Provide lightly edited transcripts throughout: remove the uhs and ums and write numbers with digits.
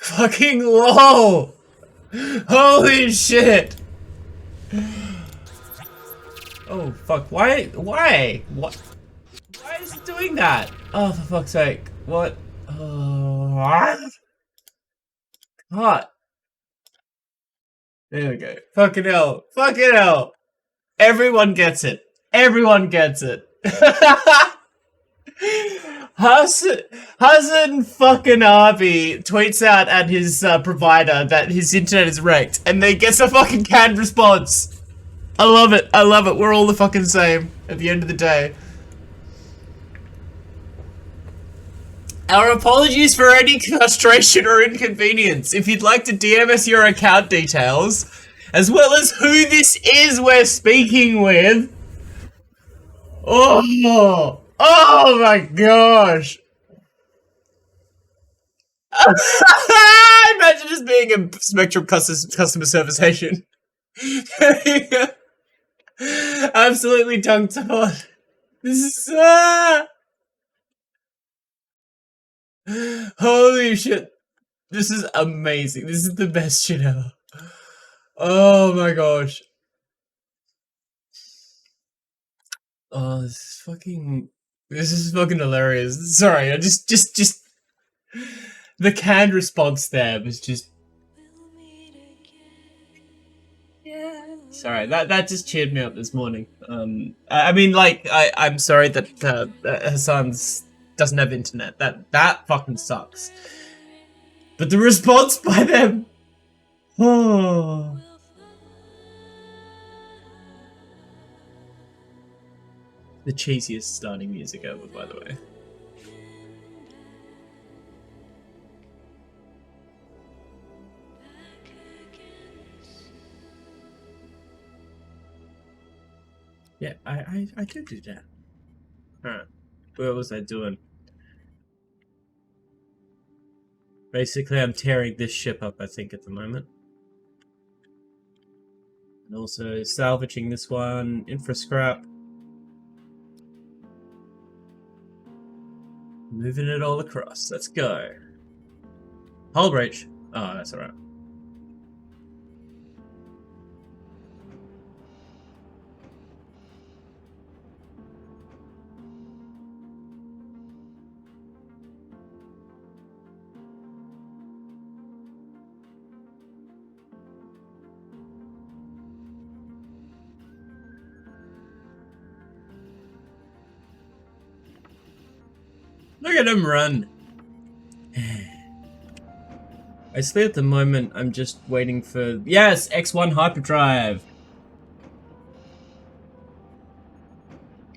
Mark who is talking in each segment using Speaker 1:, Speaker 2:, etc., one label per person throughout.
Speaker 1: Fucking LOL! Holy shit! Oh fuck, why? What? Why is it doing that? Oh, for fuck's sake. What? Oh, God. There we go. Fucking hell. Fucking hell. Everyone gets it. Everyone gets it. Hassan fucking Arby tweets out at his provider that his internet is wrecked, and then gets a fucking canned response. I love it. I love it. We're all the fucking same at the end of the day. Our apologies for any frustration or inconvenience. If you'd like to DM us your account details, as well as who this is we're speaking with. Oh my gosh. Imagine just being a Spectrum customer service agent. Absolutely tongue-tied. This is holy shit. This is amazing. This is the best shit ever. Oh my gosh. Oh, this is fucking hilarious. Sorry, I just the canned response there was just. Yeah. Sorry, that just cheered me up this morning. I mean, like, I'm sorry that Hassan's doesn't have internet. That fucking sucks. But the response by them. Oh. The cheesiest starting music ever, by the way. Yeah, I could do that. Alright. What was I doing? Basically, I'm tearing this ship up, I think, at the moment. And also salvaging this one, infra scrap. Moving it all across. Let's go. Hull breach. Oh, that's alright. Look at him run. Basically, at the moment, I'm just waiting for... Yes! X1 hyperdrive!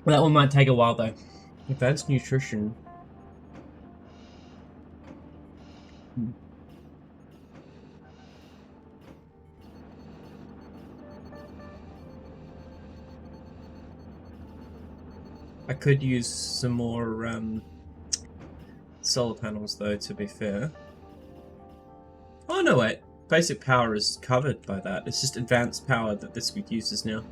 Speaker 1: That one might take a while, though. Advanced nutrition. I could use some more, solar panels, though, to be fair. Oh, no, wait. Basic power is covered by that. It's just advanced power that this week uses now.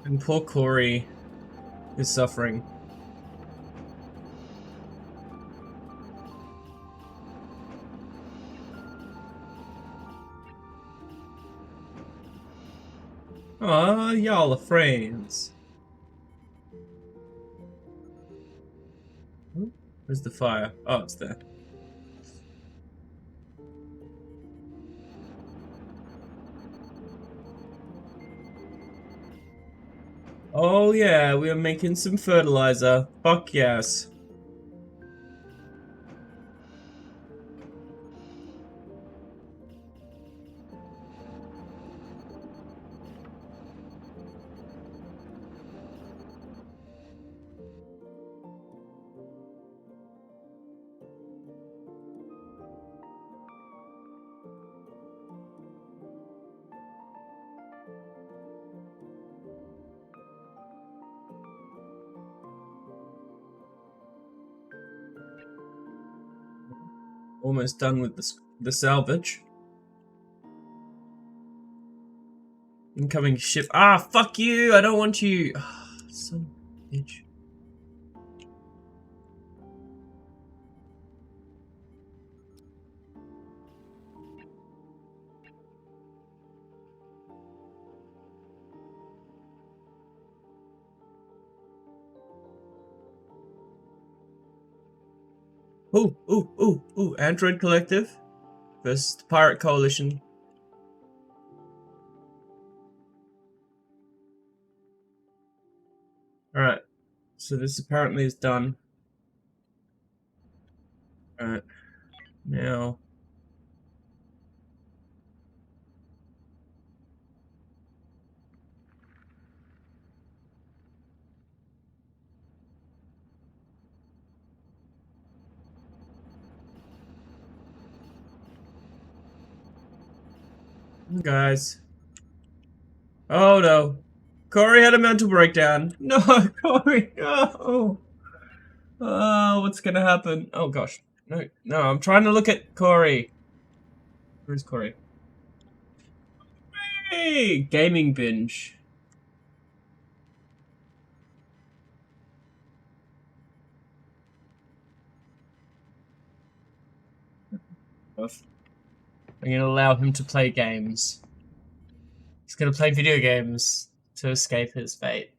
Speaker 1: And poor Corey is suffering. Aw, y'all are friends. Where's the fire? Oh, it's there. Oh yeah, we are making some fertilizer. Fuck yes. Almost done with the salvage. Incoming ship. Ah, fuck you! I don't want you. Ah, son of a bitch. Ooh. Android Collective versus the Pirate Coalition. Alright. So this apparently is done. Alright. Now. Guys. Oh no. Corey had a mental breakdown. No, Corey. No. Oh, what's gonna happen? Oh gosh. No, I'm trying to look at Corey. Where's Corey? Hey, gaming binge. I'm gonna allow him to play games. He's gonna play video games to escape his fate.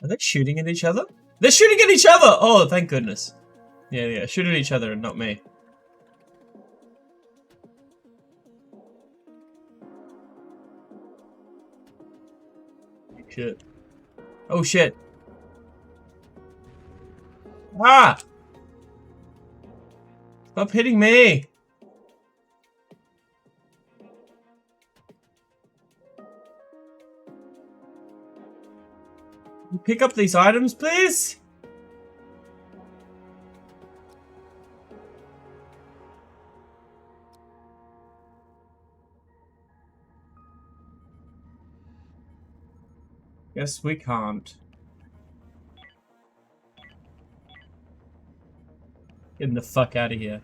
Speaker 1: Are they shooting at each other? They're shooting at each other! Oh, thank goodness. Yeah, shoot at each other and not me. Shit. Oh shit. Ah! Stop hitting me! You pick up these items, please? Yes, we can't. Getting the fuck out of here.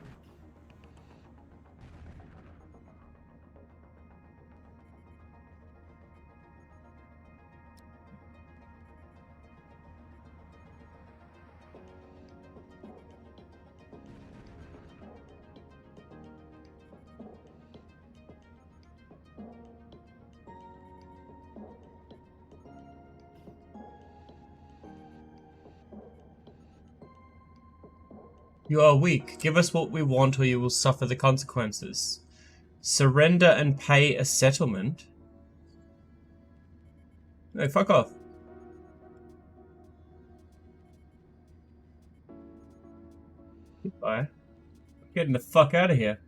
Speaker 1: You are weak. Give us what we want or you will suffer the consequences. Surrender and pay a settlement? No, fuck off. Goodbye. Getting the fuck out of here.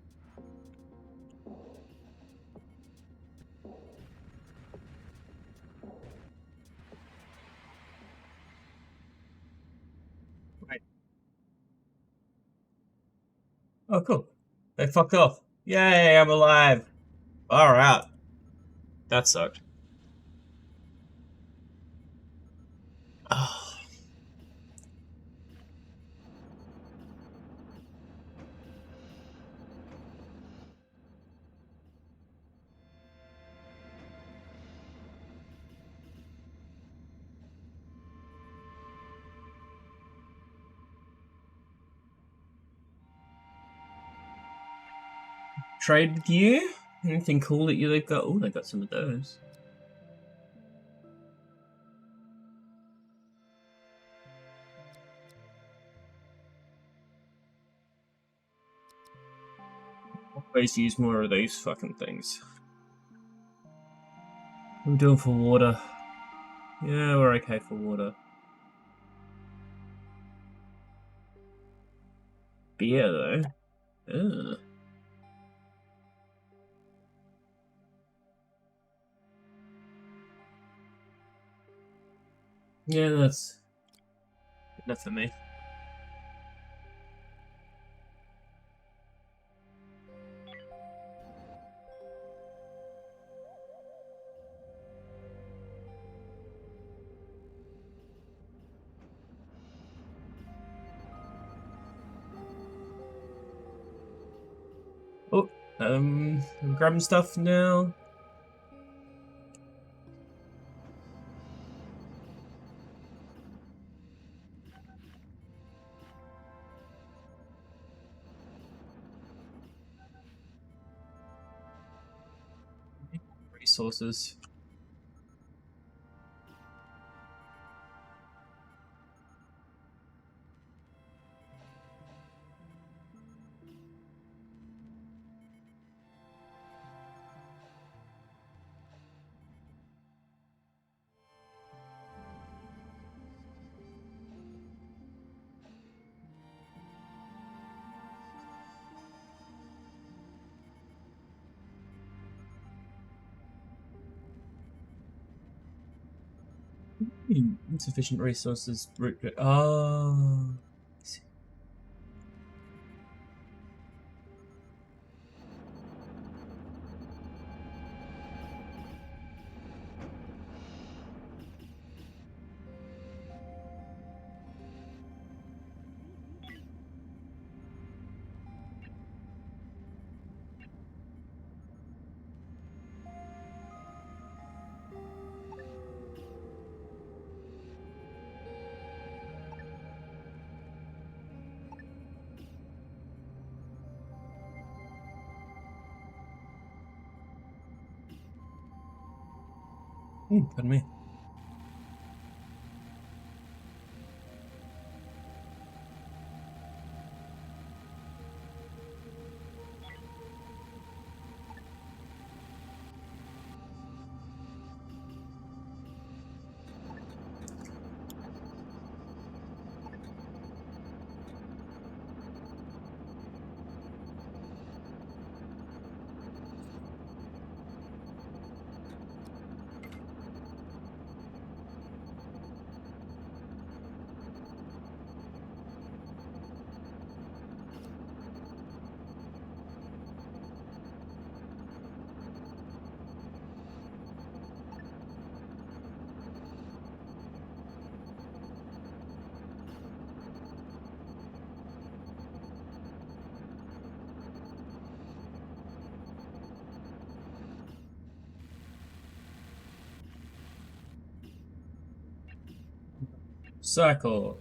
Speaker 1: Wait. Oh, cool. They fucked off. Yay, I'm alive. Far out. That sucked. Oh. Trade gear? Anything cool that they've got? Oh, they got some of those. Always use more of these fucking things. What are we doing for water? Yeah, we're okay for water. Beer, though. Ugh. Yeah, that's enough for me. Oh, I'm grabbing stuff now. Resources. Insufficient resources. Oh. Pardon me. Circle.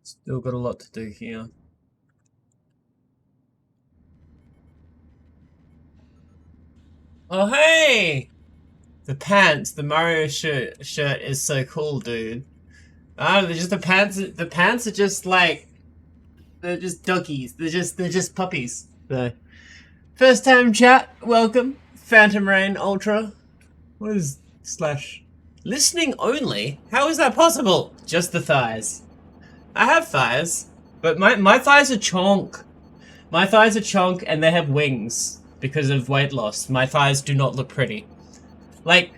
Speaker 1: Still got a lot to do here. Oh hey! The pants, the Mario shirt is so cool, dude. They're just the pants. The pants are just like they're just doggies. They're just puppies. So, first time chat. Welcome, Phantom Rain Ultra. What is slash? Listening only? How is that possible? Just the thighs. I have thighs, but my thighs are chonk. My thighs are chonk, and they have wings because of weight loss. My thighs do not look pretty. Like,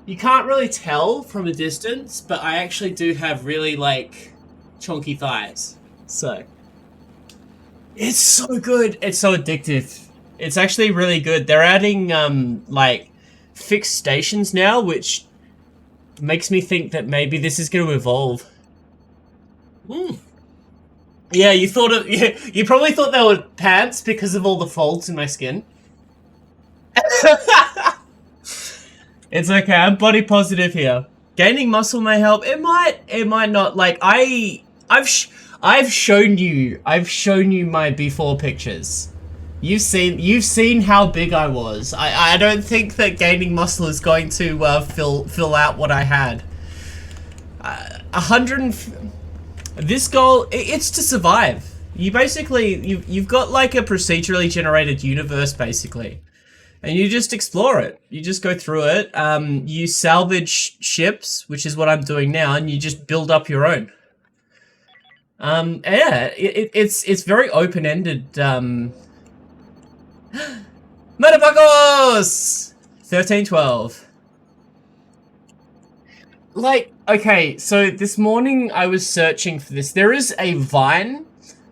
Speaker 1: you can't really tell from a distance, but I actually do have really, like, chunky thighs. So, it's so good. It's so addictive. It's actually really good. They're adding, like, fixed stations now, which makes me think that maybe this is going to evolve. Yeah, you thought it. You probably thought they were pants because of all the folds in my skin. It's okay. I'm body positive here. Gaining muscle may help. It might not. Like I've shown you my before pictures. You've seen how big I was. I don't think that gaining muscle is going to fill out what I had. 100. This goal, it's to survive. You basically you've got like a procedurally generated universe basically. and you just explore it. You just go through it. You salvage ships, which is what I'm doing now, and you just build up your own. Yeah, it's very open-ended. Motherfuckers! 1312. Like, okay, so this morning I was searching for this. There is a Vine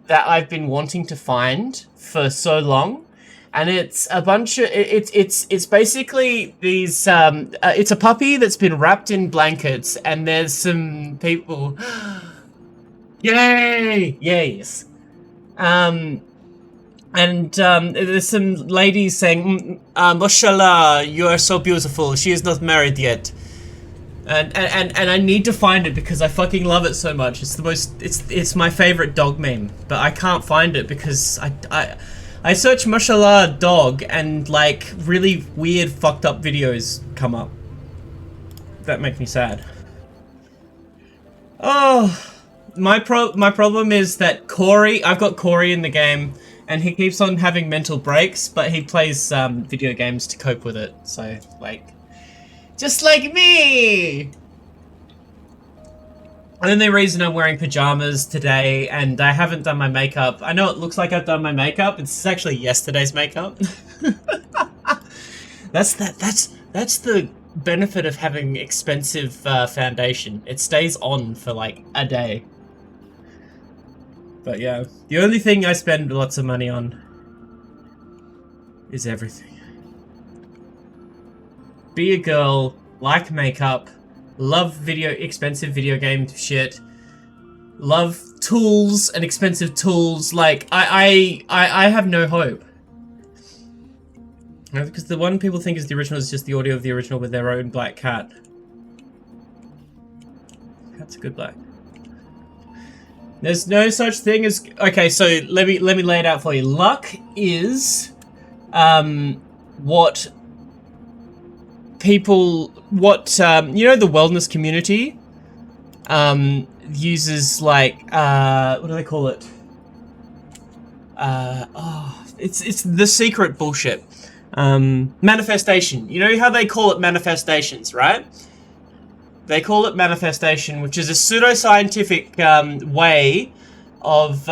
Speaker 1: that I've been wanting to find for so long, and it's a bunch of it's basically these it's a puppy that's been wrapped in blankets, and there's some people. Yay! Yes. And there's some ladies saying, "Mashallah, you are so beautiful. She is not married yet." And I need to find it because I fucking love it so much. It's the most, it's my favorite dog meme, but I can't find it because I search mashallah dog and like really weird fucked up videos come up. That make me sad. Oh, my problem is that Corey, I've got Corey in the game and he keeps on having mental breaks, but he plays video games to cope with it. So like, just like me! The only reason I'm wearing pajamas today and I haven't done my makeup, I know it looks like I've done my makeup, it's actually yesterday's makeup. That's the benefit of having expensive foundation. It stays on for like a day. But yeah, the only thing I spend lots of money on is everything. Be a girl, like makeup, love expensive video game shit, love tools and expensive tools. Like I have no hope. Because the one people think is the original is just the audio of the original with their own black cat. Cat's a good black. There's no such thing as, okay, so let me lay it out for you. Luck is what people, you know, the wellness community uses, like, what do they call it? It's the secret bullshit. Manifestation. You know how they call it manifestations, right? They call it manifestation, which is a pseudoscientific way of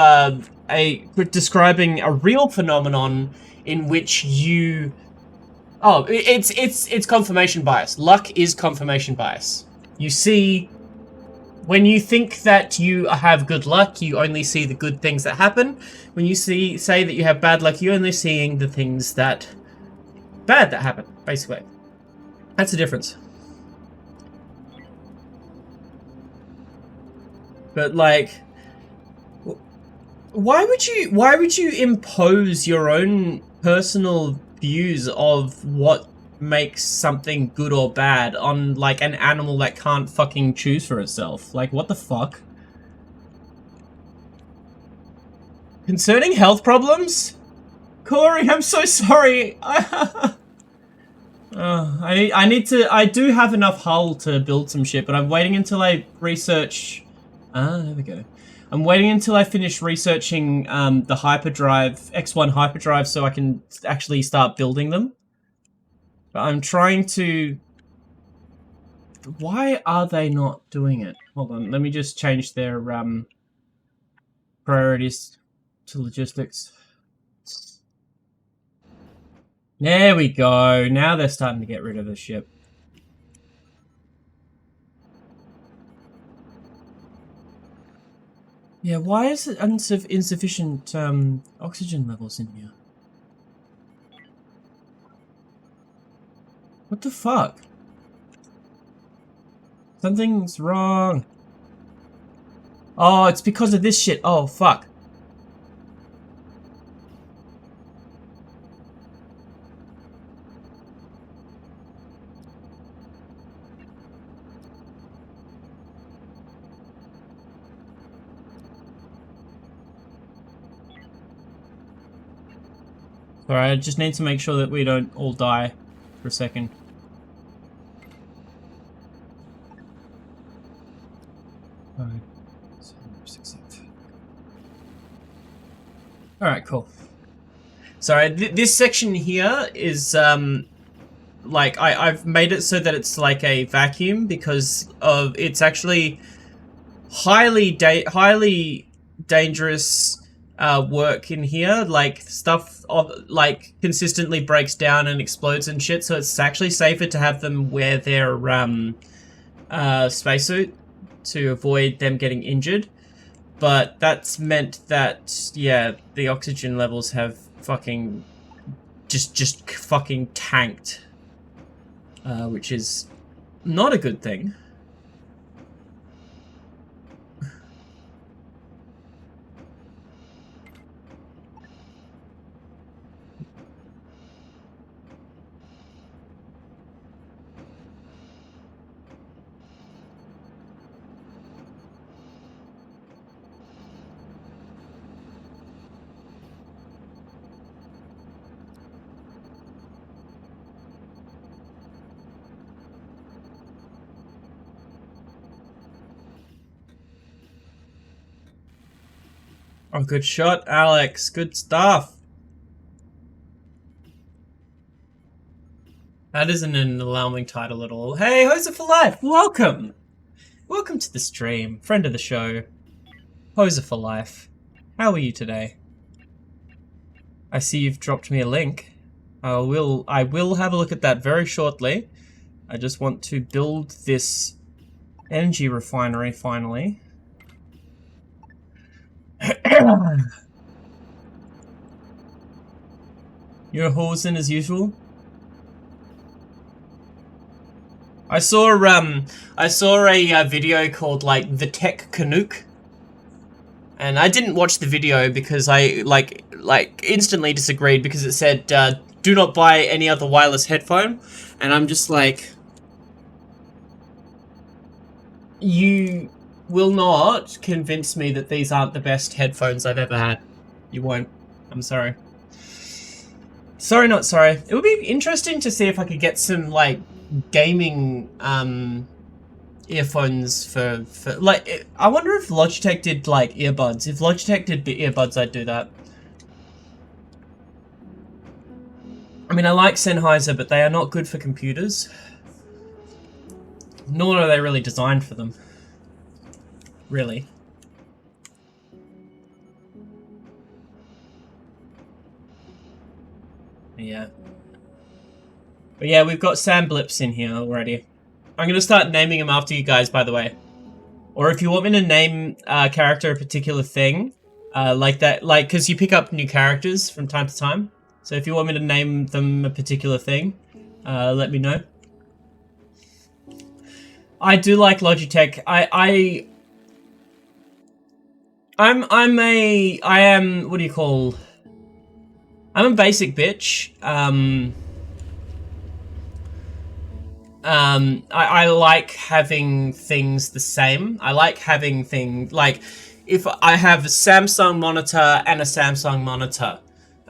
Speaker 1: describing a real phenomenon in which you... Oh, it's confirmation bias. Luck is confirmation bias. You see, when you think that you have good luck, you only see the good things that happen. When you say that you have bad luck, you're only seeing the things that bad that happen, basically. That's the difference. But like, why would you impose your own personal views of what makes something good or bad on like an animal that can't fucking choose for itself? Like, what the fuck? Concerning health problems? Corey, I'm so sorry. I do have enough hull to build some shit, but I'm waiting until I research. There we go. I'm waiting until I finish researching the hyperdrive, X1 hyperdrive, so I can actually start building them. But I'm trying to... Why are they not doing it? Hold on, let me just change their priorities to logistics. There we go. Now they're starting to get rid of the ship. Yeah, why is it insufficient oxygen levels in here? What the fuck? Something's wrong. Oh, it's because of this shit. Oh, fuck. Alright, I just need to make sure that we don't all die for a second. Alright, cool. Sorry, this section here is like I've made it so that it's like a vacuum because of it's actually highly dangerous work in here. Like stuff like consistently breaks down and explodes and shit. So it's actually safer to have them wear their spacesuit to avoid them getting injured. But that's meant that yeah, the oxygen levels have fucking just fucking tanked, which is not a good thing. Oh, good shot, Alex. Good stuff. That isn't an alarming title at all. Hey, Hoser for Life, welcome! Welcome to the stream. Friend of the show. Hoser for Life. How are you today? I see you've dropped me a link. I will have a look at that very shortly. I just want to build this energy refinery finally. You're horsing as usual. I saw a video called like the Tech Canuck, and I didn't watch the video because I like instantly disagreed because it said do not buy any other wireless headphone, and I'm just like, you will not convince me that these aren't the best headphones I've ever had. You won't. I'm sorry. Sorry, not sorry. It would be interesting to see if I could get some, like, gaming, earphones for like, I wonder if Logitech did, like, earbuds. If Logitech did earbuds, I'd do that. I mean, I like Sennheiser, but they are not good for computers. Nor are they really designed for them. Really. Yeah. But yeah, we've got Sam Blips in here already. I'm gonna start naming them after you guys, by the way. Or if you want me to name a character a particular thing, like that, like, because you pick up new characters from time to time. So if you want me to name them a particular thing, let me know. I do like Logitech. I am, what do you call? I'm a basic bitch. I like having things the same. I like having things, like, if I have a Samsung monitor and a Samsung monitor,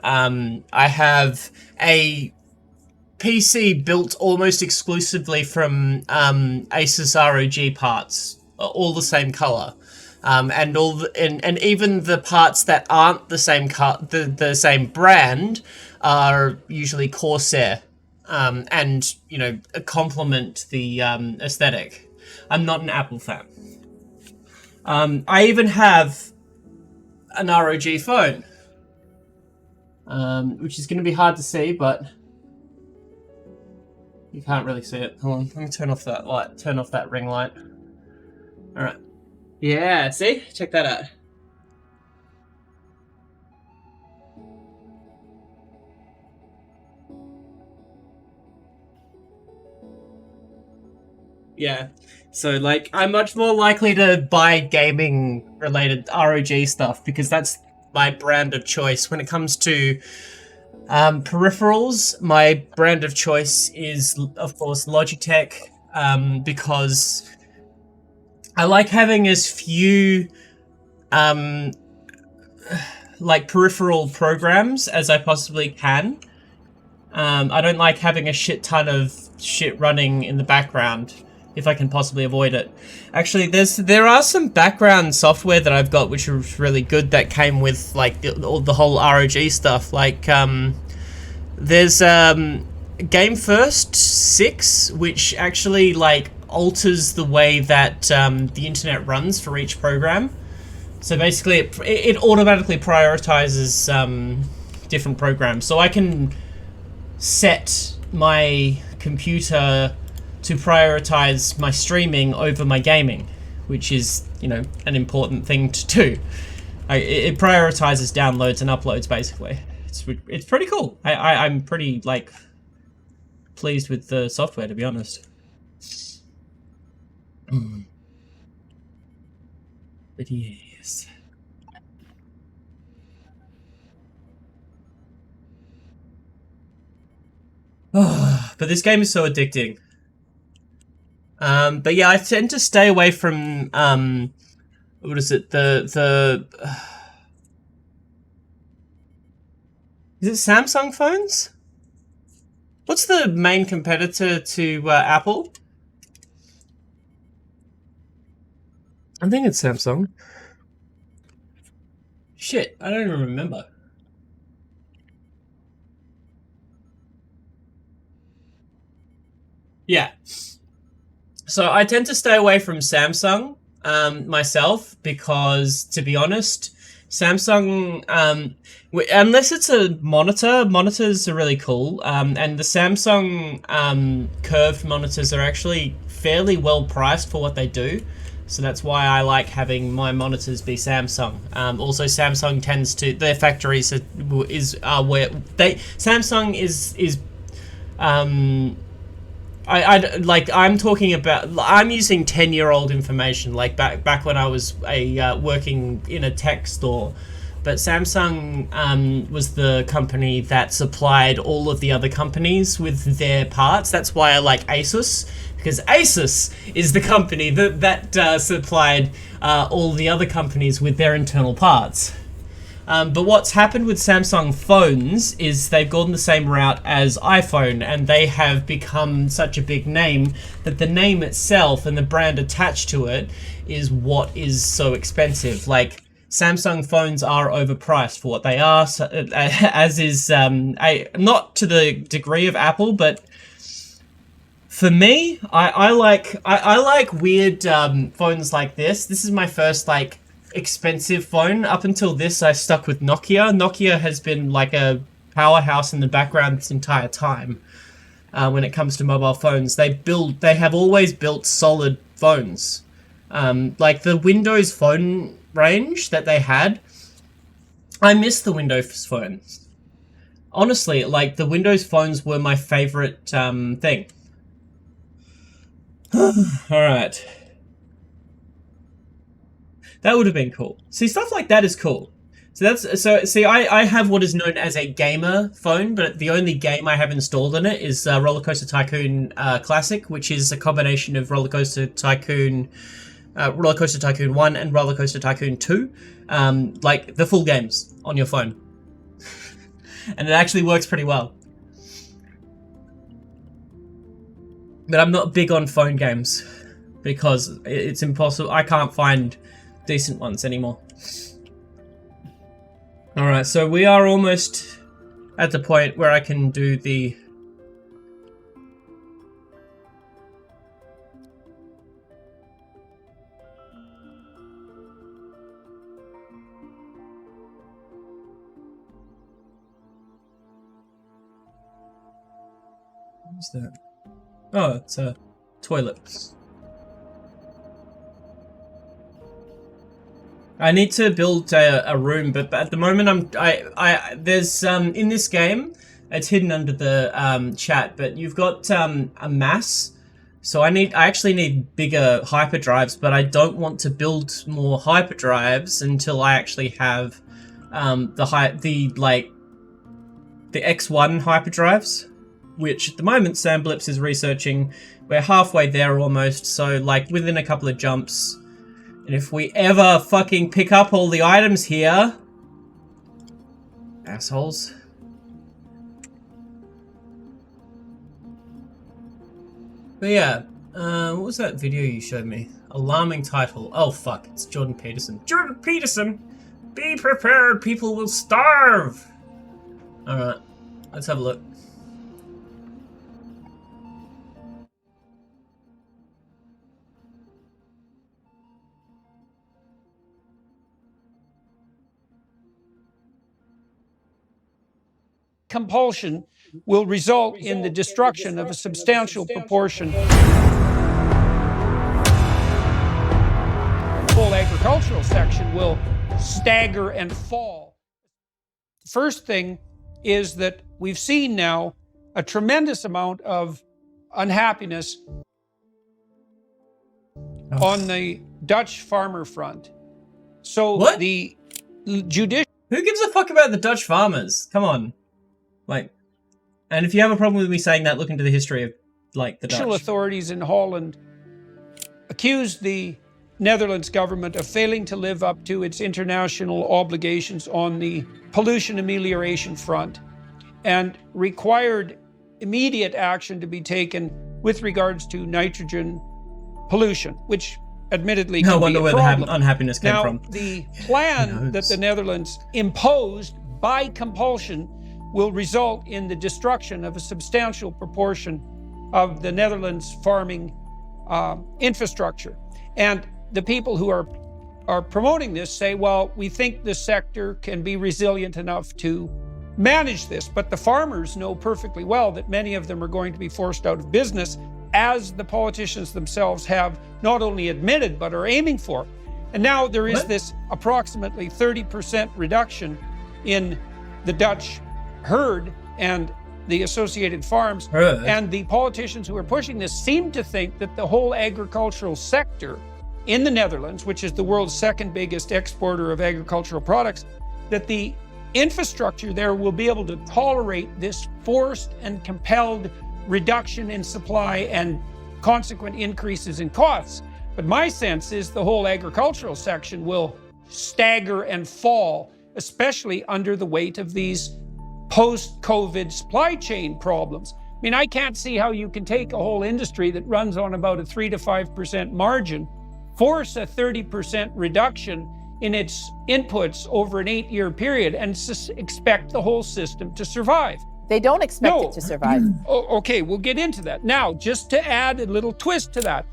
Speaker 1: I have a PC built almost exclusively from Asus ROG parts, all the same color. And even the parts that aren't the same the same brand are usually Corsair, and you know, complement the aesthetic. I'm not an Apple fan. I even have an ROG phone, which is going to be hard to see, but you can't really see it. Hold on, let me turn off that light. Turn off that ring light. All right. Yeah, see? Check that out. Yeah. So, like, I'm much more likely to buy gaming-related ROG stuff because that's my brand of choice. When it comes to peripherals, my brand of choice is, of course, Logitech, because I like having as few like peripheral programs as I possibly can. I don't like having a shit ton of shit running in the background, if I can possibly avoid it. Actually, there are some background software that I've got which is really good that came with like the whole ROG stuff. Like there's Game First 6, which actually like alters the way that the internet runs for each program. So basically, it automatically prioritizes different programs. So I can set my computer to prioritize my streaming over my gaming, which is, you know, an important thing to do. It prioritizes downloads and uploads, basically. It's pretty cool. I'm pretty, like, pleased with the software, to be honest. But yes. But this game is so addicting. But yeah, I tend to stay away from what is it? Is it Samsung phones? What's the main competitor to Apple? I think it's Samsung. Shit, I don't even remember. Yeah. So I tend to stay away from Samsung myself because, to be honest, Samsung, unless it's a monitor, monitors are really cool. And the Samsung curved monitors are actually fairly well priced for what they do. So that's why I like having my monitors be Samsung. Also, Samsung tends to, their factories are where they, Samsung is I'm talking about, I'm using 10-year-old information, like back when I was working in a tech store. But Samsung was the company that supplied all of the other companies with their parts. That's why I like Asus, because Asus is the company that supplied all the other companies with their internal parts. But what's happened with Samsung phones is they've gone the same route as iPhone, and they have become such a big name that the name itself and the brand attached to it is what is so expensive. Like, Samsung phones are overpriced for what they are, as is not to the degree of Apple, but for me, I like weird phones like this. This is my first like expensive phone. Up until this, I stuck with Nokia. Nokia has been like a powerhouse in the background this entire time. When it comes to mobile phones, they have always built solid phones. Like the Windows Phone range that they had, I miss the Windows phones. Honestly, like the Windows phones were my favorite thing. All right. That would have been cool. See, stuff like that is cool. I have what is known as a gamer phone, but the only game I have installed on it is Roller Coaster Tycoon Classic, which is a combination of Roller Coaster Tycoon 1 and Roller Coaster Tycoon 2. Like the full games on your phone. And it actually works pretty well. But I'm not big on phone games because it's impossible. I can't find decent ones anymore. Alright, so we are almost at the point where I can do the... What's that? Oh, it's a toilet. I need to build a room, but at the moment there's in this game, it's hidden under the chat, but you've got a mass. So I actually need bigger hyperdrives, but I don't want to build more hyperdrives until I actually have the X1 hyperdrives, which at the moment Sam Blips is researching. We're halfway there almost, so like within a couple of jumps. And if we ever fucking pick up all the items here... Assholes. But yeah, What was that video you showed me? Alarming title. Oh fuck, it's Jordan Peterson. Jordan Peterson! Be prepared, people will starve! Alright, let's have a look.
Speaker 2: Compulsion will result in the destruction of a substantial proportion. The whole agricultural section will stagger and fall. The first thing is that we've seen now a tremendous amount of unhappiness on the Dutch farmer front. So
Speaker 1: what?
Speaker 2: The judicial...
Speaker 1: Who gives a fuck about the Dutch farmers? Come on. Like, and if you have a problem with me saying that, look into the history of, like, the Dutch.
Speaker 2: Authorities in Holland accused the Netherlands government of failing to live up to its international obligations on the pollution amelioration front and required immediate action to be taken with regards to nitrogen pollution, which admittedly
Speaker 1: No
Speaker 2: can
Speaker 1: wonder
Speaker 2: be a
Speaker 1: where
Speaker 2: problem.
Speaker 1: the unhappiness came from.
Speaker 2: The plan that the Netherlands imposed by compulsion will result in the destruction of a substantial proportion of the Netherlands farming infrastructure. And the people who are promoting this say, well, we think the sector can be resilient enough to manage this. But the farmers know perfectly well that many of them are going to be forced out of business, as the politicians themselves have not only admitted, but are aiming for. And now there is this approximately 30% reduction in the Dutch herd and the associated farms. And the politicians who are pushing this seem to think that the whole agricultural sector in the Netherlands, which is the world's second biggest exporter of agricultural products, that the infrastructure there will be able to tolerate this forced and compelled reduction in supply and consequent increases in costs. But my sense is the whole agricultural section will stagger and fall, especially under the weight of these post-COVID supply chain problems. I mean, I can't see how you can take a whole industry that runs on about a 3 to 5% margin, force a 30% reduction in its inputs over an 8-year period, and expect the whole system to survive.
Speaker 3: They don't expect it to survive.
Speaker 2: Okay, we'll get into that. Now, just to add a little twist to that,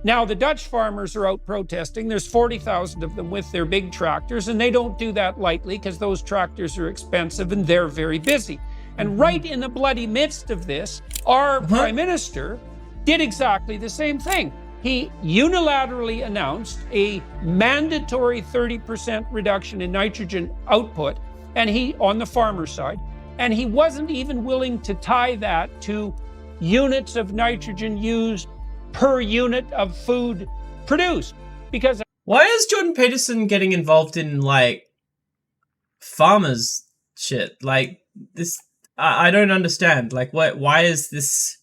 Speaker 2: now the Dutch farmers are out protesting. There's 40,000 of them with their big tractors, and they don't do that lightly because those tractors are expensive and they're very busy. And right in the bloody midst of this, our prime minister did exactly the same thing. He unilaterally announced a mandatory 30% reduction in nitrogen output, and on the farmer side, and he wasn't even willing to tie that to units of nitrogen used per unit of food produced. Because
Speaker 1: why is Jordan Peterson getting involved in, like, farmers shit? Like, this, I don't understand. Like, why is this,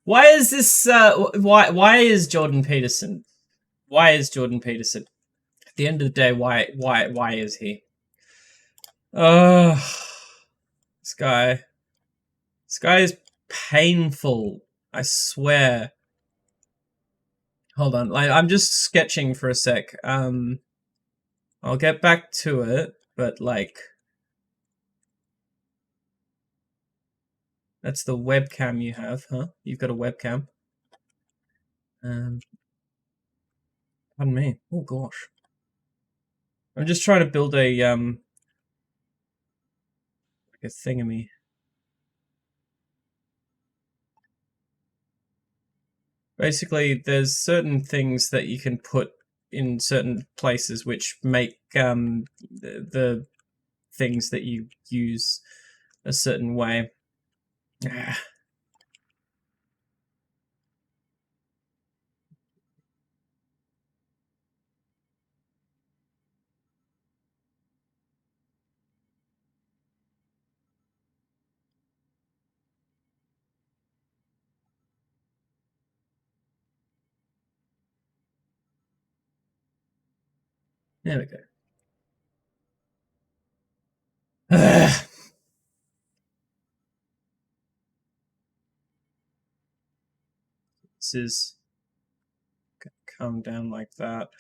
Speaker 1: why is Jordan Peterson? Why is Jordan Peterson? At the end of the day, why is he? This guy is painful, I swear. Hold on, like, I'm just sketching for a sec. I'll get back to it, but, like, that's the webcam you have, huh? You've got a webcam. Pardon me. Oh gosh. I'm just trying to build a like a thingamy. Basically, there's certain things that you can put in certain places which make the things that you use a certain way. There we go. This is Come down like that.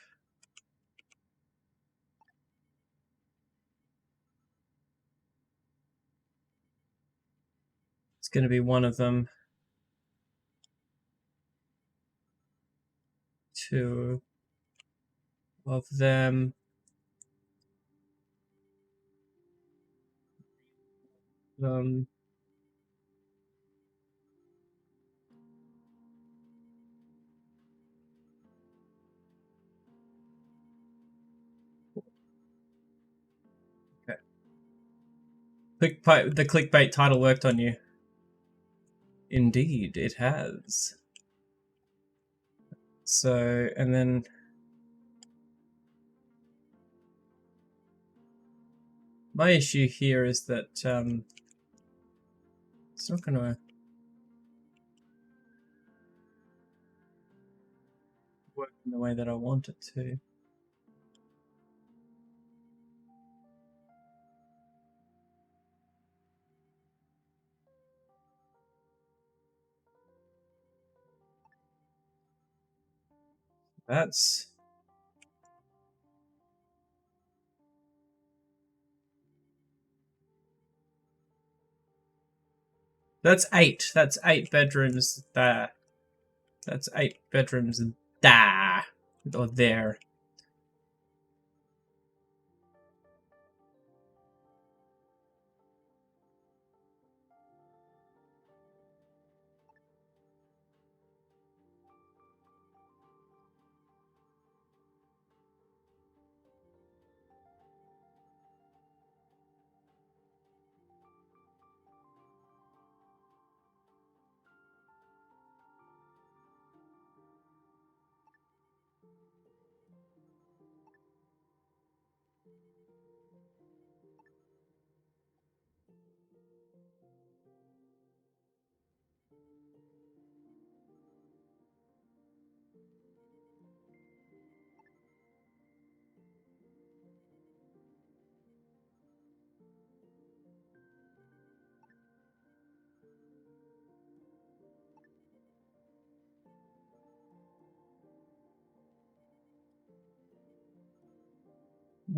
Speaker 1: It's going to be one of them. Two of them. Okay. The clickbait title worked on you. Indeed, it has. So, and then my issue here is that it's not going to work in the way that I want it to. That's 8. That's 8 bedrooms there. That's 8 bedrooms there. Or there.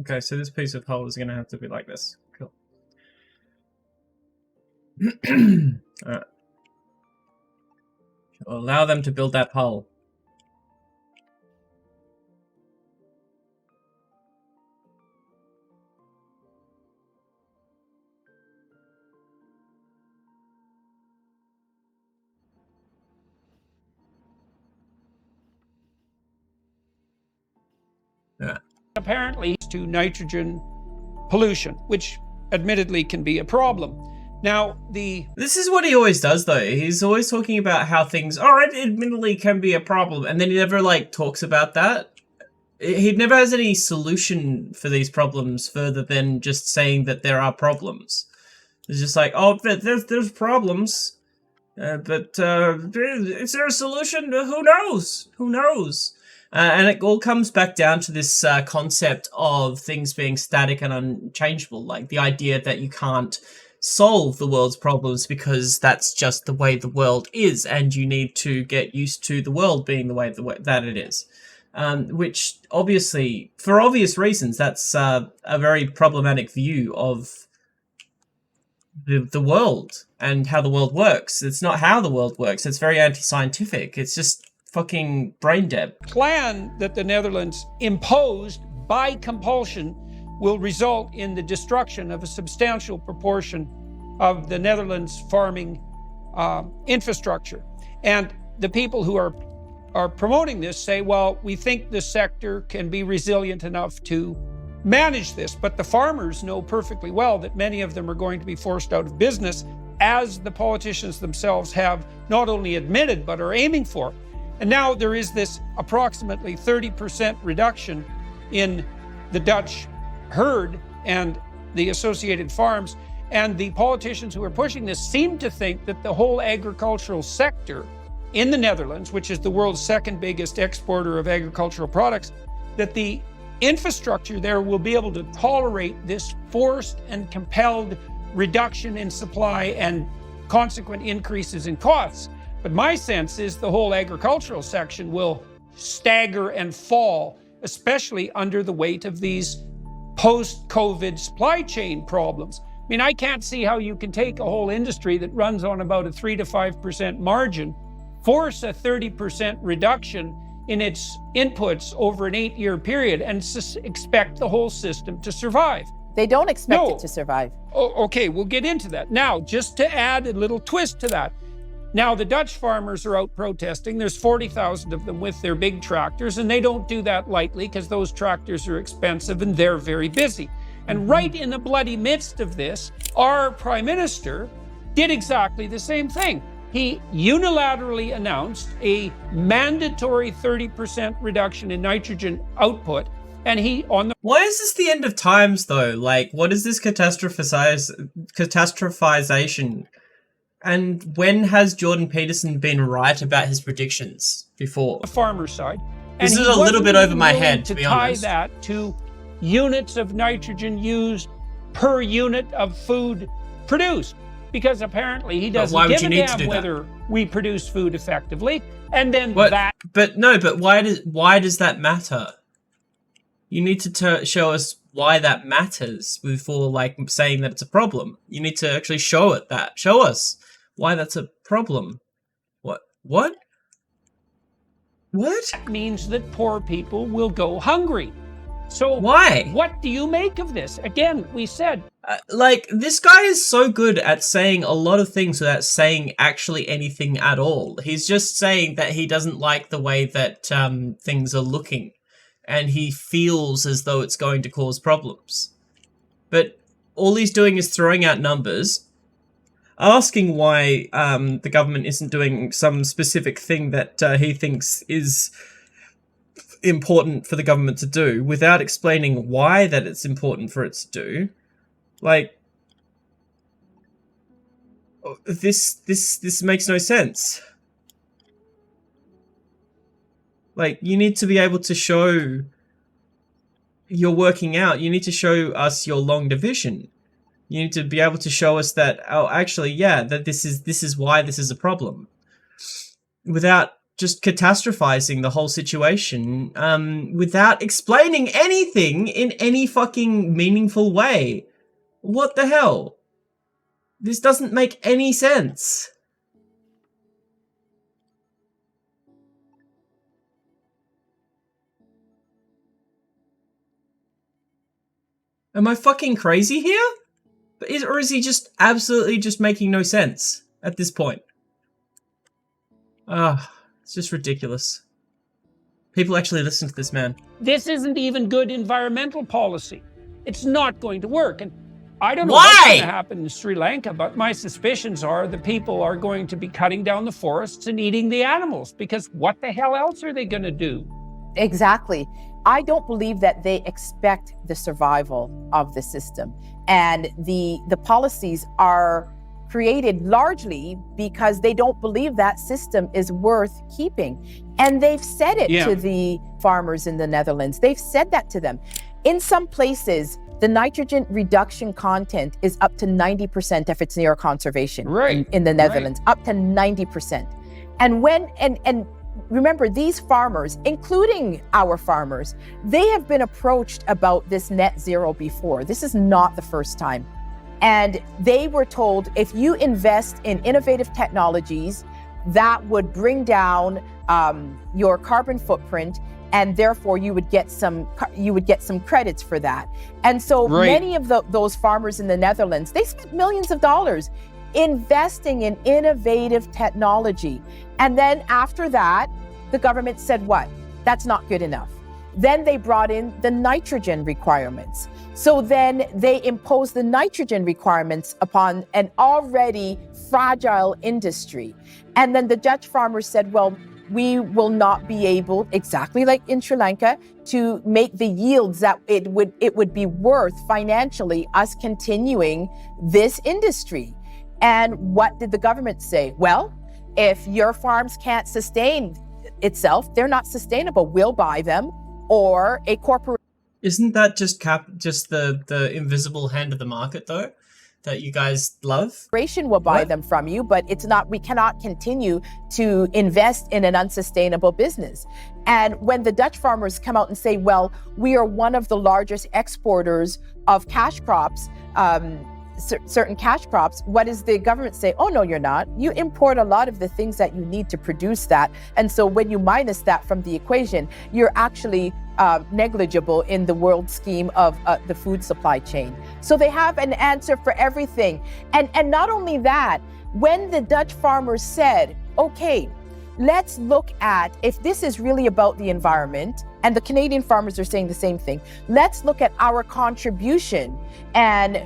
Speaker 1: Okay, so this piece of hull is going to have to be like this. Cool. Alright. Allow them to build that hull. Yeah.
Speaker 2: Apparently to nitrogen pollution, which admittedly can be a problem. Now,
Speaker 1: this is what he always does, though. He's always talking about how things, it admittedly can be a problem, and then he never, like, talks about that. He never has any solution for these problems further than just saying that there are problems. It's just like, there's problems, but is there a solution? Who knows? Who knows? And it all comes back down to this concept of things being static and unchangeable, like the idea that you can't solve the world's problems because that's just the way the world is, and you need to get used to the world being the way that it is. Which, obviously, for obvious reasons, that's a very problematic view of the world and how the world works. It's not how the world works. It's very anti-scientific. It's just fucking brain dead.
Speaker 2: Plan that the Netherlands imposed by compulsion will result in the destruction of a substantial proportion of the Netherlands farming infrastructure. And the people who are promoting this say, well, we think the sector can be resilient enough to manage this. But the farmers know perfectly well that many of them are going to be forced out of business, as the politicians themselves have not only admitted, but are aiming for. And now there is this approximately 30% reduction in the Dutch herd and the associated farms. And the politicians who are pushing this seem to think that the whole agricultural sector in the Netherlands, which is the world's second biggest exporter of agricultural products, that the infrastructure there will be able to tolerate this forced and compelled reduction in supply and consequent increases in costs. But my sense is the whole agricultural section will stagger and fall, especially under the weight of these post-COVID supply chain problems. I mean, I can't see how you can take a whole industry that runs on about a 3 to 5% margin, force a 30% reduction in its inputs over an 8-year period and expect the whole system to survive.
Speaker 3: They don't expect it to survive.
Speaker 2: Oh, okay, we'll get into that. Now, just to add a little twist to that. Now, the Dutch farmers are out protesting. There's 40,000 of them with their big tractors, and they don't do that lightly because those tractors are expensive and they're very busy. And right in the bloody midst of this, our Prime Minister did exactly the same thing. He unilaterally announced a mandatory 30% reduction in nitrogen output. And
Speaker 1: why is this the end of times though? Like, what is this catastrophization? And when has Jordan Peterson been right about his predictions before?
Speaker 2: The farmer side.
Speaker 1: This is a little bit over my head, to be honest.
Speaker 2: Tie that to units of nitrogen used per unit of food produced. Because apparently he doesn't give a damn whether we produce food effectively. And then why does that matter? You need to show us why that matters before, like, saying that it's a problem. You need to actually show us why that's a problem. What? That means that poor people will go hungry. So
Speaker 1: why?
Speaker 2: What do you make of this? Again, we said...
Speaker 1: like, this guy is so good at saying a lot of things without saying actually anything at all. He's just saying that he doesn't like the way that things are looking. And he feels as though it's going to cause problems. But all he's doing is throwing out numbers, asking why the government isn't doing some specific thing that he thinks is important for the government to do, without explaining why that it's important for it to do. Like, this makes no sense. Like, you need to be able to show you're working out. You need to show us your long division. You need to be able to show us that, oh, actually, yeah, that this is why this is a problem. Without just catastrophizing the whole situation, without explaining anything in any fucking meaningful way. What the hell? This doesn't make any sense. Am I fucking crazy here? Or is he just absolutely just making no sense at this point? It's just ridiculous. People actually listen to this man.
Speaker 2: This isn't even good environmental policy. It's not going to work. And I don't know what's going to happen in Sri Lanka, but my suspicions are the people are going to be cutting down the forests and eating the animals, because what the hell else are they going to do?
Speaker 3: Exactly. I don't believe that they expect the survival of the system. And the policies are created largely because they don't believe that system is worth keeping. And they've said it to the farmers in the Netherlands. They've said that to them. In some places, the nitrogen reduction content is up to 90% if it's near conservation in the Netherlands, up to 90%. And remember, these farmers, including our farmers, they have been approached about this net zero before. This is not the first time. And they were told, if you invest in innovative technologies, that would bring down your carbon footprint, and therefore you would get some credits for that. And so many of those farmers in the Netherlands, they spent millions of dollars investing in innovative technology. And then after that, the government said, what? That's not good enough. Then they brought in the nitrogen requirements. So then they imposed the nitrogen requirements upon an already fragile industry. And then the Dutch farmers said, well, we will not be able, exactly like in Sri Lanka, to make the yields that it would be worth financially us continuing this industry. And what did the government say? Well, if your farms can't sustain itself, they're not sustainable, we'll buy them, or a corporation.
Speaker 1: Isn't that just the invisible hand of the market, though? that you guys love?
Speaker 3: Will buy them from you, but it's not, we cannot continue to invest in an unsustainable business. And when the Dutch farmers come out and say, well, we are one of the largest exporters of cash crops, certain cash crops, what does the government say? Oh, no, you're not. You import a lot of the things that you need to produce that. And so when you minus that from the equation, you're actually negligible in the world scheme of the food supply chain. So they have an answer for everything. And not only that, when the Dutch farmers said, okay, let's look at if this is really about the environment, and the Canadian farmers are saying the same thing, let's look at our contribution and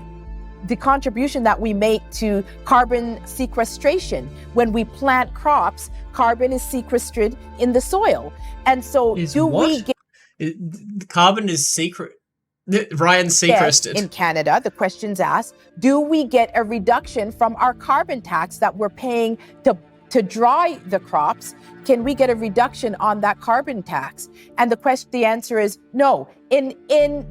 Speaker 3: the contribution that we make to carbon sequestration. When we plant crops, carbon is sequestered in the soil. And so we get
Speaker 1: carbon is secret. Ryan sequestered.
Speaker 3: In Canada, the question's asked, do we get a reduction from our carbon tax that we're paying to dry the crops? Can we get a reduction on that carbon tax? And the answer is no. In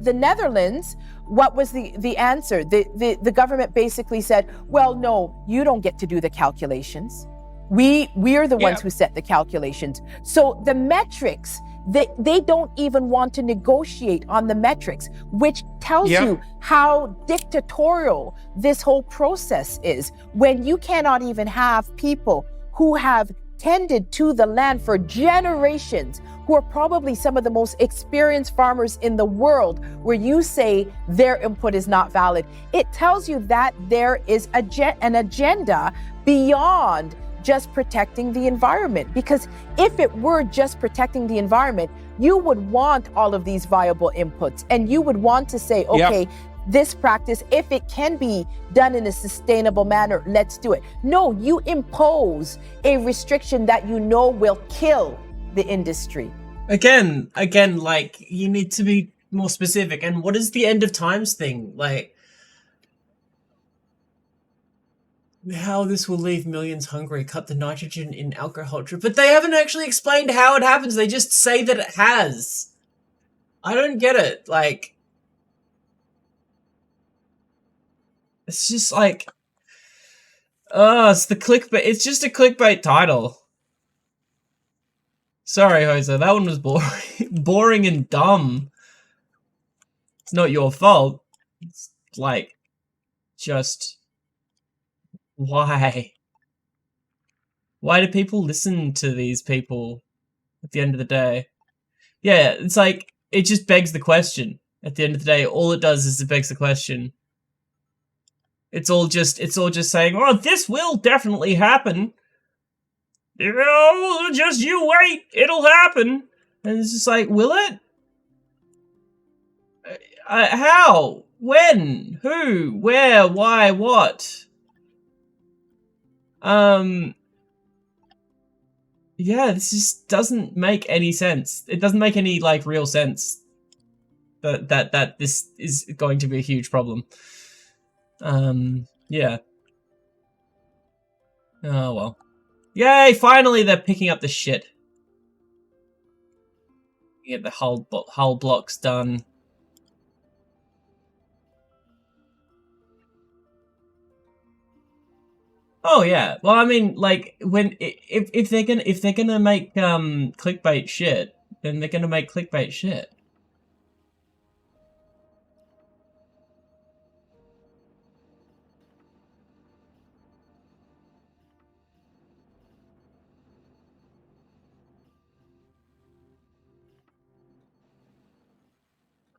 Speaker 3: the Netherlands, what was the answer? The government basically said, well, no, you don't get to do the calculations. We are the ones who set the calculations. So the metrics, they don't even want to negotiate on the metrics, which tells you how dictatorial this whole process is. When you cannot even have people who have tended to the land for generations, who are probably some of the most experienced farmers in the world, where you say their input is not valid. It tells you that there is an agenda beyond just protecting the environment. Because if it were just protecting the environment, you would want all of these viable inputs, and you would want to say, okay, this practice, if it can be done in a sustainable manner, let's do it. No, you impose a restriction that you know will kill the industry.
Speaker 1: Again, like, you need to be more specific. And what is the end of times thing? Like, how this will leave millions hungry, cut the nitrogen in agriculture. But they haven't actually explained how it happens. They just say that it has. I don't get it. Like, it's just like, it's the clickbait. It's just a clickbait title. Sorry, Jose, that one was boring. Boring and dumb. It's not your fault. It's like, just, why? Why do people listen to these people at the end of the day? Yeah, it's like, it just begs the question. At the end of the day, all it does is it begs the question. It's all just saying, oh, this will definitely happen. You know, just you wait, it'll happen. And it's just like, will it? How? When? Who? Where? Why? What? Yeah, this just doesn't make any sense. It doesn't make any, like, real sense that this is going to be a huge problem. Yeah. Oh, well. Yay, finally they're picking up the shit. Get the hull blocks done. Oh yeah. Well, I mean, like, if they're gonna make clickbait shit, then they're gonna make clickbait shit.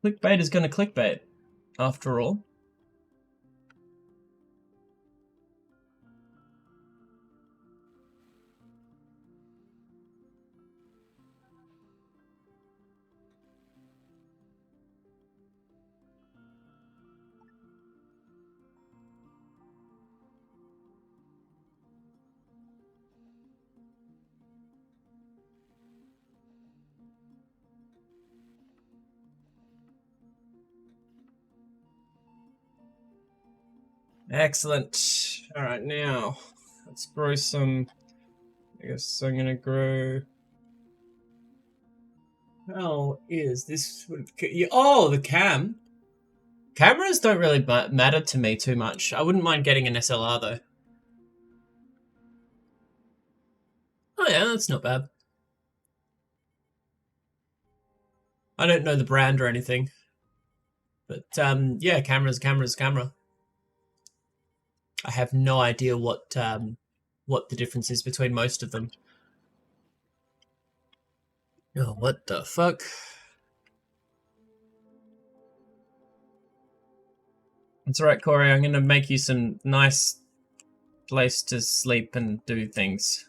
Speaker 1: Clickbait is gonna clickbait, after all. Excellent. Alright, now, let's grow some, I guess I'm gonna grow, how is this, oh, the cam. Cameras don't really matter to me too much. I wouldn't mind getting an SLR though. Oh yeah, that's not bad. I don't know the brand or anything. But yeah, camera. I have no idea what the difference is between most of them. Oh, what the fuck? That's alright, Corey. I'm gonna make you some nice place to sleep and do things.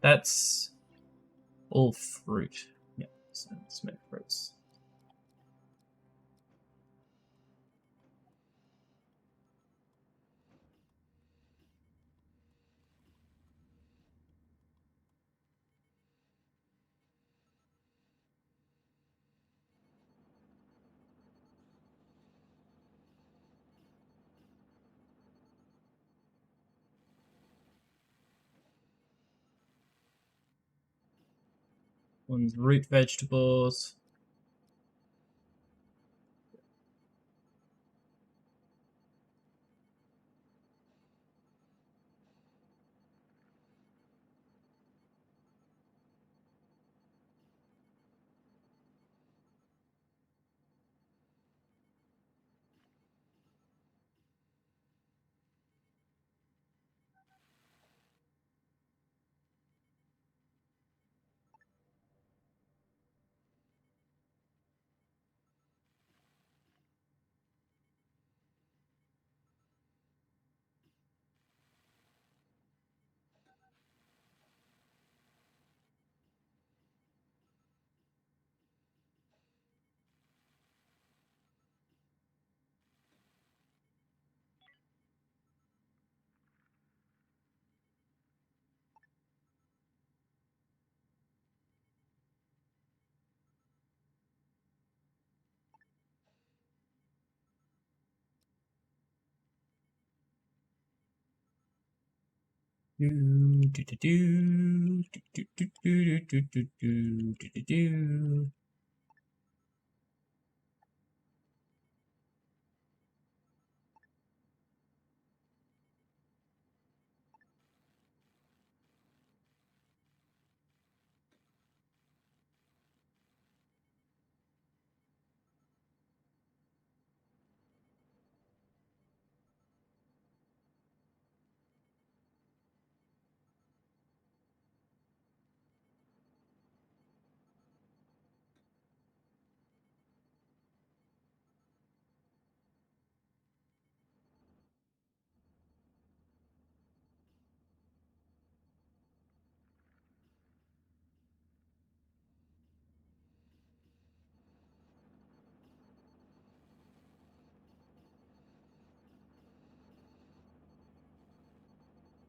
Speaker 1: That's all fruit. Yeah, so let's make fruits. One's root vegetables.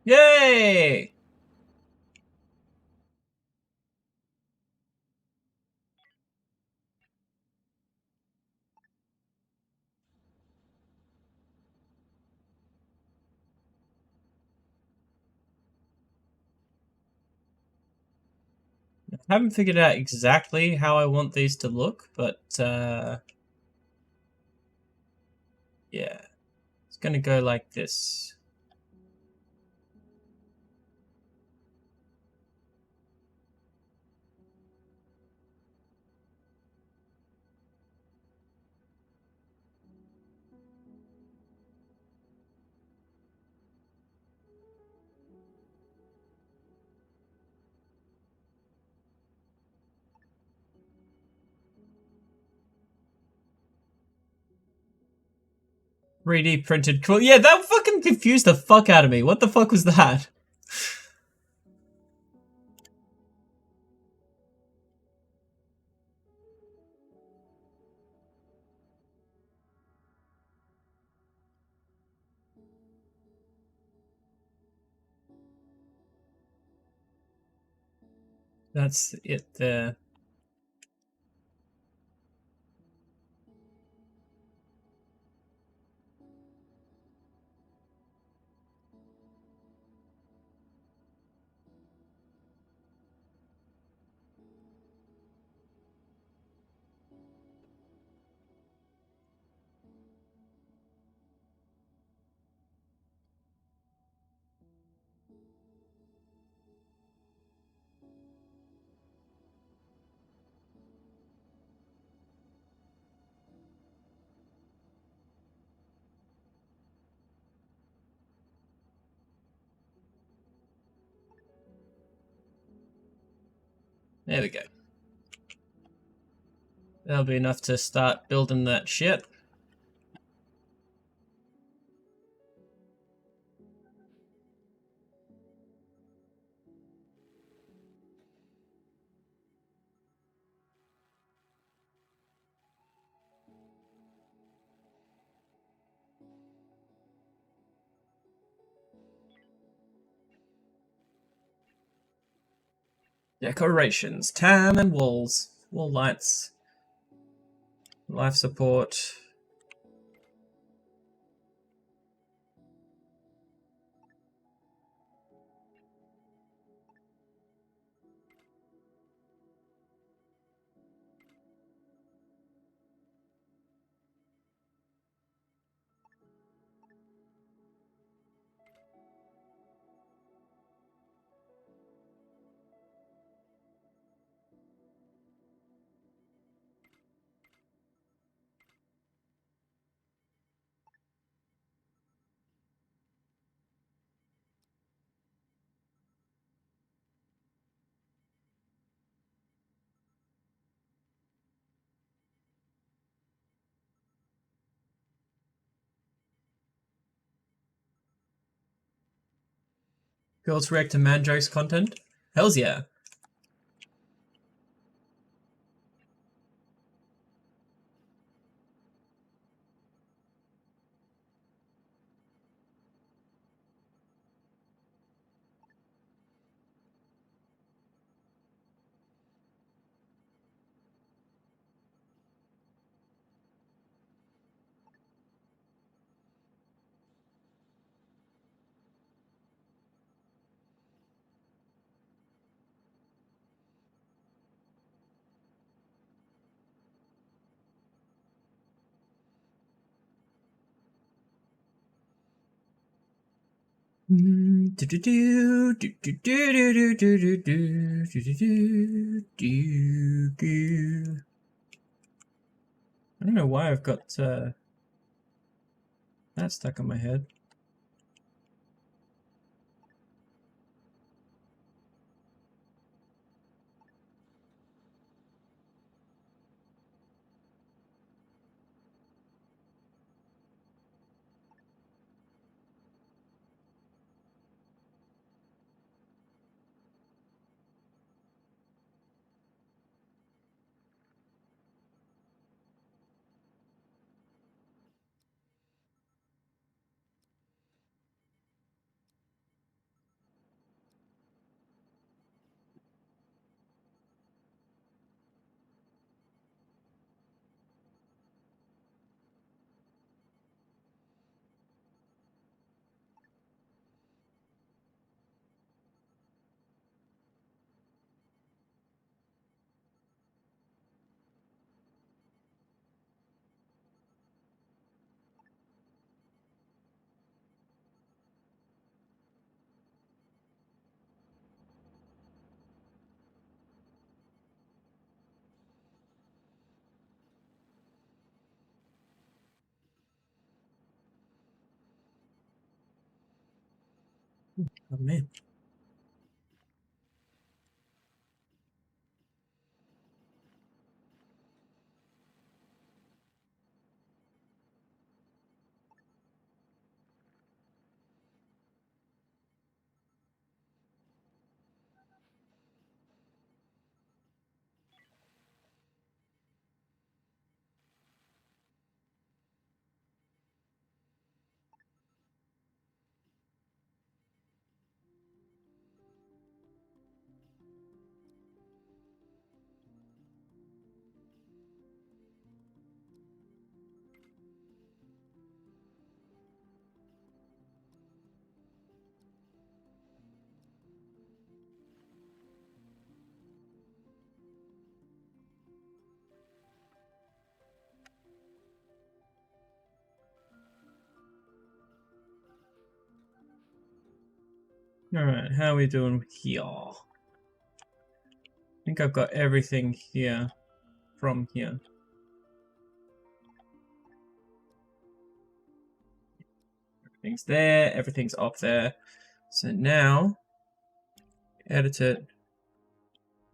Speaker 1: Yay! I haven't figured out exactly how I want these to look, but yeah, it's gonna go like this. Three D printed cool. Yeah, that fucking confused the fuck out of me. What the fuck was that? That's it there. There we go. That'll be enough to start building that shit. Decorations, tam and walls, wall lights, life support. Girls react to man jokes content? Hells yeah. I don't know why I've got that stuck in my head. Oh man. Alright, how are we doing here? I think I've got everything here from here. Everything's there, everything's up there. So now, edit it.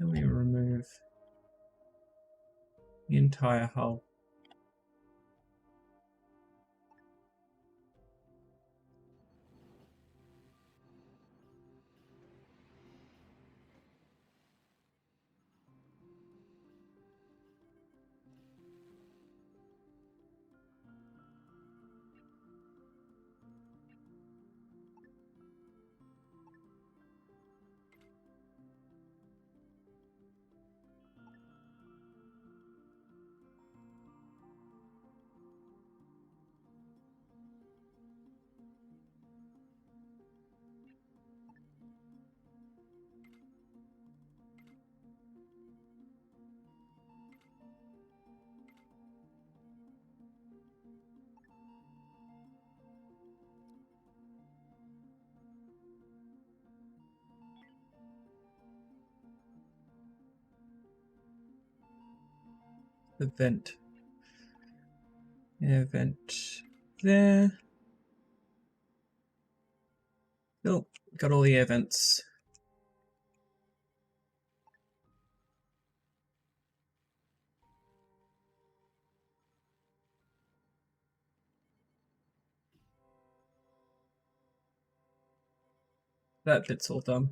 Speaker 1: Let me remove The entire hull. Event there. Oh, got all the events. That bit's all done.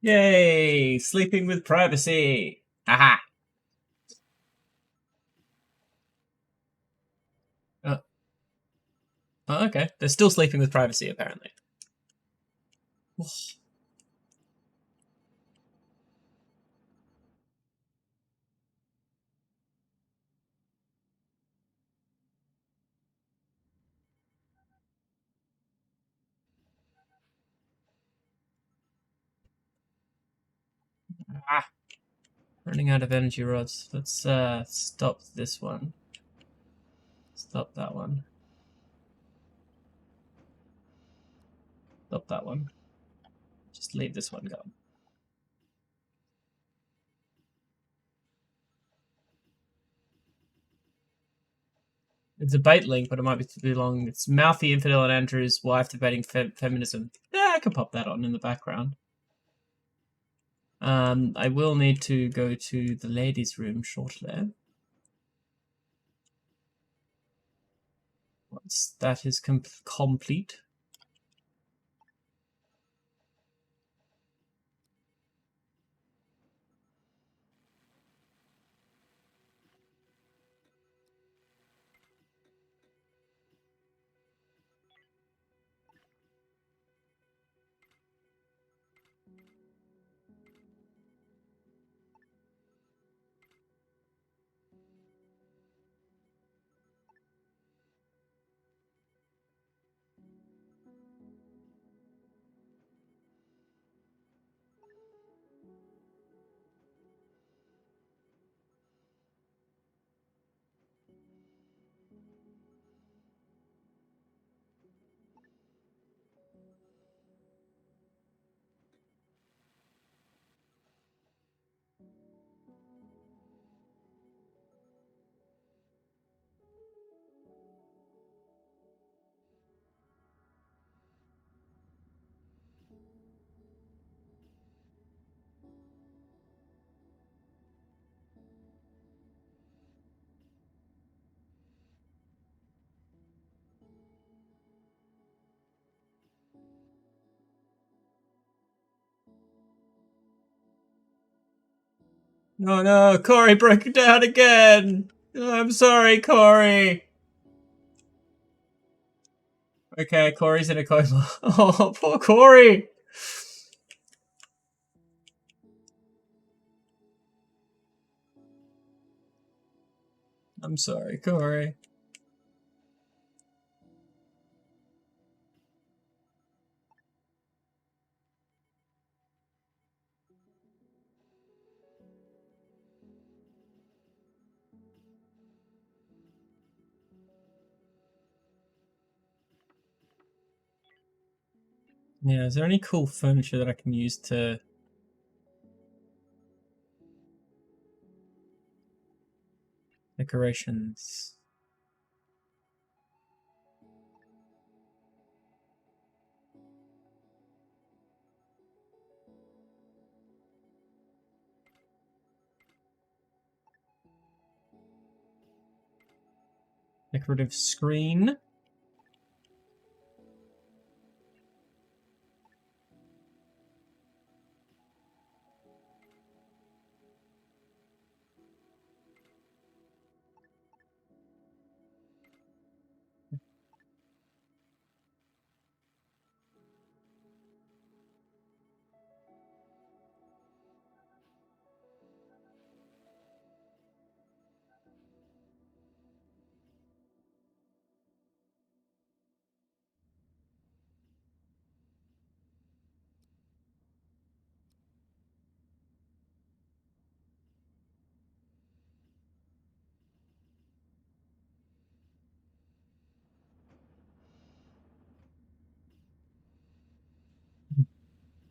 Speaker 1: Yay! Sleeping with privacy! Haha! Oh, okay. They're still sleeping with privacy, apparently. Ah! Running out of energy rods. Let's stop this one. Stop that one. Stop that one. Just leave this one go. It's a bait link, but it might be too long. It's Mouthy Infidel and Andrew's wife debating feminism. Yeah, could pop that on in the background. I will need to go to the ladies' room shortly. Once that is complete. Oh no, Corey broke it down again. Oh, I'm sorry, Corey. Okay, Corey's in a coma. Oh, poor Corey. I'm sorry, Corey. Yeah, is there any cool furniture that I can use to... Decorations. Decorative screen.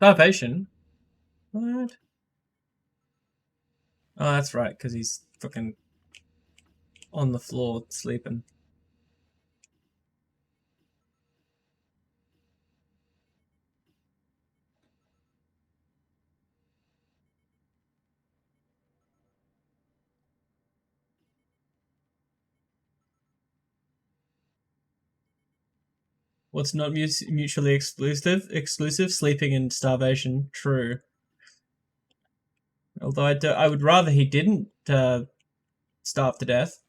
Speaker 1: Starvation? What? Oh, that's right, because he's fucking on the floor sleeping. What's not mutually exclusive? Sleeping and starvation. True. Although I would rather he didn't starve to death.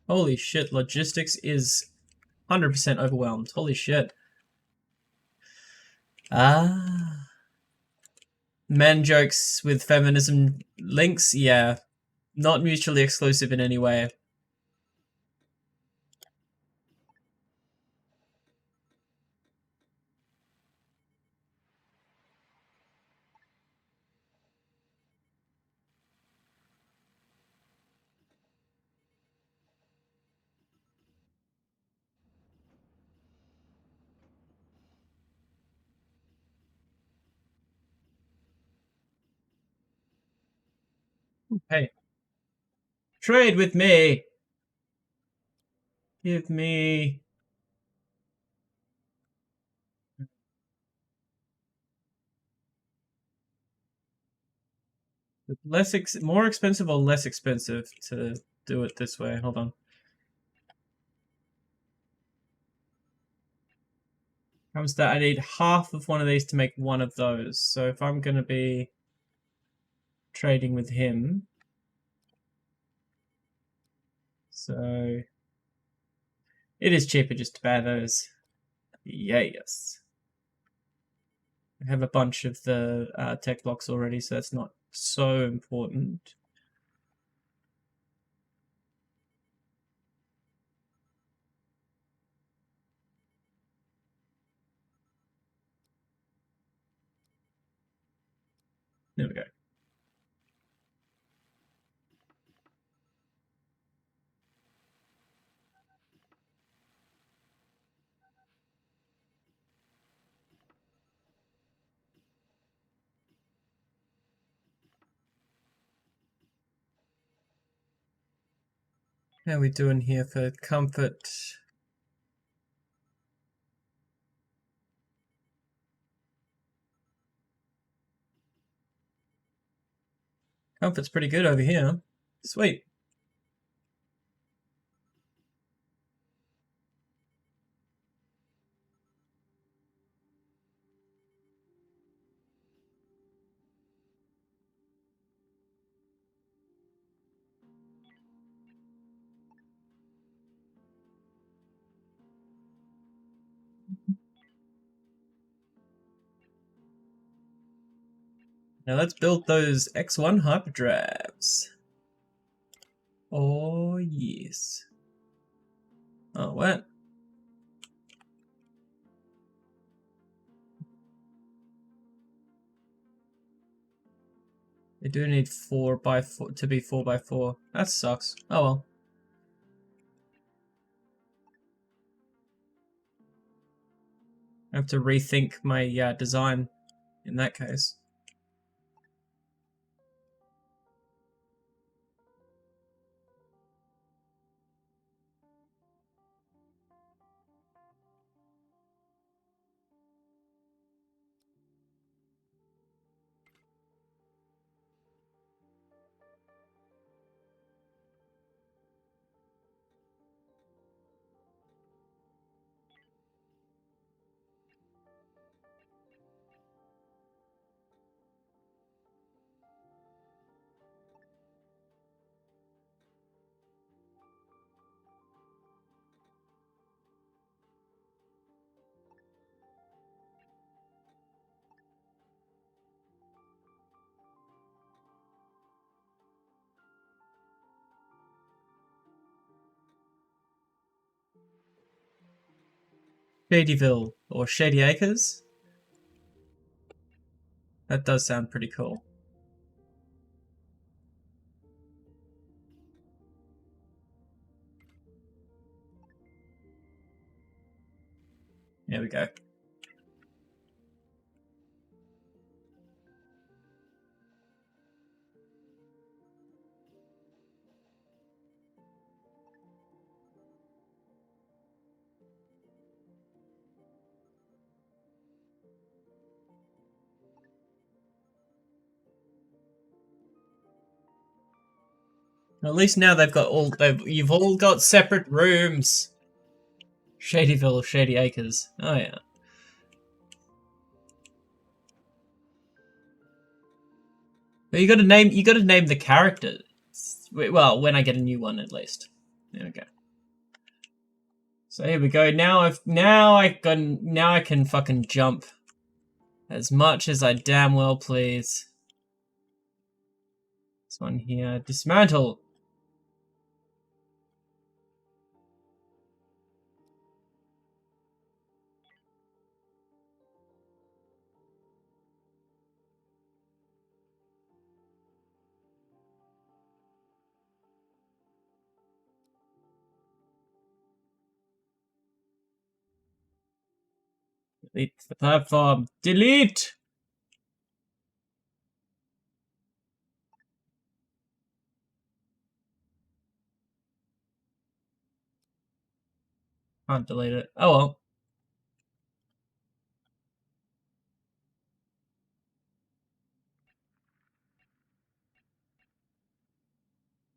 Speaker 1: Holy shit, logistics is 100% overwhelmed. Holy shit. Ah. Men jokes with feminism links? Yeah. Not mutually exclusive in any way. Hey. Trade with me. Give me... more expensive or less expensive to do it this way? Hold on. Comes that I need half of one of these to make one of those. So if I'm going to be trading with him, so it is cheaper just to buy those. Yes. I have a bunch of the tech blocks already, so that's not so important. There we go. How are we doing here for comfort? Comfort's pretty good over here. Sweet. Now let's build those X1 hyperdrives. Oh, yes. Oh, what? They do need 4x4 to be 4x4. That sucks. Oh well. I have to rethink my design in that case. Shadyville or Shady Acres. That does sound pretty cool. There we go. At least now you've all got separate rooms. Shadyville, Shady Acres. Oh yeah. But you got to name the characters. Well, when I get a new one at least. There we go. So here we go. Now I can fucking jump as much as I damn well please. This one here, dismantle. Delete the platform. Delete. Can't delete it. Oh well.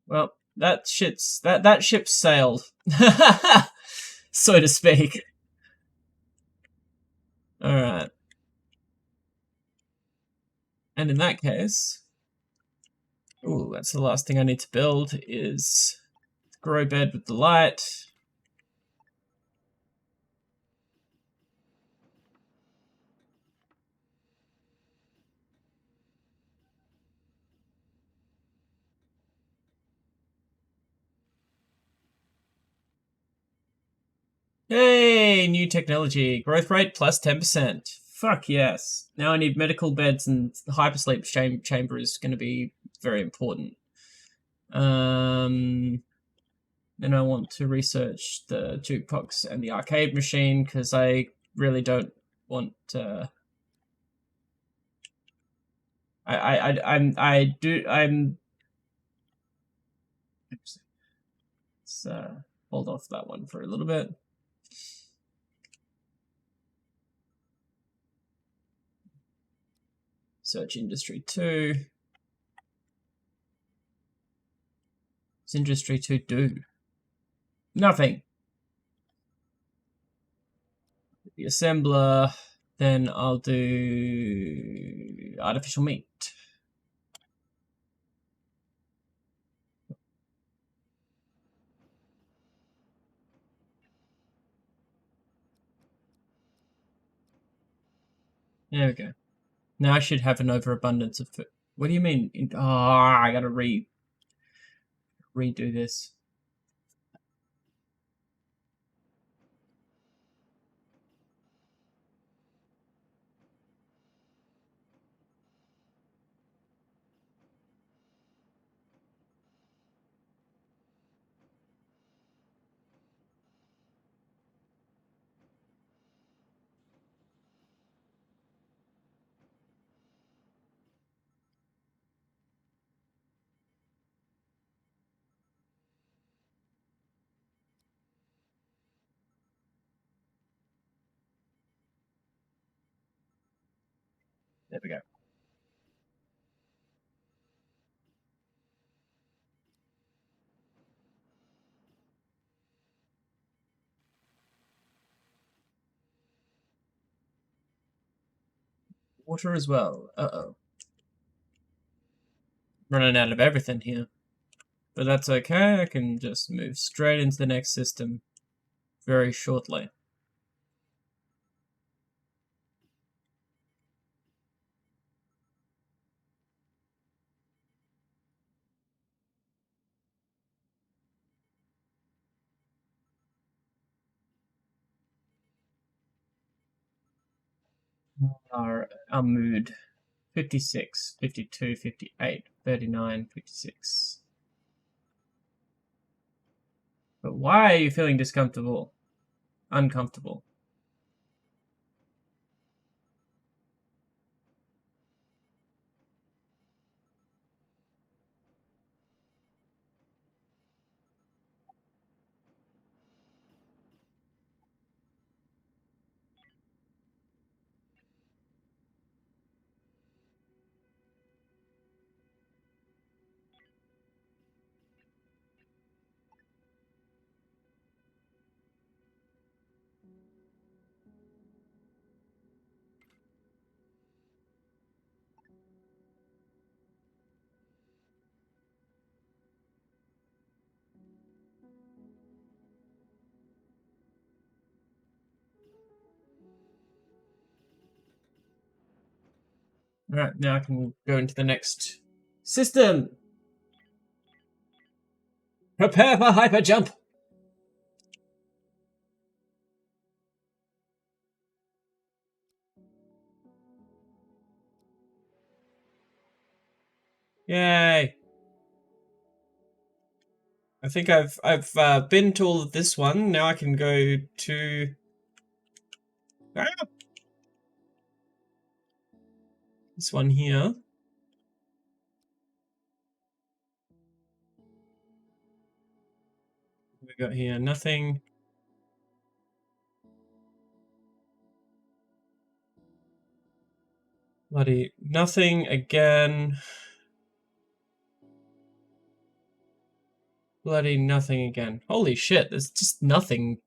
Speaker 1: Well, that ship sailed, so to speak. All right. And in that case, ooh, that's the last thing I need to build is grow bed with the light. Hey, new technology. Growth rate plus 10%. Fuck yes. Now I need medical beds, and the hypersleep chamber is going to be very important. Then I want to research the jukebox and the arcade machine because I really don't want to. I'm. Let's hold off that one for a little bit. Search industry 2. What's industry 2 do? Nothing. The assembler. Then I'll do artificial meat. There we go. Now I should have an overabundance of food. What do you mean? Oh, I gotta redo this. There we go. Water as well. Uh-oh. Running out of everything here. But that's okay, I can just move straight into the next system very shortly. Our mood. 56, 52, 58, 39, 56. But why are you feeling discomfortable? Uncomfortable? Alright, now I can go into the next system. Prepare for hyper jump. Yay! I think I've been to all of this one. Now I can go to this one here. We got here nothing. Bloody nothing again. Bloody nothing again. Holy shit, there's just nothing.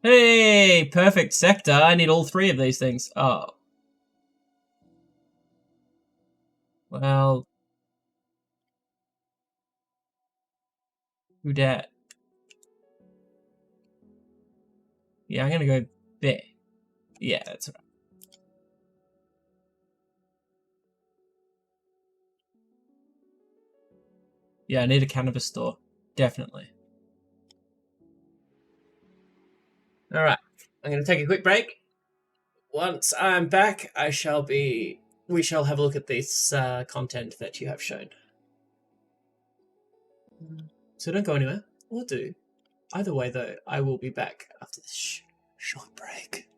Speaker 1: Hey, perfect sector. I need all three of these things. Oh. Well. Who dat? Yeah, I'm gonna go there. Yeah, that's right. Yeah, I need a cannabis store. Definitely. Alright. I'm gonna take a quick break. Once I'm back, we shall have a look at this content that you have shown. So don't go anywhere. Or do. Either way, though, I will be back after this short break.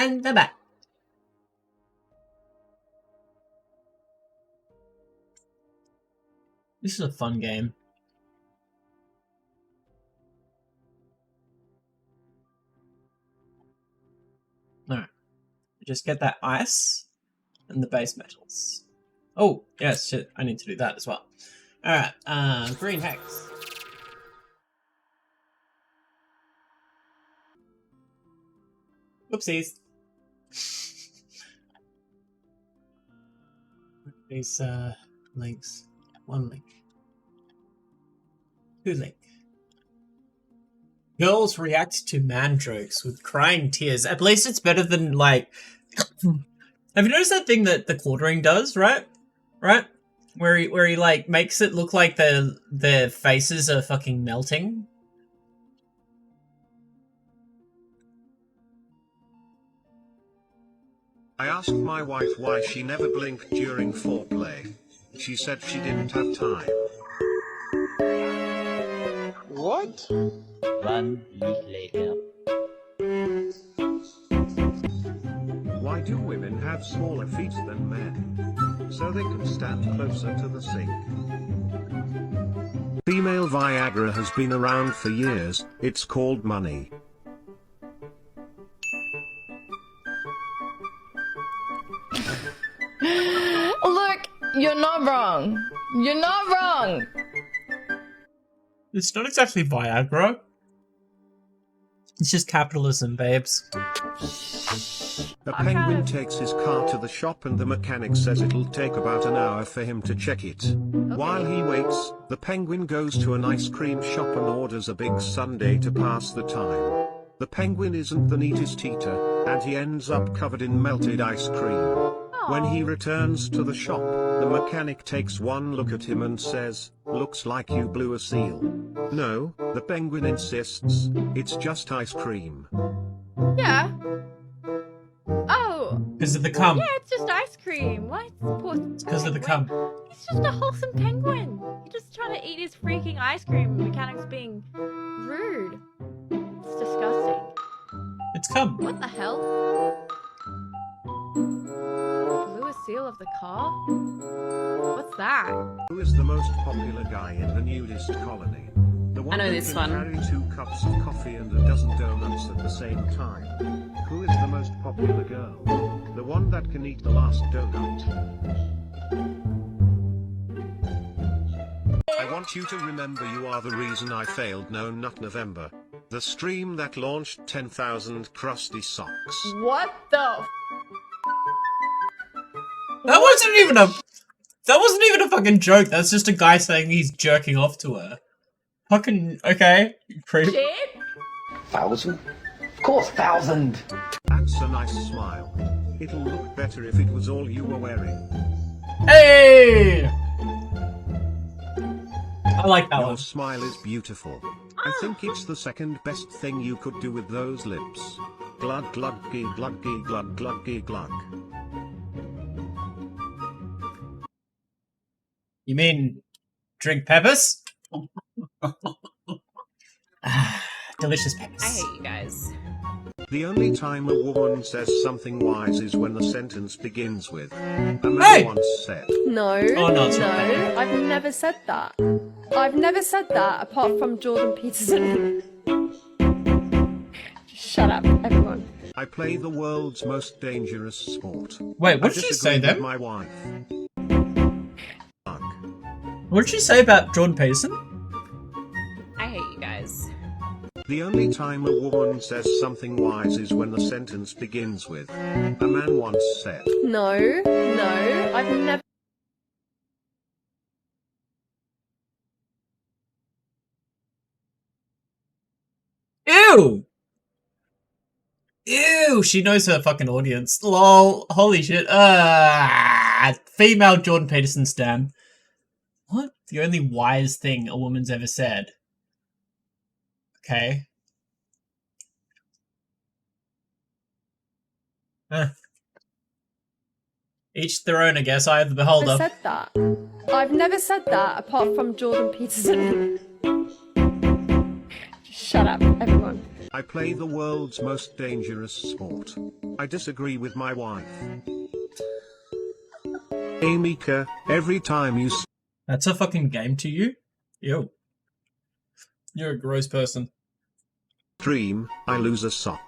Speaker 1: And they're back. This is a fun game. Alright. Just get that ice and the base metals. Oh, yes, shit. I need to do that as well. Alright, green hex. Whoopsies. These links. One link. Two link. Girls react to man jokes with crying tears. At least it's better than like. Have you noticed that thing that the quartering does? Right, where he like makes it look like their faces are fucking melting.
Speaker 4: I asked my wife why she never blinked during foreplay. She said she didn't have time.
Speaker 5: What?
Speaker 6: 1 week later.
Speaker 4: Why do women have smaller feet than men? So they can stand closer to the sink. Female Viagra has been around for years, it's called money.
Speaker 7: Look, you're not wrong. You're not wrong.
Speaker 1: It's not exactly Viagra. It's just capitalism, babes.
Speaker 4: A penguin takes his car to the shop and the mechanic says it'll take about an hour for him to check it. While he waits, the penguin goes to an ice cream shop and orders a big sundae to pass the time. The penguin isn't the neatest eater, and he ends up covered in melted ice cream. When he returns to the shop, the mechanic takes one look at him and says, "Looks like you blew a seal." No, the penguin insists, it's just ice cream.
Speaker 7: Yeah. Oh.
Speaker 1: Because of the cum.
Speaker 7: Yeah, it's just ice cream. What?
Speaker 1: It's because of the cum.
Speaker 7: He's just a wholesome penguin. He's just trying to eat his freaking ice cream. The mechanic's being rude. It's disgusting.
Speaker 1: It's cum.
Speaker 7: What the hell? Blew a seal of the car? What's that?
Speaker 4: Who is the most popular guy in the nudist colony? The one
Speaker 8: I know
Speaker 4: who
Speaker 8: this
Speaker 4: can
Speaker 8: one.
Speaker 4: carry 2 cups of coffee and a dozen donuts at the same time. Who is the most popular girl? The one that can eat the last donut. I want you to remember you are the reason I failed No Nut November. The stream that launched 10,000 crusty socks.
Speaker 7: What the?
Speaker 1: That wasn't even a fucking joke. That's just a guy saying he's jerking off to her. Fucking okay, creep.
Speaker 7: Shit?
Speaker 5: 1,000? Of course, 1,000.
Speaker 4: That's a nice smile. It'll look better if it was all you were wearing.
Speaker 1: Hey! I like that
Speaker 4: Your
Speaker 1: one.
Speaker 4: smile is beautiful. I think it's the second best thing you could do with those lips. Glug gluggy gluggy glug gluggy glug.
Speaker 1: You mean drink peppers? Delicious peppers.
Speaker 8: I hate you guys.
Speaker 4: The only time a woman says something wise is when the sentence begins with, "A man
Speaker 1: Hey!
Speaker 4: once said."
Speaker 9: No,
Speaker 1: Oh, no, it's
Speaker 9: no,
Speaker 1: not.
Speaker 9: I've never said that. I've never said that apart from Jordan Peterson. Shut up, everyone.
Speaker 4: I play the world's most dangerous sport.
Speaker 1: Wait, what
Speaker 4: I
Speaker 1: did she
Speaker 4: disagree
Speaker 1: say
Speaker 4: with
Speaker 1: then?
Speaker 4: my wife. Fuck.
Speaker 1: What did she say about Jordan Peterson?
Speaker 8: I hate you guys.
Speaker 4: The only time a woman says something wise is when the sentence begins with, "A man once said."
Speaker 9: No, no, I've never.
Speaker 1: Ew! Ew! She knows her fucking audience. Lol. Holy shit. Female Jordan Peterson stan. What? The only wise thing a woman's ever said. Okay. Each their own, I guess. I have the beholder.
Speaker 9: said that. I've never said that apart from Jordan Peterson. Shut up, everyone.
Speaker 4: I play the world's most dangerous sport. I disagree with my wife. Amika, every time you
Speaker 1: That's a fucking game to you? Yo. You're a gross person.
Speaker 4: stream, I lose a sock.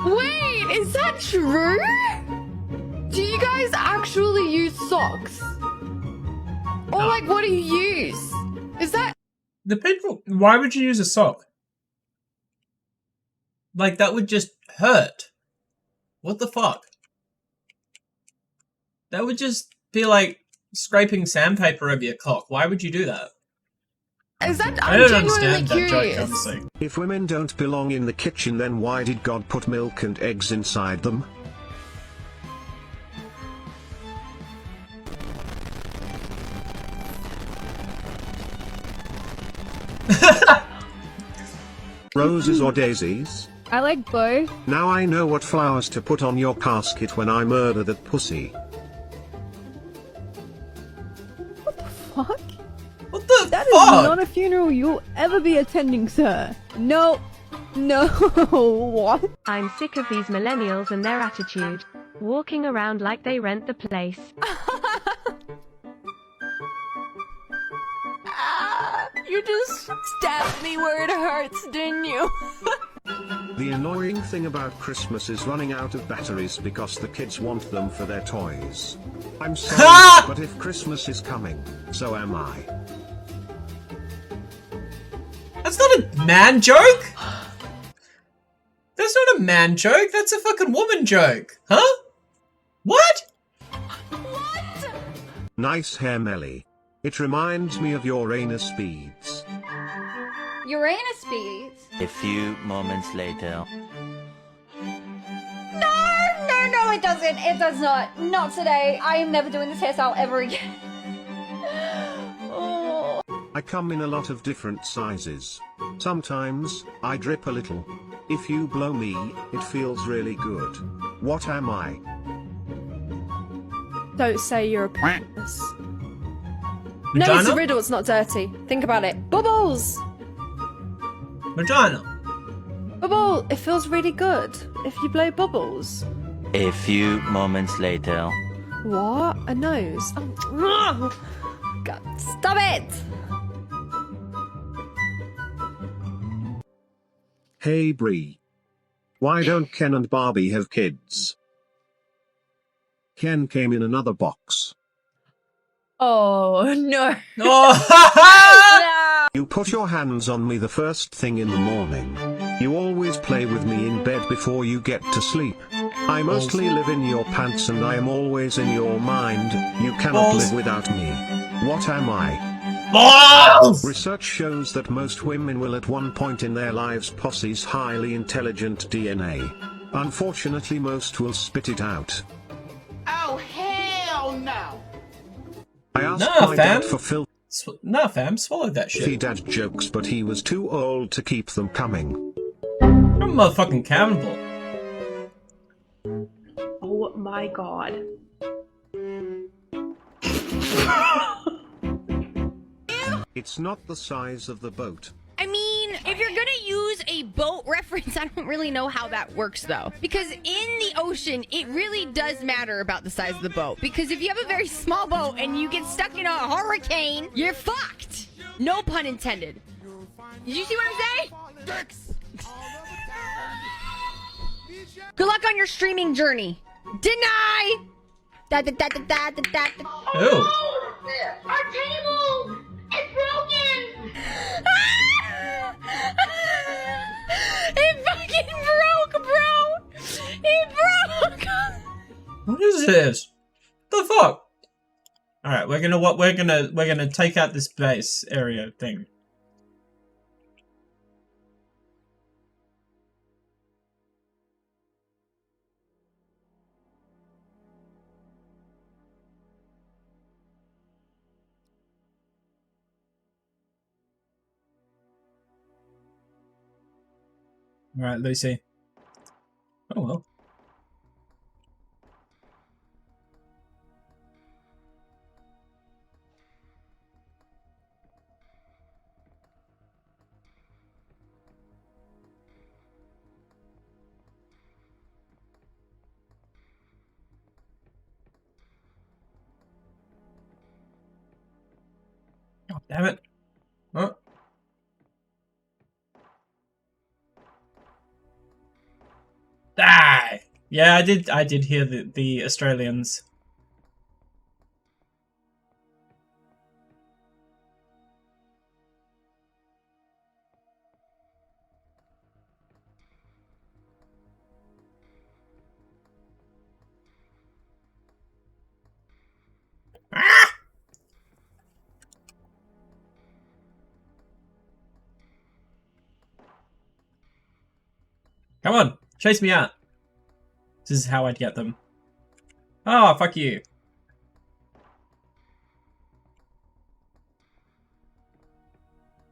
Speaker 9: Wait, is that true? Do you guys actually use socks? Or like, what do you use? Is that...
Speaker 1: Depends. Why would you use a sock? Like, that would just hurt. What the fuck? That would just be like scraping sandpaper over your cock. Why would you do that?
Speaker 9: Is that...
Speaker 1: I
Speaker 9: I'm
Speaker 1: don't
Speaker 9: genuinely
Speaker 1: understand that joke,
Speaker 9: curious.
Speaker 1: honestly.
Speaker 4: If women don't belong in the kitchen, then why did God put milk and eggs inside them? Roses or daisies?
Speaker 9: I like both.
Speaker 4: Now I know what flowers to put on your casket when I murder that pussy.
Speaker 9: Fuck?
Speaker 1: What the
Speaker 9: That is
Speaker 1: fuck?
Speaker 9: not a funeral you'll ever be attending, sir. No. No. What?
Speaker 10: I'm sick of these millennials and their attitude. Walking around like they rent the place.
Speaker 9: You just stabbed me where it hurts, didn't you?
Speaker 4: The annoying thing about Christmas is running out of batteries because the kids want them for their toys. I'm sorry, but if Christmas is coming, so am I.
Speaker 1: That's not a man joke? That's not a man joke, that's a fucking woman joke. Huh? What?
Speaker 4: Nice hair, Melly. It reminds me of your anus beads.
Speaker 9: Uranus beads?
Speaker 6: A few moments later.
Speaker 9: No, it doesn't. It does not. Not today. I am never doing this hairstyle ever again. Oh.
Speaker 4: I come in a lot of different sizes. Sometimes, I drip a little. If you blow me, it feels really good. What am I?
Speaker 9: Don't say you're a penis. No, it's
Speaker 1: Vagina?
Speaker 9: a riddle. It's not dirty. Think about it. Bubbles!
Speaker 1: Vagina.
Speaker 9: Bubble! It feels really good if you blow bubbles.
Speaker 6: A few moments later.
Speaker 9: What? A nose? Oh. God, stop it!
Speaker 4: Hey Bree. Why don't Ken and Barbie have kids? Ken came in another box.
Speaker 7: Oh, no.
Speaker 1: Oh,
Speaker 4: You put your hands on me the first thing in the morning. You always play with me in bed before you get to sleep. I mostly live in your pants and I am always in your mind. You cannot live without me. What am I?
Speaker 1: balls!
Speaker 4: Research shows that most women will at one point in their lives possess highly intelligent DNA. Unfortunately, most will spit it out.
Speaker 5: Oh, hell no!
Speaker 4: I asked
Speaker 1: Nah,
Speaker 4: my
Speaker 1: fam.
Speaker 4: dad for filthy
Speaker 1: Nah, fam, swallow that shit.
Speaker 4: dad jokes, but he was too old to keep them coming.
Speaker 1: I'm a motherfucking cannibal.
Speaker 7: Oh my god.
Speaker 4: It's not the size of the boat.
Speaker 8: I mean, if you're gonna use a boat reference, I don't really know how that works though. Because in the ocean, it really does matter about the size of the boat. Because if you have a very small boat and you get stuck in a hurricane, you're fucked. No pun intended. Did you see what I'm saying? Good luck on your streaming journey. Deny! Da, da, da, da, da, da, da.
Speaker 1: Ew.
Speaker 7: Our table is broken!
Speaker 8: It fucking broke, bro! It broke!
Speaker 1: What is this? What the fuck? Alright, we're gonna take out this base area thing. Alright, Lucy. Oh well. Damn it. Oh. Die! Yeah, I did hear the Australians. Ah! Come on, chase me out. This is how I'd get them. Oh, fuck you.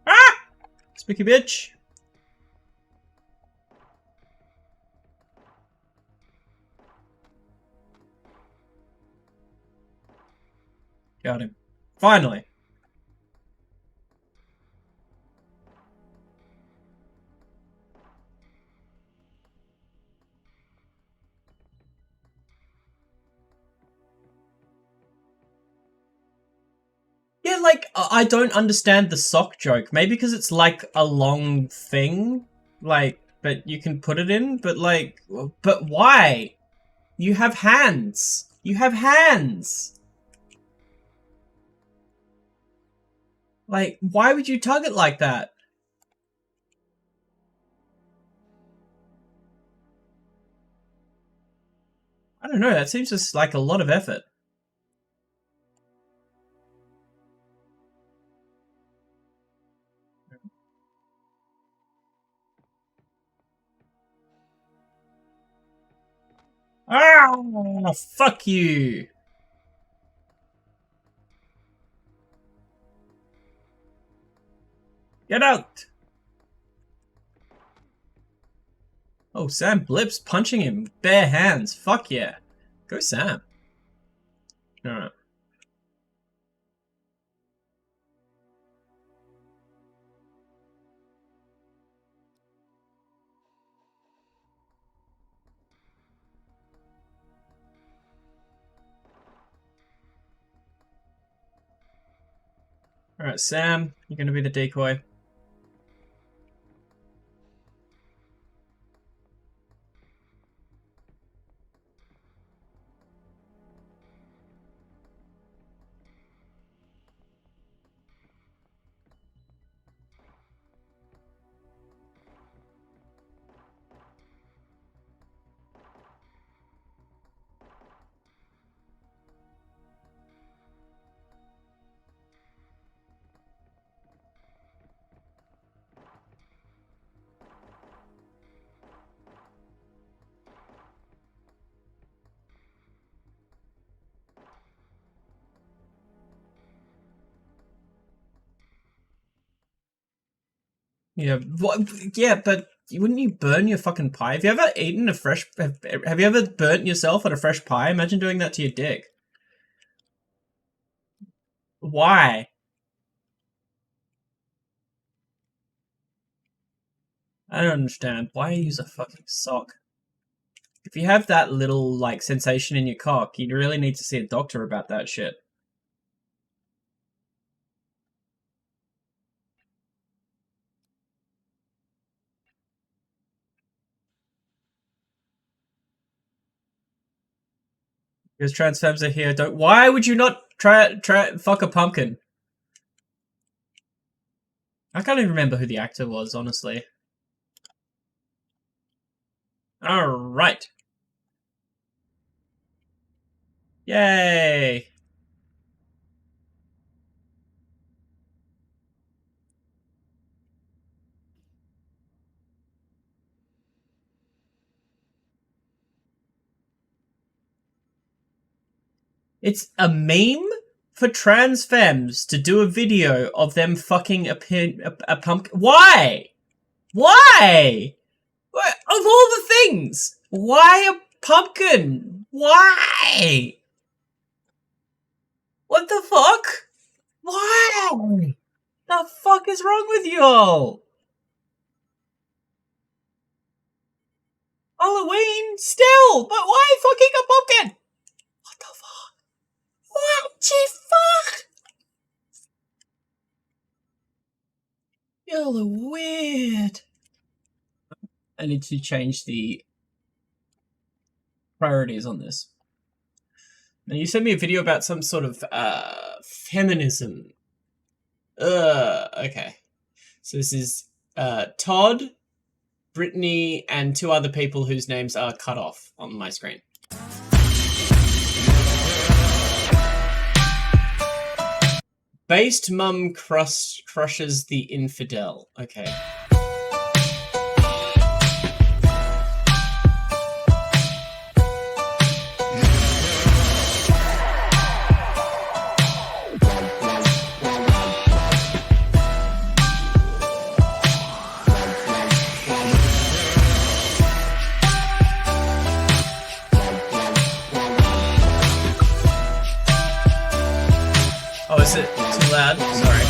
Speaker 1: Ah! Spooky bitch. Got him. Finally. Yeah, like, I don't understand the sock joke. Maybe because it's like a long thing, like, but you can put it in, but like, but why? You have hands. You have hands. Like, why would you tug it like that? I don't know, that seems just like a lot of effort. Ah, fuck you. Get out. Oh, Sam Blips punching him bare hands. Fuck yeah. Go Sam. Alright. Alright, Sam, you're gonna be the decoy. Yeah, what? Yeah, but wouldn't you burn your fucking pie? Have you ever eaten a fresh... Have you ever burnt yourself on a fresh pie? Imagine doing that to your dick. Why? I don't understand. Why use a fucking sock? If you have that little, like, sensation in your cock, you really need to see a doctor about that shit. Because trans femmes are here, don't... Why would you not try fuck a pumpkin? I can't even remember who the actor was, honestly. Alright. Yay! It's a meme for trans femmes to do a video of them fucking a pumpkin. Why? Why? Of all the things, why a pumpkin? Why? What the fuck? Why? The fuck is wrong with you all? Halloween still, but why fucking a pumpkin? What the fuck? What the fuck? Y'all are weird. I need to change the priorities on this. Now, you sent me a video about some sort of feminism. Okay. So this is Todd, Brittany, and 2 other people whose names are cut off on my screen. Based mum crushes the infidel. Okay. Oh, is it too loud? Sorry.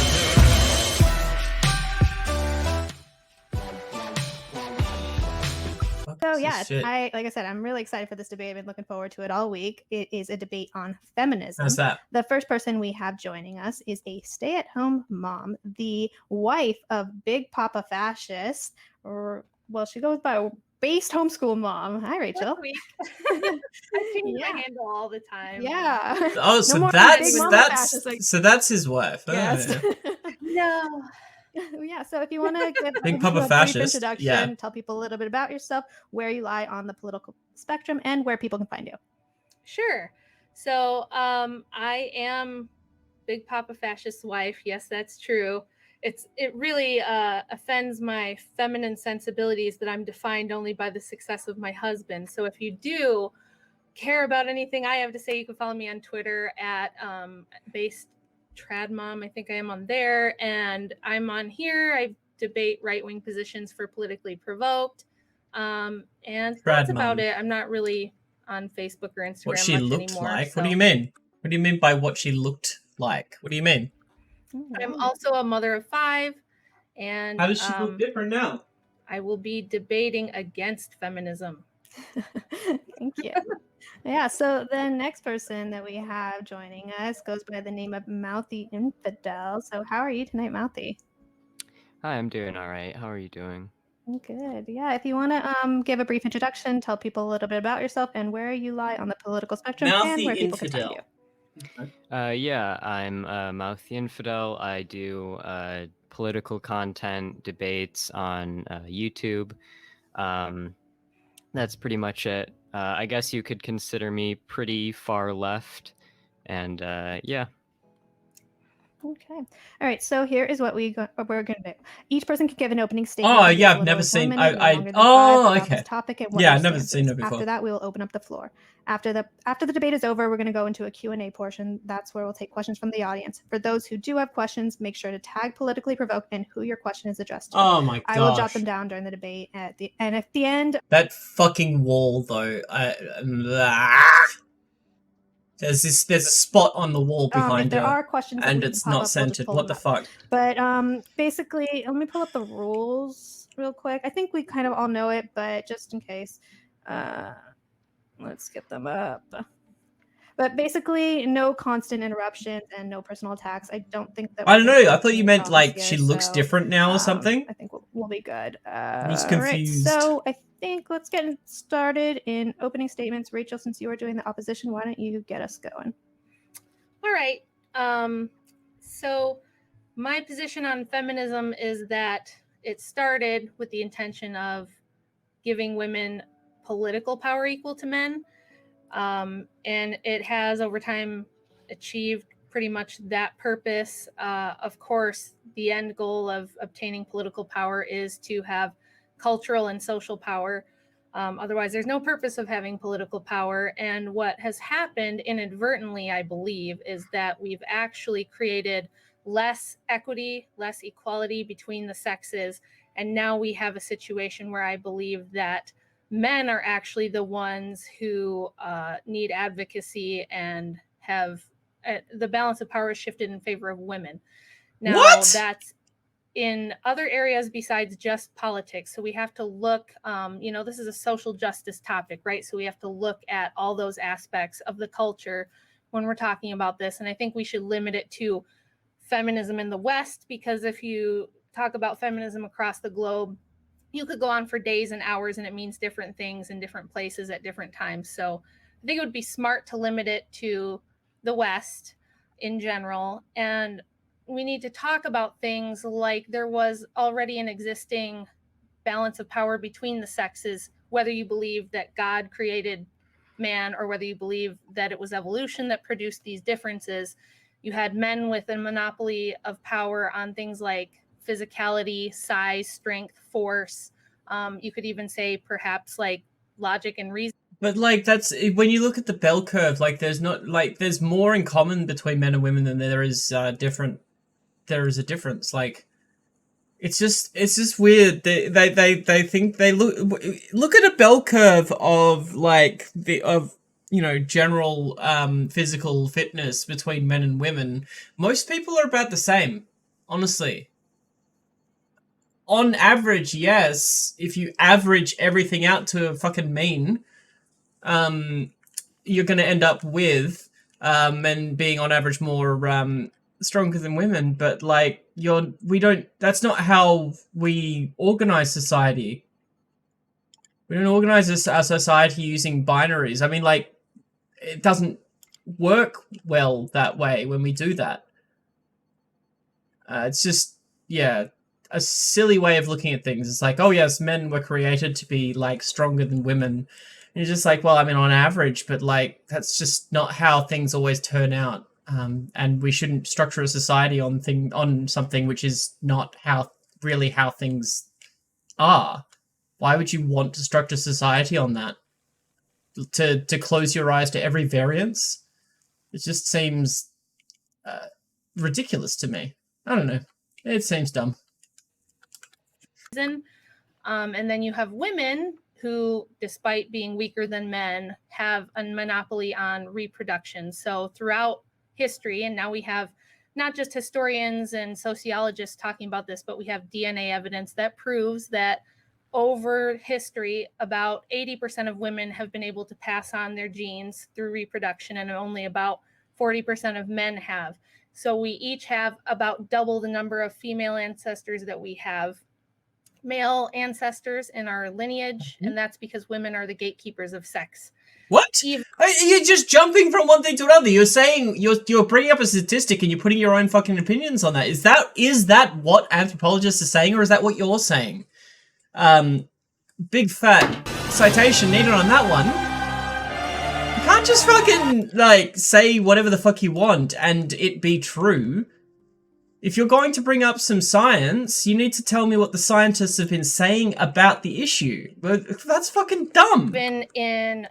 Speaker 11: So yeah, like I said, I'm really excited for this debate. I've been looking forward to it all week. It is a debate on feminism.
Speaker 1: How's that?
Speaker 11: The first person we have joining us is a stay-at-home mom, the wife of Big Papa Fascist, or well, she goes by based homeschool mom. Hi, Rachel.
Speaker 12: I change my handle all the time.
Speaker 11: Yeah.
Speaker 1: Oh, so
Speaker 11: No
Speaker 1: that's his wife.
Speaker 11: Yes.
Speaker 1: Oh, yeah.
Speaker 11: No. Yeah, so if you want to give
Speaker 1: Big
Speaker 11: a
Speaker 1: Papa
Speaker 11: brief
Speaker 1: Fascist,
Speaker 11: introduction,
Speaker 1: yeah.
Speaker 11: tell people a little bit about yourself, where you lie on the political spectrum, and where people can find you.
Speaker 12: Sure. So I am Big Papa Fascist's wife. Yes, that's true. It really offends my feminine sensibilities that I'm defined only by the success of my husband. So if you do care about anything I have to say, you can follow me on Twitter at based TradMom. I think I am on there, and I'm on here. I debate right-wing positions for Politically Provoked, and that's about it. I'm not really on Facebook or Instagram
Speaker 1: What she
Speaker 12: much
Speaker 1: looked
Speaker 12: anymore.
Speaker 1: like?
Speaker 12: So.
Speaker 1: What do you mean? What do you mean by what she looked like? What do you mean?
Speaker 12: I'm also a mother of 5, and
Speaker 1: How does she look different now?
Speaker 12: I will be debating against feminism.
Speaker 11: Thank you. Yeah, so the next person that we have joining us goes by the name of Mouthy Infidel. So how are you tonight, Mouthy?
Speaker 13: Hi, I'm doing all right. How are you doing?
Speaker 11: Good. Yeah, if you want to give a brief introduction, tell people a little bit about yourself and where you lie on the political spectrum and where people can find you.
Speaker 13: Yeah, I'm Mouthy Infidel. I do political content, debates on YouTube. That's pretty much it. I guess you could consider me pretty far left, and yeah.
Speaker 11: Okay. All right. So here is what we're going to do. Each person can give an opening statement.
Speaker 1: Oh yeah, I've never seen. Okay.
Speaker 11: Topic and
Speaker 1: Yeah, I've never seen it before.
Speaker 11: After that, we will open up the floor. After the debate is over, we're going to go into a Q&A portion. That's where we'll take questions from the audience. For those who do have questions, make sure to tag Politically Provoked and who your question is addressed to.
Speaker 1: Oh my gosh.
Speaker 11: I will jot them down during the debate at the end.
Speaker 1: That fucking wall though. There's a spot on the wall behind
Speaker 11: there
Speaker 1: her,
Speaker 11: are questions
Speaker 1: and it's not centered. What the fuck?
Speaker 11: But basically, let me pull up the rules real quick. I think we kind of all know it, but just in case, let's get them up. But basically, no constant interruptions and no personal attacks. I don't think that.
Speaker 1: I don't know. I thought you meant like she looks different now or something.
Speaker 11: I think we'll be good.
Speaker 1: I was confused.
Speaker 11: Right, so I think let's get started in opening statements. Rachel, since you are doing the opposition, why don't you get us going?
Speaker 12: All right. So my position on feminism is that it started with the intention of giving women political power equal to men. And it has over time achieved pretty much that purpose. Of course, the end goal of obtaining political power is to have cultural and social power. Otherwise, there's no purpose of having political power. And what has happened inadvertently, I believe, is that we've actually created less equity, less equality between the sexes. And now we have a situation where I believe that men are actually the ones who need advocacy and have the balance of power is shifted in favor of women. Now, that's in other areas besides just politics. So we have to look, this is a social justice topic, right? So we have to look at all those aspects of the culture when we're talking about this. And I think we should limit it to feminism in the West, because if you talk about feminism across the globe, you could go on for days and hours, and it means different things in different places at different times. So I think it would be smart to limit it to the West in general. And we need to talk about things like there was already an existing balance of power between the sexes, whether you believe that God created man or whether you believe that it was evolution that produced these differences. You had men with a monopoly of power on things like physicality, size, strength, force. You could even say perhaps like logic and reason.
Speaker 1: But like that's when you look at the bell curve, like there's more in common between men and women than there is different. There is a difference. Like it's just weird. They think they look at a bell curve of like general physical fitness between men and women. Most people are about the same, honestly. On average, yes. If you average everything out to a fucking mean, you're going to end up with men being on average more stronger than women. But like that's not how we organize society. We don't organize our society using binaries. I mean, like, it doesn't work well that way when we do that. It's just, yeah, a silly way of looking at things. It's like, oh yes, men were created to be like stronger than women. And you're just like, well, I mean, on average, but like that's just not how things always turn out. And we shouldn't structure a society on something which is not how things are. Why would you want to structure society on that? To close your eyes to every variance? It just seems ridiculous to me. I don't know. It seems dumb.
Speaker 12: And then you have women who, despite being weaker than men, have a monopoly on reproduction. So throughout history, and now we have not just historians and sociologists talking about this, but we have DNA evidence that proves that over history, about 80% of women have been able to pass on their genes through reproduction, and only about 40% of men have. So we each have about double the number of female ancestors that we have male ancestors in our lineage, and that's because women are the gatekeepers of sex.
Speaker 1: What? You're just jumping from one thing to another. You're saying you're bringing up a statistic and you're putting your own fucking opinions on that. Is that what anthropologists are saying, or is that what you're saying? Big fat citation needed on that one. You can't just fucking like say whatever the fuck you want and it be true. If you're going to bring up some science, you need to tell me what the scientists have been saying about the issue. But that's fucking dumb.
Speaker 12: Been in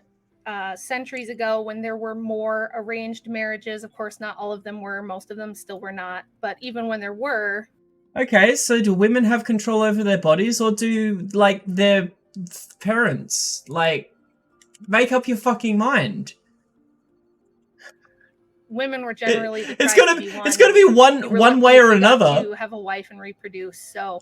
Speaker 12: centuries ago when there were more arranged marriages. Of course, not all of them were. Most of them still were not. But even when there were.
Speaker 1: Okay, so do women have control over their bodies, or do, like, their parents? Like, make up your fucking mind.
Speaker 12: Women were generally
Speaker 1: it's gonna be one way or another.
Speaker 12: To have a wife and reproduce. So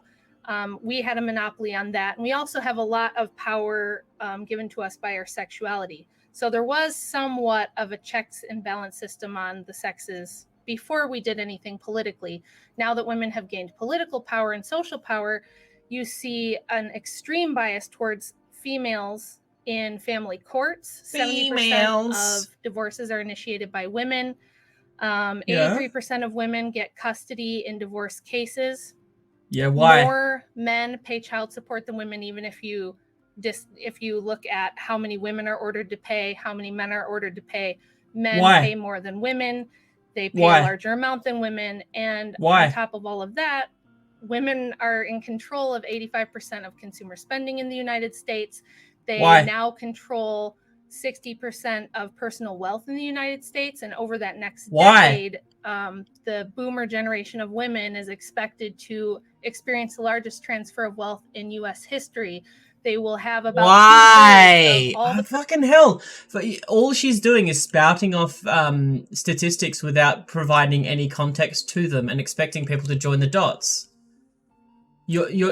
Speaker 12: we had a monopoly on that, and we also have a lot of power given to us by our sexuality. So there was somewhat of a checks and balance system on the sexes before we did anything politically. Now that women have gained political power and social power, you see an extreme bias towards females in family courts. 70% of divorces are initiated by women. 83% of women get custody in divorce cases.
Speaker 1: Yeah, why?
Speaker 12: More men pay child support than women, even if you look at how many women are ordered to pay, how many men are ordered to pay. Men pay more than women. They pay a larger amount than women. And on top of all of that, women are in control of 85% of consumer spending in the United States. They now control 60% of personal wealth in the United States. And over that next decade, the boomer generation of women is expected to experience the largest transfer of wealth in U.S. history. They will have about
Speaker 1: Why? All the fucking hell. All she's doing is spouting off statistics without providing any context to them and expecting people to join the dots.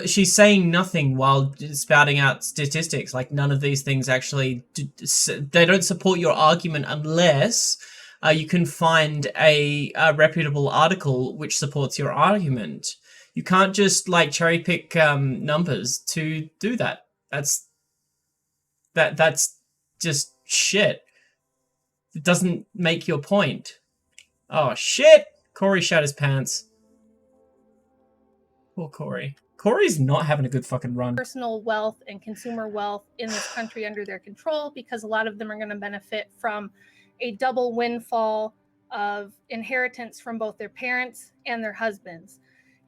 Speaker 1: She's saying nothing while spouting out statistics. Like, none of these things actually, they don't support your argument unless you can find a reputable article which supports your argument. You can't just like cherry pick numbers to do that. That's just shit. It doesn't make your point. Oh shit! Corey shat his pants. Poor Corey. Corey's not having a good fucking run.
Speaker 12: Personal wealth and consumer wealth in this country under their control, because a lot of them are going to benefit from a double windfall of inheritance from both their parents and their husbands.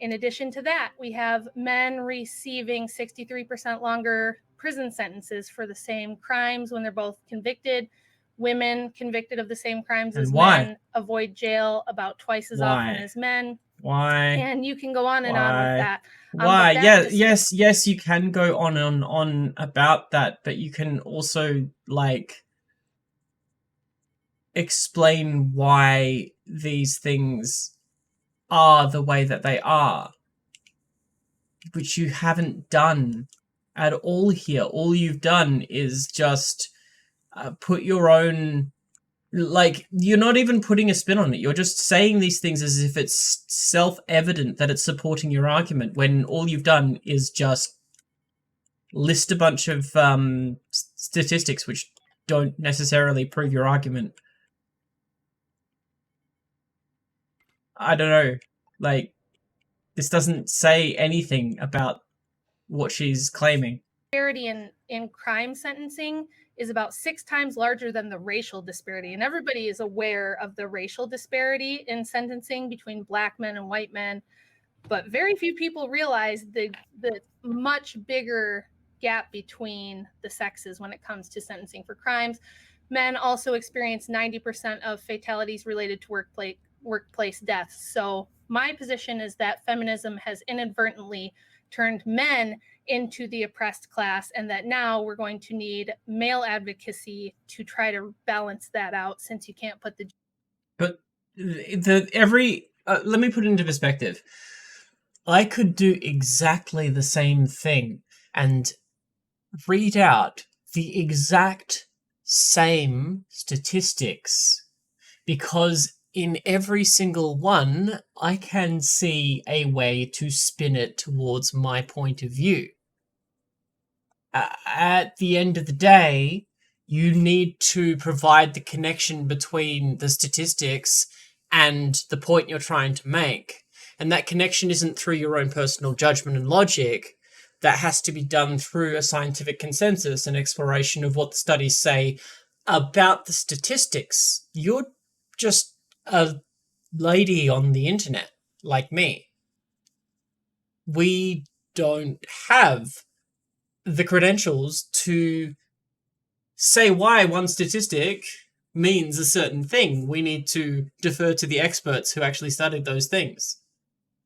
Speaker 12: In addition to that, we have men receiving 63% longer prison sentences for the same crimes when they're both convicted. Women convicted of the same crimes as men avoid jail about twice as often as men.
Speaker 1: Why?
Speaker 12: And you can go on and on with that.
Speaker 1: Why? Yes, you can go on and on about that, but you can also like explain why these things are the way that they are, which you haven't done at all here. All you've done is just put your own, like, you're not even putting a spin on it. You're just saying these things as if it's self-evident that it's supporting your argument, when all you've done is just list a bunch of statistics which don't necessarily prove your argument. I don't know. Like, this doesn't say anything about what she's claiming.
Speaker 12: Disparity in crime sentencing is about 6 times larger than the racial disparity. And everybody is aware of the racial disparity in sentencing between black men and white men. But very few people realize the much bigger gap between the sexes when it comes to sentencing for crimes. Men also experience 90% of fatalities related to workplace deaths. So my position is that feminism has inadvertently turned men into the oppressed class, and that now we're going to need male advocacy to try to balance that out, since you can't put the...
Speaker 1: But let me put it into perspective. I could do exactly the same thing and read out the exact same statistics, because in every single one, I can see a way to spin it towards my point of view. At the end of the day, you need to provide the connection between the statistics and the point you're trying to make. And that connection isn't through your own personal judgment and logic. That has to be done through a scientific consensus and exploration of what the studies say about the statistics. You're just a lady on the internet like me. We don't have the credentials to say why one statistic means a certain thing. We need to defer to the experts who actually studied those things.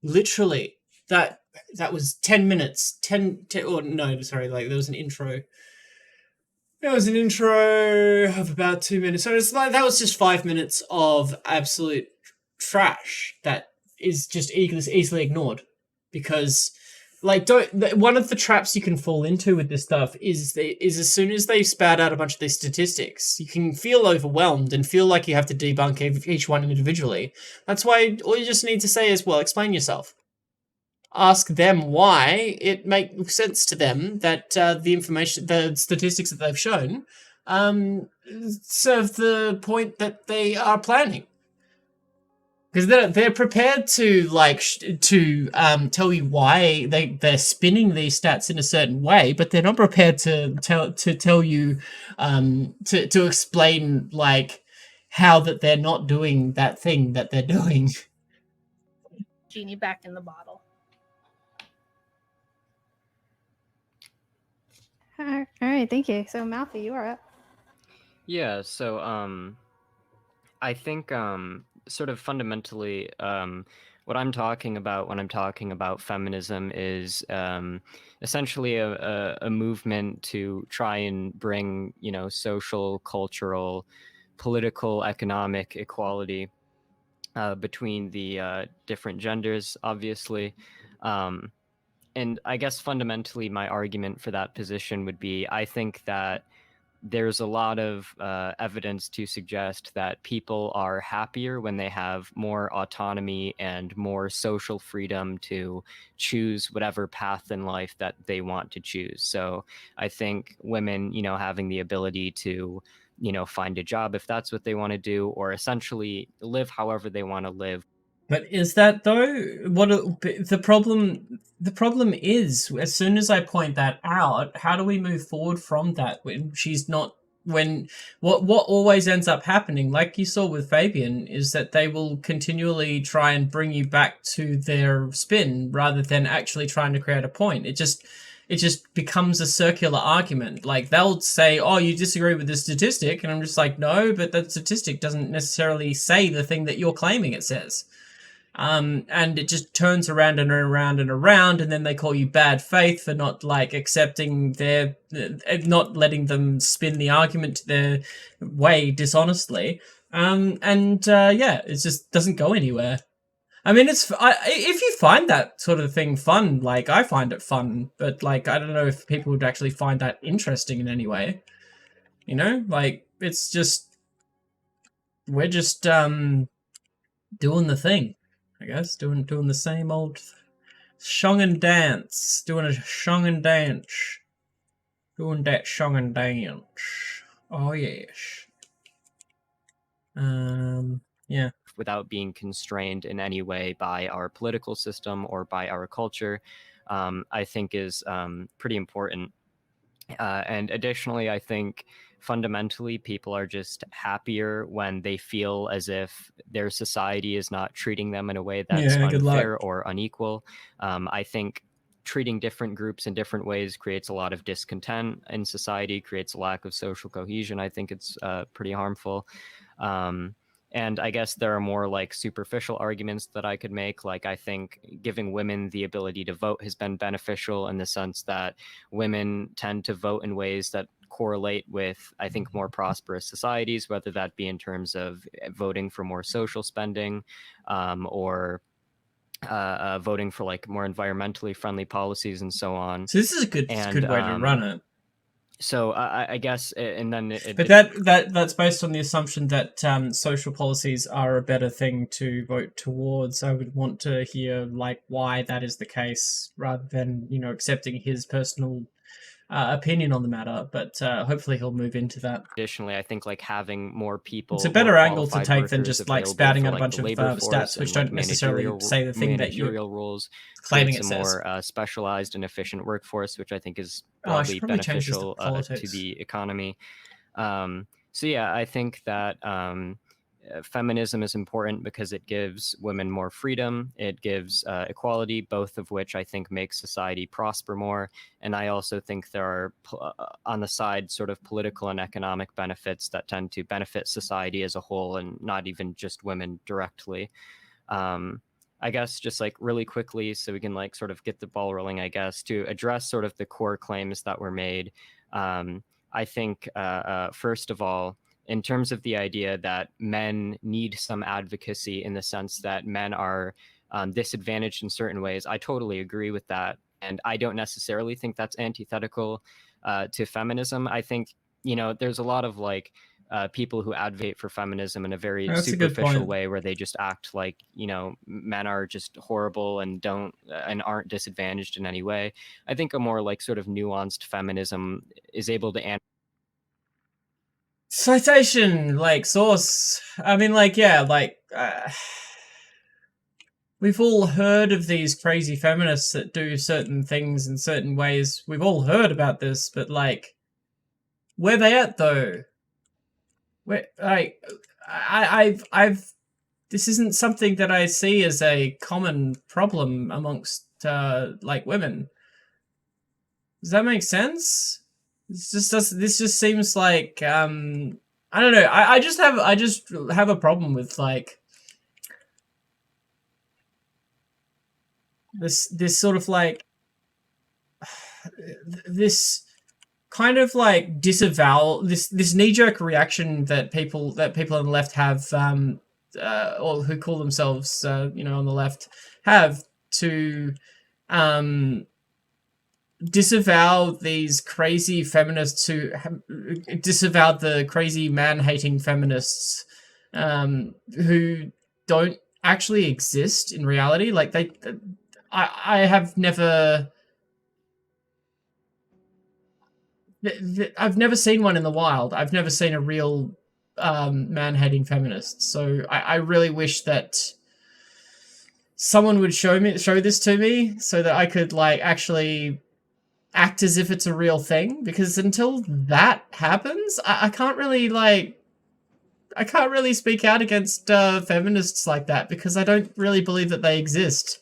Speaker 1: Literally, that was 10 minutes. There was an intro. There was an intro of about 2 minutes. So it's like, that was just 5 minutes of absolute trash that is just easily ignored. Because, like, one of the traps you can fall into with this stuff is as soon as they spout out a bunch of these statistics, you can feel overwhelmed and feel like you have to debunk each one individually. That's why all you just need to say is, well, explain yourself. Ask them why it makes sense to them that the statistics that they've shown serve the point that they are planning. Because they're prepared to tell you why they're spinning these stats in a certain way, but they're not prepared to tell you to explain like how that they're not doing that thing that they're doing.
Speaker 12: Genie back in the bottle.
Speaker 11: All right, thank you. So Malfi, you are up.
Speaker 13: Yeah, so I think sort of fundamentally what I'm talking about when I'm talking about feminism is essentially a movement to try and bring, social, cultural, political, economic equality between the different genders, obviously. And I guess fundamentally my argument for that position would be, I think that there's a lot of evidence to suggest that people are happier when they have more autonomy and more social freedom to choose whatever path in life that they want to choose. So I think women, you know, having the ability to, you know, find a job if that's what they want to do, or essentially live however they want to live.
Speaker 1: But is that though? The problem? The problem is, as soon as I point that out, how do we move forward from that when she's not? When what always ends up happening, like you saw with Fabian, is that they will continually try and bring you back to their spin rather than actually trying to create a point. It just becomes a circular argument. Like they'll say, "Oh, you disagree with the statistic," and I'm just like, "No, but that statistic doesn't necessarily say the thing that you're claiming it says." And it just turns around and around and around, and then they call you bad faith for not like accepting their, not letting them spin the argument their way dishonestly. Yeah, it just doesn't go anywhere. I mean, if you find that sort of thing fun, like I find it fun, but like I don't know if people would actually find that interesting in any way. You know, like it's just we're just doing the thing. I guess doing the same old song and dance, doing a song and dance, doing that song and dance. Oh yes. Yeah.
Speaker 13: Without being constrained in any way by our political system or by our culture, I think is pretty important. And additionally, I think fundamentally people are just happier when they feel as if their society is not treating them in a way that's unfair or unequal. I think treating different groups in different ways creates a lot of discontent in society, creates a lack of social cohesion. I think it's pretty harmful. And I guess there are more like superficial arguments that I could make. Like, I think giving women the ability to vote has been beneficial in the sense that women tend to vote in ways that correlate with, I think, more prosperous societies, whether that be in terms of voting for more social spending, or voting for like more environmentally friendly policies and so on.
Speaker 1: So this is a good way to run it.
Speaker 13: So I guess, and then
Speaker 1: but that's based on the assumption that social policies are a better thing to vote towards. I would want to hear like why that is the case, rather than accepting his personal opinion on the matter. But hopefully he'll move into that.
Speaker 13: Additionally, I think like having more people,
Speaker 1: it's a better angle to take than just like spouting out a bunch of stats which don't necessarily say the thing that you're
Speaker 13: rules,
Speaker 1: claiming it
Speaker 13: a
Speaker 1: says.
Speaker 13: More specialized and efficient workforce, which I think is broadly beneficial to the economy. So yeah, I think that feminism is important because it gives women more freedom, it gives equality, both of which I think make society prosper more. And I also think there are on the side sort of political and economic benefits that tend to benefit society as a whole, and not even just women directly. I guess just like really quickly, so we can like sort of get the ball rolling, I guess, to address sort of the core claims that were made. I think first of all, in terms of the idea that men need some advocacy in the sense that men are disadvantaged in certain ways, I totally agree with that. And I don't necessarily think that's antithetical to feminism. I think, there's a lot of like people who advocate for feminism in a very superficial way, where they just act like, men are just horrible and aren't disadvantaged in any way. I think a more like sort of nuanced feminism is able to answer.
Speaker 1: Citation, like source. I mean, like, yeah, like we've all heard of these crazy feminists that do certain things in certain ways. We've all heard about this, but like, where they at though? Where, like, I've this isn't something that I see as a common problem amongst like women. Does that make sense? This just seems like I don't know. I just have a problem with like this sort of like this kind of like disavow, this knee-jerk reaction that people on the left have or who call themselves on the left have to disavow these crazy feminists who disavowed the crazy man-hating feminists who don't actually exist in reality. Like I have never I've never seen one in the wild. I've never seen a real man-hating feminist. So I really wish that someone would show this to me so that I could like actually act as if it's a real thing, because until that happens, I can't really speak out against feminists like that, because I don't really believe that they exist.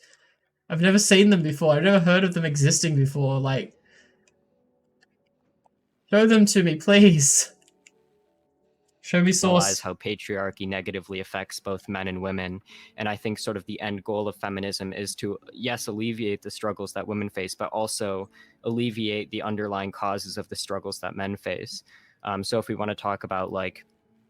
Speaker 1: I've never seen them before. I've never heard of them existing before. Like, show them to me, please. Show me source.
Speaker 13: How patriarchy negatively affects both men and women. And I think sort of the end goal of feminism is to, yes, alleviate the struggles that women face, but also alleviate the underlying causes of the struggles that men face. So if we want to talk about like,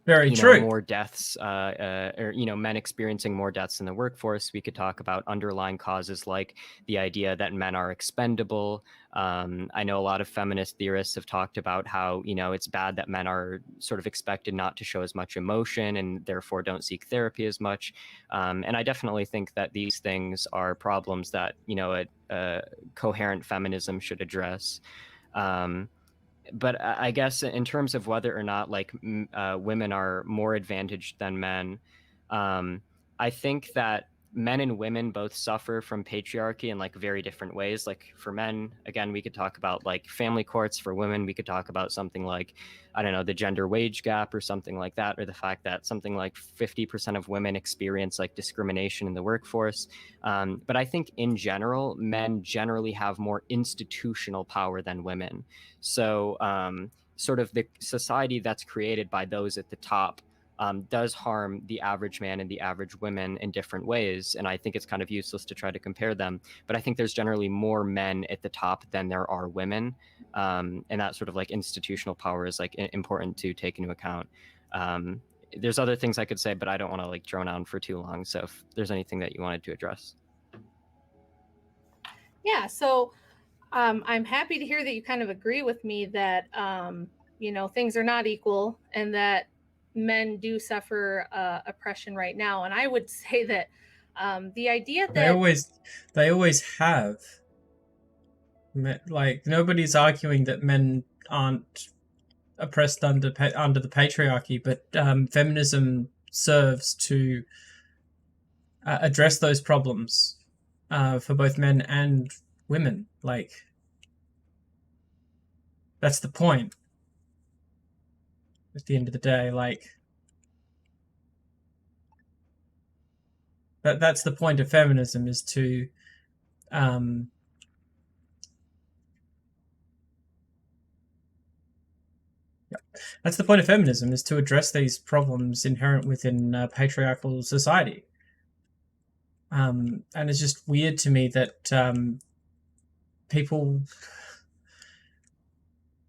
Speaker 1: very true,
Speaker 13: more deaths, or men experiencing more deaths in the workforce, we could talk about underlying causes like the idea that men are expendable. I know a lot of feminist theorists have talked about how it's bad that men are sort of expected not to show as much emotion and therefore don't seek therapy as much. And I definitely think that these things are problems that a coherent feminism should address. But I guess in terms of whether or not like women are more advantaged than men, I think that men and women both suffer from patriarchy in like very different ways. Like for men, again, we could talk about like family courts. For women, we could talk about something like, I don't know, the gender wage gap or something like that, or the fact that something like 50% of women experience like discrimination in the workforce. But I think in general, men generally have more institutional power than women. So sort of the society that's created by those at the top does harm the average man and the average women in different ways. And I think it's kind of useless to try to compare them. But I think there's generally more men at the top than there are women. And that sort of like institutional power is like important to take into account. There's other things I could say, but I don't want to like drone on for too long. So if there's anything that you wanted to address.
Speaker 12: Yeah, so I'm happy to hear that you kind of agree with me that, things are not equal and that men do suffer oppression right now. And I would say that the idea that
Speaker 1: they always have. Like, nobody's arguing that men aren't oppressed under the patriarchy, but feminism serves to address those problems for both men and women. Like, that's the point. At the end of the day, like, that's the point of feminism, is to that's the point of feminism, is to address these problems inherent within patriarchal society. And it's just weird to me that people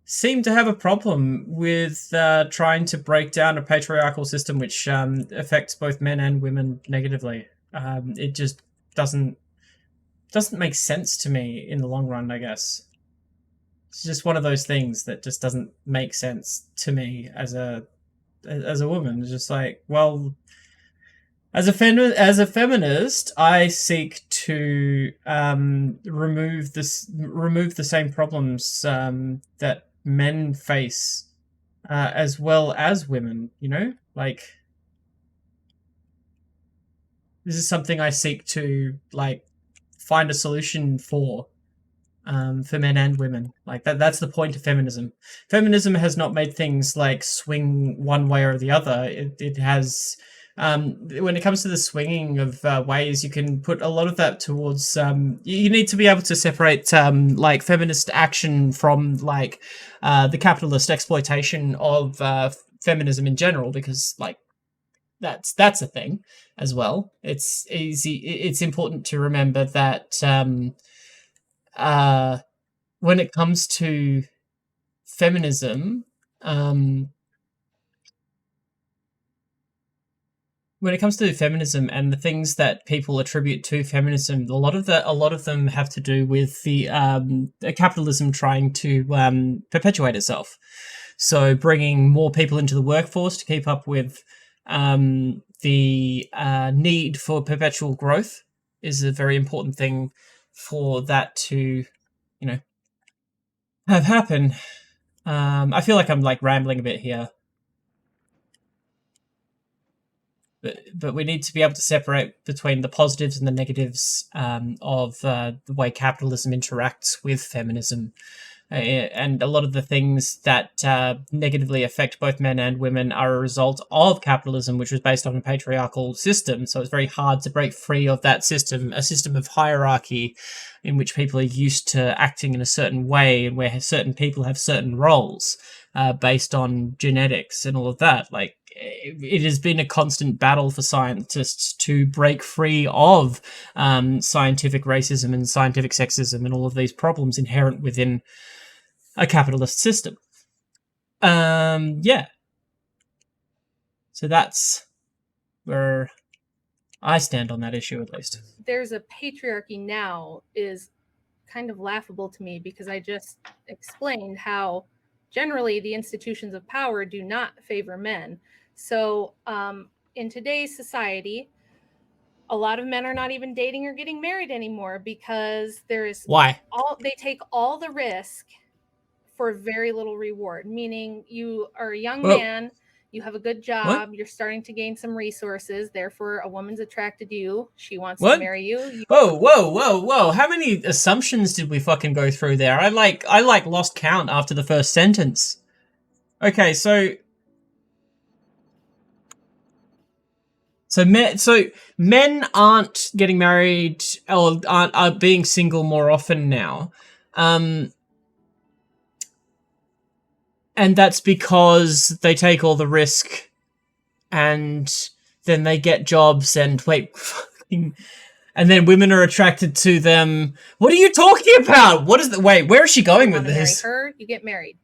Speaker 1: seem to have a problem with trying to break down a patriarchal system which affects both men and women negatively. It just doesn't make sense to me in the long run, I guess. It's just one of those things that just doesn't make sense to me as a woman. It's just like, well, as a feminist, I seek to remove the same problems that men face as well as women. Like, this is something I seek to like find a solution for men and women. Like that's the point of feminism. Feminism has not made things like swing one way or the other. It has, when it comes to the swinging of ways, you can put a lot of that towards, you need to be able to separate like feminist action from like the capitalist exploitation of feminism in general, because like that's a thing as well. It's important to remember that when it comes to feminism, when it comes to feminism and the things that people attribute to feminism, a lot of them have to do with the capitalism trying to perpetuate itself. So bringing more people into the workforce to keep up with the need for perpetual growth is a very important thing for that to, have happen. I feel like I'm like rambling a bit here. But we need to be able to separate between the positives and the negatives of the way capitalism interacts with feminism. And a lot of the things that negatively affect both men and women are a result of capitalism, which was based on a patriarchal system. So it's very hard to break free of that system, a system of hierarchy in which people are used to acting in a certain way and where certain people have certain roles based on genetics and all of that. Like, it has been a constant battle for scientists to break free of scientific racism and scientific sexism and all of these problems inherent within a capitalist system. Yeah. So that's where I stand on that issue, at least.
Speaker 12: There's a patriarchy now is kind of laughable to me, because I just explained how generally the institutions of power do not favor men. So in today's society, a lot of men are not even dating or getting married anymore because they take all the risk for very little reward. Meaning, you are a young man, you have a good job, you're starting to gain some resources, therefore a woman's attracted to you, she wants to marry you.
Speaker 1: Whoa. How many assumptions did we fucking go through there? I lost count after the first sentence. Okay, so men aren't getting married or are being single more often now. And that's because they take all the risk and then they get jobs and and then women are attracted to them. What are you talking about? Where is she going with this?
Speaker 12: Marry her, you get married.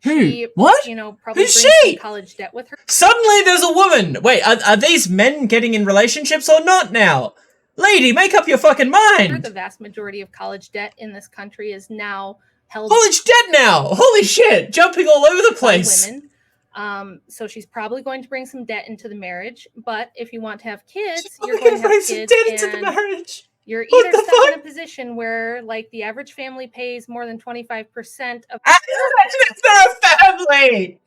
Speaker 1: Who? What?
Speaker 12: Probably
Speaker 1: Who's she?
Speaker 12: College debt with her.
Speaker 1: Suddenly there's a woman. Wait, are these men getting in relationships or not now? Lady, make up your fucking mind.
Speaker 12: The vast majority of college debt in this country is now held.
Speaker 1: College debt now. Holy shit. Jumping all over the place.
Speaker 12: Women. So she's probably going to bring some debt into the marriage. But if you want to have kids, you're going to have kids. Some debt into the marriage. You're either stuck in a position where, like, the average family pays more than 25% of.
Speaker 1: It's not a family.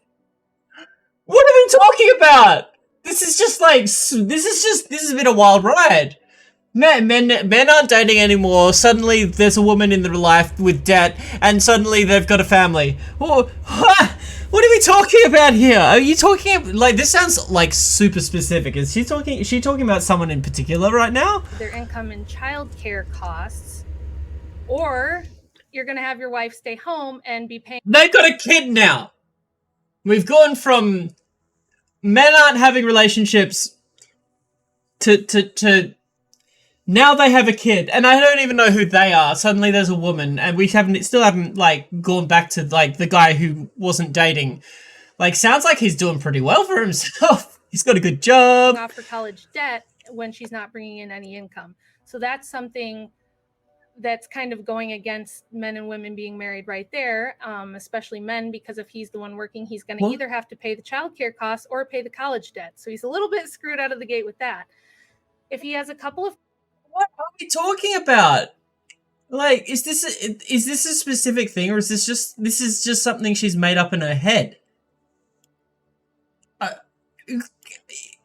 Speaker 1: What are we talking about? This has been a wild ride. Men aren't dating anymore. Suddenly, there's a woman in their life with debt, and suddenly they've got a family. What are we talking about here? Are you talking like this? Sounds like super specific. Is she talking about someone in particular right now?
Speaker 12: Their income and childcare costs, or you're gonna have your wife stay home and be paying.
Speaker 1: They've got a kid now. We've gone from men aren't having relationships to now they have a kid, and I don't even know who they are. Suddenly there's a woman, and we still haven't like gone back to like the guy who wasn't dating. Like, sounds like he's doing pretty well for himself. He's got a good job.
Speaker 12: Off for college debt when she's not bringing in any income. So that's something that's kind of going against men and women being married right there, especially men, because if he's the one working, he's going to either have to pay the childcare costs or pay the college debt. So he's a little bit screwed out of the gate with that. If he has a couple of.
Speaker 1: What are we talking about? Like, is this a specific thing, or is this just something she's made up in her head?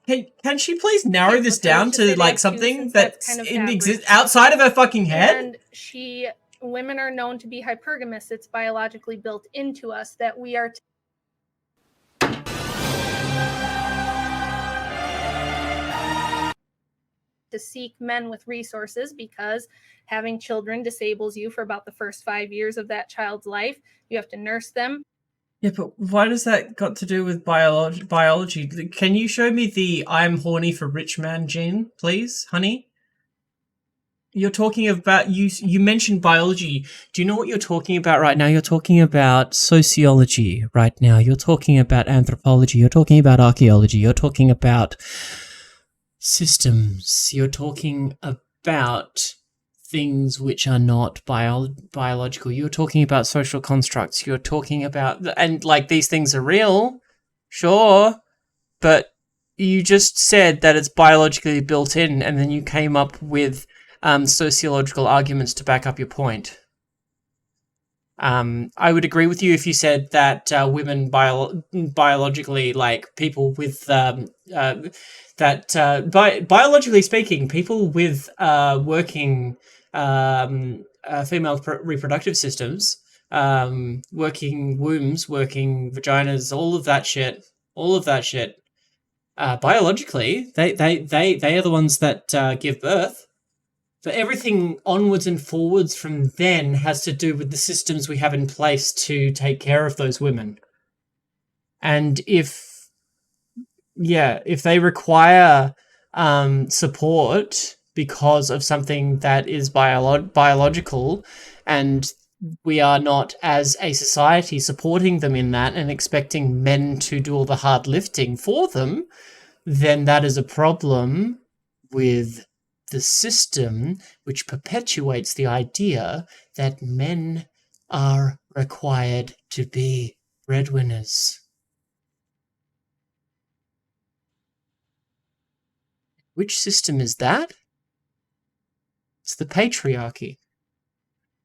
Speaker 1: Can she please narrow this down to like something that exists outside of her fucking head?
Speaker 12: And women are known to be hypergamous. It's biologically built into us that we are. To seek men with resources, because having children disables you for about the first 5 years of that child's life. You have to nurse them.
Speaker 1: Yeah, but why does that got to do with biology? Can you show me the I'm horny for rich man gene, please, honey? You're talking about, you mentioned biology. Do you know what you're talking about right now? You're talking about sociology right now. You're talking about anthropology. You're talking about archaeology. You're talking about systems. You're talking about things which are not biological. You're talking about social constructs. You're talking about, and like, these things are real, sure, but you just said that it's biologically built in, and then you came up with sociological arguments to back up your point. I would agree with you if you said that women biologically, like people with biologically speaking, people with working female reproductive systems, working wombs, working vaginas, all of that shit, biologically, they are the ones that give birth. But everything onwards and forwards from then has to do with the systems we have in place to take care of those women. And if they require support because of something that is biological, and we are not, as a society, supporting them in that and expecting men to do all the hard lifting for them, then that is a problem with the system, which perpetuates the idea that men are required to be breadwinners. Which system is that? It's the patriarchy.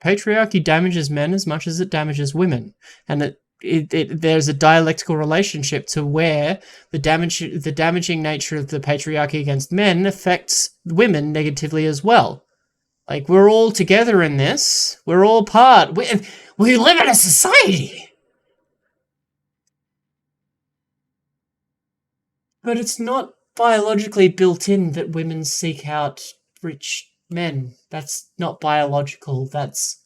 Speaker 1: Patriarchy damages men as much as it damages women, and there's a dialectical relationship to where the damaging nature of the patriarchy against men affects women negatively as well. Like, we're all together in this. We're all part. We live in a society. But it's not biologically built in that women seek out rich men. That's not biological. That's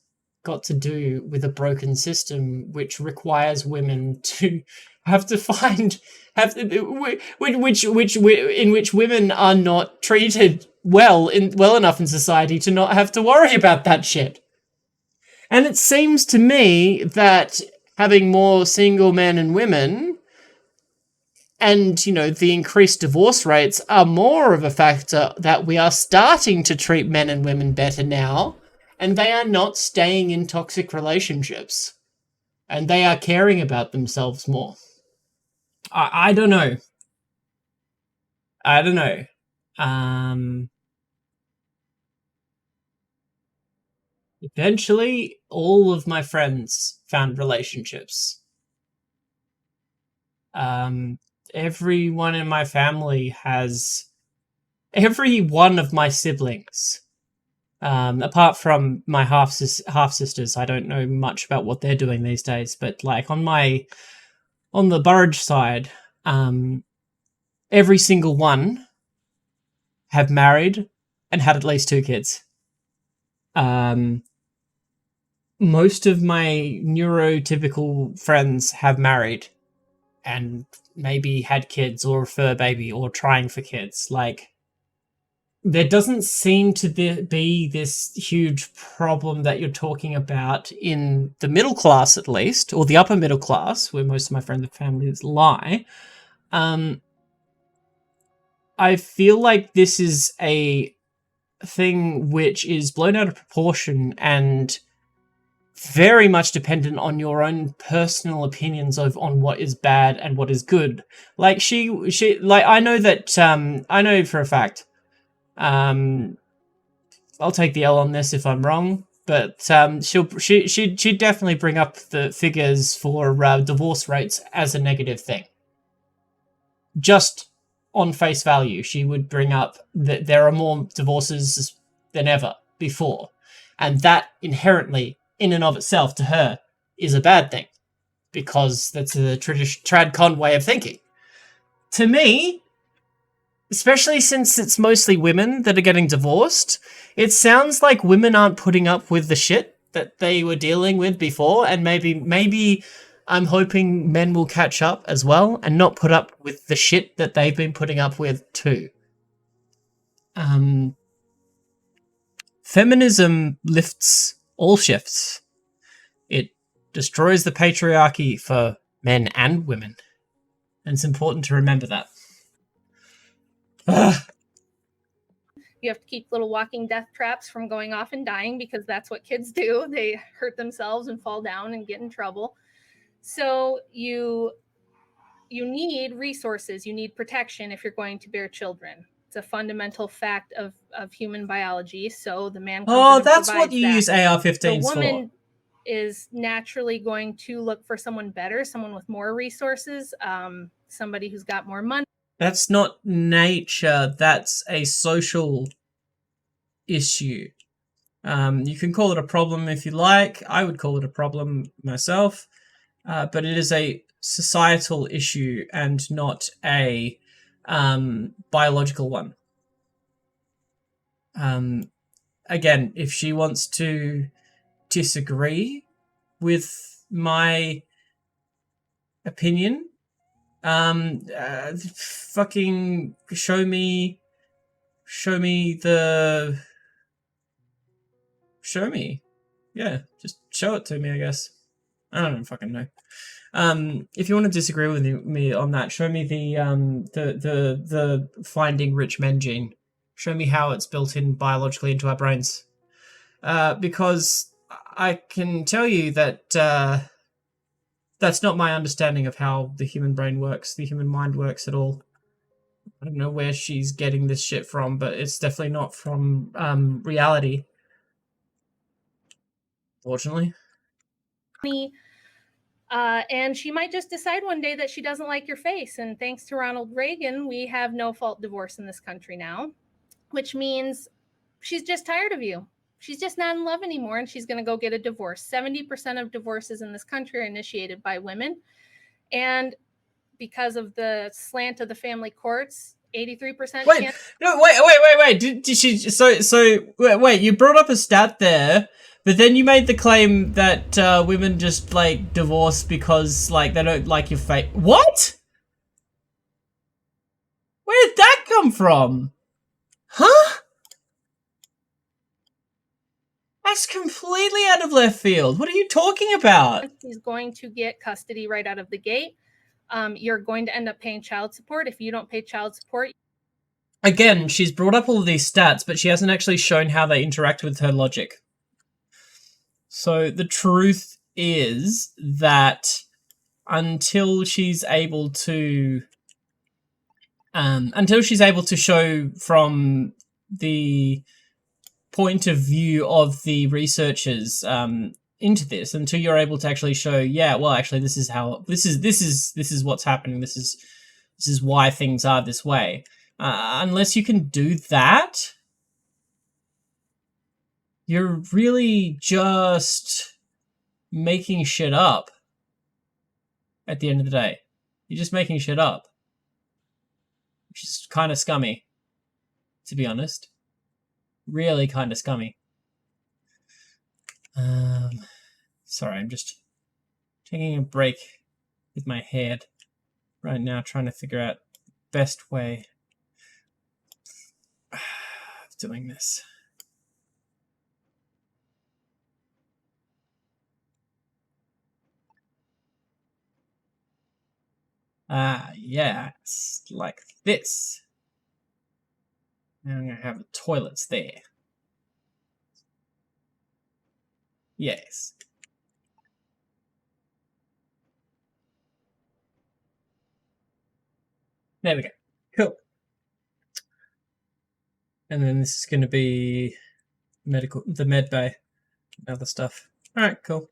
Speaker 1: got to do with a broken system which requires women to have to find in which women are not treated well enough in society to not have to worry about that shit. And it seems to me that having more single men and women and, you know, the increased divorce rates are more of a factor that we are starting to treat men and women better now, and they are not staying in toxic relationships, and they are caring about themselves more. I don't know. Eventually, all of my friends found relationships. Every one in my family has... Every one of my siblings, apart from my half sisters, I don't know much about what they're doing these days, but like on the Burridge side, every single one have married and had at least 2 kids. Most of my neurotypical friends have married and maybe had kids or a fur baby or trying for kids. Like, there doesn't seem to be this huge problem that you're talking about in the middle class, at least, or the upper middle class, where most of my friends and families lie. I feel like this is a thing which is blown out of proportion and very much dependent on your own personal opinions on what is bad and what is good. Like, she like, I know that, I know for a fact, I'll take the L on this if I'm wrong, but she'd definitely bring up the figures for divorce rates as a negative thing. Just on face value, she would bring up that there are more divorces than ever before, and that inherently, in and of itself, to her, is a bad thing, because that's a trad-con way of thinking. To me, especially since it's mostly women that are getting divorced, it sounds like women aren't putting up with the shit that they were dealing with before, and maybe I'm hoping men will catch up as well and not put up with the shit that they've been putting up with too. Feminism lifts all shifts. It destroys the patriarchy for men and women. And it's important to remember that.
Speaker 12: You have to keep little walking death traps from going off and dying, because that's what kids do. They hurt themselves and fall down and get in trouble. So you need resources, you need protection if you're going to bear children. It's a fundamental fact of human biology. So the man comes in and
Speaker 1: that's what
Speaker 12: provides
Speaker 1: you
Speaker 12: that.
Speaker 1: use AR-15s
Speaker 12: The
Speaker 1: for.
Speaker 12: woman is naturally going to look for someone better, someone with more resources, somebody who's got more money.
Speaker 1: That's not nature. That's a social issue. You can call it a problem if you like. I would call it a problem myself. But it is a societal issue and not a biological one. Again, if she wants to disagree with my opinion, fucking show me. Yeah, just show it to me, I guess. I don't fucking know. If you want to disagree with me on that, show me the finding rich men gene. Show me how it's built in biologically into our brains. Because I can tell you that that's not my understanding of how the human brain works, the human mind works at all. I don't know where she's getting this shit from, but it's definitely not from reality. Fortunately.
Speaker 12: And she might just decide one day that she doesn't like your face. And thanks to Ronald Reagan, we have no-fault divorce in this country now, which means she's just tired of you. She's just not in love anymore, and she's going to go get a divorce. 70% of divorces in this country are initiated by women. And because of the slant of the family courts, 83%.
Speaker 1: Wait. Did she? Wait. You brought up a stat there, but then you made the claim that women just like divorce because like they don't like your face. What? Where did that come from? Huh? That's completely out of left field. What are you talking about?
Speaker 12: He's going to get custody right out of the gate. You're going to end up paying child support. If you don't pay child support.
Speaker 1: Again, she's brought up all of these stats, but she hasn't actually shown how they interact with her logic. So the truth is that until she's able to show from the point of view of the researchers into this, until you're able to actually show, yeah, well, actually, this is what's happening. This is why things are this way. Unless you can do that, you're really just making shit up. At the end of the day, you're just making shit up, which is kind of scummy, to be honest. Really kind of scummy. Sorry, I'm just taking a break with my head right now, trying to figure out the best way of doing this. Yeah, it's like this. And I'm gonna have the toilets there. Yes. There we go. Cool. And then this is going to be the med bay, and other stuff. All right, cool.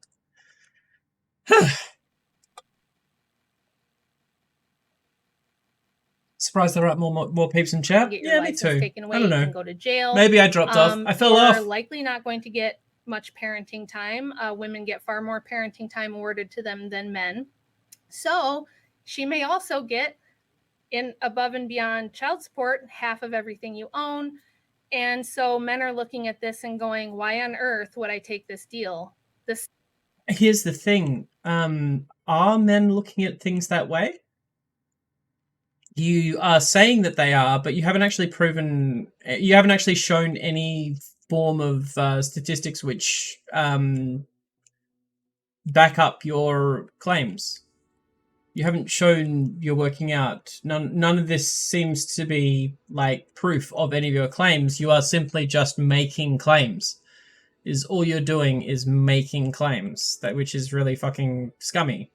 Speaker 1: Surprised there aren't more peeps in chat. Yeah, me too.
Speaker 12: Taken away,
Speaker 1: I don't know.
Speaker 12: You can go to jail.
Speaker 1: Maybe I dropped off. I fell off.
Speaker 12: You're likely not going to get much parenting time. Women get far more parenting time awarded to them than men. So she may also get, in above and beyond child support, half of everything you own. And so men are looking at this and going, why on earth would I take this deal?
Speaker 1: Here's the thing. Are men looking at things that way? You are saying that they are, but you haven't actually shown any form of statistics which back up your claims. You haven't shown you're working out. None of this seems to be like proof of any of your claims. You are simply just making claims. Is all you're doing is making claims, which is really fucking scummy,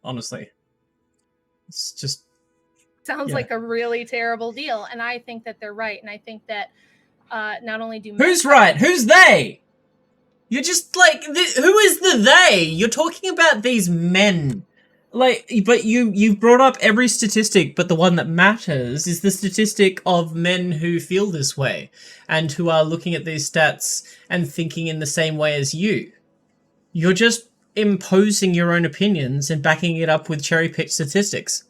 Speaker 1: honestly. It's just
Speaker 12: sounds like a really terrible deal, and I think that they're right, and I think that not only do
Speaker 1: who's right? Who's they? You're just like who is the they? You're talking about these men. Like, but you've brought up every statistic, but the one that matters is the statistic of men who feel this way and who are looking at these stats and thinking in the same way as you. You're just imposing your own opinions and backing it up with cherry-picked statistics.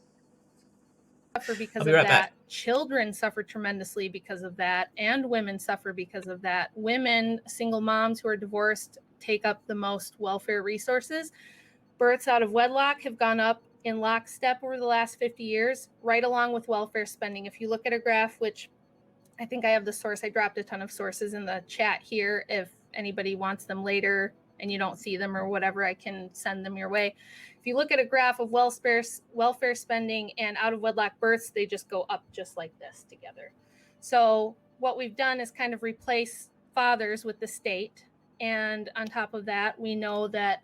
Speaker 12: Suffer because of that. Children suffer tremendously because of that, and women suffer because of that. Women, single moms who are divorced, take up the most welfare resources. Births out of wedlock have gone up in lockstep over the last 50 years, right along with welfare spending. If you look at a graph, which I think I have the source, I dropped a ton of sources in the chat here. If anybody wants them later and you don't see them or whatever, I can send them your way. If you look at a graph of welfare spending and out of wedlock births, they just go up just like this together. So what we've done is kind of replace fathers with the state. And on top of that, we know that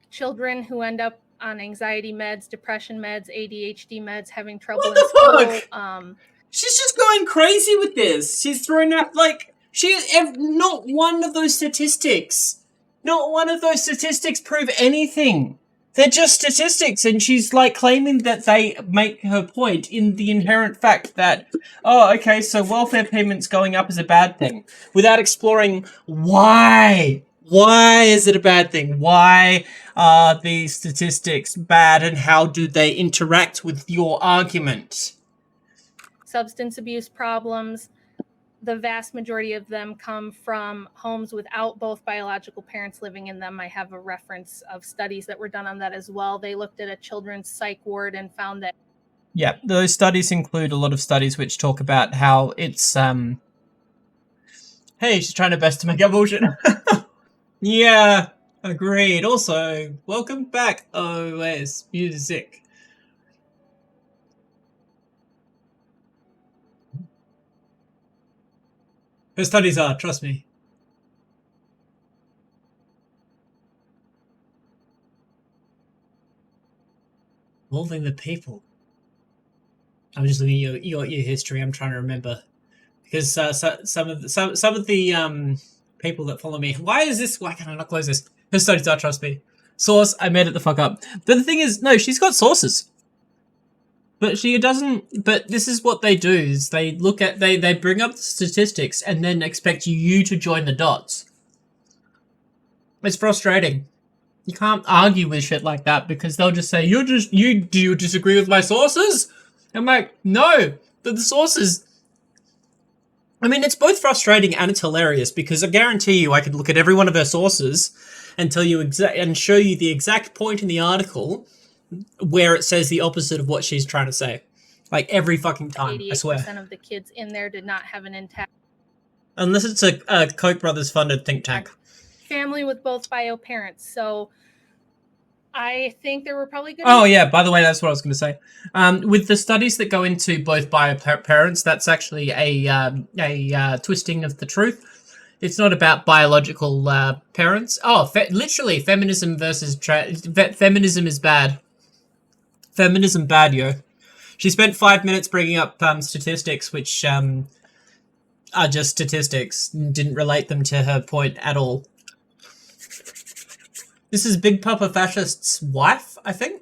Speaker 12: children who end up on anxiety meds, depression meds, ADHD meds, having trouble in school.
Speaker 1: She's just going crazy with this. She's throwing out, like, not one of those statistics. Not one of those statistics prove anything. They're just statistics, and she's, like, claiming that they make her point in the inherent fact that, oh, okay, so welfare payments going up is a bad thing, without exploring why. Why is it a bad thing? Why are these statistics bad, and how do they interact with your argument?
Speaker 12: Substance abuse problems, the vast majority of them come from homes without both biological parents living in them. I have a reference of studies that were done on that as well. They looked at a children's psych ward and found that...
Speaker 1: Yeah, those studies include a lot of studies which talk about how it's, hey, she's trying her best to make up bullshit. Yeah, agreed. Also, welcome back. Oh, where's music? Her studies are, trust me. Involving the people. I'm just looking at your history. I'm trying to remember because some of the people that follow me. Why can I not close this? Her studies are, trust me. Source, I made it the fuck up. But the thing is, no, she's got sources. But she doesn't, but this is what they do, is they look at, they bring up the statistics and then expect you to join the dots. It's frustrating. You can't argue with shit like that because they'll just say, do you disagree with my sources? I'm like, no, but the sources, I mean, it's both frustrating and it's hilarious because I guarantee you I could look at every one of her sources and tell you and show you the exact point in the article where it says the opposite of what she's trying to say. Like every fucking time, I swear.
Speaker 12: 88% of the kids in there did not have an intact...
Speaker 1: Unless it's a Koch brothers funded think tank.
Speaker 12: Family with both bio parents. So I think there were probably good...
Speaker 1: Oh yeah, by the way, that's what I was going to say. With the studies that go into both bio parents, that's actually a twisting of the truth. It's not about biological parents. Oh, literally, feminism versus... feminism is bad. Feminism bad, yo. She spent 5 minutes bringing up statistics, which are just statistics. Didn't relate them to her point at all. This is Big Papa Fascist's wife, I think,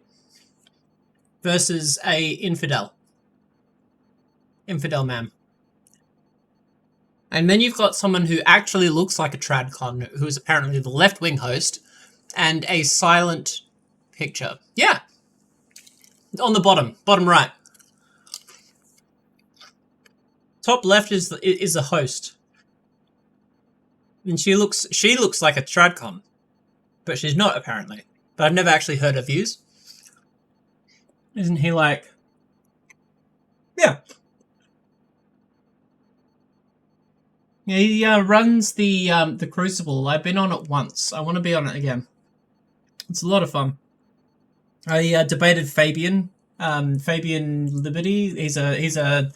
Speaker 1: versus a infidel. Infidel man. And then you've got someone who actually looks like a tradcon, who is apparently the left-wing host, and a silent picture. Yeah. On the bottom right. Top left is a host. And she looks like a tradcon. But she's not, apparently. But I've never actually heard her views. Isn't he like... Yeah. Yeah, he runs the Crucible. I've been on it once. I want to be on it again. It's a lot of fun. I debated Fabian. Fabian Liberty. He's an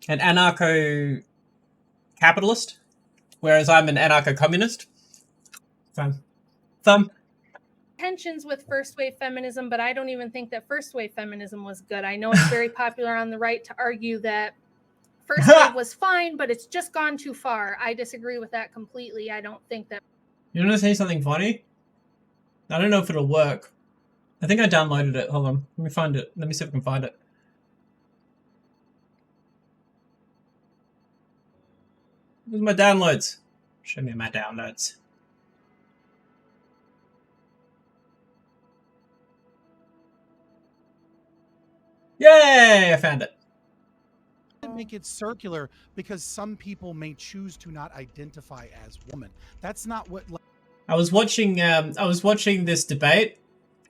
Speaker 1: anarcho-capitalist, whereas I'm an anarcho-communist. Thumb.
Speaker 12: Tensions with first wave feminism, but I don't even think that first wave feminism was good. I know it's very popular on the right to argue that first wave was fine, but it's just gone too far. I disagree with that completely. I don't think that.
Speaker 1: You want to say something funny? I don't know if it'll work. I think I downloaded it. Hold on. Let me find it. Let me see if I can find it. Where's my downloads? Show me my downloads. Yay! I found it.
Speaker 14: Make it circular because some people may choose to not identify as woman. That's not what.
Speaker 1: I was watching this debate,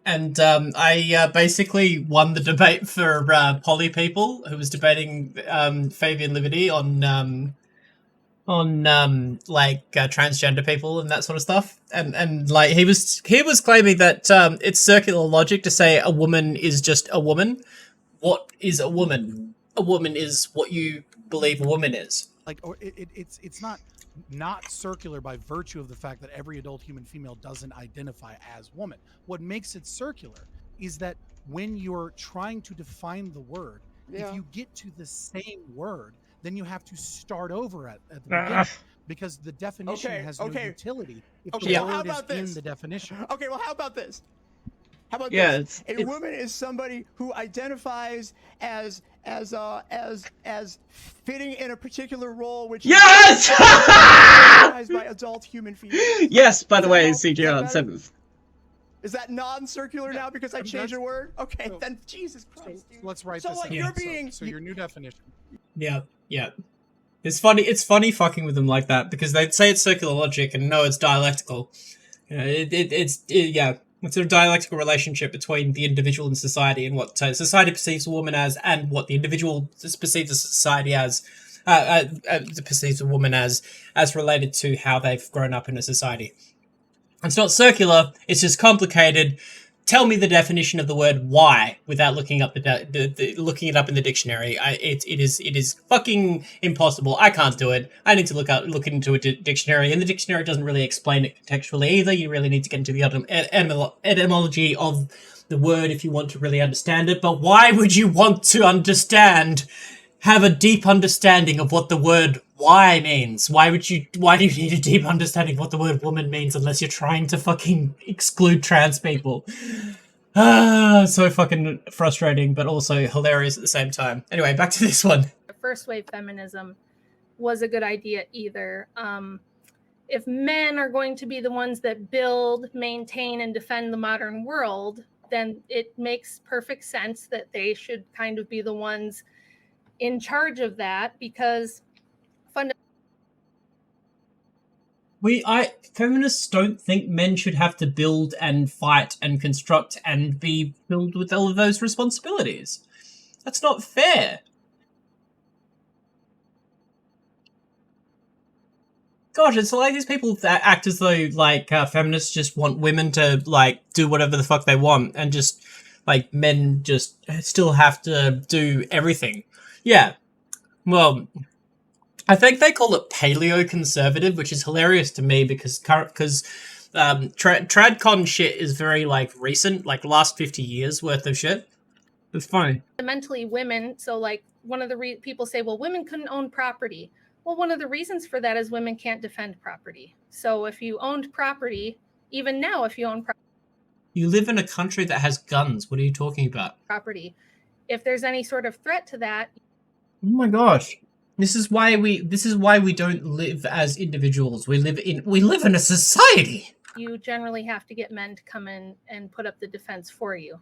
Speaker 1: and I basically won the debate for poly people who was debating Fabian Liberty on transgender people and that sort of stuff, and like he was claiming that it's circular logic to say a woman is just a woman. What is a woman? A woman is what you believe a woman is.
Speaker 14: Like, or it's not circular by virtue of the fact that every adult human female doesn't identify as woman. What makes it circular is that when you're trying to define the word, if you get to the same word, then you have to start over at the beginning because the definition has no utility if the word is in the definition.
Speaker 15: Okay, well, how about this? How about
Speaker 1: this?
Speaker 15: A woman is somebody who identifies as fitting in a particular role, which is recognized by adult human females.
Speaker 1: Yes, by the way, CGR 7th.
Speaker 15: Is that non-circular now because I changed a word? Okay,
Speaker 14: so,
Speaker 15: then Jesus Christ.
Speaker 14: So let's write
Speaker 15: so
Speaker 14: this
Speaker 15: like
Speaker 14: out.
Speaker 15: you're being
Speaker 14: so your new definition.
Speaker 1: Yeah. It's funny fucking with them like that because they'd say it's circular logic and no, it's dialectical. It's a dialectical relationship between the individual and society and what society perceives a woman as and what the individual perceives a society as, perceives a woman as related to how they've grown up in a society. It's not circular, it's just complicated. Tell me the definition of the word "why" without looking up looking it up in the dictionary. It is fucking impossible. I can't do it. I need to look into a dictionary, and the dictionary doesn't really explain it contextually either. You really need to get into the etymology of the word if you want to really understand it. But why would you want to have a deep understanding of what the word "why" means? Why do you need a deep understanding of what the word "woman" means unless you're trying to fucking exclude trans people? So fucking frustrating, but also hilarious at the same time. Anyway, back to this one.
Speaker 12: First wave feminism was a good idea either. If men are going to be the ones that build, maintain, and defend the modern world, then it makes perfect sense that they should kind of be the ones in charge of that because
Speaker 1: feminists don't think men should have to build and fight and construct and be filled with all of those responsibilities. That's not fair. Gosh, it's like these people that act as though like feminists just want women to like do whatever the fuck they want and just like men just still have to do everything. Yeah, well, I think they call it paleo-conservative, which is hilarious to me because tradcon shit is very like recent, like last 50 years worth of shit. It's funny.
Speaker 12: Fundamentally, women. So like one of the people say, well, women couldn't own property. Well, one of the reasons for that is women can't defend property. So if you owned property, even now, if you own property,
Speaker 1: you live in a country that has guns. What are you talking about?
Speaker 12: Property. If there's any sort of threat to that.
Speaker 1: Oh my gosh. This is why we don't live as individuals. We live in a society.
Speaker 12: You generally have to get men to come in and put up the defense for you.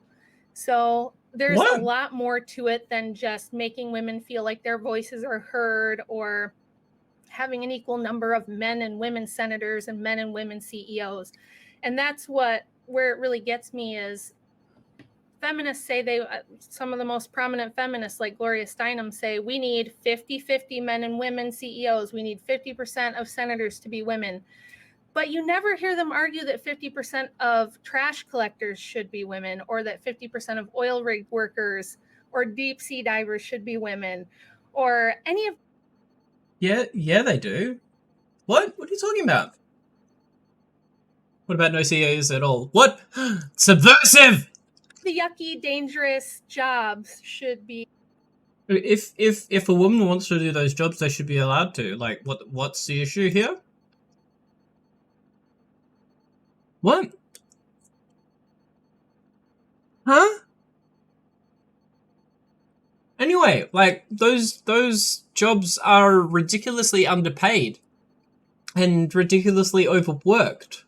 Speaker 12: So there's a lot more to it than just making women feel like their voices are heard or having an equal number of men and women senators and men and women CEOs. And that's where it really gets me is feminists say some of the most prominent feminists like Gloria Steinem say we need 50-50 men and women CEOs. We need 50% of senators to be women. But you never hear them argue that 50% of trash collectors should be women, or that 50% of oil rig workers or deep sea divers should be women, or any of.
Speaker 1: Yeah, they do. What are you talking about? What about no CEOs at all? What? Subversive!
Speaker 12: The yucky, dangerous jobs should be.
Speaker 1: If a woman wants to do those jobs, they should be allowed to. Like, what's the issue here? What? Huh? Anyway, like, those jobs are ridiculously underpaid and ridiculously overworked.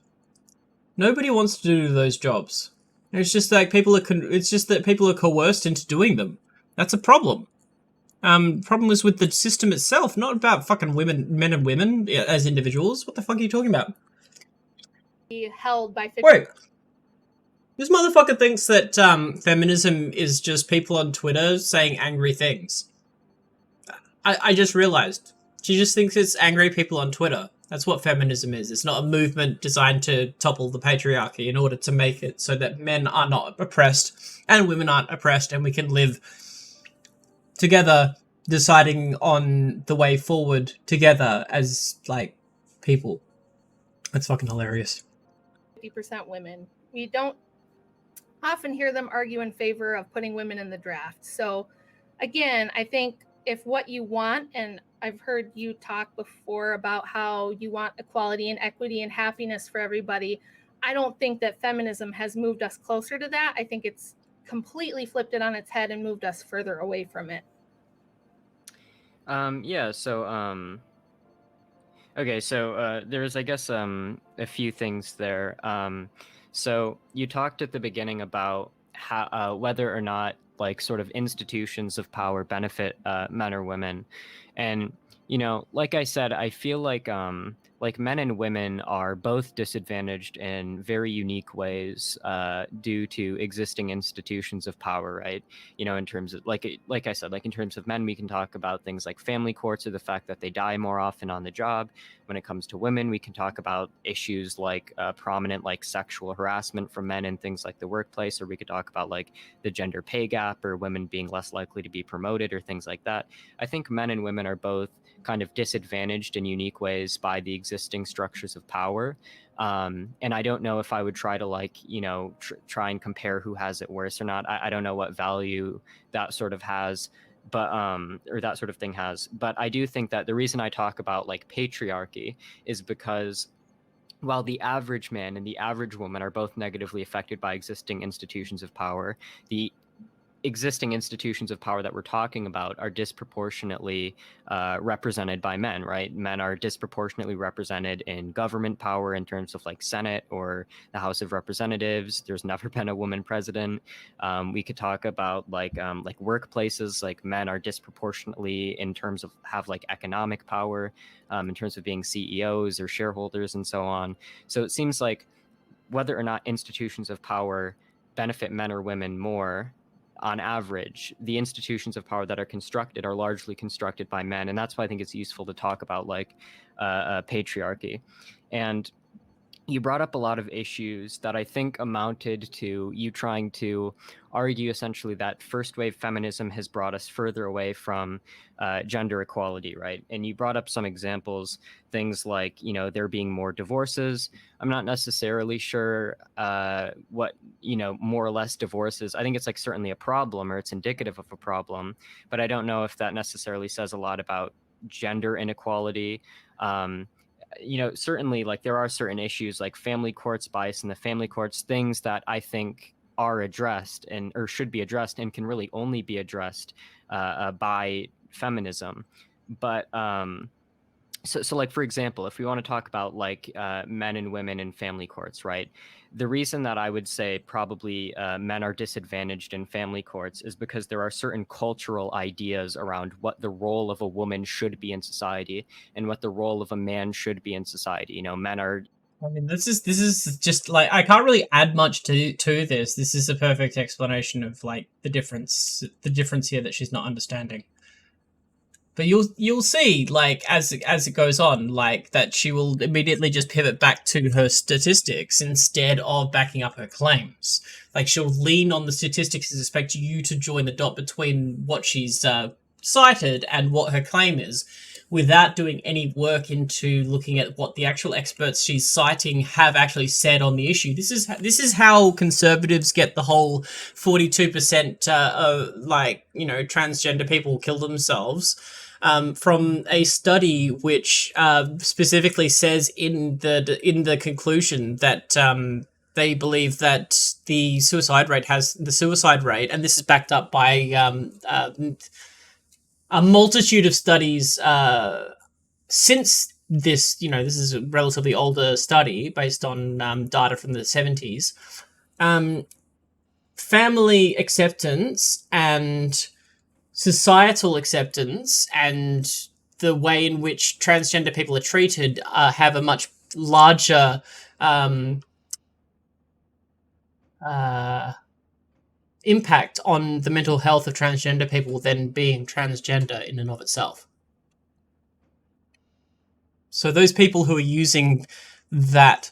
Speaker 1: Nobody wants to do those jobs. It's just like it's just that people are coerced into doing them. That's a problem. Problem is with the system itself, not about fucking men and women as individuals. What the fuck are you talking about?
Speaker 12: Held by 50.
Speaker 1: Wait. This motherfucker thinks that feminism is just people on Twitter saying angry things. I just realized. She just thinks it's angry people on Twitter. That's what feminism is. It's not a movement designed to topple the patriarchy in order to make it so that men are not oppressed and women aren't oppressed and we can live together, deciding on the way forward together as, like, people. That's fucking hilarious.
Speaker 12: 50% women. We don't often hear them argue in favor of putting women in the draft. So again, I think if what you want, and I've heard you talk before about how you want equality and equity and happiness for everybody, I don't think that feminism has moved us closer to that. I think it's completely flipped it on its head and moved us further away from it.
Speaker 13: Okay, so there's, I guess, a few things there. So you talked at the beginning about how whether or not, like, sort of institutions of power benefit men or women, and like I said, I feel like men and women are both disadvantaged in very unique ways due to existing institutions of power, right? In terms of like I said, like in terms of men, we can talk about things like family courts or the fact that they die more often on the job. When it comes to women, we can talk about issues like prominent like sexual harassment from men in things like the workplace, or we could talk about like the gender pay gap or women being less likely to be promoted or things like that. I think men and women are both kind of disadvantaged in unique ways by the existing structures of power. And I don't know if I would try to like, try and compare who has it worse or not. I don't know what value that sort of has, but or that sort of thing has. But I do think that the reason I talk about like patriarchy is because while the average man and the average woman are both negatively affected by existing institutions of power, the existing institutions of power that we're talking about are disproportionately represented by men, right? Men are disproportionately represented in government power in terms of like Senate or the House of Representatives. There's never been a woman president. We could talk about like workplaces, like men are disproportionately in terms of have like economic power in terms of being CEOs or shareholders and so on. So it seems like whether or not institutions of power benefit men or women more, on average, the institutions of power that are constructed are largely constructed by men. And that's why I think it's useful to talk about like patriarchy. And you brought up a lot of issues that I think amounted to you trying to argue essentially that first wave feminism has brought us further away from gender equality, right? And you brought up some examples, things like, there being more divorces. I'm not necessarily sure what, more or less divorces. I think it's like certainly a problem, or it's indicative of a problem, but I don't know if that necessarily says a lot about gender inequality. Certainly like there are certain issues like family courts, bias in the family courts, things that I think are addressed or should be addressed and can really only be addressed by feminism. But so like, for example, if we want to talk about like men and women in family courts, right? The reason that I would say probably men are disadvantaged in family courts is because there are certain cultural ideas around what the role of a woman should be in society and what the role of a man should be in society. Men are
Speaker 1: I mean, this is just like, I can't really add much to this. This is a perfect explanation of like the difference here that she's not understanding. But you'll see, like, as it goes on, like, that she will immediately just pivot back to her statistics instead of backing up her claims. Like, she'll lean on the statistics and expect you to join the dot between what she's cited and what her claim is, without doing any work into looking at what the actual experts she's citing have actually said on the issue. This is how conservatives get the whole 42% like, you know, transgender people kill themselves. From a study which specifically says in the conclusion that they believe that the suicide rate, and this is backed up by a multitude of studies since this, you know, this is a relatively older study based on data from the 70s. Family acceptance and societal acceptance and the way in which transgender people are treated have a much larger impact on the mental health of transgender people than being transgender in and of itself. So those people who are using that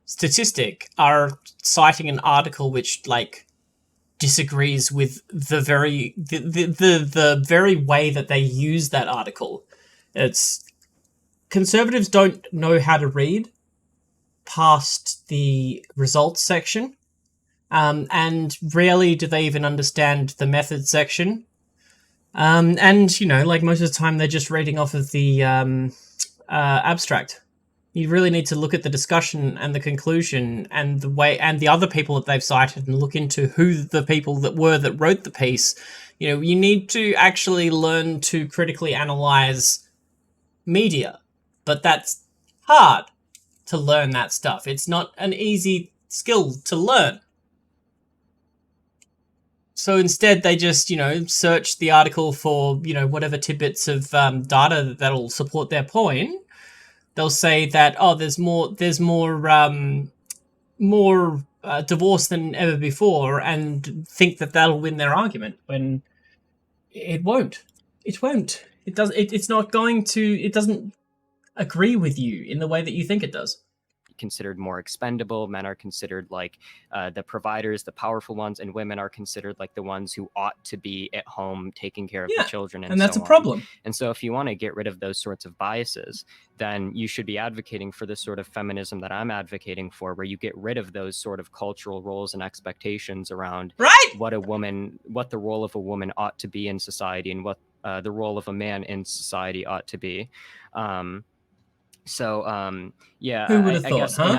Speaker 1: statistic are citing an article which, like, disagrees with the very way that they use that article. It's conservatives don't know how to read past the results section, and rarely do they even understand the methods section. And, you know, like, most of the time they're just reading off of the abstract. You really need to look at the discussion and the conclusion and the way and the other people that they've cited and look into who the people that wrote the piece. You know, you need to actually learn to critically analyze media, but that's hard to learn that stuff. It's not an easy skill to learn. So instead, they just, you know, search the article for, you know, whatever tidbits of data that'll support their point. They'll say that, oh, there's more divorce than ever before, and think that that'll win their argument, when it won't. It won't. It does. It's not going to. It doesn't agree with you in the way that you think it does.
Speaker 13: Considered more expendable. Men are considered like the providers, the powerful ones, and women are considered like the ones who ought to be at home taking care of the children.
Speaker 1: And that's
Speaker 13: so
Speaker 1: a problem.
Speaker 13: And so if you want to get rid of those sorts of biases, then you should be advocating for the sort of feminism that I'm advocating for, where you get rid of those sort of cultural roles and expectations around what the role of a woman ought to be in society, and what the role of a man in society ought to be. Yeah,
Speaker 1: Who would have
Speaker 13: I
Speaker 1: thought,
Speaker 13: guess,
Speaker 1: huh?
Speaker 13: and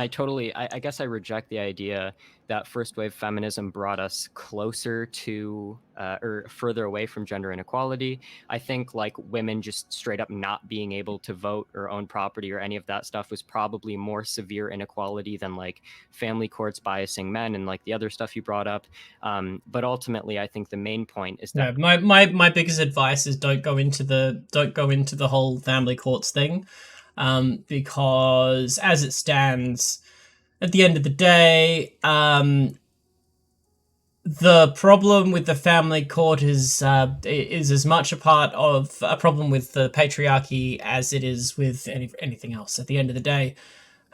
Speaker 13: I guess I reject the idea that first wave feminism brought us closer to or further away from gender inequality. I think, like, women just straight up not being able to vote or own property or any of that stuff was probably more severe inequality than, like, family courts biasing men and, like, the other stuff you brought up. But ultimately, I think the main point is that
Speaker 1: my biggest advice is don't go into the whole family courts thing. Because as it stands, at the end of the day, the problem with the family court is as much a part of a problem with the patriarchy as it is with anything else. At the end of the day,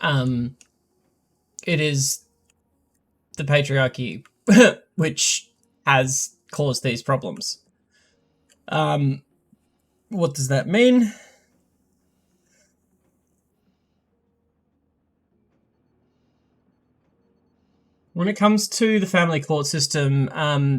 Speaker 1: it is the patriarchy which has caused these problems. What does that mean? When it comes to the family court system,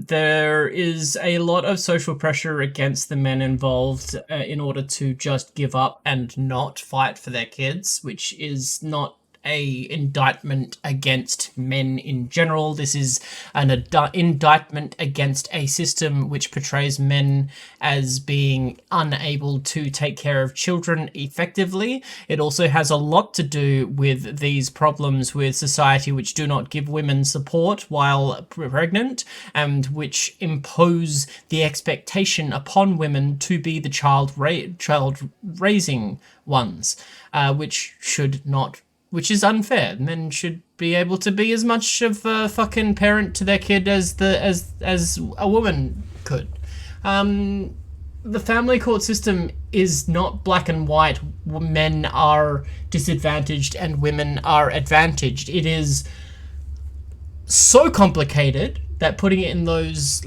Speaker 1: there is a lot of social pressure against the men involved in order to just give up and not fight for their kids, which is not a indictment against men in general. This is an indictment against a system which portrays men as being unable to take care of children effectively. It also has a lot to do with these problems with society which do not give women support while pregnant, and which impose the expectation upon women to be the child raising ones, which should not which is unfair. Men should be able to be as much of a fucking parent to their kid as a woman could. The family court system is not black and white. Men are disadvantaged and women are advantaged. It is so complicated that putting it in those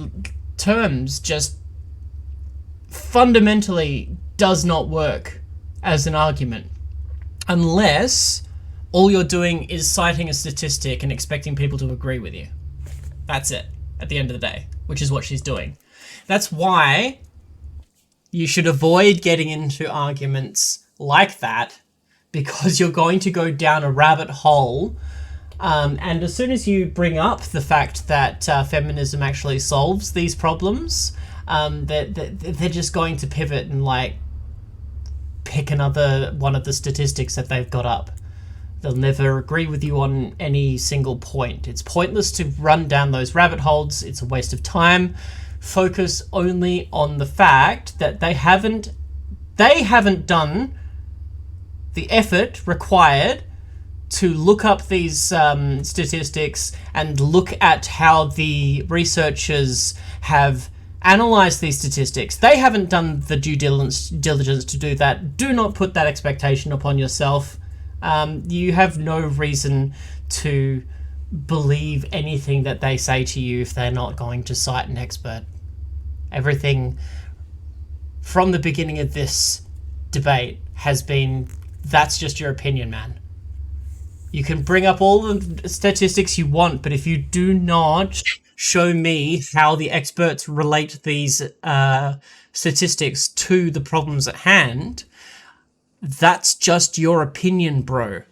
Speaker 1: terms just fundamentally does not work as an argument, unless all you're doing is citing a statistic and expecting people to agree with you. That's it, at the end of the day, which is what she's doing. That's why you should avoid getting into arguments like that, because you're going to go down a rabbit hole. And as soon as you bring up the fact that feminism actually solves these problems, they're just going to pivot and like pick another one of the statistics that they've got up. They'll never agree with you on any single point. It's pointless to run down those rabbit holes. It's a waste of time. Focus only on the fact that they haven't done the effort required to look up these statistics and look at how the researchers have analyzed these statistics. They haven't done the due diligence to do that. Do not put that expectation upon yourself. You have no reason to believe anything that they say to you if they're not going to cite an expert. Everything from the beginning of this debate has been, that's just your opinion, man. You can bring up all the statistics you want, but if you do not show me how the experts relate these statistics to the problems at hand, that's just your opinion, bro.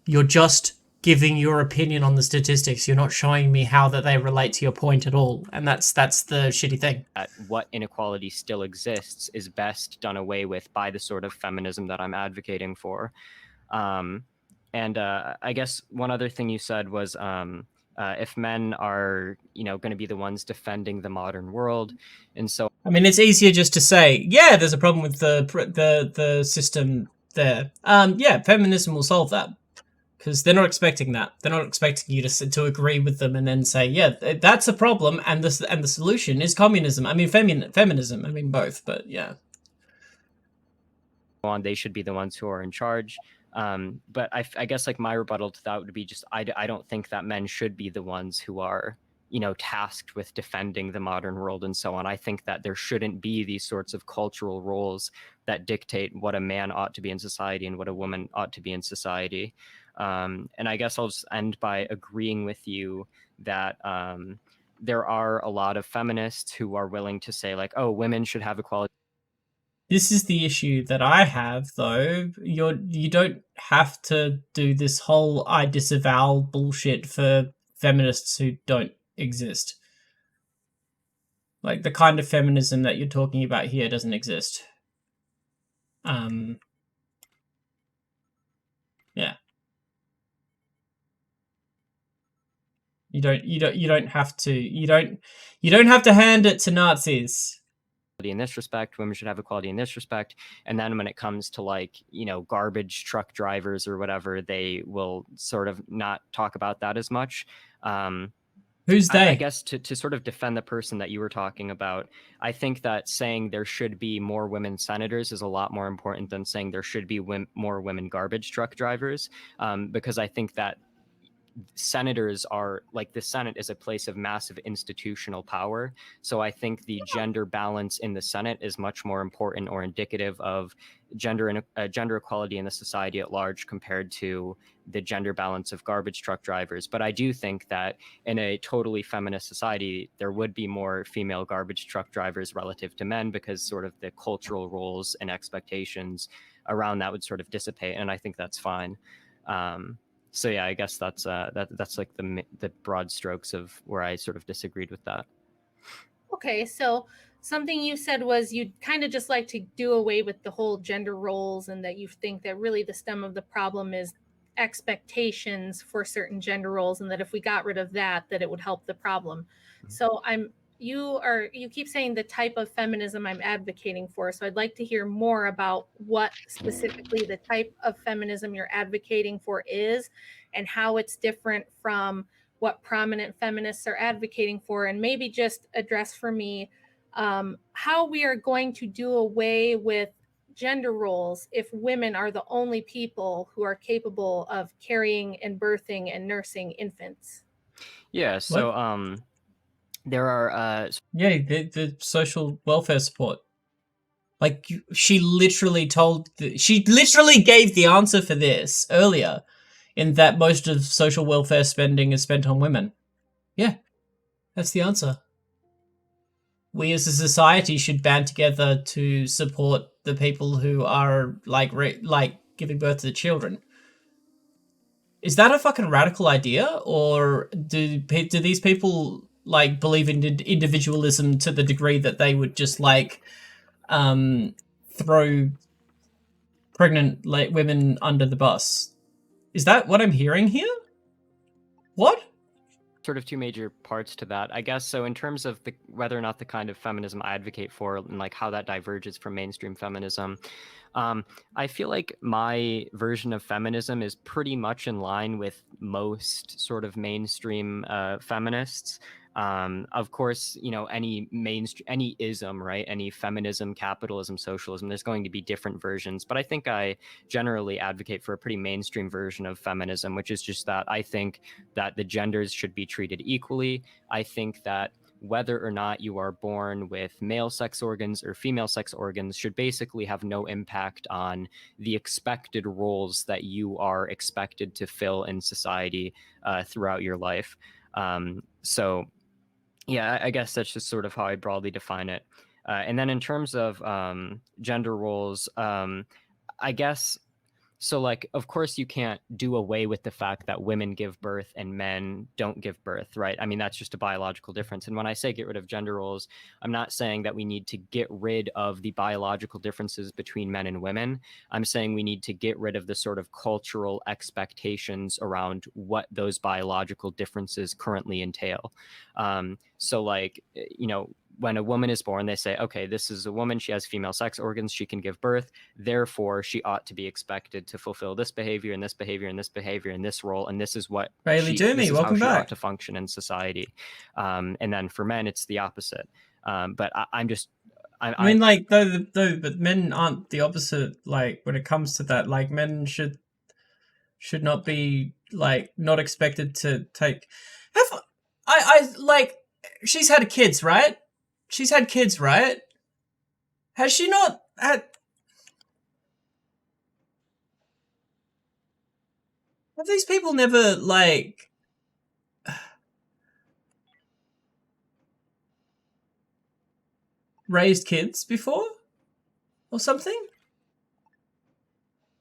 Speaker 1: You're just giving your opinion on the statistics. You're not showing me how that they relate to your point at all. And that's the shitty thing.
Speaker 13: What inequality still exists is best done away with by the sort of feminism that I'm advocating for. And I guess one other thing you said was if men are, going to be the ones defending the modern world, and so
Speaker 1: I mean, it's easier just to say, yeah, there's a problem with the system there. Yeah, feminism will solve that, because they're not expecting that. They're not expecting you to agree with them and then say, yeah, that's a problem, and the solution is communism. I mean, feminism. I mean, both, but yeah.
Speaker 13: They should be the ones who are in charge. But I guess like my rebuttal to that would be just I don't think that men should be the ones who are tasked with defending the modern world and so on. I think that there shouldn't be these sorts of cultural roles that dictate what a man ought to be in society and what a woman ought to be in society. And I guess I'll just end by agreeing with you that there are a lot of feminists who are willing to say like, oh, women should have equality.
Speaker 1: This is the issue that I have, though. You don't have to do this whole I disavow bullshit for feminists who don't exist. Like, the kind of feminism that you're talking about here doesn't exist. Yeah. You don't have to hand it to Nazis.
Speaker 13: In this respect, women should have equality in this respect, and then when it comes to like garbage truck drivers or whatever, they will sort of not talk about that as much.
Speaker 1: Who's they?
Speaker 13: I guess to sort of defend the person that you were talking about, I think that saying there should be more women senators is a lot more important than saying there should be more women garbage truck drivers, because I think that senators are like, the Senate is a place of massive institutional power. So I think the gender balance in the Senate is much more important or indicative of gender equality in the society at large compared to the gender balance of garbage truck drivers. But I do think that in a totally feminist society, there would be more female garbage truck drivers relative to men, because sort of the cultural roles and expectations around that would sort of dissipate. And I think that's fine. So yeah, I guess that's like the broad strokes of where I sort of disagreed with that.
Speaker 12: Okay, so something you said was you'd kind of just like to do away with the whole gender roles, and that you think that really the stem of the problem is expectations for certain gender roles, and that if we got rid of that, that it would help the problem. So I'm you keep saying the type of feminism I'm advocating for. So I'd like to hear more about what specifically the type of feminism you're advocating for is, and how it's different from what prominent feminists are advocating for, and maybe just address for me how we are going to do away with gender roles if women are the only people who are capable of carrying and birthing and nursing infants.
Speaker 13: Yeah, so there are
Speaker 1: yeah, the social welfare support. Like, she literally gave the answer for this earlier, in that most of social welfare spending is spent on women. Yeah, that's the answer. We as a society should band together to support the people who are like giving birth to the children. Is that a fucking radical idea, or do these people like believe in individualism to the degree that they would just like throw pregnant like women under the bus? Is that what I'm hearing here? What?
Speaker 13: Sort of two major parts to that, I guess. So in terms of whether or not the kind of feminism I advocate for and like how that diverges from mainstream feminism, I feel like my version of feminism is pretty much in line with most sort of mainstream feminists. Of course, you know, any ism, right? Any feminism, capitalism, socialism, there's going to be different versions. But I think I generally advocate for a pretty mainstream version of feminism, which is just that I think that the genders should be treated equally. I think that whether or not you are born with male sex organs or female sex organs should basically have no impact on the expected roles that you are expected to fill in society throughout your life. So yeah, I guess that's just sort of how I broadly define it. And then in terms of gender roles, I guess, so like, of course you can't do away with the fact that women give birth and men don't give birth, right? I mean, that's just a biological difference. And when I say get rid of gender roles, I'm not saying that we need to get rid of the biological differences between men and women. I'm saying we need to get rid of the sort of cultural expectations around what those biological differences currently entail. So like, you know, when a woman is born, they say, okay, this is a woman, she has female sex organs, she can give birth, therefore she ought to be expected to fulfill this behavior and this behavior and this behavior and this role, and this is what
Speaker 1: Bailey welcome
Speaker 13: she
Speaker 1: back.
Speaker 13: ought to function in society. And then for men, it's the opposite. But I
Speaker 1: mean, like, but men aren't the opposite. Like, when it comes to that, like, men should not be like not expected to take. I like, she's had kids, right? She's had kids, right? Has she not had? Have these people never like raised kids before or something?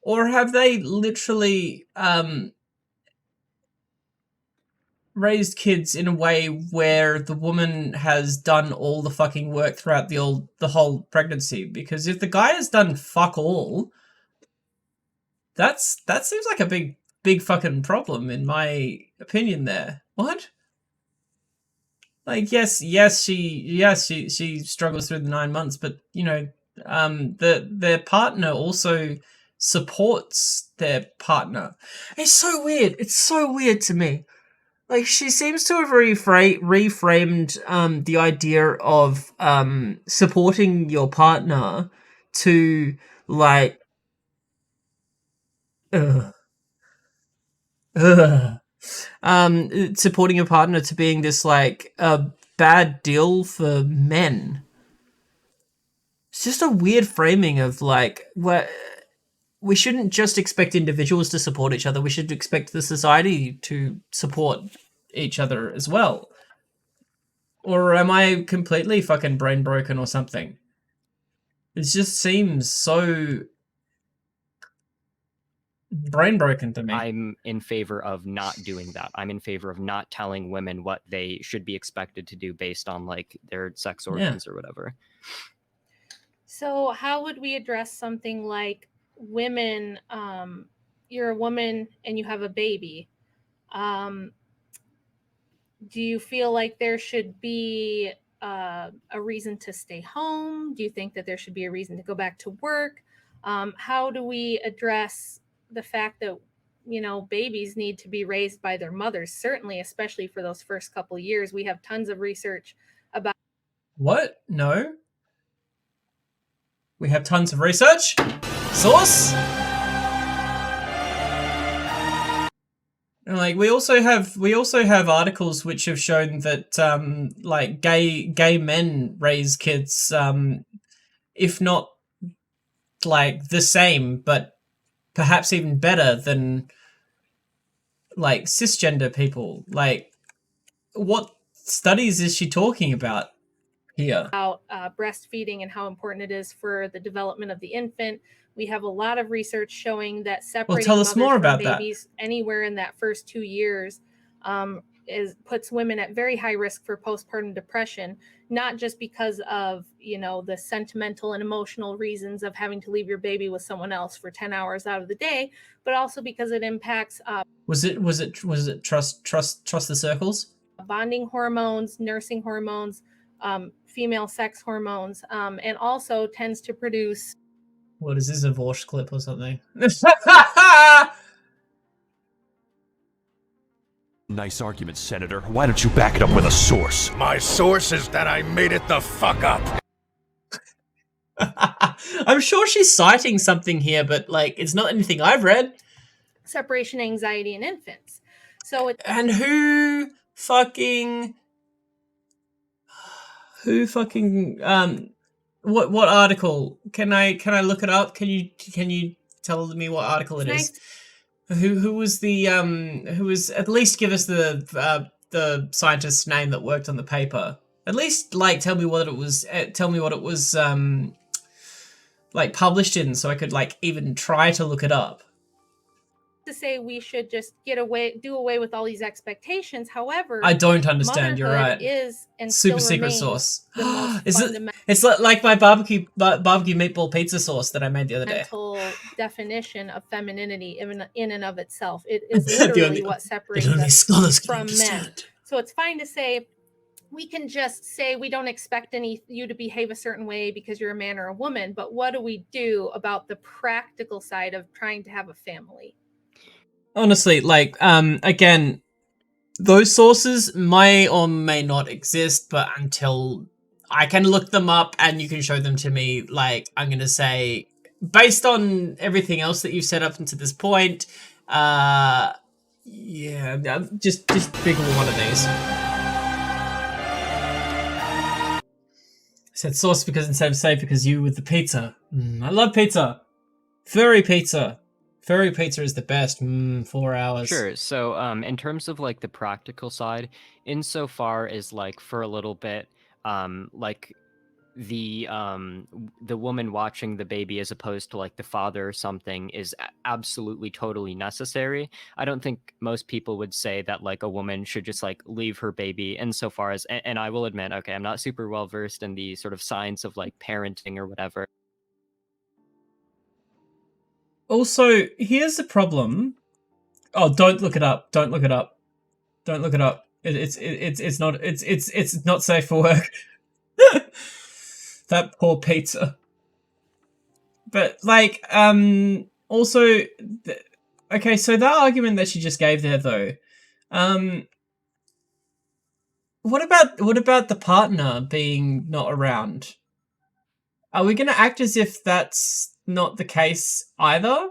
Speaker 1: Or have they literally raised kids in a way where the woman has done all the fucking work throughout the whole pregnancy? Because if the guy has done fuck all, that seems like a big fucking problem in my opinion there. What? Like, yes, she struggles through the 9 months, but you know, their partner also supports their partner. It's so weird. It's so weird to me. Like, she seems to have reframed the idea of supporting your partner to like supporting your partner to being this like a bad deal for men. It's just a weird framing of like what we shouldn't just expect individuals to support each other. We should expect the society to support each other as well. Or am I completely fucking brain broken or something? It just seems so brain broken to me.
Speaker 13: I'm in favor of not doing that. I'm in favor of not telling women what they should be expected to do based on like their sex organs or whatever.
Speaker 12: So how would we address something like women, you're a woman and you have a baby. Do you feel like there should be a reason to stay home? Do you think that there should be a reason to go back to work? How do we address the fact that, you know, babies need to be raised by their mothers, certainly, especially for those first couple of years? We have tons of research about.
Speaker 1: What? No. We have tons of research. Source? Like we also have articles which have shown that like gay men raise kids if not like the same but perhaps even better than like cisgender people. Like what studies is she talking about here?
Speaker 12: About breastfeeding and how important it is for the development of the infant. We have a lot of research showing that separating
Speaker 1: tell us more about
Speaker 12: babies anywhere in that first 2 years puts women at very high risk for postpartum depression, not just because of, you know, the sentimental and emotional reasons of having to leave your baby with someone else for 10 hours out of the day, but also because it impacts
Speaker 1: Was it trust the circles?
Speaker 12: Bonding hormones, nursing hormones, female sex hormones, and also tends to produce.
Speaker 1: What is this, a Vorsh clip or something?
Speaker 16: Nice argument, Senator. Why don't you back it up with a source?
Speaker 17: My source is that I made it the fuck up.
Speaker 1: I'm sure she's citing something here, but like it's not anything I've read.
Speaker 12: Separation anxiety in infants. So it.
Speaker 1: And who fucking what article? Can I look it up? Can you tell me what article it is? Who was at least give us the scientist's name that worked on the paper. At least like tell me what it was like published in, so I could like even try to look it up.
Speaker 12: To say we should just do away with all these expectations. However,
Speaker 1: I don't understand. You're right.
Speaker 12: Is and
Speaker 1: super secret sauce. It's like my barbecue meatball pizza sauce that I made the other day.
Speaker 12: Definition of femininity in and of itself. It is literally what separates us from men. So it's fine to say we can just say we don't expect you to behave a certain way because you're a man or a woman. But what do we do about the practical side of trying to have a family?
Speaker 1: Honestly, like, again, those sources may or may not exist, but until I can look them up and you can show them to me, like, I'm going to say, based on everything else that you've set up until this point, yeah, just pick one of these. I said source because instead of say because you with the pizza. I love pizza. Furry pizza. Furry pizza is the best. 4 hours.
Speaker 13: Sure. So, in terms of like the practical side, insofar as like for a little bit, like the woman watching the baby as opposed to like the father or something is absolutely totally necessary. I don't think most people would say that like a woman should just like leave her baby insofar as, and I will admit, okay, I'm not super well versed in the sort of science of like parenting or whatever.
Speaker 1: Also, here's the problem. Oh, don't look it up. Don't look it up. Don't look it up. It's not safe for work. That poor pizza. But like, also, okay. So that argument that she just gave there, though, what about the partner being not around? Are we gonna act as if that's not the case either?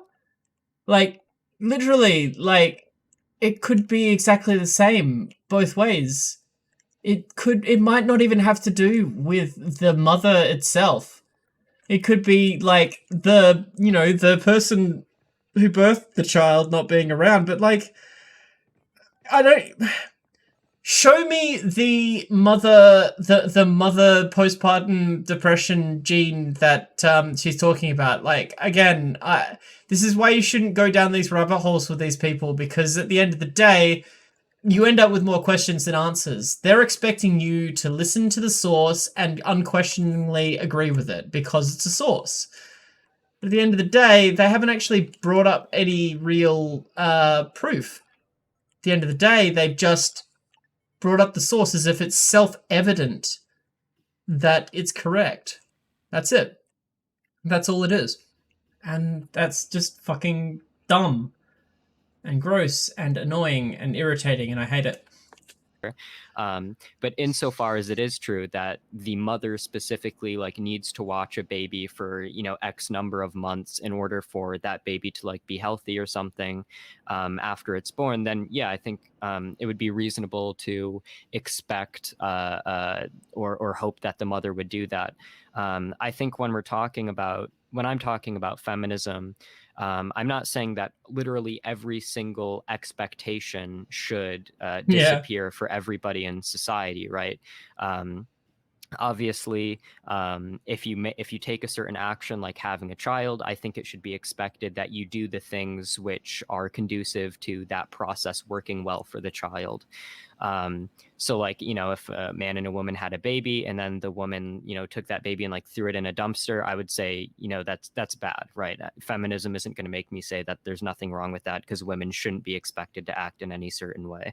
Speaker 1: Like, literally, like, it could be exactly the same both ways. It might not even have to do with the mother itself. It could be like the person who birthed the child not being around, but like, I don't. Show me the mother postpartum depression gene that she's talking about. Like, again, this is why you shouldn't go down these rabbit holes with these people, because at the end of the day, you end up with more questions than answers. They're expecting you to listen to the source and unquestioningly agree with it because it's a source. But at the end of the day, they haven't actually brought up any real proof. At the end of the day, they've just brought up the source as if it's self-evident that it's correct. That's it. That's all it is. And that's just fucking dumb and gross and annoying and irritating, and I hate it.
Speaker 13: But insofar as it is true that the mother specifically like needs to watch a baby for, you know, X number of months in order for that baby to like be healthy or something after it's born, then yeah, I think it would be reasonable to expect or hope that the mother would do that. I think when I'm talking about feminism, I'm not saying that literally every single expectation should disappear for everybody in society, right? Obviously, if you take a certain action like having a child, I think it should be expected that you do the things which are conducive to that process working well for the child. So like, you know, if a man and a woman had a baby and then the woman, you know, took that baby and like threw it in a dumpster, I would say, you know, that's bad, right? Feminism isn't going to make me say that there's nothing wrong with that, because women shouldn't be expected to act in any certain way.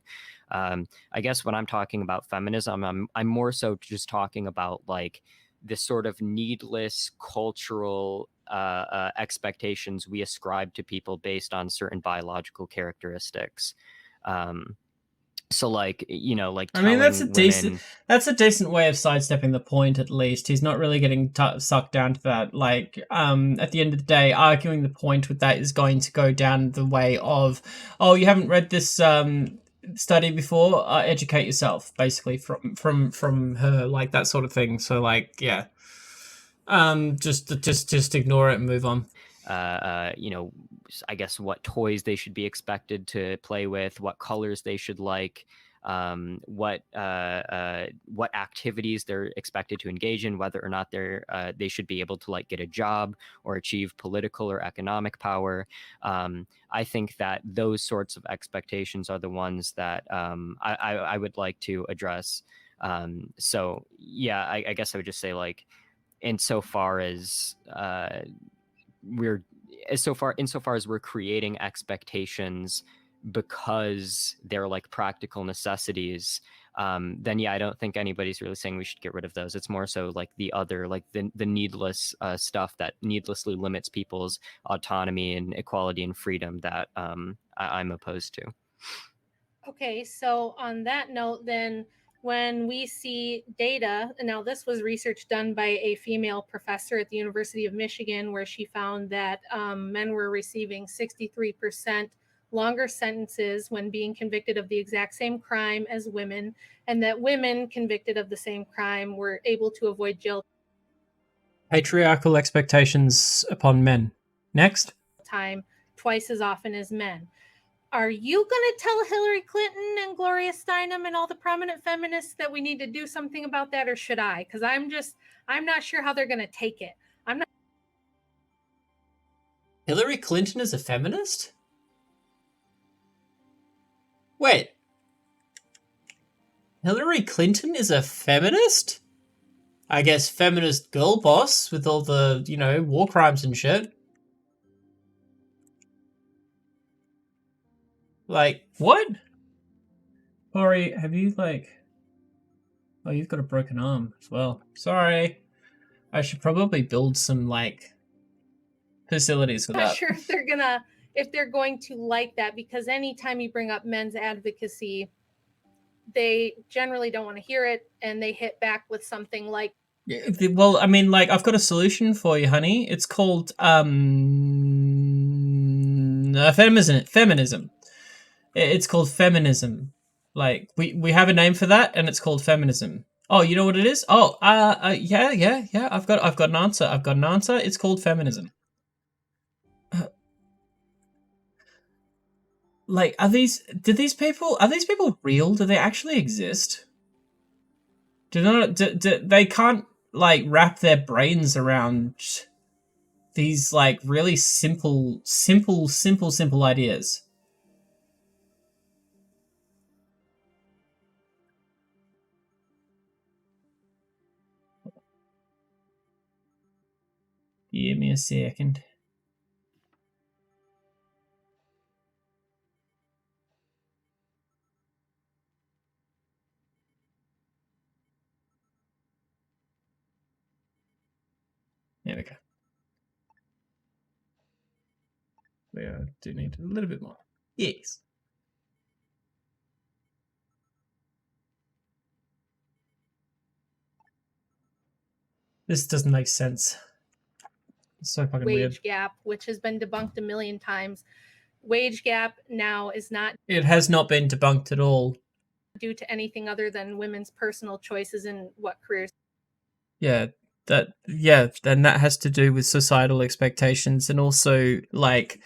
Speaker 13: I guess when I'm talking about feminism, I'm more so just talking about like this sort of needless cultural expectations we ascribe to people based on certain biological characteristics. So like, you know, like
Speaker 1: I mean, that's a
Speaker 13: women...
Speaker 1: decent way of sidestepping the point. At least he's not really getting sucked down to that. Like, at the end of the day, arguing the point with that is going to go down the way of, oh, you haven't read this study before, educate yourself, basically, from her, like that sort of thing. So like, yeah, just ignore it and move on.
Speaker 13: You know, I guess what toys they should be expected to play with, what colors they should like, what activities they're expected to engage in, whether or not they should be able to like get a job or achieve political or economic power. I think that those sorts of expectations are the ones that I would like to address. So yeah, I guess I would just say, like, insofar as we're creating expectations because they're like practical necessities, then yeah, I don't think anybody's really saying we should get rid of those. It's more so like the other, like the needless stuff that needlessly limits people's autonomy and equality and freedom that I'm opposed to.
Speaker 12: Okay, so on that note, then, when we see data, and now this was research done by a female professor at the University of Michigan, where she found that men were receiving 63% longer sentences when being convicted of the exact same crime as women, and that women convicted of the same crime were able to avoid jail
Speaker 1: Patriarchal expectations upon men. Next.
Speaker 12: time twice as often as men. Are you going to tell Hillary Clinton and Gloria Steinem and all the prominent feminists that we need to do something about that, or should I? Because I'm not sure how they're going to take it. I'm not.
Speaker 1: Hillary Clinton is a feminist? Wait. Hillary Clinton is a feminist? I guess feminist girl boss with all the, you know, war crimes and shit. Like, what? Corey, have you, like... Oh, you've got a broken arm as well. Sorry. I should probably build some, like, facilities for
Speaker 12: I'm not
Speaker 1: that.
Speaker 12: sure if they're going to like that, because anytime you bring up men's advocacy, they generally don't want to hear it, and they hit back with something like...
Speaker 1: Well, I mean, like, I've got a solution for you, honey. It's called, feminism. It's called feminism. Like, we have a name for that, and it's called feminism. Oh, you know what it is? Oh, yeah. I've got an answer. It's called feminism. Like, are these people real? Do they actually exist? They can't, like, wrap their brains around these, like, really simple ideas. Give me a second. There we go. We do need a little bit more. Yes. This doesn't make sense. It's so fucking weird.
Speaker 12: Wage gap, which has been debunked a million times. Wage gap now is not.
Speaker 1: It has not been debunked at all.
Speaker 12: Due to anything other than women's personal choices in what careers.
Speaker 1: Yeah, then that has to do with societal expectations and also like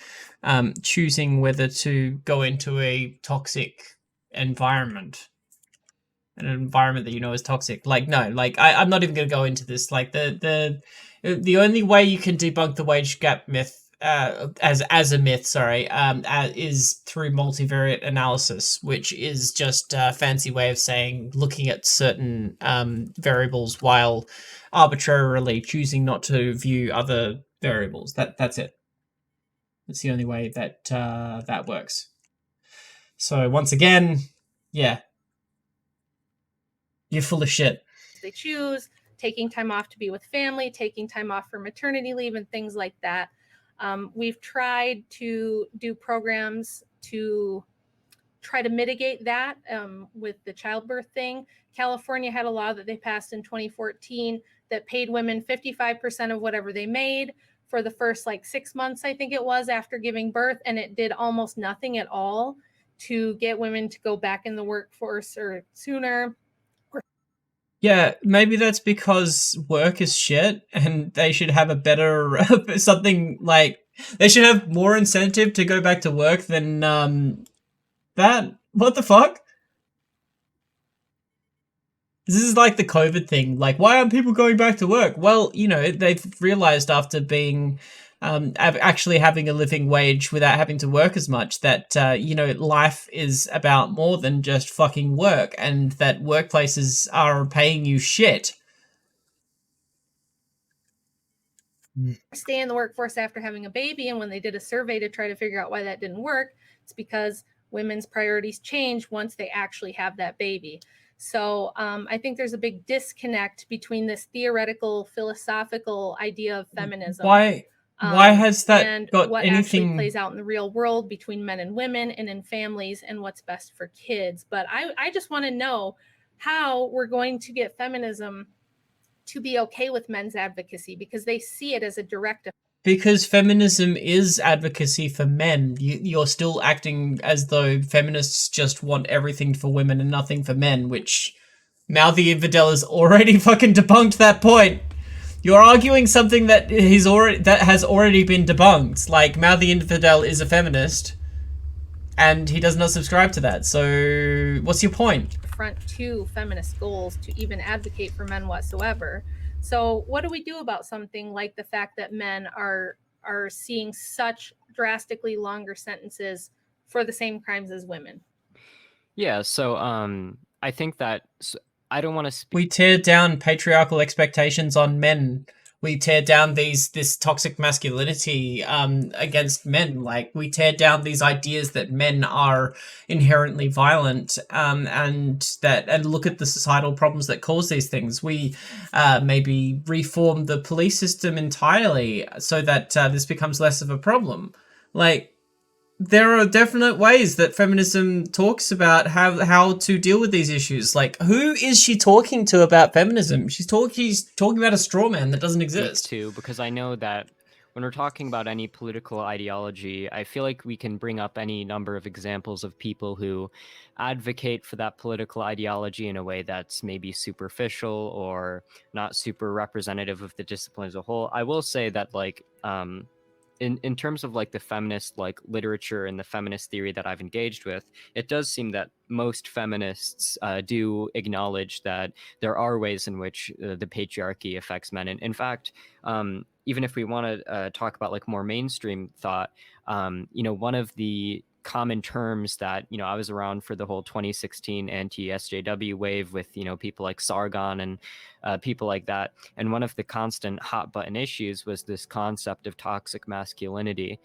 Speaker 1: choosing whether to go into a toxic environment. An environment that you know is toxic. Like, no, like I'm not even gonna go into this. Like the only way you can debunk the wage gap myth as a myth, is through multivariate analysis, which is just a fancy way of saying looking at certain variables while arbitrarily choosing not to view other variables. That's it. It's the only way that that works. So once again, yeah, you're full of shit.
Speaker 12: They choose taking time off to be with family, taking time off for maternity leave, and things like that. We've tried to do programs to try to mitigate that with the childbirth thing. California had a law that they passed in 2014 that paid women 55% of whatever they made for the first 6 months, I think it was, after giving birth, and it did almost nothing at all to get women to go back in the workforce or sooner.
Speaker 1: Yeah, maybe that's because work is shit and they should have a better something like they should have more incentive to go back to work than that. What the fuck? This is like the COVID thing. Like, why aren't people going back to work? Well, you know, they've realized after being actually having a living wage without having to work as much that, you know, life is about more than just fucking work and that workplaces are paying you shit.
Speaker 12: Stay in the workforce after having a baby, and when they did a survey to try to figure out why that didn't work, it's because women's priorities change once they actually have that baby. So I think there's a big disconnect between this theoretical, philosophical idea of feminism.
Speaker 1: Why has that
Speaker 12: and
Speaker 1: got
Speaker 12: what
Speaker 1: anything
Speaker 12: actually plays out in the real world between men and women and in families and what's best for kids? But I just want to know how we're going to get feminism to be okay with men's advocacy, because they see it as a direct.
Speaker 1: Because feminism is advocacy for men. You're still acting as though feminists just want everything for women and nothing for men, which Mouthy Infidel has already fucking debunked that point. You're arguing something that has already been debunked. Like, Mouthy Infidel is a feminist, and he does not subscribe to that. So, what's your point?
Speaker 12: Front to feminist goals to even advocate for men whatsoever. So what do we do about something like the fact that men are seeing such drastically longer sentences for the same crimes as women?
Speaker 13: Yeah, so I think that I don't want to speak.
Speaker 1: We tear down patriarchal expectations on men. We tear down this toxic masculinity against men. Like, we tear down these ideas that men are inherently violent and look at the societal problems that cause these things. We maybe reform the police system entirely so that this becomes less of a problem. Like, there are definite ways that feminism talks about how to deal with these issues. Like, who is she talking to about feminism? She's talking about a straw man that doesn't exist.
Speaker 13: Too, because I know that when we're talking about any political ideology, I feel like we can bring up any number of examples of people who advocate for that political ideology in a way that's maybe superficial or not super representative of the discipline as a whole. I will say that, like, in terms of like the feminist literature and the feminist theory that I've engaged with, it does seem that most feminists do acknowledge that there are ways in which the patriarchy affects men. And in fact, even if we want to talk about like more mainstream thought, you know, one of the common terms that, you know, I was around for the whole 2016 anti-SJW wave with, you know, people like Sargon and people like that. And one of the constant hot button issues was this concept of toxic masculinity,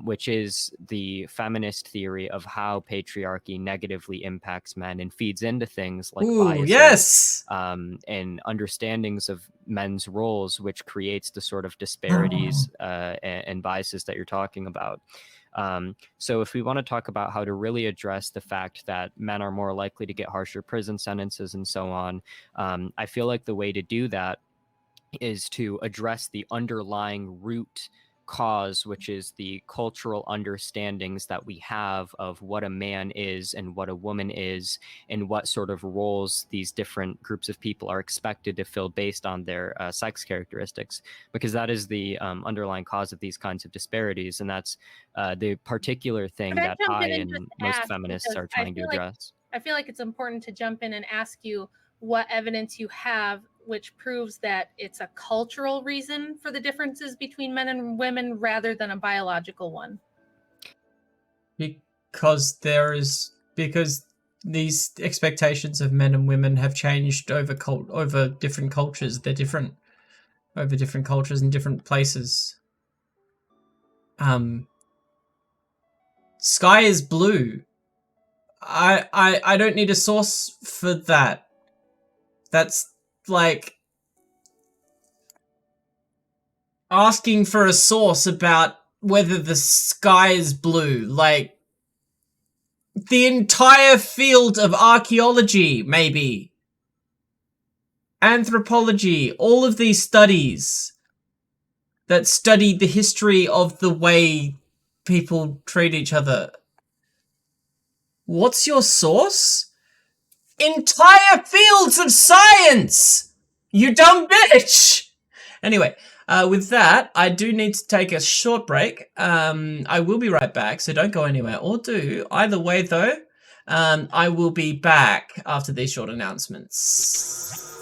Speaker 13: which is the feminist theory of how patriarchy negatively impacts men and feeds into things like biases,
Speaker 1: yes,
Speaker 13: and understandings of men's roles, which creates the sort of disparities and biases that you're talking about. So if we want to talk about how to really address the fact that men are more likely to get harsher prison sentences and so on, I feel like the way to do that is to address the underlying root cause, which is the cultural understandings that we have of what a man is and what a woman is, and what sort of roles these different groups of people are expected to fill based on their sex characteristics, because that is the underlying cause of these kinds of disparities, and that's the particular thing that I and most feminists are trying to address.
Speaker 12: I feel like it's important to jump in and ask you what evidence you have which proves that it's a cultural reason for the differences between men and women rather than a biological one.
Speaker 1: Because these expectations of men and women have changed over different cultures. They're different over different cultures and different places. Sky is blue. I don't need a source for that. That's like asking for a source about whether the sky is blue. Like, the entire field of archaeology, maybe. Anthropology, all of these studies that study the history of the way people treat each other. What's your source? Entire fields of science! You dumb bitch! Anyway, with that, I do need to take a short break. I will be right back, so don't go anywhere or do. Either way, though, I will be back after these short announcements.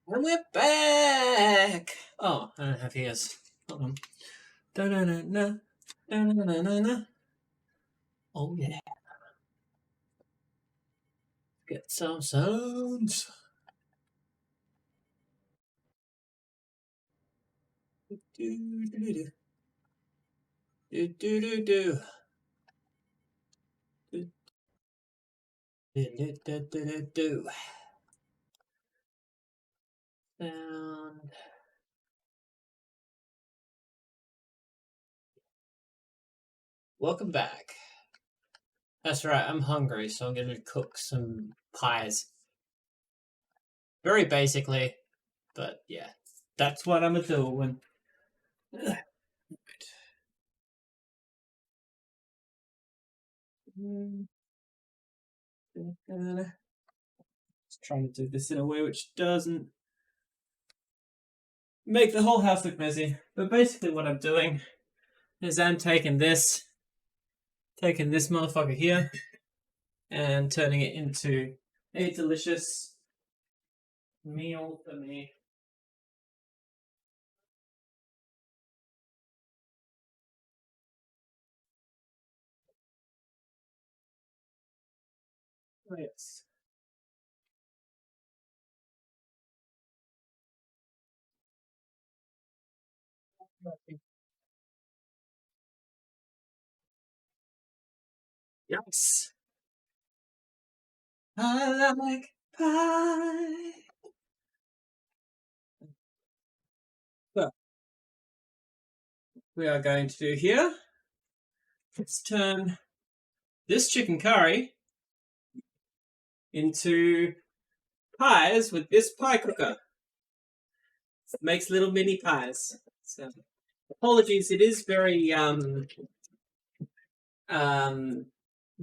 Speaker 1: And we're back! Oh, I don't have ears. Hold on. Da-na-na-na. Da-na-na-na-na. Oh, yeah. Get some sounds. Do-do-do-do. Do-do-do-do. Do-do-do-do-do. Sound. Welcome back. That's right, I'm hungry, so I'm going to cook some pies. Very basically, but yeah, that's what I'm going to do when... Just trying to do this in a way which doesn't make the whole house look messy. But basically what I'm doing is I'm taking this motherfucker here and turning it into a delicious meal for me. Oh, yes. Yes. I like pie. So, we are going to do here. Let's turn this chicken curry into pies with this pie cooker. It makes little mini pies. So, apologies, it is very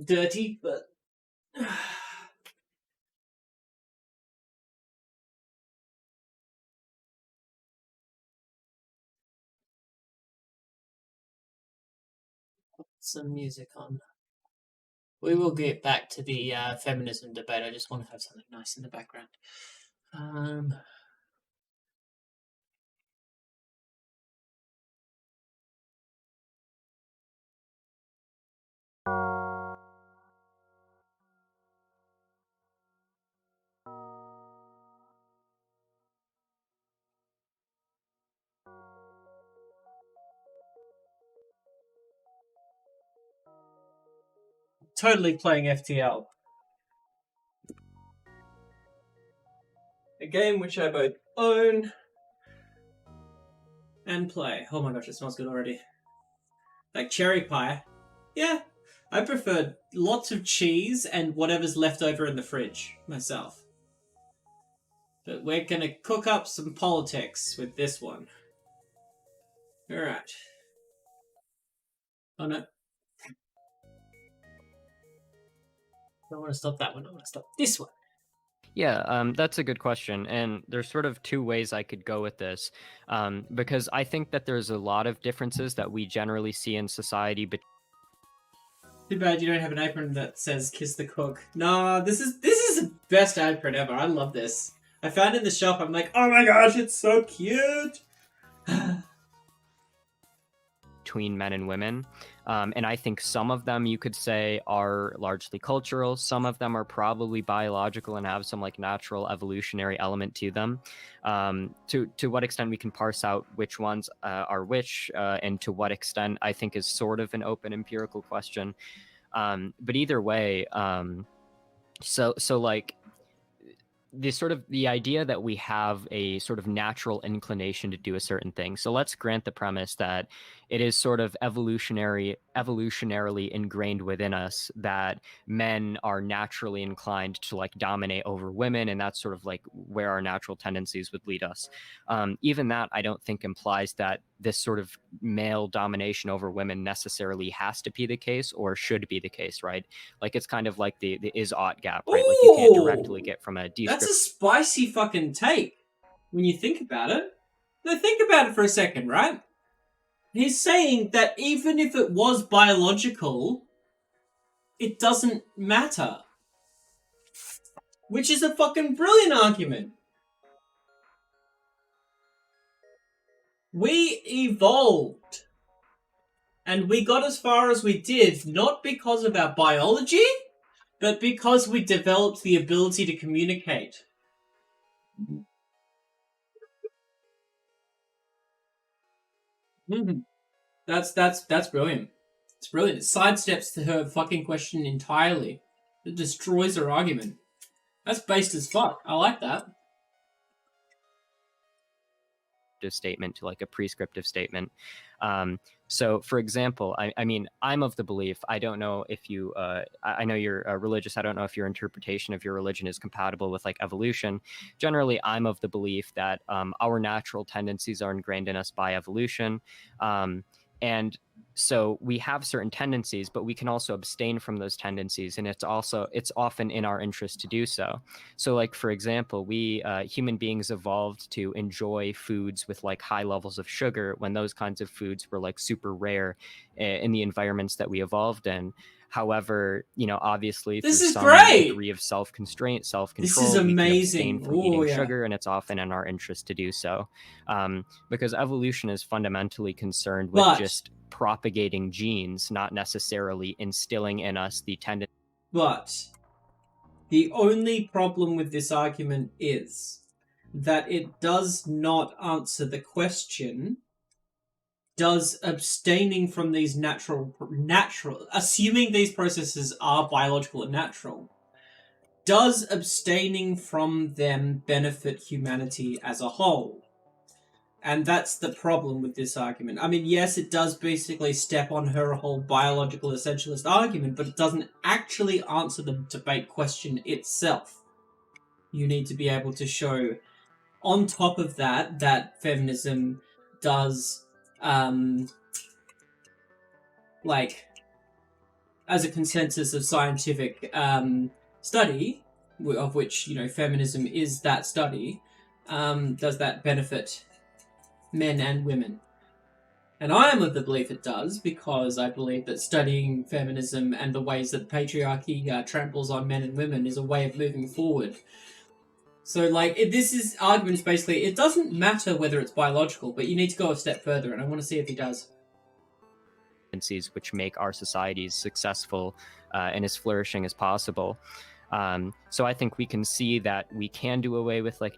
Speaker 1: dirty, but some music on. We will get back to the feminism debate. I just want to have something nice in the background. Totally playing FTL. A game which I both own and play. Oh my gosh, it smells good already. Like cherry pie. Yeah, I prefer lots of cheese and whatever's left over in the fridge myself. But we're gonna cook up some politics with this one. Alright. Oh no. I don't want to stop that one, I want to stop this one.
Speaker 13: Yeah, that's a good question, and there's sort of two ways I could go with this, because I think that there's a lot of differences that we generally see in society.
Speaker 1: Too bad you don't have an apron that says "kiss the cook." Nah, this is the best apron ever. I love this. I found it in the shop. I'm like, oh my gosh, it's so cute.
Speaker 13: Between men and women, and I think some of them you could say are largely cultural. Some of them are probably biological and have some like natural evolutionary element to them. To what extent we can parse out which ones are which, and to what extent I think is sort of an open empirical question. But either way, so like the idea that we have a sort of natural inclination to do a certain thing. So let's grant the premise that it is sort of evolutionarily ingrained within us that men are naturally inclined to like dominate over women, and that's sort of like where our natural tendencies would lead us. Even that I don't think implies that this sort of male domination over women necessarily has to be the case or should be the case, right? Like it's kind of like the is-ought gap, right? Like you can't directly get from a
Speaker 1: That's a spicy fucking take when you think about it. Now think about it for a second, right? He's saying that even if it was biological, it doesn't matter. Which is a fucking brilliant argument. We evolved. And we got as far as we did, not because of our biology, but because we developed the ability to communicate. Mm-hmm. That's brilliant. It's brilliant. It sidesteps her fucking question entirely. It destroys her argument. That's based as fuck. I like that.
Speaker 13: Statement to like a prescriptive statement. So for example, I mean, I'm of the belief, I don't know if you, I know you're religious, I don't know if your interpretation of your religion is compatible with like evolution. Generally, I'm of the belief that our natural tendencies are ingrained in us by evolution. And so we have certain tendencies, but we can also abstain from those tendencies. And it's often in our interest to do so. So like, for example, we human beings evolved to enjoy foods with like high levels of sugar when those kinds of foods were like super rare in the environments that we evolved in. However, you know, obviously
Speaker 1: this
Speaker 13: through
Speaker 1: is
Speaker 13: some
Speaker 1: great.
Speaker 13: degree of self-constraint, self-control,
Speaker 1: this is amazing.
Speaker 13: We can abstain from eating
Speaker 1: yeah.
Speaker 13: sugar, and it's often in our interest to do so. Because evolution is fundamentally concerned with just propagating genes, not necessarily instilling in us the tendency.
Speaker 1: But the only problem with this argument is that it does not answer the question, does abstaining from these natural, assuming these processes are biological and natural, does abstaining from them benefit humanity as a whole? And that's the problem with this argument. I mean, yes, it does basically step on her whole biological essentialist argument, but it doesn't actually answer the debate question itself. You need to be able to show, on top of that, that feminism does, like, as a consensus of scientific study, of which, you know, feminism is that study, does that benefit men and women? And I am of the belief it does, because I believe that studying feminism and the ways that patriarchy tramples on men and women is a way of moving forward. So, like, this is arguments basically, it doesn't matter whether it's biological, but you need to go a step further, and I want to see if he does.
Speaker 13: Which make our societies successful and as flourishing as possible. So I think we can see that we can do away with like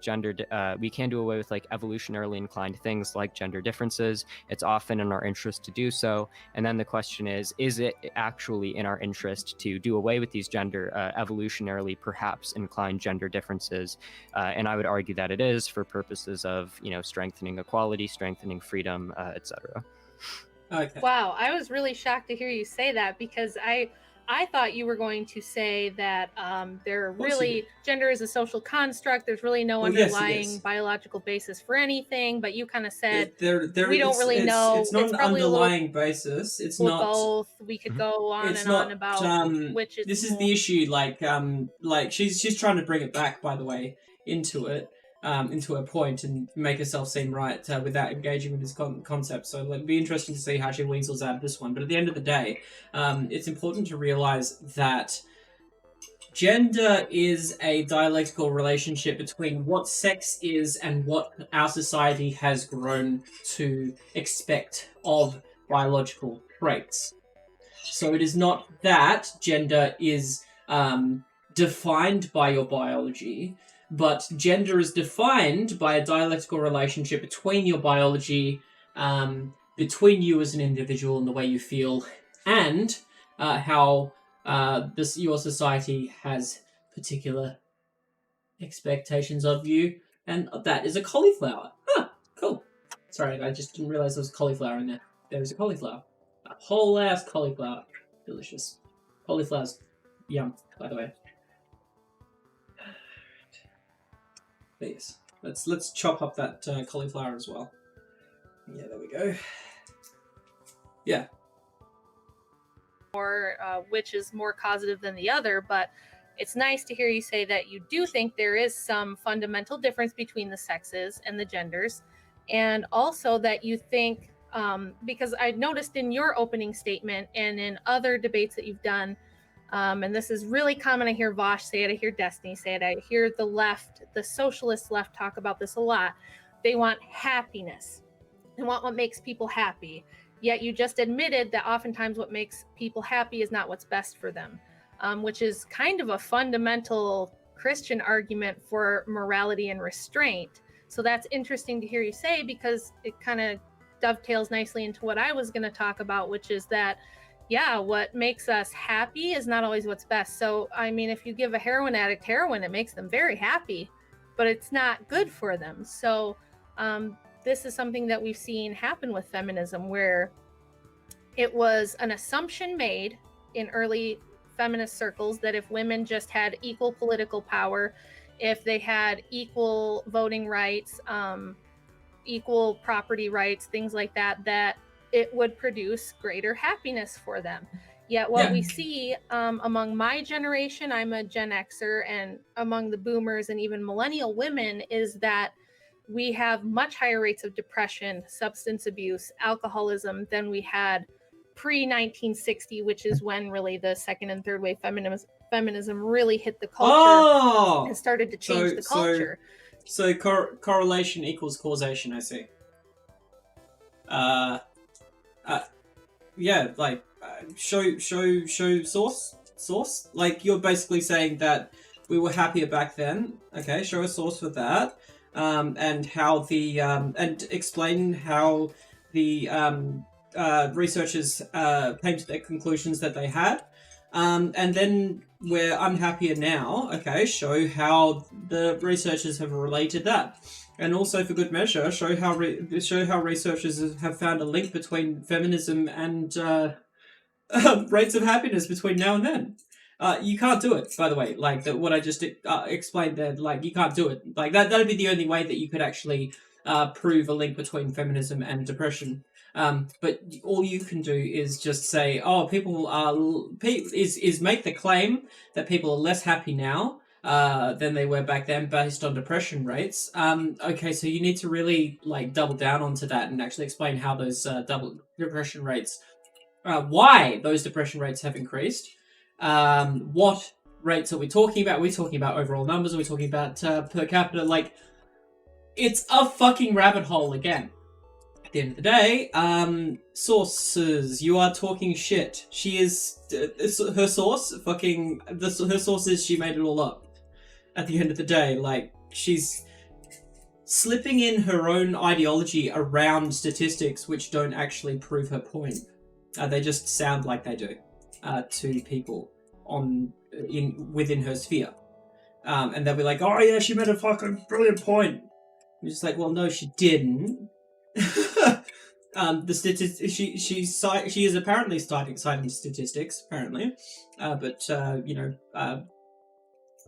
Speaker 13: we can do away with like evolutionarily inclined things like gender differences. It's often in our interest to do so. And then the question is it actually in our interest to do away with these evolutionarily perhaps inclined gender differences? And I would argue that it is, for purposes of, you know, strengthening equality, strengthening freedom, etc.
Speaker 1: Okay.
Speaker 12: Wow, I was really shocked to hear you say that, because I thought you were going to say that gender is a social construct. There's really no underlying biological basis for anything. But you kind of said we don't really know.
Speaker 1: It's not an underlying basis. It's not
Speaker 12: both. We could go on and on about which is.
Speaker 1: This is the issue. Like she's trying to bring it back, by the way, into it. Into a point and make herself seem right without engaging with this concept. So it'll be interesting to see how she weasels out of this one. But at the end of the day, it's important to realize that gender is a dialectical relationship between what sex is and what our society has grown to expect of biological traits. So it is not that gender is defined by your biology, but gender is defined by a dialectical relationship between your biology, between you as an individual and the way you feel, and how your society has particular expectations of you, and that is a cauliflower. Huh, cool. Sorry, I just didn't realize there was cauliflower in there. There is a cauliflower. A whole ass cauliflower. Delicious. Cauliflower's yum, by the way. But yes, let's chop up that cauliflower as well. Yeah, there we go. Yeah.
Speaker 12: Or which is more causative than the other, but it's nice to hear you say that you do think there is some fundamental difference between the sexes and the genders, and also that you think, because I noticed in your opening statement and in other debates that you've done, and this is really common. I hear Vosh say it. I hear Destiny say it. I hear the left, the socialist left, talk about this a lot. They want happiness. They want what makes people happy. Yet you just admitted that oftentimes what makes people happy is not what's best for them, which is kind of a fundamental Christian argument for morality and restraint. So that's interesting to hear you say, because it kind of dovetails nicely into what I was going to talk about, which is that yeah, what makes us happy is not always what's best. So, I mean, if you give a heroin addict heroin, it makes them very happy, but it's not good for them. So, this is something that we've seen happen with feminism, where it was an assumption made in early feminist circles that if women just had equal political power, if they had equal voting rights, equal property rights, things like that, that it would produce greater happiness for them. Yet what we see among my generation, I'm a Gen Xer, and among the boomers and even millennial women, is that we have much higher rates of depression, substance abuse, alcoholism than we had pre-1960, which is when really the second and third wave feminism really hit the culture and started to change the culture.
Speaker 1: So correlation equals causation, I see. Yeah, like show source. Like, you're basically saying that we were happier back then. Okay, show a source for that, and how the and explain how the researchers came to the conclusions that they had, and then we're unhappier now. Okay, show how the researchers have related that. And also, for good measure, show how researchers have found a link between feminism and rates of happiness between now and then. You can't do it, by the way. Like what I just explained there. Like, you can't do it. Like that'd be the only way that you could actually prove a link between feminism and depression. But all you can do is just say, oh, people are is make the claim that people are less happy now. than they were back then based on depression rates. Okay, so you need to really like double down onto that and actually explain how those double depression rates, why those depression rates have increased. What rates are we talking about? Are we talking about overall numbers? Are we talking about per capita? Like, it's a fucking rabbit hole again. At the end of the day, sources, you are talking shit. She is, her source, her source is she made it all up. At the end of the day, like, she's slipping in her own ideology around statistics which don't actually prove her point. They just sound like they do to people within her sphere. And they'll be like, oh yeah, she made a fucking brilliant point. I'm just like, well, no, she didn't. The statistics, she is apparently citing statistics, apparently, but you know,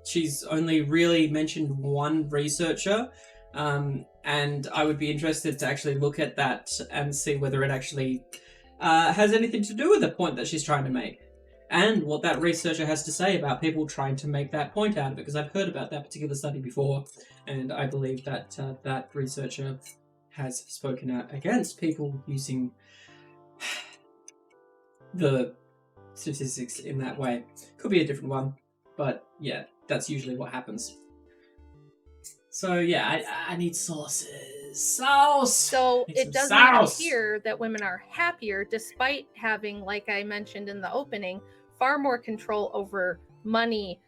Speaker 1: she's only really mentioned one researcher, and I would be interested to actually look at that and see whether it actually has anything to do with the point that she's trying to make, and what that researcher has to say about people trying to make that point out of it, because I've heard about that particular study before, and I believe that that researcher has spoken out against people using the statistics in that way. Could be a different one, but yeah, that's usually what happens. So yeah, I need sources. Sauce!
Speaker 12: So it does not appear that women are happier despite having, like I mentioned in the opening, far more control over money,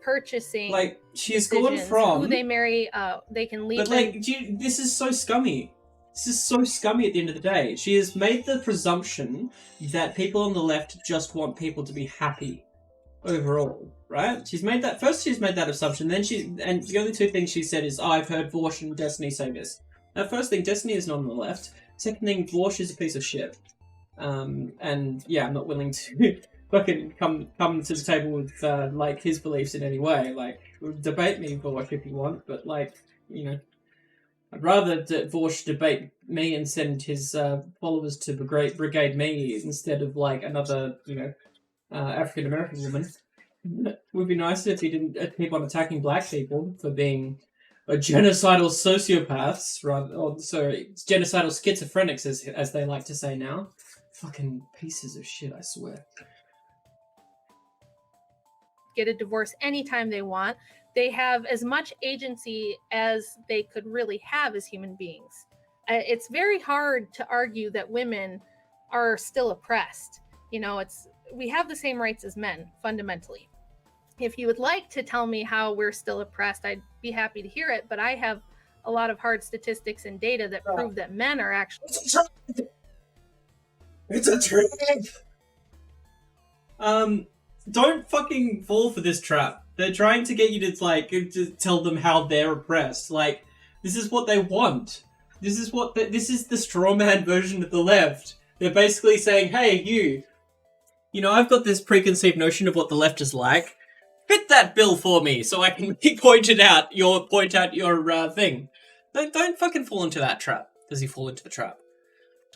Speaker 12: purchasing.
Speaker 1: Like, she's gone from
Speaker 12: who they marry, they can leave.
Speaker 1: But like, this is so scummy. This is so scummy at the end of the day. She has made the presumption that people on the left just want people to be happy overall, right? She's made that assumption, then and the only two things she said is, oh, I've heard Vorsh and Destiny say this. Now, first thing, Destiny is not on the left. Second thing, Vorsh is a piece of shit. And yeah, I'm not willing to fucking come to the table with like his beliefs in any way. Like, debate me, Vorsh, if you want, but like, you know, I'd rather Vorsh debate me and send his followers to brigade me instead of like another, you know, African American woman. It would be nicer if he didn't keep on attacking black people for being genocidal sociopaths, genocidal schizophrenics, as they like to say now. Fucking pieces of shit, I swear.
Speaker 12: Get a divorce anytime they want. They have as much agency as they could really have as human beings. It's very hard to argue that women are still oppressed. You know, we have the same rights as men, fundamentally. If you would like to tell me how we're still oppressed, I'd be happy to hear it, but I have a lot of hard statistics and data that prove that men are actually...
Speaker 1: It's a trap! Don't fucking fall for this trap. They're trying to get you to tell them how they're oppressed. Like, this is what they want. This is the straw man version of the left. They're basically saying, hey, you know, I've got this preconceived notion of what the left is like. Fit that bill for me so I can point out your thing. Don't fucking fall into that trap. Does he fall into the trap?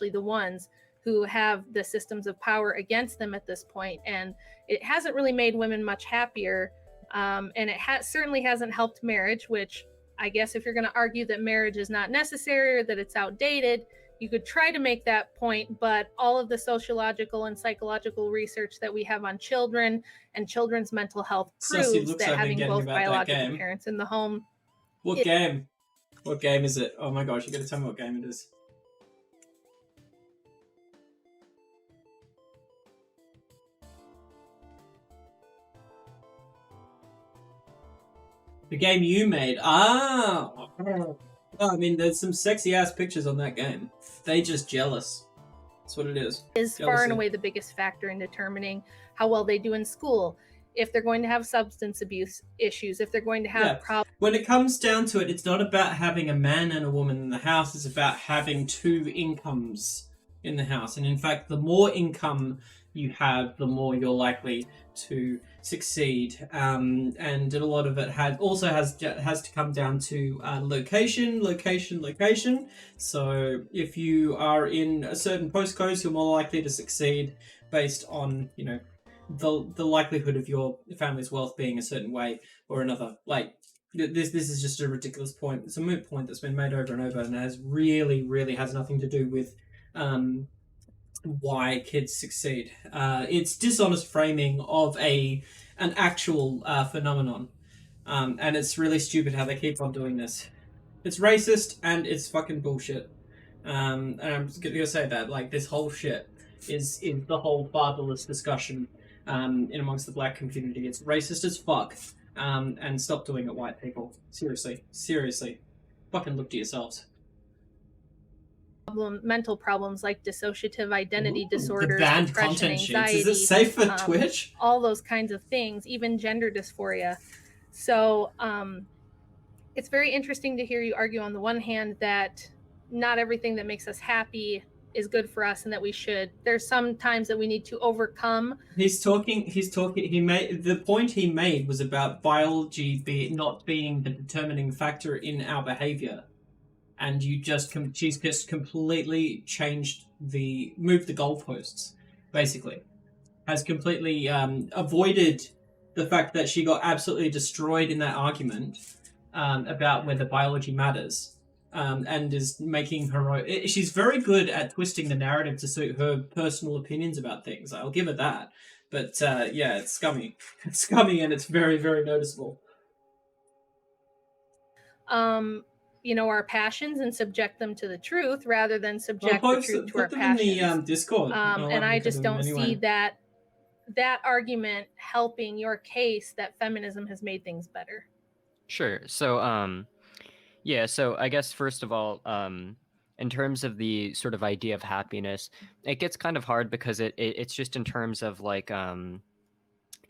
Speaker 12: The ones who have the systems of power against them at this point, and it hasn't really made women much happier, and it certainly hasn't helped marriage, which I guess if you're going to argue that marriage is not necessary or that it's outdated, you could try to make that point, but all of the sociological and psychological research that we have on children and children's mental health proves that having both biological parents in the home...
Speaker 1: What game? What game is it? Oh my gosh, you gotta tell me what game it is. The game you made. Ah! Oh, I mean, there's some sexy ass pictures on that game. They just jealous. That's what it is.
Speaker 12: Is far and away the biggest factor in determining how well they do in school. If they're going to have substance abuse issues, if they're going to have problems.
Speaker 1: When it comes down to it, it's not about having a man and a woman in the house. It's about having two incomes in the house. And in fact, the more income you have, the more you're likely to succeed. And a lot of it has to come down to location. So if you are in a certain postcodes, you're more likely to succeed based on, you know, the likelihood of your family's wealth being a certain way or another. Like, this is just a ridiculous point. It's a moot point that's been made over and over, and it really has nothing to do with why kids succeed. It's dishonest framing of an actual phenomenon, and it's really stupid how they keep on doing this. It's racist and it's fucking bullshit. And I'm just gonna say that, like, this whole shit is the whole fatherless discussion in amongst the black community. It's racist as fuck. And stop doing it, white people. Seriously. Fucking look to yourselves.
Speaker 12: Mental problems like dissociative identity disorders,
Speaker 1: the banned
Speaker 12: depression,
Speaker 1: content sheets.
Speaker 12: anxiety.
Speaker 1: Is it safe for Twitch?
Speaker 12: All those kinds of things, even gender dysphoria. So it's very interesting to hear you argue on the one hand that not everything that makes us happy is good for us and that we should. There's some times that we need to overcome.
Speaker 1: He made the point he made was about biology not being the determining factor in our behavior. And she's just completely moved the goalposts, basically. Has completely avoided the fact that she got absolutely destroyed in that argument about whether biology matters. And is making her own. She's very good at twisting the narrative to suit her personal opinions about things. I'll give her that. But yeah, it's scummy. It's scummy, and it's very noticeable.
Speaker 12: Our passions and subject them to the truth rather than subject the truth to our passions.
Speaker 1: In the Discord.
Speaker 12: And I just don't see that argument helping your case that feminism has made things better.
Speaker 13: Sure. So yeah, so I guess first of all, in terms of the sort of idea of happiness, it gets kind of hard because it's just in terms of like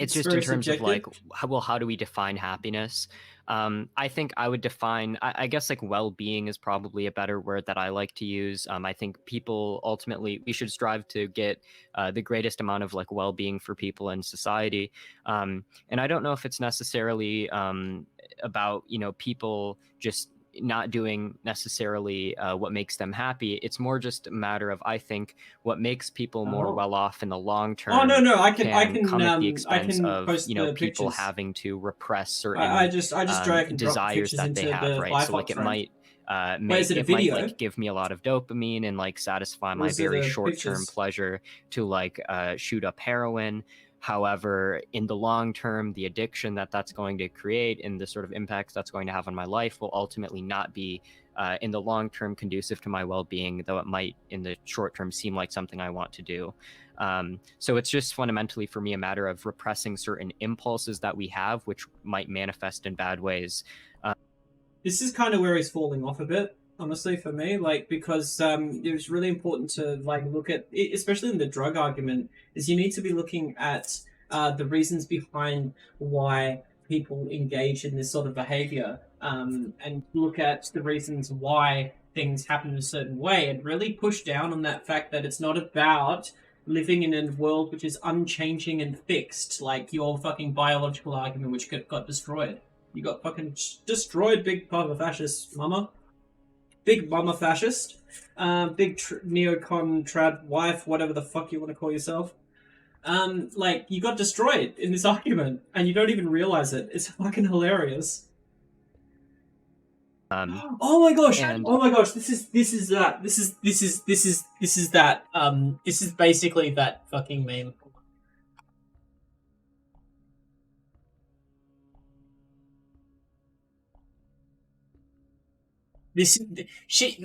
Speaker 13: it's just in terms of like how do we define happiness? I think I would define, I guess, like well-being is probably a better word that I like to use. I think people ultimately, we should strive to get the greatest amount of like well-being for people in society. And I don't know if it's necessarily about, people just not doing necessarily what makes them happy. It's more just a matter of, I think, what makes people more well off in the long term.
Speaker 1: Oh no, I can
Speaker 13: come at the expense of people
Speaker 1: pictures.
Speaker 13: having to repress certain
Speaker 1: I just drag and
Speaker 13: desires that they have, right? So like it might might like give me a lot of dopamine and like satisfy my very short-term pleasure to like shoot up heroin. However, in the long term, the addiction that's going to create and the sort of impacts that's going to have on my life will ultimately not be in the long term conducive to my well-being, though it might in the short term seem like something I want to do. So it's just fundamentally for me a matter of repressing certain impulses that we have, which might manifest in bad ways.
Speaker 1: This is kind of where he's falling off a bit, honestly, for me, like, because it was really important to like look at, especially in the drug argument, is you need to be looking at the reasons behind why people engage in this sort of behavior, and look at the reasons why things happen in a certain way, and really push down on that fact that it's not about living in a world which is unchanging and fixed, like your fucking biological argument, which got destroyed. You got fucking destroyed, big papa fascist mama. Big mama fascist. Big neocon trad wife, whatever the fuck you want to call yourself. Like, you got destroyed in this argument, and you don't even realize it. It's fucking hilarious. Oh my gosh! This is that. This is that. This is basically that fucking meme.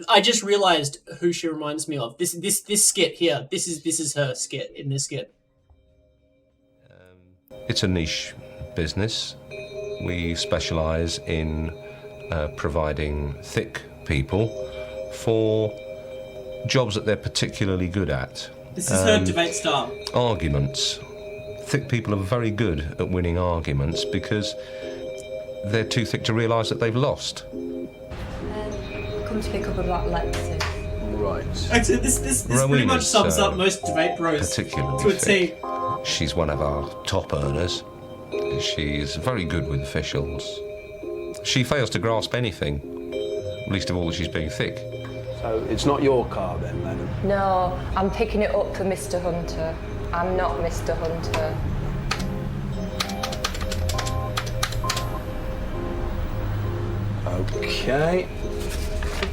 Speaker 1: I just realized who she reminds me of. This skit here. This is her skit in this skit.
Speaker 18: It's a niche business. We specialise in providing thick people for jobs that they're particularly good at.
Speaker 1: This is her debate style.
Speaker 18: Arguments. Thick people are very good at winning arguments because they're too thick to realise that they've lost.
Speaker 19: To pick up about Lexi.
Speaker 18: Right.
Speaker 1: Actually, this pretty much sums up most debate bros to a T.
Speaker 18: She's one of our top earners. She's very good with officials. She fails to grasp anything, least of all she's being thick.
Speaker 20: So it's not your car then, madam?
Speaker 19: No, I'm picking it up for Mr. Hunter. I'm not Mr. Hunter.
Speaker 20: Okay.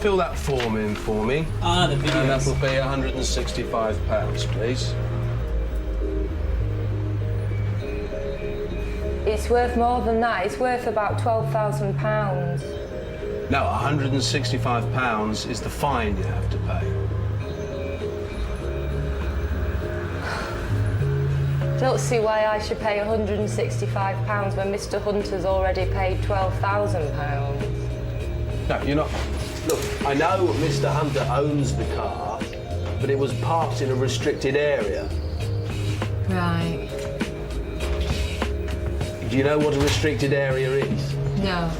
Speaker 20: Fill that form in for me.
Speaker 1: Ah, the videos.
Speaker 20: And that will be £165, please.
Speaker 19: It's worth more than that. It's worth about £12,000.
Speaker 20: No, £165 is the fine you have to pay.
Speaker 19: Don't see why I should pay £165 when Mr. Hunter's already paid £12,000.
Speaker 20: No, you're not. Look, I know Mr. Hunter owns the car, but it was parked in a restricted area.
Speaker 19: Right.
Speaker 20: Do you know what a restricted area is?
Speaker 19: No.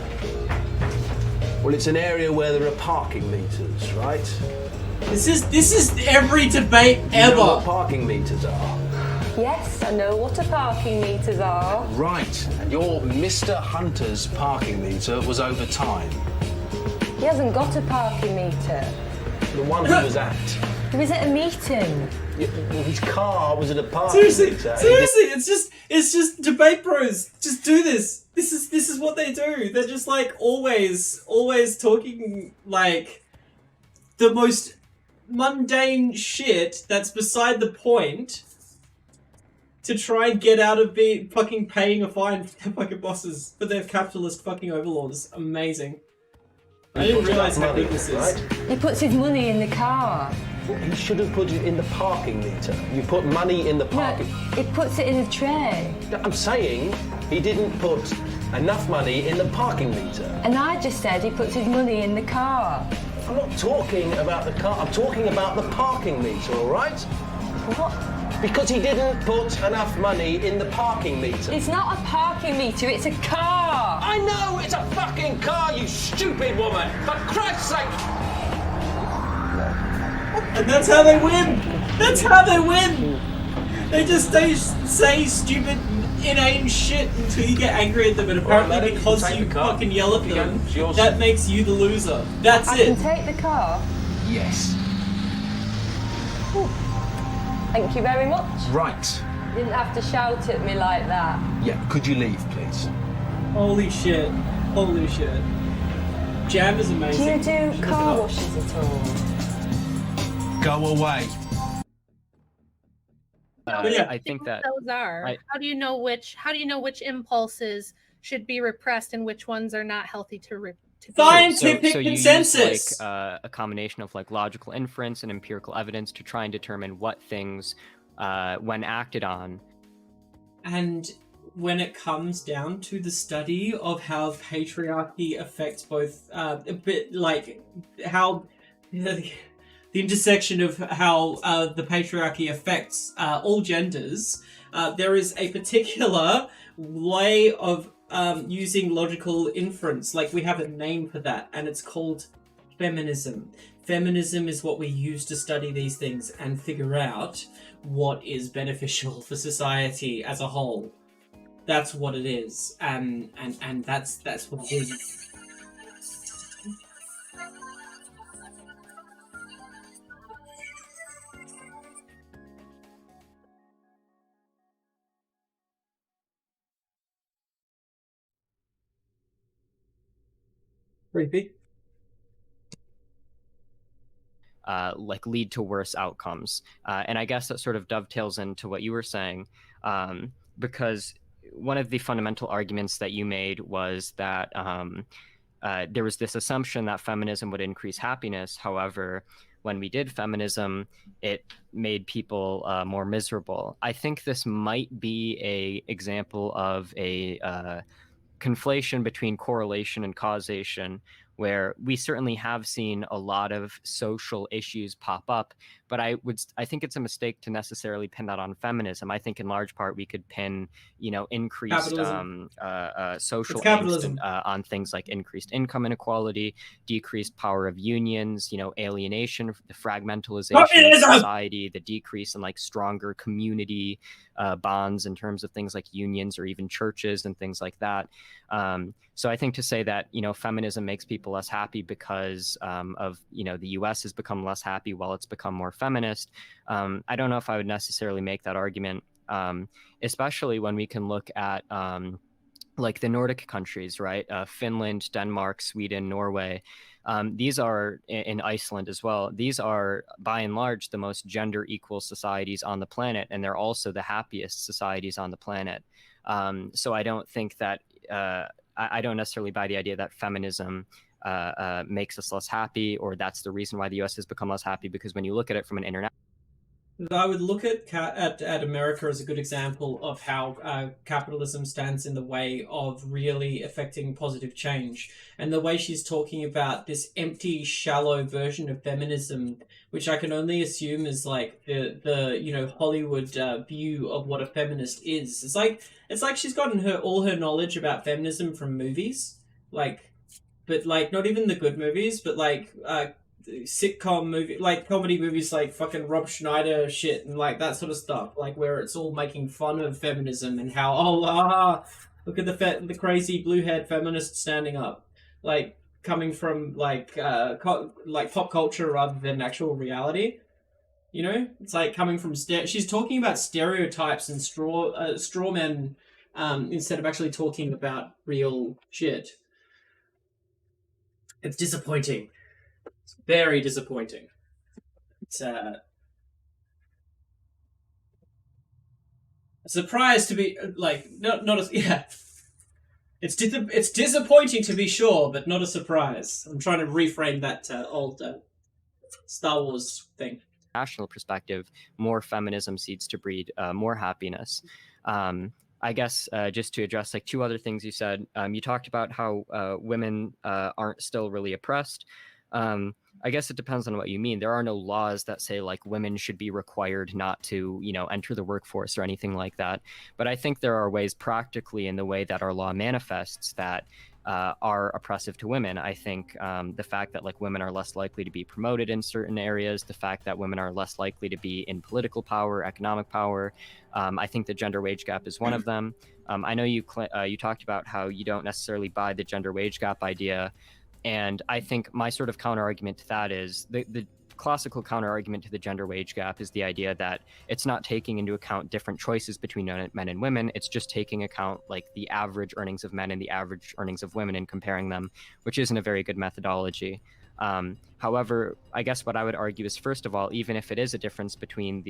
Speaker 20: Well, it's an area where there are parking meters, right?
Speaker 1: This is every debate ever.
Speaker 20: You know what parking meters are?
Speaker 19: Yes, I know what a parking meters are.
Speaker 20: Right. And your Mr. Hunter's parking meter was over time.
Speaker 19: He hasn't got a parking meter.
Speaker 20: The one he was at.
Speaker 19: He was at a meeting.
Speaker 20: Yeah, well, his car was at a parking
Speaker 1: Seriously,
Speaker 20: meter.
Speaker 1: it's just debate bros. Just do this. This is what they do. They're just like always talking like the most mundane shit that's beside the point to try and get out of being fucking paying a fine for their fucking bosses, for their capitalist fucking overlords. Amazing. I didn't realise how big this is.
Speaker 19: He puts his money in the car.
Speaker 20: He should have put it in the parking meter. You put money in the parking...
Speaker 19: No, he puts it in a tray.
Speaker 20: I'm saying he didn't put enough money in the parking meter.
Speaker 19: And I just said he puts his money in the car.
Speaker 20: I'm not talking about the car, I'm talking about the parking meter, all right?
Speaker 19: What?
Speaker 20: Because he didn't put enough money in the parking meter.
Speaker 19: It's not a parking meter, it's a car.
Speaker 20: I know it's a fucking car, you stupid woman! For Christ's sake!
Speaker 1: And that's how they win! That's how they win! They just say stupid, inane shit until you get angry at them, and apparently because you fucking yell at them, that makes you the loser. That's it.
Speaker 19: I can take the car?
Speaker 20: Yes.
Speaker 19: Ooh. Thank you very much.
Speaker 20: Right.
Speaker 19: You didn't have to shout at me like that.
Speaker 20: Yeah, could you leave, please?
Speaker 1: Holy shit. Holy shit. Jam is amazing.
Speaker 19: Do you do car washes at all?
Speaker 20: Go away.
Speaker 1: Yeah.
Speaker 13: I think that
Speaker 12: those are. How do you know which impulses should be repressed and which ones are not healthy to
Speaker 1: Scientific
Speaker 13: so you
Speaker 1: consensus.
Speaker 13: use like a combination of like logical inference and empirical evidence to try and determine what things, when acted on,
Speaker 1: and when it comes down to the study of how patriarchy affects both, a bit like how the intersection of how the patriarchy affects all genders, there is a particular way of using logical inference. Like, we have a name for that, and it's called feminism. Feminism is what we use to study these things and figure out what is beneficial for society as a whole. That's what it is, and that's what it is. Creepy.
Speaker 13: Like lead to worse outcomes. And I guess that sort of dovetails into what you were saying, because one of the fundamental arguments that you made was that there was this assumption that feminism would increase happiness. However, when we did feminism, it made people more miserable. I think this might be an example of a conflation between correlation and causation, where we certainly have seen a lot of social issues pop up, but I think it's a mistake to necessarily pin that on feminism. I think in large part we could pin, increased social angst on things like increased income inequality, decreased power of unions, alienation, the fragmentalization of society, the decrease in like stronger community bonds in terms of things like unions or even churches and things like that. So I think to say that, feminism makes people less happy because of, the US has become less happy while it's become more feminist. I don't know if I would necessarily make that argument, especially when we can look at like the Nordic countries, right? Finland, Denmark, Sweden, Norway. These are, in Iceland as well, these are by and large the most gender equal societies on the planet, and they're also the happiest societies on the planet. So I don't think that, I don't necessarily buy the idea that feminism makes us less happy, or that's the reason why the US has become less happy, because when you look at it from an international...
Speaker 1: I would look at America as a good example of how capitalism stands in the way of really affecting positive change. And the way she's talking about this empty, shallow version of feminism, which I can only assume is like the Hollywood view of what a feminist is. It's like she's gotten all her knowledge about feminism from movies, but not even the good movies, but sitcom movie, like comedy movies, like fucking Rob Schneider shit and like that sort of stuff, like where it's all making fun of feminism and how look at the crazy blue-haired feminist standing up, like coming from like pop culture rather than actual reality. You know, it's like coming from she's talking about stereotypes and straw men instead of actually talking about real shit. It's disappointing. It's very disappointing. It's a surprise to be It's disappointing to be sure, but not a surprise. I'm trying to reframe that old Star Wars thing.
Speaker 13: National perspective, more feminism seeds to breed more happiness. I guess just to address like two other things you said, you talked about how women aren't still really oppressed. I guess it depends on what you mean. There are no laws that say like women should be required not to, enter the workforce or anything like that. But I think there are ways practically in the way that our law manifests that are oppressive to women. I think the fact that like women are less likely to be promoted in certain areas, the fact that women are less likely to be in political power, economic power. I think the gender wage gap is one of them. I know you talked about how you don't necessarily buy the gender wage gap idea. And I think my sort of counter argument to that is the classical counter argument to the gender wage gap is the idea that it's not taking into account different choices between men and women. It's just taking account like the average earnings of men and the average earnings of women and comparing them, which isn't a very good methodology. However, I guess what I would argue is, first of all, even if it is a difference between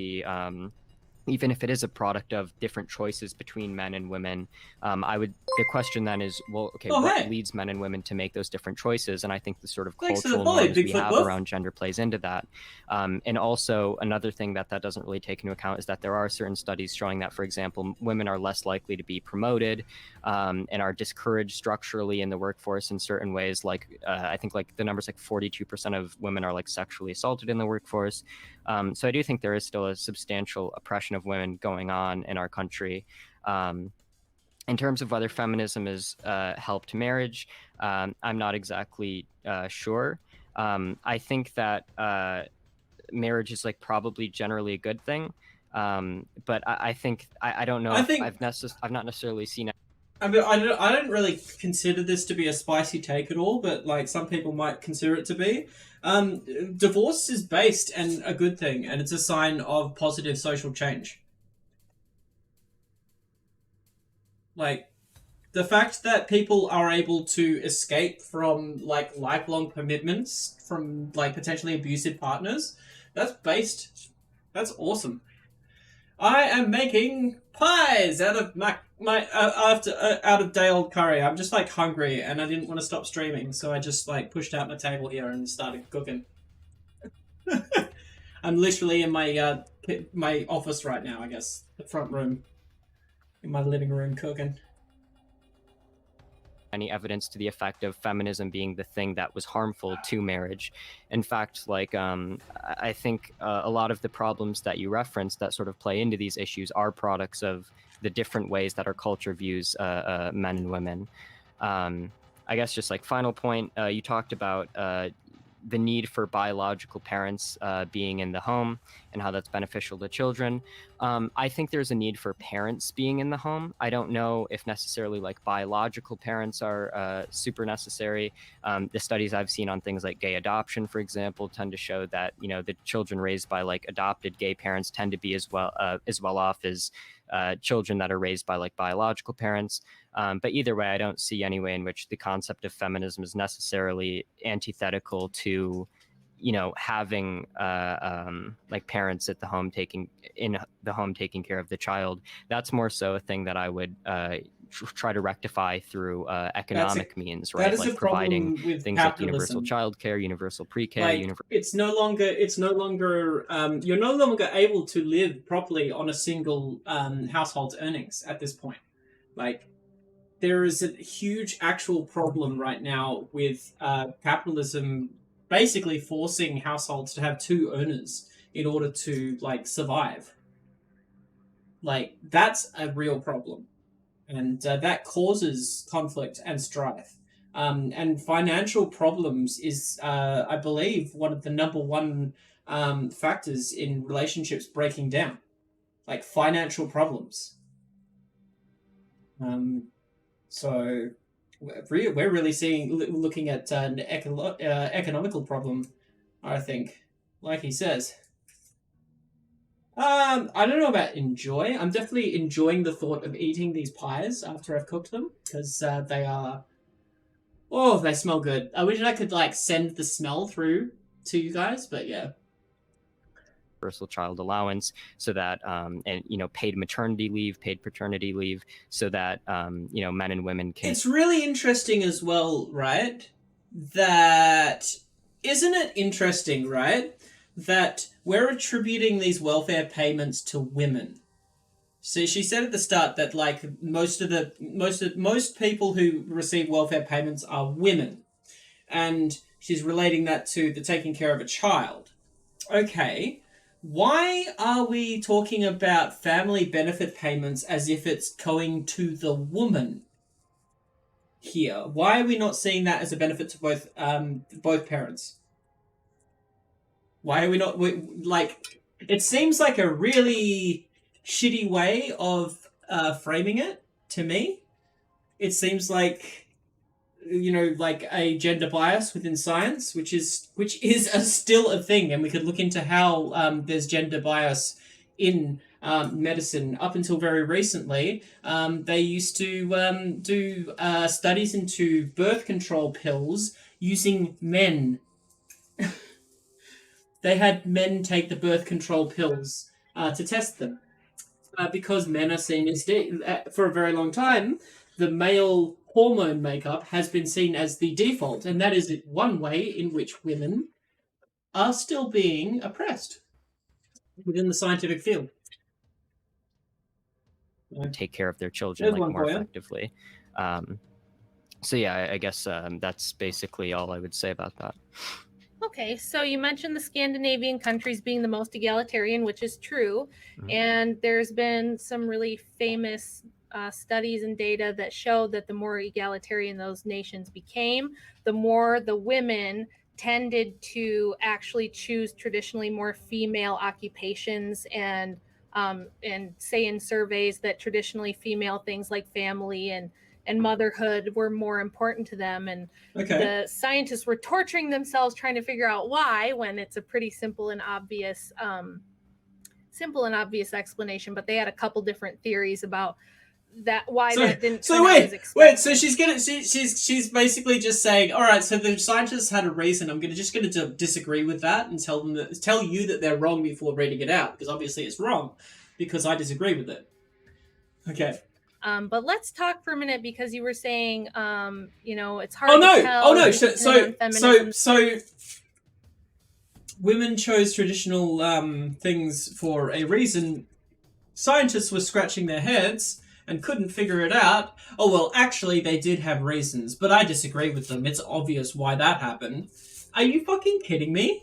Speaker 13: even if it is a product of different choices between men and women, the question then is, well, okay, what leads men and women to make those different choices? And I think the sort of cultural norms we have around gender plays into that. And also another thing that doesn't really take into account is that there are certain studies showing that, for example, women are less likely to be promoted and are discouraged structurally in the workforce in certain ways. Like I think like the numbers like 42% of women are like sexually assaulted in the workforce. So I do think there is still a substantial oppression of women going on in our country. In terms of whether feminism has helped marriage, I'm not exactly sure. I think that marriage is like probably generally a good thing, but I think I don't know. I've not necessarily seen it.
Speaker 1: I mean, I don't really consider this to be a spicy take at all, but like some people might consider it to be. Divorce is based and a good thing, and it's a sign of positive social change. Like, the fact that people are able to escape from like lifelong commitments from like potentially abusive partners, that's awesome. I am making pies out of my out of day old curry. I'm just like hungry and I didn't want to stop streaming, so I just like pushed out my table here and started cooking. I'm literally in my my office right now, I guess, the front room, in my living room cooking.
Speaker 13: Any evidence to the effect of feminism being the thing that was harmful to marriage. In fact, like I think a lot of the problems that you referenced that sort of play into these issues are products of the different ways that our culture views men and women. I guess just like final point, you talked about the need for biological parents being in the home and how that's beneficial to children. I think there's a need for parents being in the home. I don't know if necessarily like biological parents are super necessary. The studies I've seen on things like gay adoption, for example, tend to show that, the children raised by like adopted gay parents tend to be as well off as children that are raised by like biological parents. But either way, I don't see any way in which the concept of feminism is necessarily antithetical to, having like parents at the home taking care of the child. That's more so a thing that I would try to rectify through economic means, right? Like providing things like universal childcare, universal pre-K.
Speaker 1: It's no longer you're no longer able to live properly on a single household's earnings at this point. Like, there is a huge actual problem right now with capitalism basically forcing households to have two earners in order to like survive. Like, that's a real problem. And that causes conflict and strife. And financial problems is, I believe, one of the number one factors in relationships breaking down. Like, financial problems. So we're really looking at an economical problem, I think, like he says. I don't know about enjoy. I'm definitely enjoying the thought of eating these pies after I've cooked them, because they smell good. I wish I could like send the smell through to you guys, but yeah.
Speaker 13: Universal child allowance, so that and paid maternity leave, paid paternity leave, so that men and women can.
Speaker 1: It's really interesting as well, right? That isn't it interesting, right? That we're attributing these welfare payments to women. So she said at the start that like most people who receive welfare payments are women, and she's relating that to the taking care of a child. Okay. Why are we talking about family benefit payments as if it's going to the woman here? Why are we not seeing that as a benefit to both parents? Why are we not it seems like a really shitty way of framing it to me. It seems like like a gender bias within science, which is still a thing, and we could look into how there's gender bias in medicine. Up until very recently, they used to do studies into birth control pills using men. They had men take the birth control pills to test them, because men are seen as for a very long time, the male hormone makeup has been seen as the default, and that is one way in which women are still being oppressed within the scientific field.
Speaker 13: Take care of their children more effectively. So yeah, I guess that's basically all I would say about that.
Speaker 12: Okay, so you mentioned the Scandinavian countries being the most egalitarian, which is true. Mm-hmm. And there's been some really famous studies and data that show that the more egalitarian those nations became, the more the women tended to actually choose traditionally more female occupations, and say in surveys that traditionally female things like family and motherhood were more important to them. And the scientists were torturing themselves trying to figure out why, when it's a pretty simple and obvious explanation. But they had a couple different theories about that, why that didn't turn out as expected.
Speaker 1: Wait, so she's basically just saying, all right, so the scientists had a reason. I'm gonna disagree with that and tell you that they're wrong before reading it out, because obviously it's wrong because I disagree with it. Okay.
Speaker 12: But let's talk for a minute, because you were saying, it's hard to tell.
Speaker 1: Oh no! So women chose traditional things for a reason. Scientists were scratching their heads and couldn't figure it out. Oh well, actually they did have reasons, but I disagree with them. It's obvious why that happened. Are you fucking kidding me?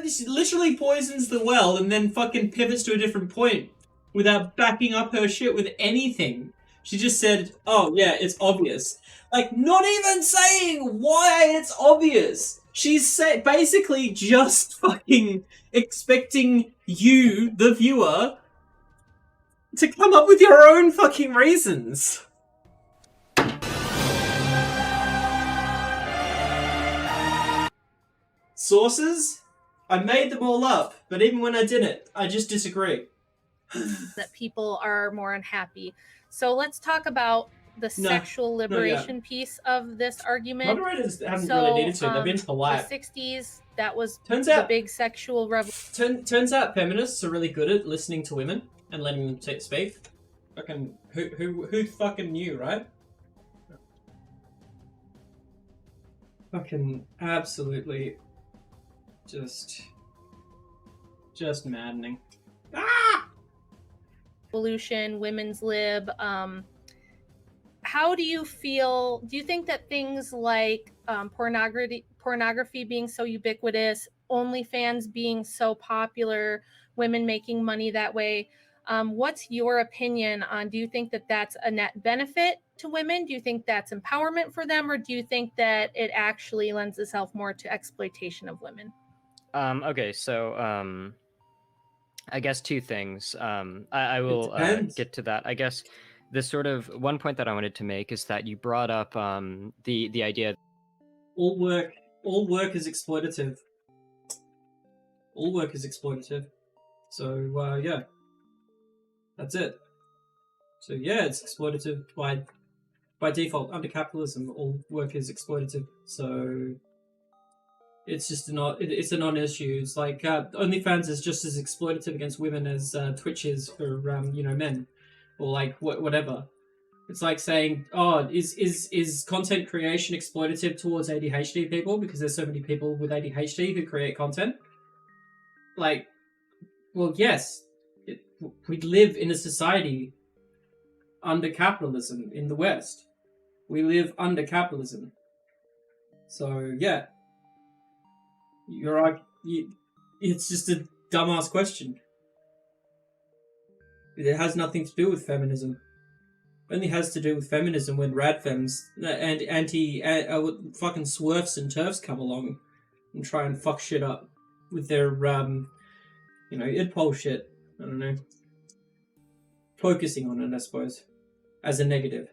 Speaker 1: She literally poisons the well and then fucking pivots to a different point without backing up her shit with anything. She just said, oh yeah, it's obvious. Like, not even saying why it's obvious. She's basically just fucking expecting you, the viewer, to come up with your own fucking reasons. Sources? I made them all up, but even when I didn't, I just disagree.
Speaker 12: That people are more unhappy. So let's talk about the sexual liberation piece of this argument.
Speaker 1: Moderators haven't really needed to. They've been polite.
Speaker 12: The 60s, that was
Speaker 1: Turns
Speaker 12: the
Speaker 1: out-
Speaker 12: big sexual revolution.
Speaker 1: Turns out feminists are really good at listening to women and letting them speak. Fucking who fucking knew, right? Fucking absolutely, just maddening.
Speaker 12: Revolution, women's lib. How do you feel? Do you think that things like pornography being so ubiquitous, OnlyFans being so popular, women making money that way, what's your opinion on? Do you think that that's a net benefit to women? Do you think that's empowerment for them, or do you think that it actually lends itself more to exploitation of women?
Speaker 13: Okay, so I guess two things. I will get to that. I guess the sort of one point that I wanted to make is that you brought up the idea.
Speaker 1: All work is exploitative. All work is exploitative. So yeah, that's it. So yeah, it's exploitative by default. Under capitalism, all work is exploitative. So it's just it's a non-issue. It's like OnlyFans is just as exploitative against women as Twitch is for men, or like whatever. It's like saying, oh, is content creation exploitative towards ADHD people because there's so many people with ADHD who create content? Like, well, yes, we live in a society under capitalism in the West. We live under capitalism. So yeah, it's just a dumbass question. It has nothing to do with feminism. It only has to do with feminism when radfems and fucking swerfs and turfs come along and try and fuck shit up with their idpol shit. I don't know. Focusing on it, I suppose, as a negative.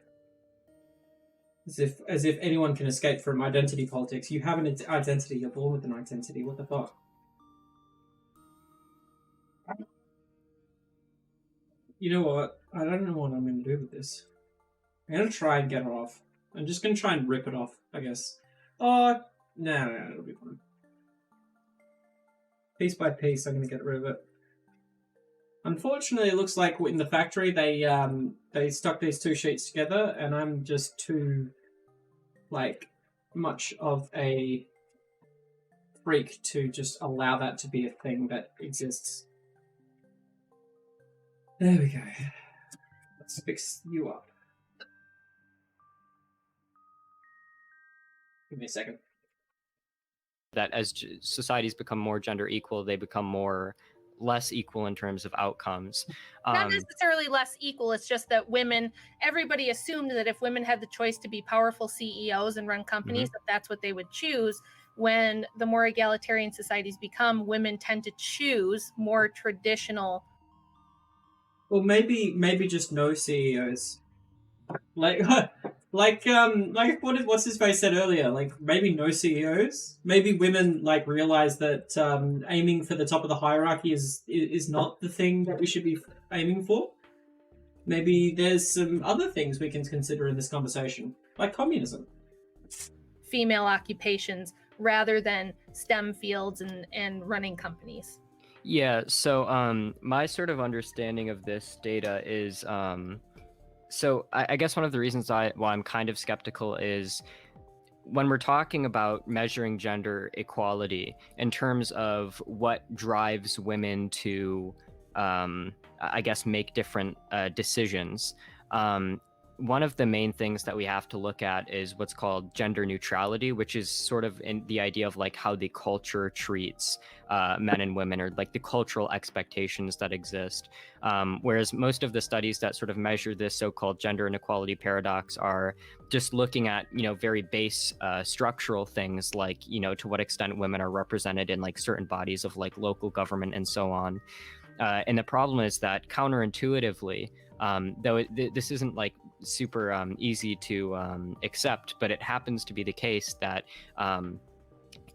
Speaker 1: As if anyone can escape from identity politics. You have an identity, you're born with an identity. What the fuck? You know what? I don't know what I'm going to do with this. I'm going to try and get her off. I'm just going to try and rip it off, I guess. Oh, no, it'll be fine. Piece by piece, I'm going to get rid of it. Unfortunately, it looks like in the factory they stuck these two sheets together, and I'm just too, much of a freak to just allow that to be a thing that exists. There we go. Let's fix you up. Give me a second.
Speaker 13: That as societies become more gender equal, they become less equal in terms of outcomes.
Speaker 12: Not necessarily less equal, it's just that everybody assumed that if women had the choice to be powerful CEOs and run companies, that's what they would choose. When the more egalitarian societies become, women tend to choose more traditional.
Speaker 1: Well, maybe just no CEOs. What's his face said earlier, maybe no CEOs. Maybe women realize that aiming for the top of the hierarchy is not the thing that we should be aiming for. Maybe there's some other things we can consider in this conversation, like communism.
Speaker 12: Female occupations rather than STEM fields and running companies.
Speaker 13: Yeah, so my sort of understanding of this data is so I guess one of the reasons why I'm kind of skeptical is when we're talking about measuring gender equality in terms of what drives women to, I guess, make different decisions. One of the main things that we have to look at is what's called gender neutrality, which is sort of in the idea of how the culture treats men and women, or the cultural expectations that exist. Whereas most of the studies that sort of measure this so-called gender inequality paradox are just looking at, very base structural things like, to what extent women are represented in certain bodies of local government and so on. And the problem is that counterintuitively, though this isn't super easy to accept, but it happens to be the case that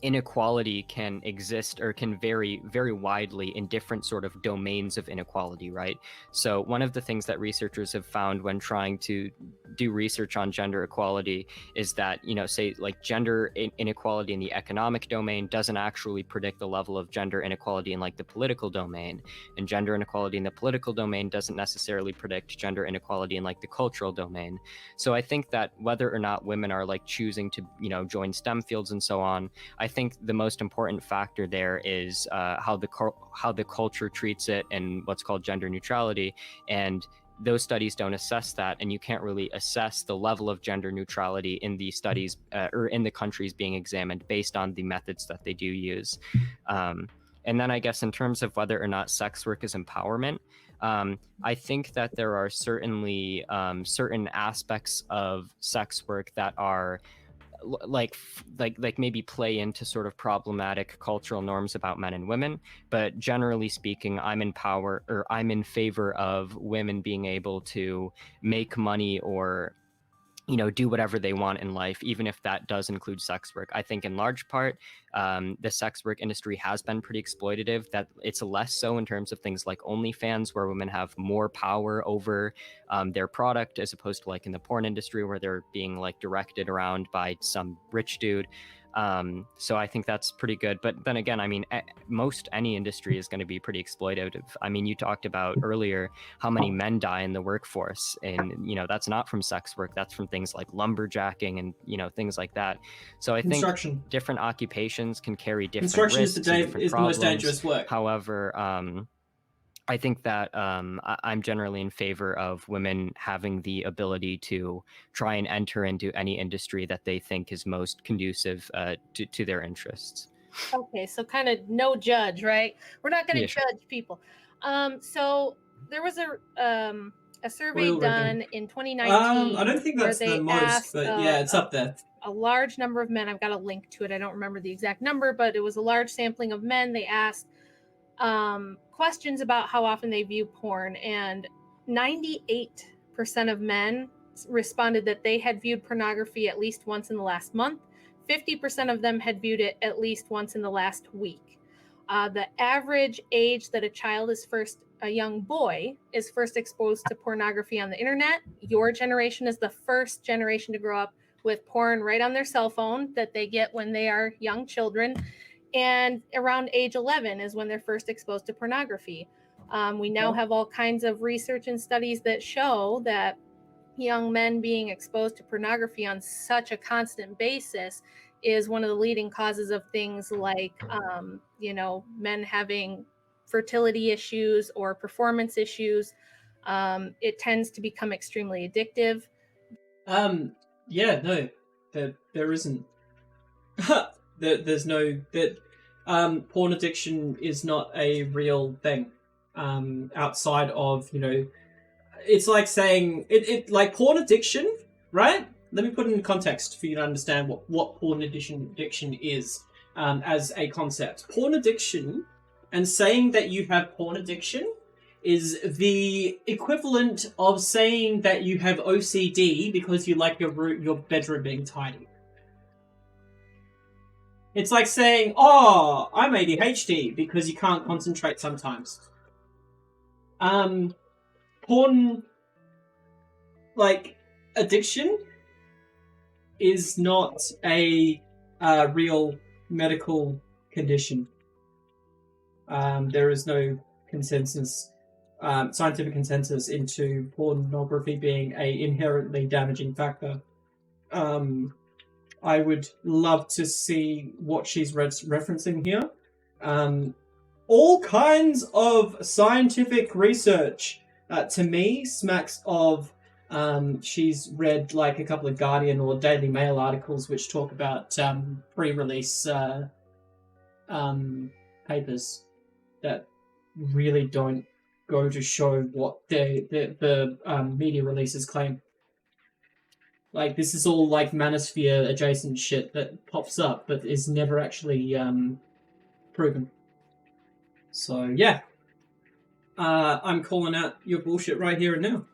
Speaker 13: inequality can exist or can vary very widely in different sort of domains of inequality, right? So one of the things that researchers have found when trying to do research on gender equality is that, you know, say like gender inequality in the economic domain doesn't actually predict the level of gender inequality in like the political domain, and gender inequality in the political domain doesn't necessarily predict gender inequality in like the cultural domain. So I think that whether or not women are like choosing to, you know, join STEM fields and so on, I think the most important factor there is how the culture treats it and what's called gender neutrality. And those studies don't assess that, and you can't really assess the level of gender neutrality in the studies or in the countries being examined based on the methods that they do use. And then I guess in terms of whether or not sex work is empowerment, I think that there are certainly certain aspects of sex work that are like maybe play into sort of problematic cultural norms about men and women, but generally speaking, I'm in favor of women being able to make money or, you know, do whatever they want in life, even if that does include sex work. I think in large part, the sex work industry has been pretty exploitative. That it's less so in terms of things like OnlyFans, where women have more power over their product, as opposed to like in the porn industry where they're being like directed around by some rich dude. So I think that's pretty good. But then again, I mean, most any industry is going to be pretty exploitative. I mean, you talked about earlier how many men die in the workforce, and, you know, that's not from sex work. That's from things like lumberjacking and, you know, things like that. So I think different occupations can carry different risks and different problems.
Speaker 1: The most dangerous work.
Speaker 13: However, I think that I'm generally in favor of women having the ability to try and enter into any industry that they think is most conducive to their interests.
Speaker 12: Okay, so kind of no judge, right? We're not going to judge people. So there was a survey done in 2019.
Speaker 1: I don't think that's the most, but yeah, it's up there.
Speaker 12: A large number of men. I've got a link to it. I don't remember the exact number, but it was a large sampling of men. They asked questions about how often they view porn, and 98% of men responded that they had viewed pornography at least once in the last month. 50% of them had viewed it at least once in the last week. The average age that a young boy is first exposed to pornography on the internet. Your generation is the first generation to grow up with porn right on their cell phone that they get when they are young children. And around age 11 is when they're first exposed to pornography. We now have all kinds of research and studies that show that young men being exposed to pornography on such a constant basis is one of the leading causes of things like, you know, men having fertility issues or performance issues. It tends to become extremely addictive.
Speaker 1: Yeah, no, there isn't. There's no that porn addiction is not a real thing. Outside of, you know, it's like saying it like porn addiction, right? Let me put it in context for you to understand what porn addiction is as a concept. Porn addiction and saying that you have porn addiction is the equivalent of saying that you have OCD because you like your bedroom being tidy. It's like saying, oh, I'm ADHD because you can't concentrate sometimes. Porn, like, addiction is not a real medical condition. There is no consensus, scientific consensus into pornography being a inherently damaging factor. I would love to see what she's referencing here. All kinds of scientific research, to me, smacks of she's read like a couple of Guardian or Daily Mail articles which talk about pre-release papers that really don't go to show what the media releases claim. Like, this is all like manosphere adjacent shit that pops up but is never actually proven. So yeah, I'm calling out your bullshit right here and now.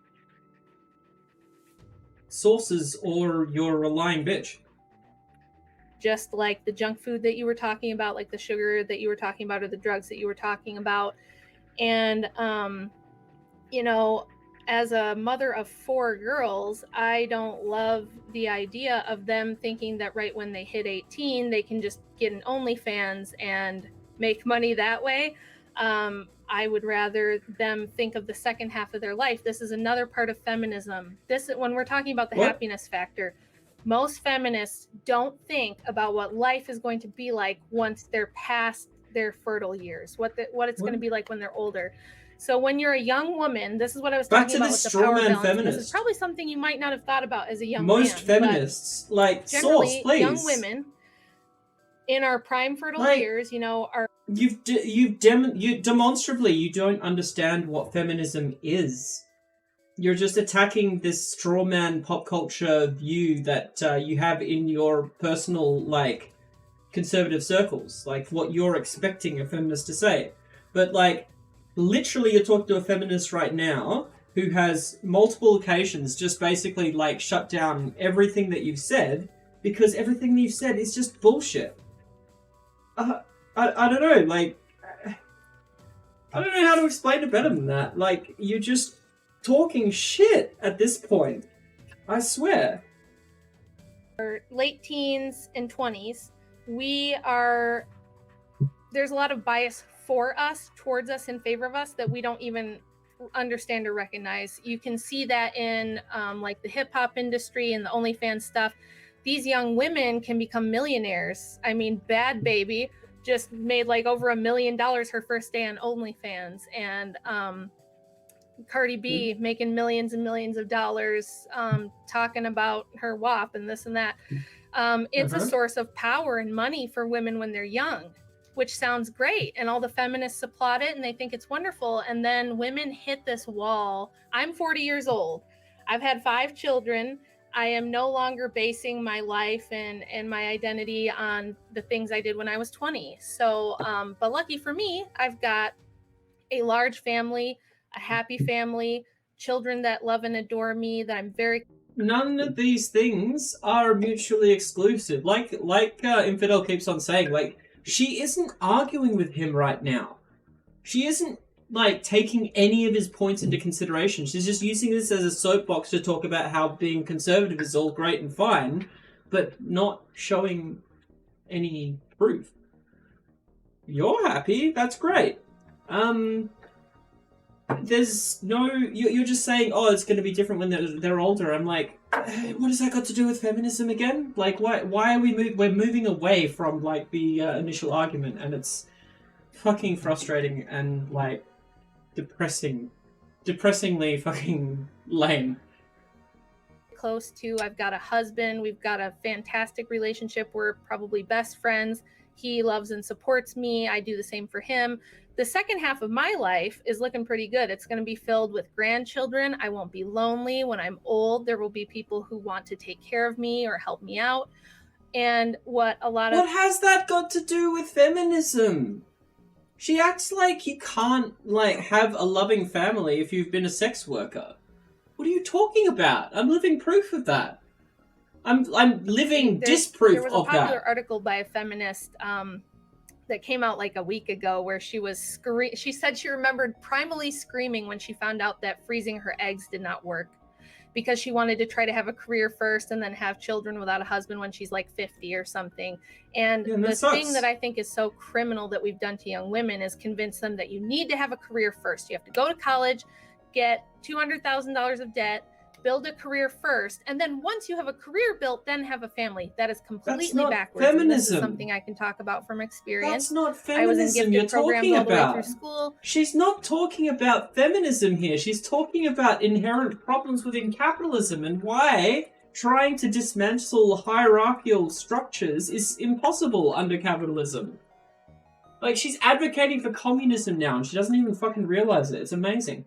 Speaker 1: Sources or you're a lying bitch.
Speaker 12: just like the junk food that you were talking about, like the sugar that you were talking about, or the drugs that you were talking about. And, you know, as a mother of 4 girls, I don't love the idea of them thinking that right when they hit 18, they can just get an OnlyFans and make money that way. I would rather them think of the second half of their life. This is another part of feminism. When we're talking about the happiness factor, most feminists don't think about what life is going to be like once they're past their fertile years, what it's going to be like when they're older. So when you're a young woman, this is what I was talking about with the power balance. This is probably something you might not have thought about as a young man.
Speaker 1: Most feminists, like,
Speaker 12: generally,
Speaker 1: source, please.
Speaker 12: Young women in our prime fertile years, you know, are...
Speaker 1: You demonstrably, you don't understand what feminism is. You're just attacking this straw man pop culture view that you have in your personal, like, conservative circles. Like, what you're expecting a feminist to say. But, like, literally you're talking to a feminist right now who has multiple occasions just basically, like, shut down everything that you've said because everything that you've said is just bullshit. I don't know, like... I don't know how to explain it better than that. Like, you're just talking shit at this point. I swear.
Speaker 12: Late teens and 20s, there's a lot of bias for us, towards us, in favor of us that we don't even understand or recognize. You can see that in like the hip hop industry and the OnlyFans stuff. These young women can become millionaires. I mean, Bad Baby just made like over $1 million her first day on OnlyFans, and Cardi B making millions and millions of dollars talking about her WAP and this and that. It's a source of power and money for women when they're young, which sounds great. And all the feminists applaud it and they think it's wonderful. And then women hit this wall. I'm 40 years old. I've had 5 children. I am no longer basing my life and my identity on the things I did when I was 20. So, but lucky for me, I've got a large family, a happy family, children that love and adore me, that I'm very...
Speaker 1: None of these things are mutually exclusive. Like Infidel keeps on saying, like, she isn't arguing with him right now. She isn't, like, taking any of his points into consideration. She's just using this as a soapbox to talk about how being conservative is all great and fine, but not showing any proof. You're happy, that's great. There's no... You're just saying, oh, it's going to be different when they're older. I'm like, what has that got to do with feminism again? Like, why are we're moving away from, like, the initial argument, and it's fucking frustrating and, like, depressingly fucking lame.
Speaker 12: Close to, I've got a husband, we've got a fantastic relationship, we're probably best friends. He loves and supports me, I do the same for him. The second half of my life is looking pretty good. It's going to be filled with grandchildren. I won't be lonely. When I'm old, there will be people who want to take care of me or help me out. And what
Speaker 1: has that got to do with feminism? She acts like you can't, like, have a loving family if you've been a sex worker. What are you talking about? I'm living proof of that. I'm living disproof of that.
Speaker 12: There was a popular article by a feminist that came out like a week ago where she said she remembered primally screaming when she found out that freezing her eggs did not work, because she wanted to try to have a career first and then have children without a husband when she's like 50 or something. And the thing that I think is so criminal that we've done to young women is convince them that you need to have a career first. You have to go to college, get $200,000 of debt, build a career first, and then once you have a career built, then have a family. That is completely backwards.
Speaker 1: Feminism.
Speaker 12: This is something I can talk about from experience.
Speaker 1: That's not feminism
Speaker 12: I was in gifted programs all the way through school.
Speaker 1: She's not talking about feminism here. She's talking about inherent problems within capitalism and why trying to dismantle hierarchical structures is impossible under capitalism. Like, she's advocating for communism now and she doesn't even fucking realize it. It's amazing.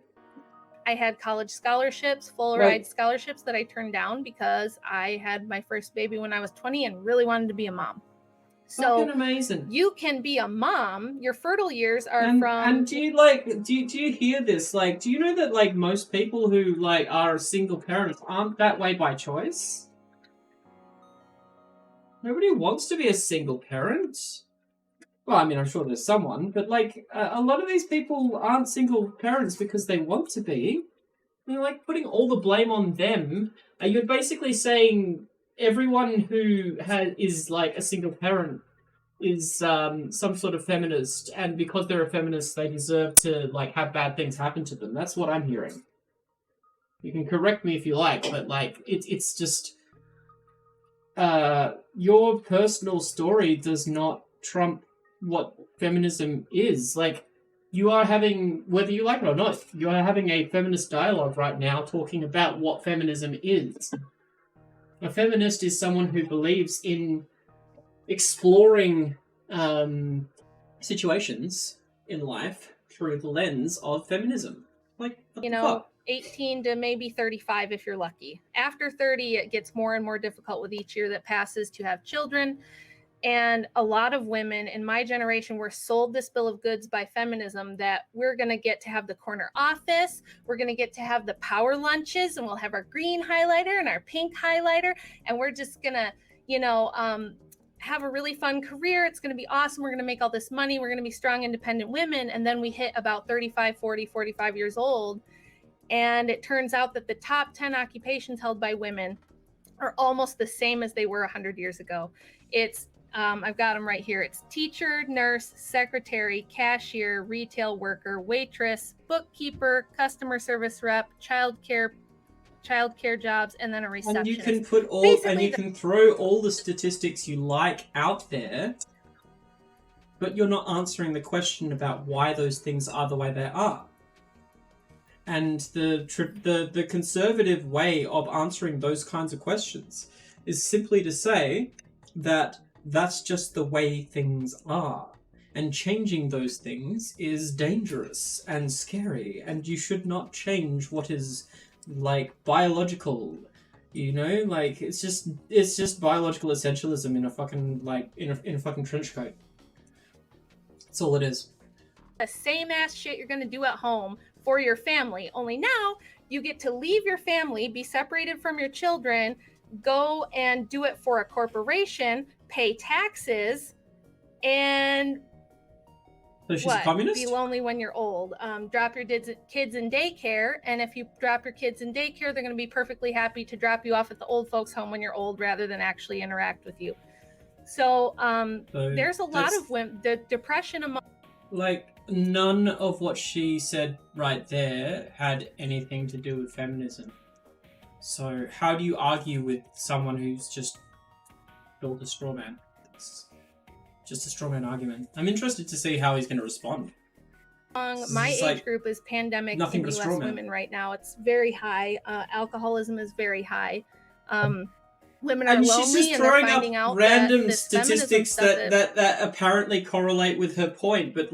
Speaker 12: I had college scholarships, full ride scholarships that I turned down because I had my first baby when I was 20 and really wanted to be a mom. So
Speaker 1: fucking amazing.
Speaker 12: You can be a mom. Your fertile years are
Speaker 1: And do you hear this? Like, do you know that, like, most people who, like, are single parents aren't that way by choice? Nobody wants to be a single parent. Well, I mean, I'm sure there's someone, but like a lot of these people aren't single parents because they want to be. You're like putting all the blame on them. You're basically saying everyone who is like a single parent is some sort of feminist, and because they're a feminist, they deserve to like have bad things happen to them. That's what I'm hearing. You can correct me if you like, but like it's just your personal story does not trump what feminism is. Like, you are having, whether you like it or not, you are having a feminist dialogue right now talking about what feminism is. A feminist is someone who believes in exploring situations in life through the lens of feminism. Like,
Speaker 12: you know, 18 to maybe 35 if you're lucky. After 30, it gets more and more difficult with each year that passes to have children. And a lot of women in my generation were sold this bill of goods by feminism that we're going to get to have the corner office, we're going to get to have the power lunches, and we'll have our green highlighter and our pink highlighter, and we're just going to, you know, have a really fun career. It's going to be awesome. We're going to make all this money. We're going to be strong, independent women. And then we hit about 35, 40, 45 years old. And it turns out that the top 10 occupations held by women are almost the same as they were 100 years ago. It's I've got them right here. It's teacher, nurse, secretary, cashier, retail worker, waitress, bookkeeper, customer service rep, childcare jobs, and then a receptionist.
Speaker 1: And you can put all, and you can throw all the statistics you like out there, but you're not answering the question about why those things are the way they are. And the conservative way of answering those kinds of questions is simply to say that that's just the way things are. And changing those things is dangerous and scary, and you should not change what is, like, biological. You know, like, it's just biological essentialism in a fucking, like, in a fucking trench coat. That's all it is.
Speaker 12: The same ass shit you're gonna do at home for your family, only now you get to leave your family, be separated from your children, go and do it for a corporation, pay taxes, and
Speaker 1: so she's a communist?
Speaker 12: Be lonely when you're old. Drop your kids in daycare, and if you drop your kids in daycare, they're going to be perfectly happy to drop you off at the old folks home when you're old rather than actually interact with you. So there's a lot of women, the depression among...
Speaker 1: Like, none of what she said right there had anything to do with feminism. So how do you argue with someone who's just built a straw man? It's just a straw man argument. I'm interested to see how he's going to respond.
Speaker 12: My age group is pandemic in U.S. women right now. It's very high. Alcoholism is very high. Women are
Speaker 1: and
Speaker 12: lonely,
Speaker 1: she's just
Speaker 12: and they're
Speaker 1: throwing
Speaker 12: finding
Speaker 1: up
Speaker 12: out
Speaker 1: random
Speaker 12: that
Speaker 1: statistics that apparently correlate with her point, but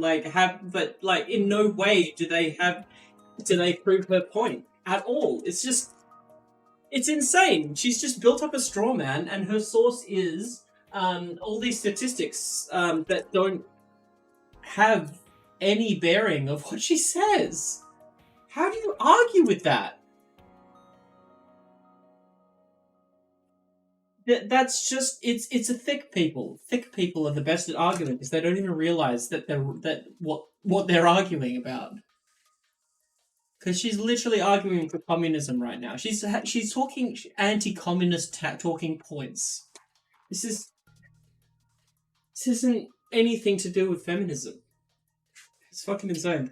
Speaker 1: in no way do they prove her point at all. It's insane. She's just built up a straw man, and her source is all these statistics that don't have any bearing of what she says. How do you argue with that? That's just it's a thick people. Thick people are the best at arguing because they don't even realize that what they're arguing about. Because she's literally arguing for communism right now. She's talking anti-communist talking points. This isn't anything to do with feminism. It's fucking insane.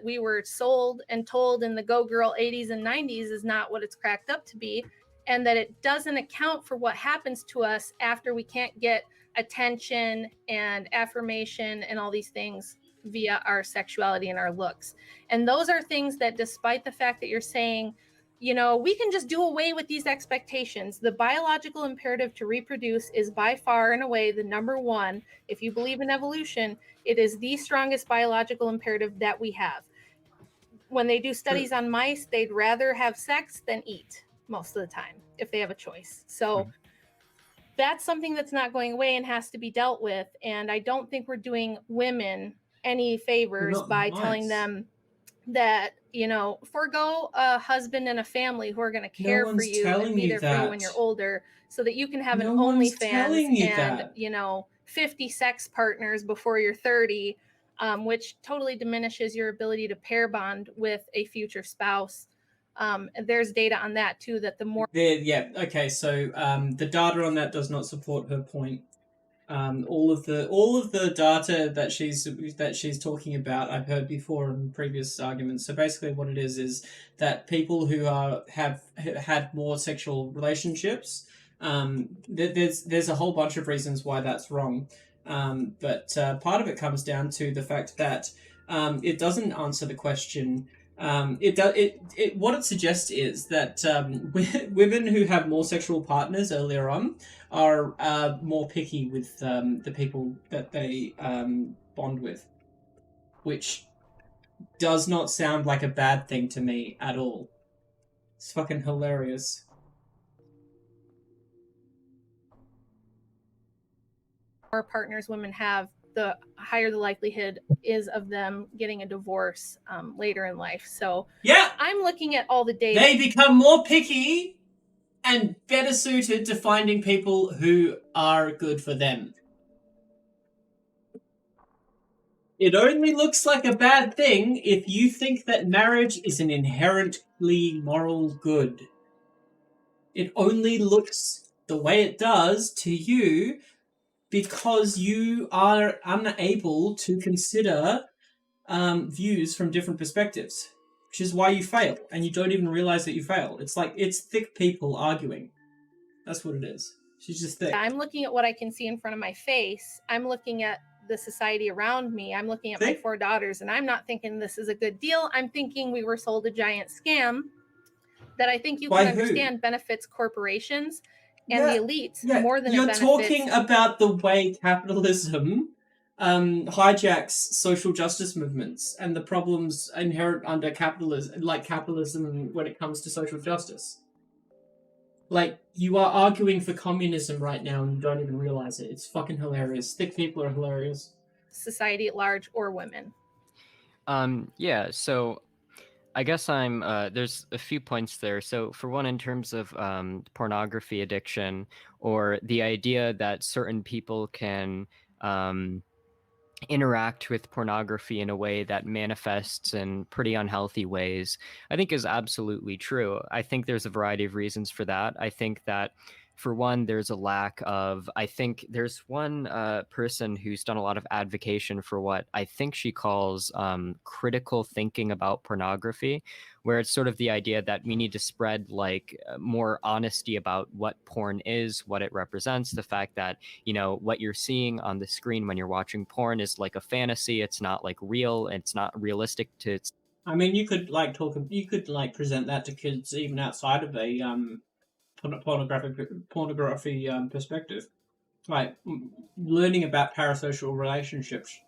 Speaker 12: We were sold and told in the Go Girl 80s and 90s is not what it's cracked up to be, and that it doesn't account for what happens to us after we can't get attention and affirmation and all these things via our sexuality and our looks. And those are things that, despite the fact that you're saying, you know, we can just do away with these expectations, the biological imperative to reproduce is by far and away the number one. If you believe in evolution, it is the strongest biological imperative that we have. When they do studies on mice, they'd rather have sex than eat most of the time if they have a choice. So that's something that's not going away and has to be dealt with. And I don't think we're doing women any favors by telling them that, you know, forego a husband and a family who are going to care for you and be there for you when you're older, so that you can have an OnlyFans and, you know, 50 sex partners before you're 30, which totally diminishes your ability to pair bond with a future spouse. There's data on that too, that the more
Speaker 1: yeah, okay, so the data on that does not support her point. All of the data that she's talking about, I've heard before in previous arguments. So basically, what it is that people who have had more sexual relationships, there's a whole bunch of reasons why that's wrong, but part of it comes down to the fact that it doesn't answer the question. What it suggests is that women who have more sexual partners earlier on are more picky with the people that they bond with, which does not sound like a bad thing to me at all. It's fucking hilarious.
Speaker 12: more partners women have, the higher the likelihood is of them getting a divorce later in life. So
Speaker 1: yeah,
Speaker 12: I'm looking at all the data.
Speaker 1: They become more picky and better suited to finding people who are good for them. It only looks like a bad thing if you think that marriage is an inherently moral good. It only looks the way it does to you because you are unable to consider views from different perspectives, which is why you fail, and you don't even realize that you fail. It's like, it's thick people arguing. That's what it is. She's just thick.
Speaker 12: I'm looking at what I can see in front of my face. I'm looking at the society around me. I'm looking at my 4 daughters, and I'm not thinking this is a good deal. I'm thinking we were sold a giant scam that I think you can understand benefits corporations and the elites more than
Speaker 1: you're
Speaker 12: it benefits.
Speaker 1: Talking about the way capitalism hijacks social justice movements and the problems inherent under capitalism, like capitalism when it comes to social justice. Like, you are arguing for communism right now and you don't even realize it. It's fucking hilarious. Thick people are hilarious.
Speaker 12: Society at large or women.
Speaker 13: Yeah, so I guess I'm there's a few points there. So for one, in terms of pornography addiction, or the idea that certain people can interact with pornography in a way that manifests in pretty unhealthy ways, I think is absolutely true. I think there's a variety of reasons for that. I think that, for one, there's a lack of, I think there's one person who's done a lot of advocacy for what I think she calls critical thinking about pornography, where it's sort of the idea that we need to spread like more honesty about what porn is, what it represents, the fact that, you know, what you're seeing on the screen when you're watching porn is like a fantasy. It's not like real. It's not realistic to.
Speaker 1: I mean, you could present that to kids even outside of a pornography perspective. Like, learning about parasocial relationships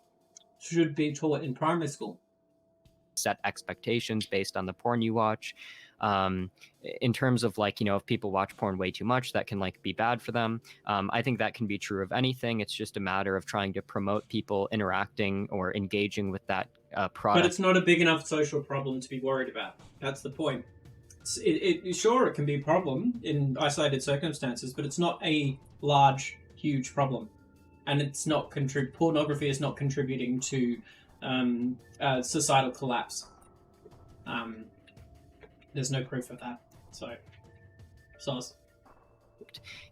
Speaker 1: should be taught in primary school.
Speaker 13: Set expectations based on the porn you watch. In terms of, like, you know, if people watch porn way too much, that can like be bad for them. I think that can be true of anything. It's just a matter of trying to promote people interacting or engaging with that product.
Speaker 1: But it's not a big enough social problem to be worried about. That's the point. Sure, it can be a problem in isolated circumstances, but it's not a large, huge problem, and it's not pornography is not contributing to societal collapse. There's no proof of that. So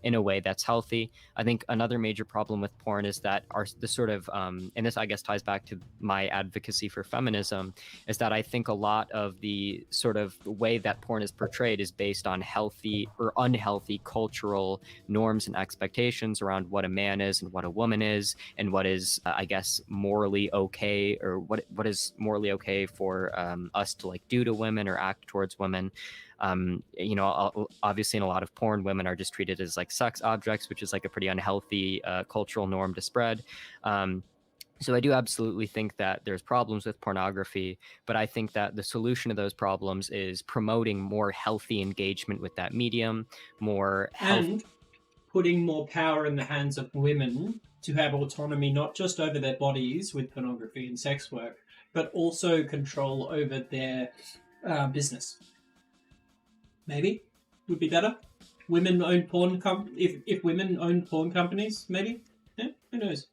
Speaker 13: in a way that's healthy. I think another major problem with porn is that the sort of, and this I guess ties back to my advocacy for feminism, is that I think a lot of the sort of way that porn is portrayed is based on healthy or unhealthy cultural norms and expectations around what a man is and what a woman is, and what is, I guess, morally okay, or what is morally okay for us to like do to women or act towards women. You know, obviously in a lot of porn, women are just treated as like sex objects, which is like a pretty unhealthy cultural norm to spread. So I do absolutely think that there's problems with pornography, but I think that the solution to those problems is promoting more healthy engagement with that medium, more healthy.
Speaker 1: putting more power in the hands of women to have autonomy, not just over their bodies with pornography and sex work, but also control over their business. Maybe would be better. Women own porn if women own porn companies, maybe. Yeah, who knows?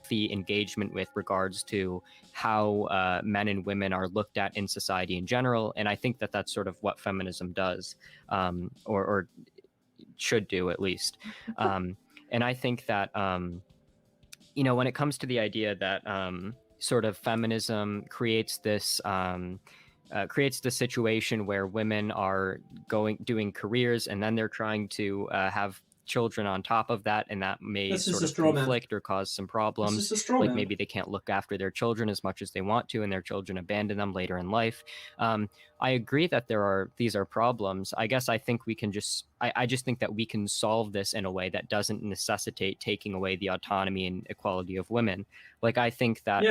Speaker 13: The engagement with regards to how men and women are looked at in society in general, and I think that that's sort of what feminism does, or should do at least. And I think that when it comes to the idea that sort of feminism creates this situation where women are doing careers and then they're trying to have children on top of that, and that may sort of conflict or cause some problems. Like maybe they can't look after their children as much as they want to, and their children abandon them later in life. I agree that these are problems. I guess I think we can I just think that we can solve this in a way that doesn't necessitate taking away the autonomy and equality of women. Like I think that,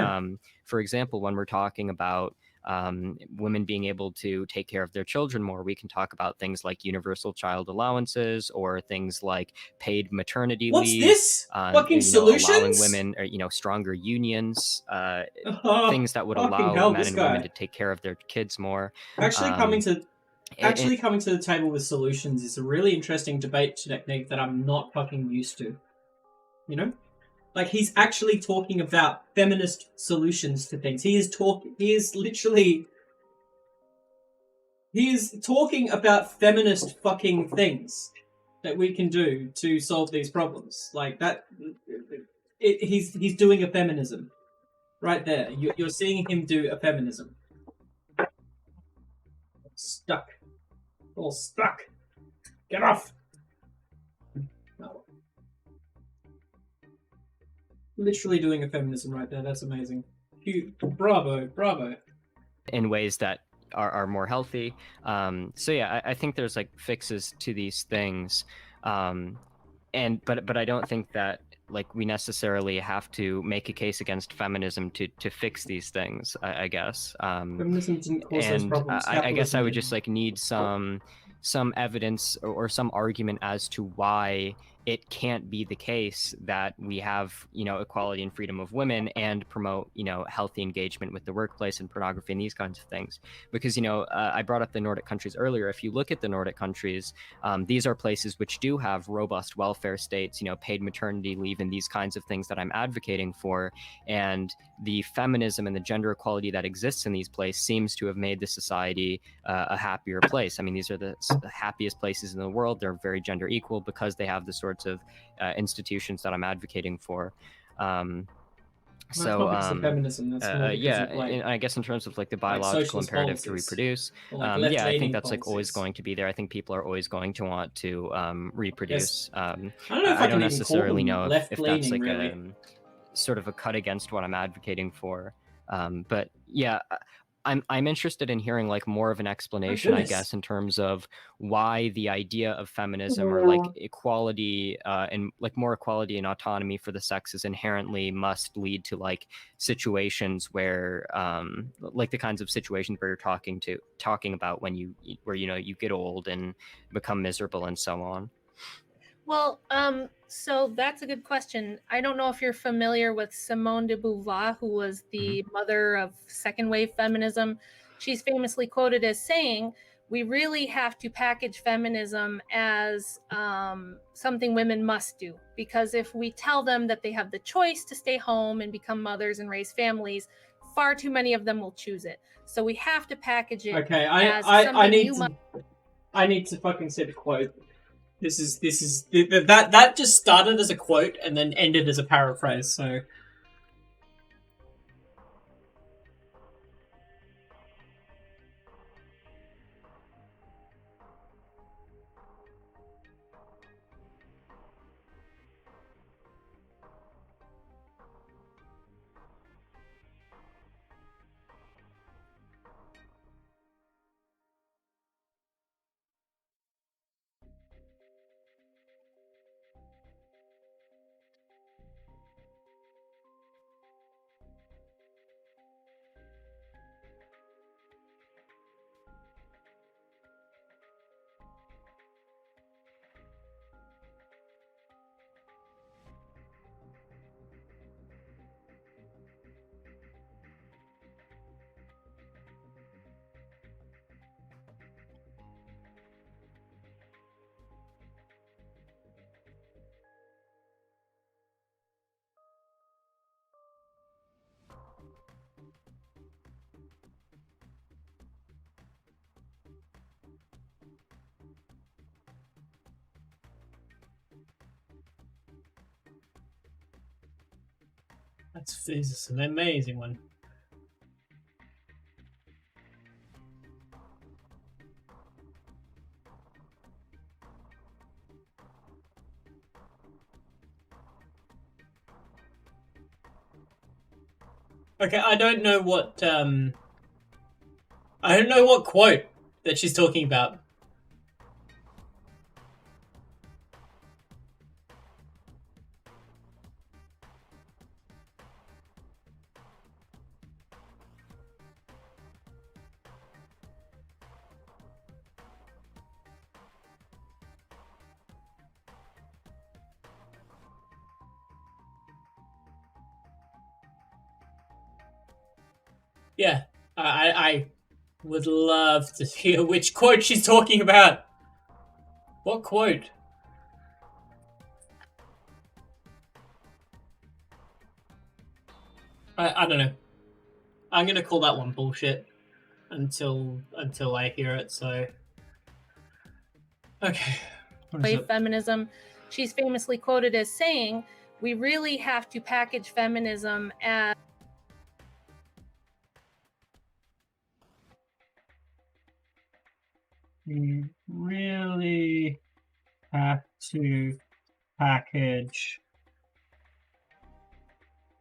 Speaker 13: for example, when we're talking about women being able to take care of their children more, we can talk about things like universal child allowances or things like paid maternity leave.
Speaker 1: What's this? Fucking solutions?
Speaker 13: Allowing women, stronger unions, things that would allow men and women to take care of their kids more.
Speaker 1: Actually coming to the table with solutions is a really interesting debate technique that I'm not fucking used to. You know? Like, he's actually talking about feminist solutions to things. He is talking about feminist fucking things that we can do to solve these problems. Like that, he's doing a feminism right there. You're seeing him do a feminism. Stuck. All stuck. Get off. No. Literally doing a feminism right there. That's amazing. Bravo.
Speaker 13: In ways that are more healthy. So yeah, I think there's like fixes to these things. But I don't think that like we necessarily have to make a case against feminism to fix these things, I guess.
Speaker 1: Feminism didn't cause those problems.
Speaker 13: I guess I would just like need some evidence or some argument as to why it can't be the case that we have, equality and freedom of women and promote, healthy engagement with the workplace and pornography and these kinds of things. Because, I brought up the Nordic countries earlier. If you look at the Nordic countries, these are places which do have robust welfare states, paid maternity leave and these kinds of things that I'm advocating for. And the feminism and the gender equality that exists in these places seems to have made the society a happier place. I mean, these are the happiest places in the world. They're very gender equal because they have the sorts of institutions that I'm advocating for.
Speaker 1: Feminism. That's
Speaker 13: I guess in terms of like the biological imperative to reproduce, I think that's like always going to be there. I think people are always going to want to reproduce.
Speaker 1: I don't necessarily know
Speaker 13: if that's like a sort of a cut against what I'm advocating for. But yeah, I'm interested in hearing like more of an explanation, I guess, in terms of why the idea of feminism or like equality and like more equality and autonomy for the sexes inherently must lead to like situations where like the kinds of situations where you're talking about when you get old and become miserable and so on.
Speaker 12: Well, so that's a good question. I don't know if you're familiar with Simone de Beauvoir, who was the mother of second wave feminism. She's famously quoted as saying, we really have to package feminism as something women must do. Because if we tell them that they have the choice to stay home and become mothers and raise families, far too many of them will choose it. So we have to package it as something
Speaker 1: I need to fucking say the quote. This is that just started as a quote and then ended as a paraphrase. So This is an amazing one. Okay, I don't know what quote that she's talking about. Yeah, I would love to hear which quote she's talking about. What quote? I don't know. I'm gonna call that one bullshit until I hear it. So okay.
Speaker 12: Feminism, she's famously quoted as saying, "We really have to package feminism as."
Speaker 1: You really have to package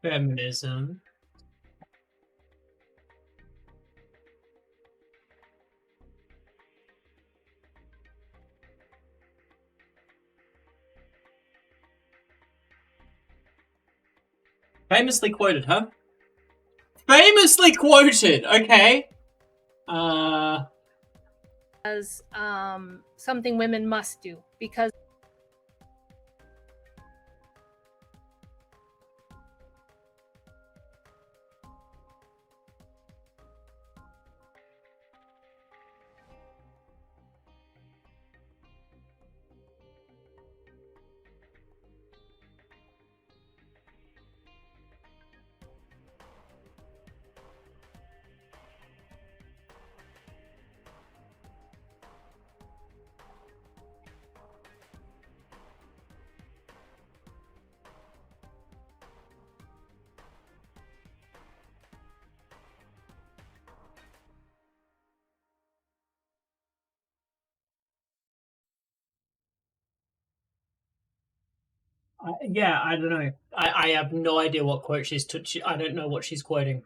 Speaker 1: feminism famously quoted, huh? Famously quoted. Okay.
Speaker 12: As something women must do, because
Speaker 1: yeah, I don't know. I have no idea what quote I don't know what she's quoting.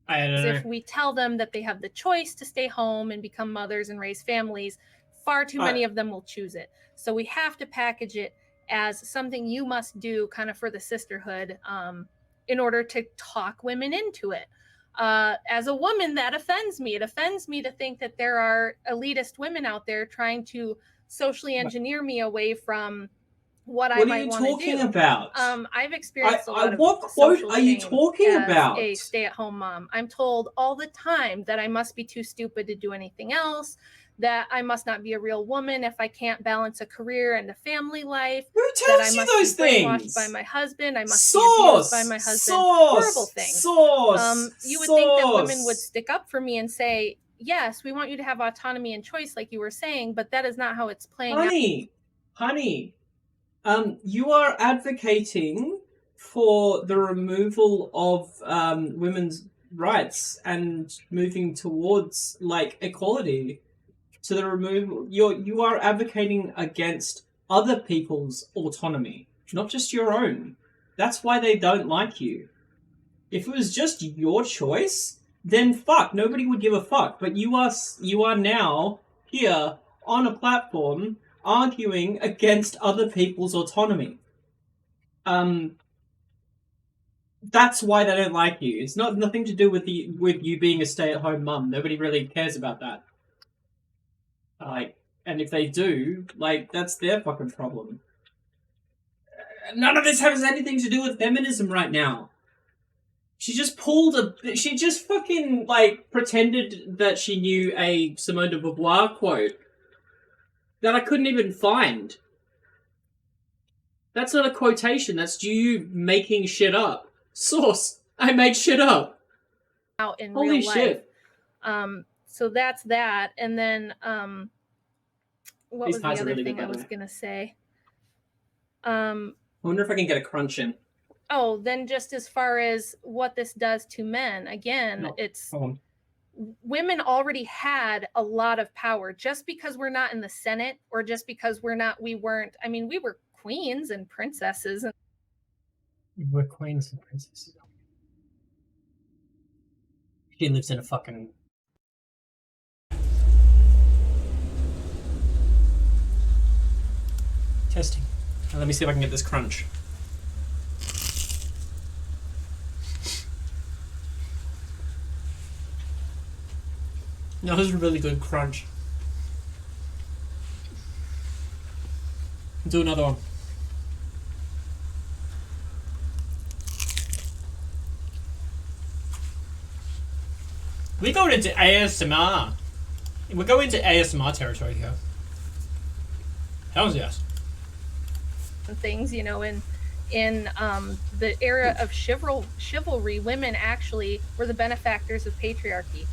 Speaker 1: I don't know.
Speaker 12: if we tell them that they have the choice to stay home and become mothers and raise families, far too many of them will choose it. So we have to package it as something you must do, kind of for the sisterhood, in order to talk women into it. As a woman, that offends me. It offends me to think that there are elitist women out there trying to socially engineer me away from what I might want to do.
Speaker 1: What are you talking about?
Speaker 12: I've experienced a lot of
Speaker 1: what quote
Speaker 12: social
Speaker 1: are you
Speaker 12: shame
Speaker 1: talking
Speaker 12: as
Speaker 1: about?
Speaker 12: a stay-at-home mom. I'm told all the time that I must be too stupid to do anything else, that I must not be a real woman if I can't balance a career and a family life.
Speaker 1: Who
Speaker 12: that
Speaker 1: tells
Speaker 12: I
Speaker 1: you
Speaker 12: must
Speaker 1: those
Speaker 12: be brainwashed
Speaker 1: things?
Speaker 12: by my husband. I must be abused by my husband. Horrible things. You would think that women would stick up for me and say, yes, we want you to have autonomy and choice like you were saying, but that is not how it's playing out.
Speaker 1: Honey, you are advocating for the removal of women's rights and moving towards like equality. To the removal, you are advocating against other people's autonomy, not just your own. That's why they don't like you. If it was just your choice, then fuck, nobody would give a fuck. But you are now here on a platform arguing against other people's autonomy. That's why they don't like you. It's nothing to do with you being a stay-at-home mum. Nobody really cares about that. And if they do, that's their fucking problem. None of this has anything to do with feminism right now. She just fucking, pretended that she knew a Simone de Beauvoir quote that I couldn't even find. That's not a quotation, that's you making shit up. Source, I made shit up.
Speaker 12: Out in
Speaker 1: Holy
Speaker 12: real
Speaker 1: shit.
Speaker 12: life. So that's that. And then, what
Speaker 1: These
Speaker 12: was the
Speaker 1: pies are
Speaker 12: other
Speaker 1: really
Speaker 12: thing
Speaker 1: good, by
Speaker 12: I
Speaker 1: the
Speaker 12: was
Speaker 1: way.
Speaker 12: going to say?
Speaker 1: I wonder if I can get a crunch in.
Speaker 12: Oh, then just as far as what this does to men, again, it's women already had a lot of power. Just because we're not in the Senate, or just because we weren't, I mean, we were queens and princesses.
Speaker 1: We're queens and princesses. She lives in a fucking... Testing. Now let me see if I can get this crunch. No, this is a really good crunch. Do another one. We're going into ASMR. We're going into ASMR territory here. Hell's yes.
Speaker 12: Things, you know, in the era of chivalry, women actually were the benefactors of patriarchy.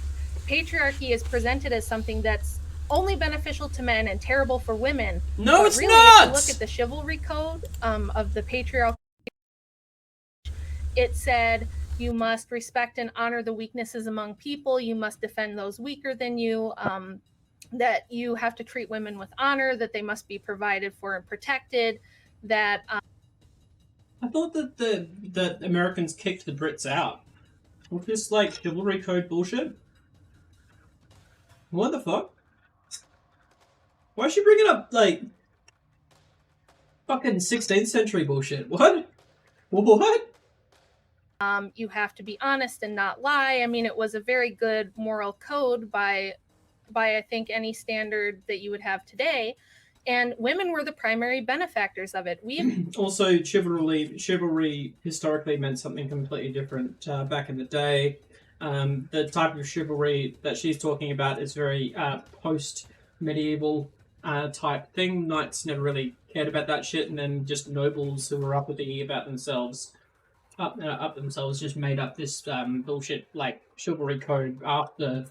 Speaker 12: Patriarchy is presented as something that's only beneficial to men and terrible for women.
Speaker 1: No,
Speaker 12: but
Speaker 1: it's
Speaker 12: really,
Speaker 1: not!
Speaker 12: If you look at the chivalry code of the patriarchal, it said you must respect and honor the weaknesses among people. You must defend those weaker than you. That you have to treat women with honor. That they must be provided for and protected. That
Speaker 1: I thought that the Americans kicked the Brits out. Was this like chivalry code bullshit? What the fuck? Why is she bringing up like fucking 16th century bullshit? What? What?
Speaker 12: You have to be honest and not lie. I mean, it was a very good moral code by I think any standard that you would have today. And women were the primary benefactors of it.
Speaker 1: Also, chivalry historically meant something completely different back in the day. The type of chivalry that she's talking about is very post-medieval type thing. Knights never really cared about that shit, and then just nobles who were uppity about themselves, up themselves, just made up this bullshit like chivalry code after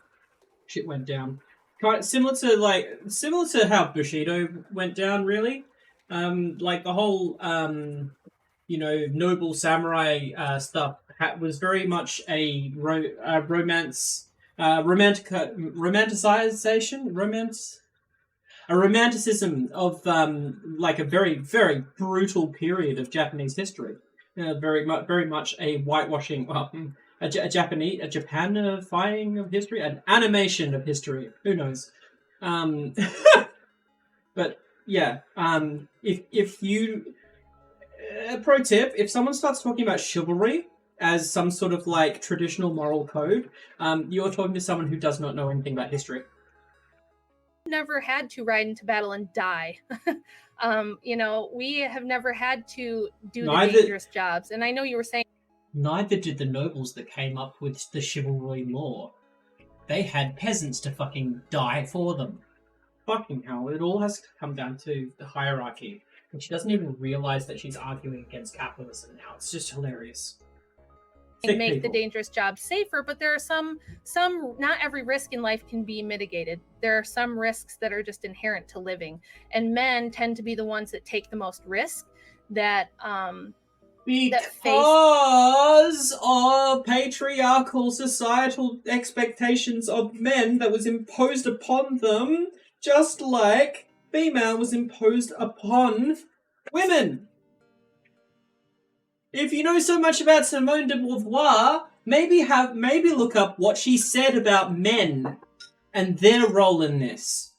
Speaker 1: shit went down. Kind of similar to how Bushido went down, really. Like the whole you know, noble samurai stuff was very much a romanticism of like a very, very brutal period of Japanese history. Very much a whitewashing, a Japanifying of history, an animation of history. Who knows? But yeah, if you pro tip, if someone starts talking about chivalry as some sort of like traditional moral code, you're talking to someone who does not know anything about history.
Speaker 12: Never had to ride into battle and die. You know, we have never had to do the dangerous jobs. And I know you were saying
Speaker 1: neither did the nobles that came up with the chivalry law. They had peasants to fucking die for them. Fucking hell, it all has to come down to the hierarchy. And she doesn't even realize that she's arguing against capitalism now. It's just hilarious.
Speaker 12: make the dangerous jobs safer, but there are some not every risk in life can be mitigated. There are some risks that are just inherent to living, and men tend to be the ones that take the most risk,
Speaker 1: because of patriarchal societal expectations of men that was imposed upon them, just like female was imposed upon women. If you know so much about Simone de Beauvoir, maybe look up what she said about men and their role in this.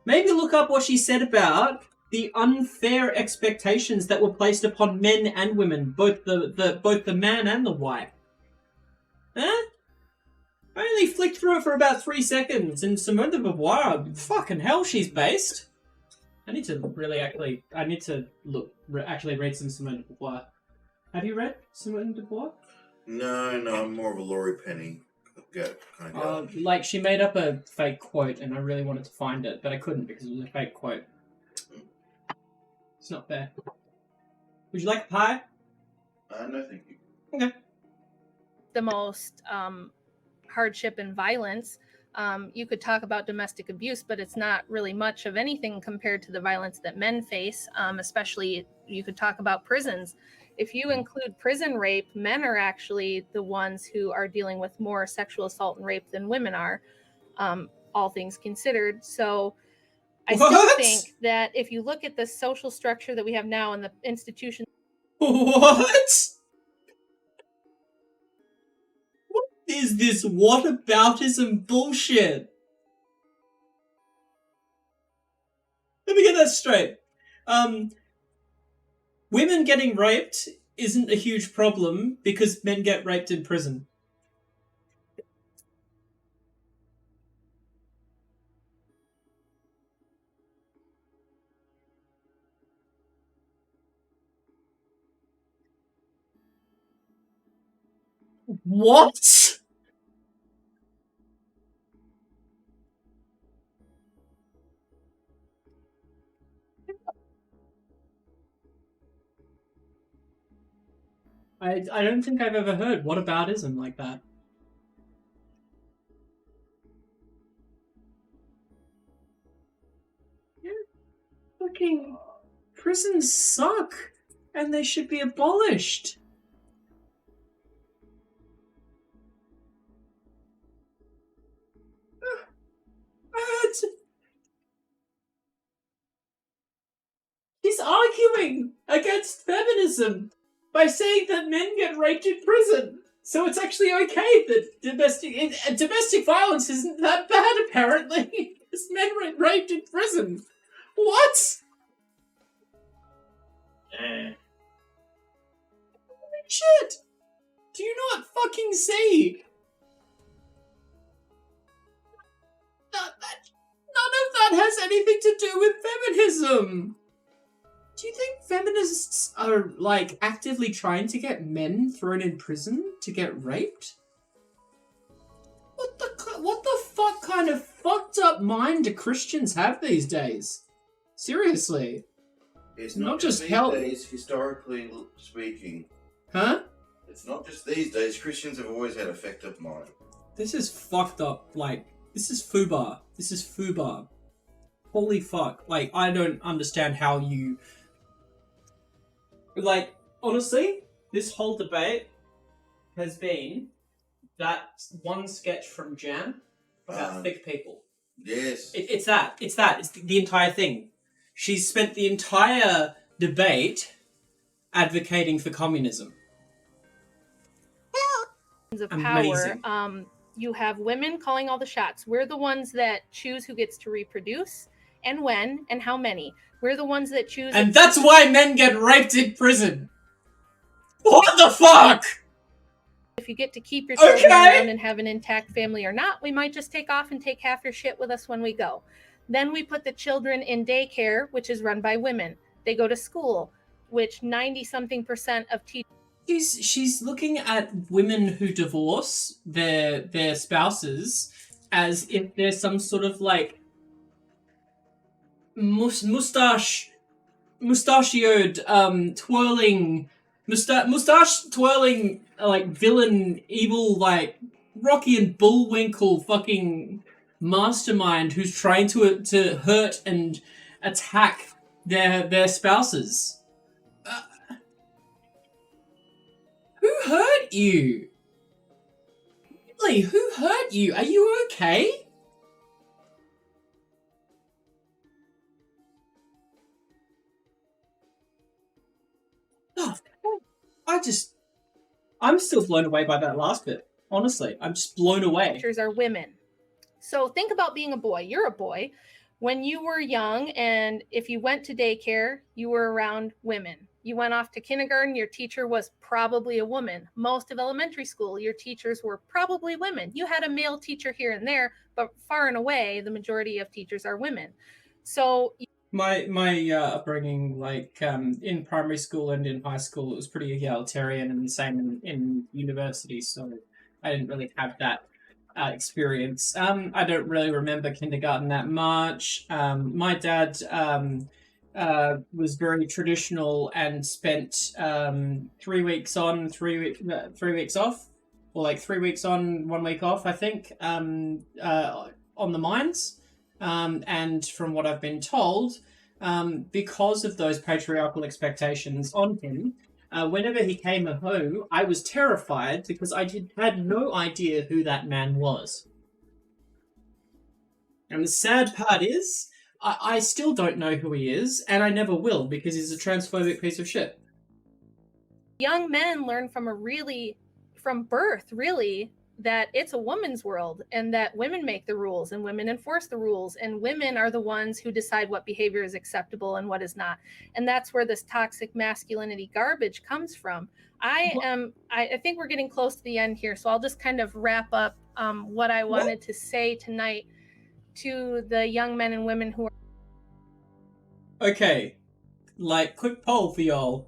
Speaker 1: Maybe look up what she said about the unfair expectations that were placed upon men and women, both the man and the wife. Huh? I only flicked through it for about 3 seconds, and Simone de Beauvoir, fucking hell, she's based. I need to actually read some Simone de Beauvoir. Have you read Simone de Beauvoir?
Speaker 21: No, I'm more of a Laurie Penny kind of.
Speaker 1: Like, she made up a fake quote, and I really wanted to find it, but I couldn't because it was a fake quote. It's not fair. Would you like a pie?
Speaker 21: No, thank you.
Speaker 1: Okay.
Speaker 12: The most hardship and violence. You could talk about domestic abuse, but it's not really much of anything compared to the violence that men face. Especially, you could talk about prisons. if you include prison rape, men are actually the ones who are dealing with more sexual assault and rape than women are, all things considered. So I still think that if you look at the social structure that we have now and the institutions.
Speaker 1: What? What is this whataboutism bullshit? Let me get that straight. Women getting raped isn't a huge problem because men get raped in prison. What? I don't think I've ever heard whataboutism like that. Yeah, fucking prisons suck, and they should be abolished. He's arguing against feminism by saying that men get raped in prison. So it's actually okay that domestic violence isn't that bad, apparently. It's men raped in prison. What? Shit! Do you not fucking see? None of that has anything to do with feminism. Do you think feminists are, like, actively trying to get men thrown in prison to get raped? What the fuck kind of fucked up mind do Christians have these days? Seriously.
Speaker 21: It's not just these days, historically speaking.
Speaker 1: Huh?
Speaker 21: It's not just these days. Christians have always had a fucked up mind.
Speaker 1: This is fucked up. Like, this is FUBAR. This is FUBAR. Holy fuck. Like, I don't understand how you... Like, honestly, this whole debate has been that one sketch from Jam about thick people.
Speaker 21: Yes.
Speaker 1: It's that. It's the entire thing. She's spent the entire debate advocating for communism.
Speaker 12: Of
Speaker 1: Amazing.
Speaker 12: Power, you have women calling all the shots. We're the ones that choose who gets to reproduce and when and how many. We're the ones that choose.
Speaker 1: And that's why men get raped in prison. What the fuck?
Speaker 12: If you get to keep your children around and have an intact family or not, we might just take off and take half your shit with us when we go. Then we put the children in daycare, which is run by women. They go to school, which 90-something% of teachers.
Speaker 1: She's looking at women who divorce their spouses as if they're some sort of like mustachioed mustache twirling like villain evil like Rocky and Bullwinkle fucking mastermind who's trying to hurt and attack their spouses. Who hurt you? Really, who hurt you? Are you okay? Oh, I'm still blown away by that last bit. Honestly, I'm just blown away.
Speaker 12: Teachers are women. So think about being a boy. You're a boy. When you were young, and if you went to daycare, you were around women. You went off to kindergarten, your teacher was probably a woman. Most of elementary school, your teachers were probably women. You had a male teacher here and there, but far and away, the majority of teachers are women. So
Speaker 1: my upbringing, like in primary school and in high school, it was pretty egalitarian, and the same in university. So I didn't really have that experience. I don't really remember kindergarten that much. My dad was very traditional and spent 3 weeks on, 3 weeks off, or like 3 weeks on, 1 week off, I think, on the mines. And from what I've been told, because of those patriarchal expectations on him, whenever he came home, I was terrified because I had no idea who that man was. And the sad part is, I still don't know who he is, and I never will, because he's a transphobic piece of shit.
Speaker 12: Young men learn from birth, really, that it's a woman's world and that women make the rules and women enforce the rules and women are the ones who decide what behavior is acceptable and what is not. And that's where this toxic masculinity garbage comes from. I think we're getting close to the end here, so I'll just kind of wrap up what I wanted to say tonight to the young men and women who are...
Speaker 1: Okay, like, quick poll for y'all.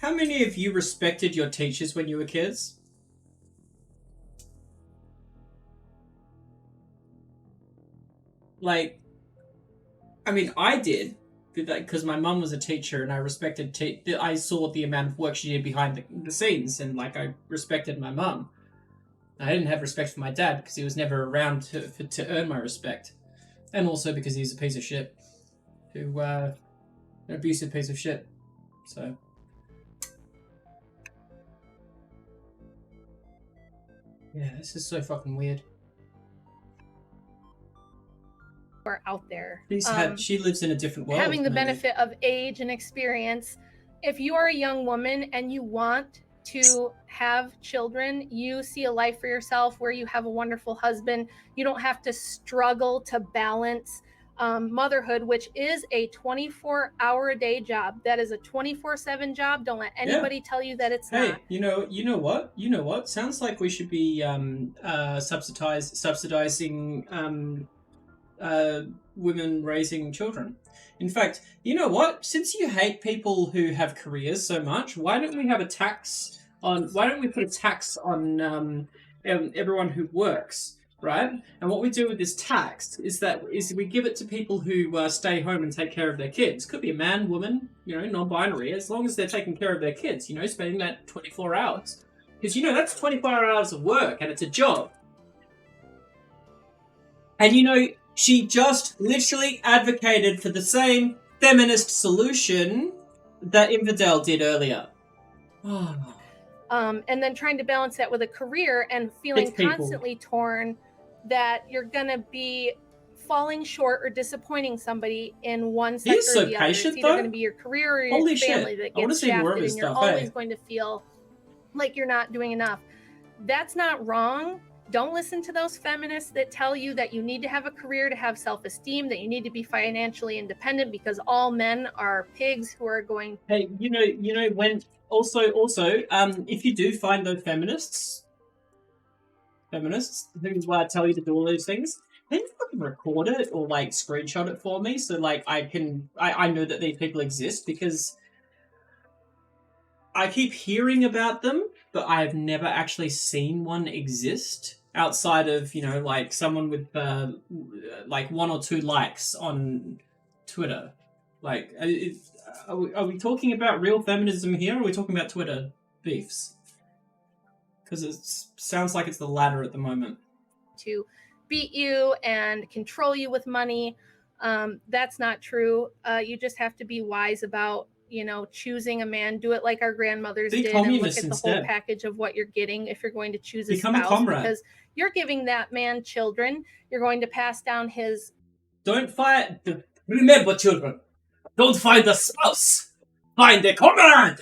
Speaker 1: How many of you respected your teachers when you were kids? Like, I mean, I did, because my mum was a teacher and I respected, I saw the amount of work she did behind the scenes, and, like, I respected my mum. I didn't have respect for my dad because he was never around to earn my respect. And also because he's a piece of shit. An abusive piece of shit. So... yeah, this is so fucking weird.
Speaker 12: Are out there.
Speaker 1: She lives in a different world.
Speaker 12: Having the benefit of age and experience. If you are a young woman and you want to have children, you see a life for yourself where you have a wonderful husband, you don't have to struggle to balance motherhood, which is a 24-hour-a-day job. That is a 24/7 job. Don't let anybody tell you that it's not.
Speaker 1: Hey, you know what? Sounds like we should be subsidizing women raising children. In fact, you know what? Since you hate people who have careers so much, why don't we have a tax on? Why don't we put a tax on everyone who works? Right? And what we do with this tax is we give it to people who stay home and take care of their kids. Could be a man, woman, non-binary, as long as they're taking care of their kids, spending that 24 hours. Because, that's 24 hours of work and it's a job. And, she just literally advocated for the same feminist solution that Infidel did earlier.
Speaker 12: And then trying to balance that with a career and feeling constantly torn that you're gonna be falling short or disappointing somebody in one sector or the other. It's either gonna be your career or your family that gets shafted, and you're always going to feel like you're not doing enough. That's not wrong. Don't listen to those feminists that tell you that you need to have a career to have self-esteem, that you need to be financially independent, because all men are pigs who are going...
Speaker 1: Hey, when... Also, if you do find those feminists who tell you to do all those things, can you fucking record it or screenshot it for me so I know that these people exist, because I keep hearing about them, but I have never actually seen one exist outside of someone with 1 or 2 likes on Twitter. Are we talking about real feminism here, or are we talking about Twitter beefs? Because it sounds like it's the latter at the moment.
Speaker 12: To beat you and control you with money. That's not true. You just have to be wise about, choosing a man. Do it like our grandmothers did, and look at the whole package of what you're getting if you're going to choose a spouse. Because you're giving that man children. You're going to pass down his...
Speaker 1: Don't fight... Remember, children. Don't find a spouse. Find a comrade.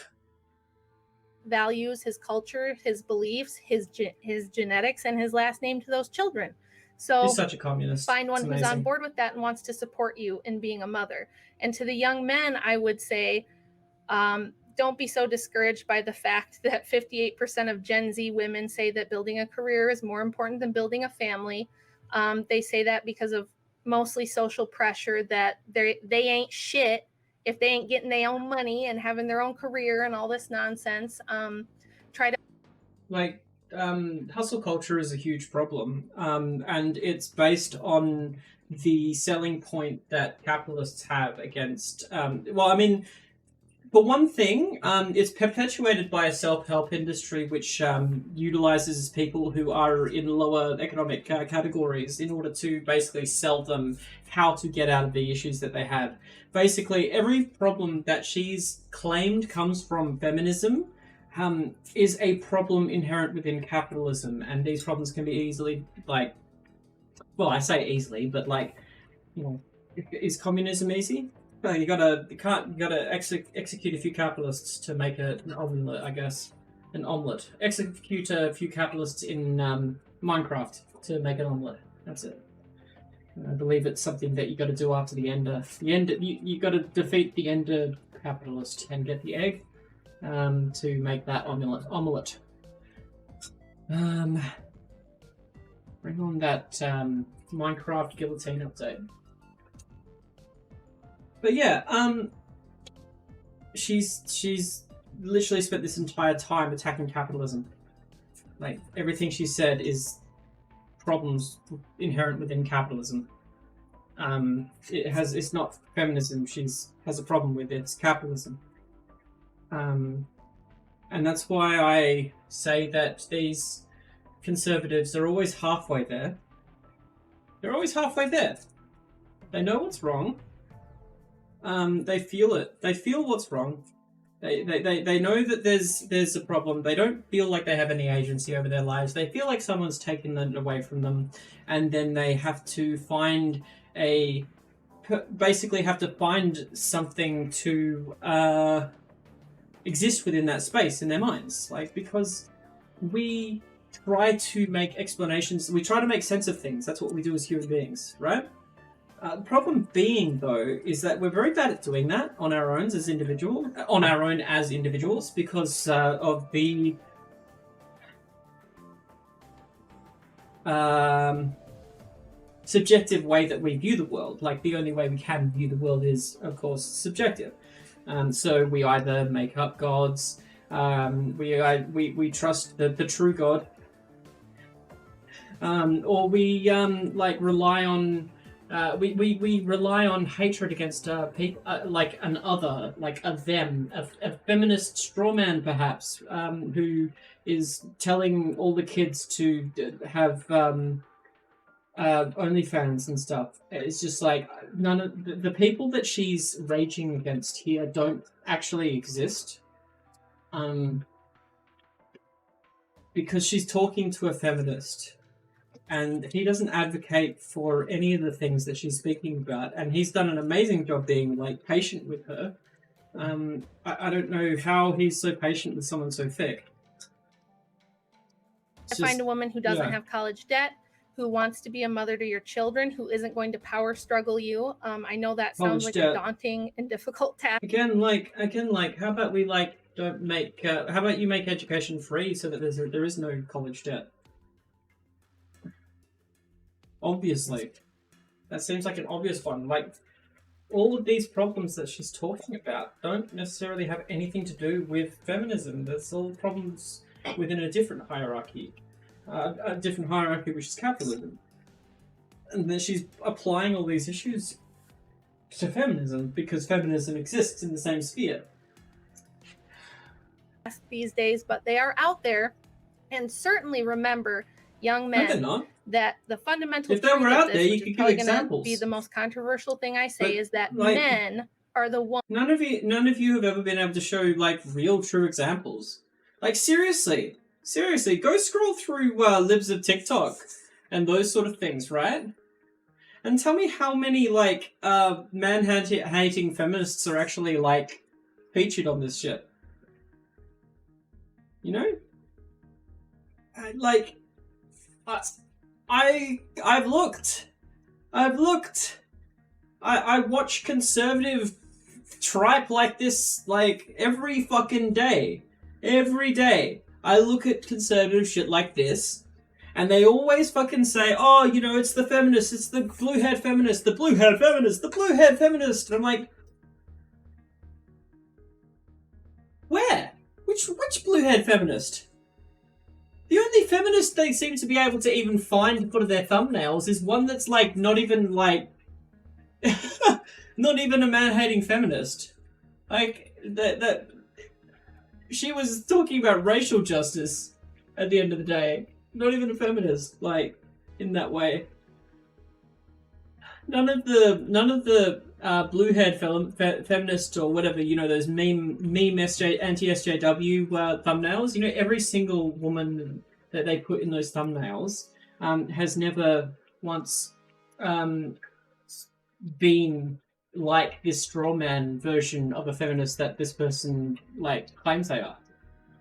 Speaker 12: Values, his culture, his beliefs, his genetics, and his last name to those children. So
Speaker 1: he's such a communist.
Speaker 12: Find one who's on board with that and wants to support you in being a mother. And to the young men, I would say, don't be so discouraged by the fact that 58% of Gen Z women say that building a career is more important than building a family. They say that because of mostly social pressure, that they ain't shit if they ain't getting their own money and having their own career and all this nonsense.
Speaker 1: Hustle culture is a huge problem, and it's based on the selling point that capitalists have against... for one thing, it's perpetuated by a self-help industry which utilizes people who are in lower economic categories in order to basically sell them how to get out of the issues that they have. Basically, every problem that she's claimed comes from feminism is a problem inherent within capitalism, and these problems can be easily, like, well, I say easily, but like, you know, is communism easy? No, you gotta execute a few capitalists to make an omelet, I guess. An omelet. Execute a few capitalists in Minecraft to make an omelet. That's it. I believe it's something that you got to do after the ender. You got to defeat the ender capitalist and get the egg to make that omelet. Bring on that Minecraft guillotine update. But yeah, she's literally spent this entire time attacking capitalism. Like, everything she said is problems inherent within capitalism. It's not feminism has a problem with, it's capitalism. And that's why I say that these conservatives are always halfway there. They're always halfway there. They know what's wrong. They feel it. They feel what's wrong. They know that there's a problem. They don't feel like they have any agency over their lives. They feel like someone's taken it away from them, and then they have to find something to exist within that space in their minds. Like, because we try to make explanations, we try to make sense of things. That's what we do as human beings, right? The problem being, though, is that we're very bad at doing that on our own as individuals, because of the subjective way that we view the world. Like, the only way we can view the world is, of course, subjective. So we either make up gods, we trust the true God, or we rely on. We rely on hatred against people, like an other, like a them, a feminist strawman perhaps, who is telling all the kids to have OnlyFans and stuff. It's just like, none of the people that she's raging against here don't actually exist. Because she's talking to a feminist. And he doesn't advocate for any of the things that she's speaking about, and he's done an amazing job being like patient with her. I don't know how he's so patient with someone so thick.
Speaker 12: Find a woman who doesn't have college debt, who wants to be a mother to your children, who isn't going to power struggle you. I know that sounds like a daunting and difficult task.
Speaker 1: Again, how about we don't make? How about you make education free so that there is no college debt? Obviously. That seems like an obvious one. Like, all of these problems that she's talking about don't necessarily have anything to do with feminism. There's all problems within a different hierarchy. Which is capitalism. And then she's applying all these issues to feminism because feminism exists in the same sphere.
Speaker 12: These days, but they are out there. And certainly remember, young men, that the fundamental truth of this, which is probably going to be the most controversial thing I say, is that men are the ones.
Speaker 1: None of you have ever been able to show like real true examples. Like, seriously, go scroll through libs of TikTok and those sort of things, right? And tell me how many like man-hating feminists are actually like featured on this shit. You know, I've looked. I watch conservative tripe like this like every fucking day. Every day. I look at conservative shit like this, and they always fucking say, oh, you know, it's the feminist, it's the blue-haired feminist, the blue-haired feminist, the blue-haired feminist. And I'm like, where? Which blue-haired feminist? The only feminist they seem to be able to even find to put in their thumbnails is one that's like not even like not even a man-hating feminist. Like that she was talking about racial justice at the end of the day. Not even a feminist, like, in that way. None of the blue-haired feminist or whatever, you know, those meme anti-SJW thumbnails, you know, every single woman that they put in those thumbnails has never once been like this straw man version of a feminist that this person like claims they are.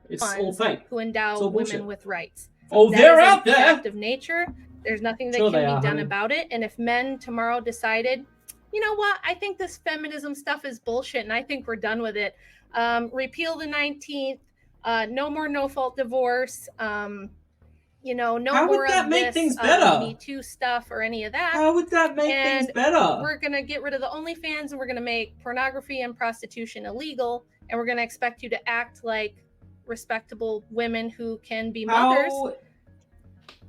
Speaker 1: It's all fake.
Speaker 12: Who endow women with rights.
Speaker 1: Oh,
Speaker 12: That
Speaker 1: they're
Speaker 12: is a
Speaker 1: out there.
Speaker 12: fact of nature. There's nothing that
Speaker 1: Sure
Speaker 12: can
Speaker 1: they
Speaker 12: be
Speaker 1: are,
Speaker 12: done
Speaker 1: honey.
Speaker 12: about it. And if men tomorrow decided, you know what, I think this feminism stuff is bullshit and I think we're done with it. Repeal the 19th, no more no-fault divorce, you know, no
Speaker 1: How would
Speaker 12: more
Speaker 1: that
Speaker 12: of
Speaker 1: make
Speaker 12: this
Speaker 1: things better?
Speaker 12: Me Too stuff or any of that.
Speaker 1: How would that make things better?
Speaker 12: We're going to get rid of the OnlyFans and we're going to make pornography and prostitution illegal. And we're going to expect you to act like respectable women who can be mothers.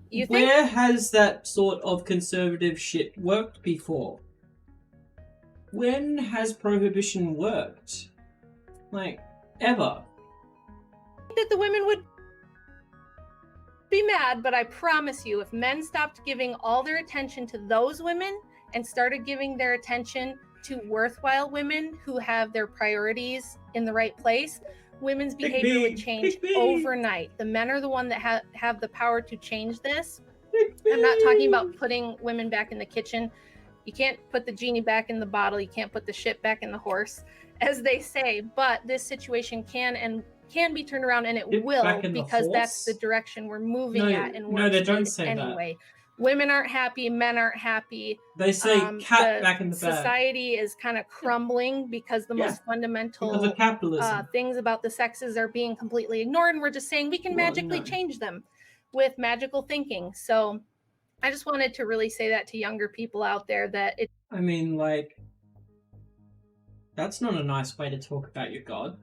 Speaker 12: You think?
Speaker 1: Where has that sort of conservative shit worked before? When has prohibition worked? Like, ever?
Speaker 12: That the women would be mad, but I promise you, if men stopped giving all their attention to those women and started giving their attention to worthwhile women who have their priorities in the right place, women's behavior would change overnight. The men are the one that have the power to change this. I'm not talking about putting women back in the kitchen. You can't put the genie back in the bottle. You can't put the shit back in the horse, as they say. But this situation can be turned around, and it will, because that's the direction we're moving at. And
Speaker 1: no, they don't say
Speaker 12: anyway. Women aren't happy, men aren't happy.
Speaker 1: They say cat back in the bag.
Speaker 12: Society is kind of crumbling because the most fundamental
Speaker 1: because of capitalism.
Speaker 12: Things about the sexes are being completely ignored, and we're just saying we can magically change them with magical thinking. So I just wanted to really say that to younger people out there, that it...
Speaker 1: I mean, like, that's not a nice way to talk about your God.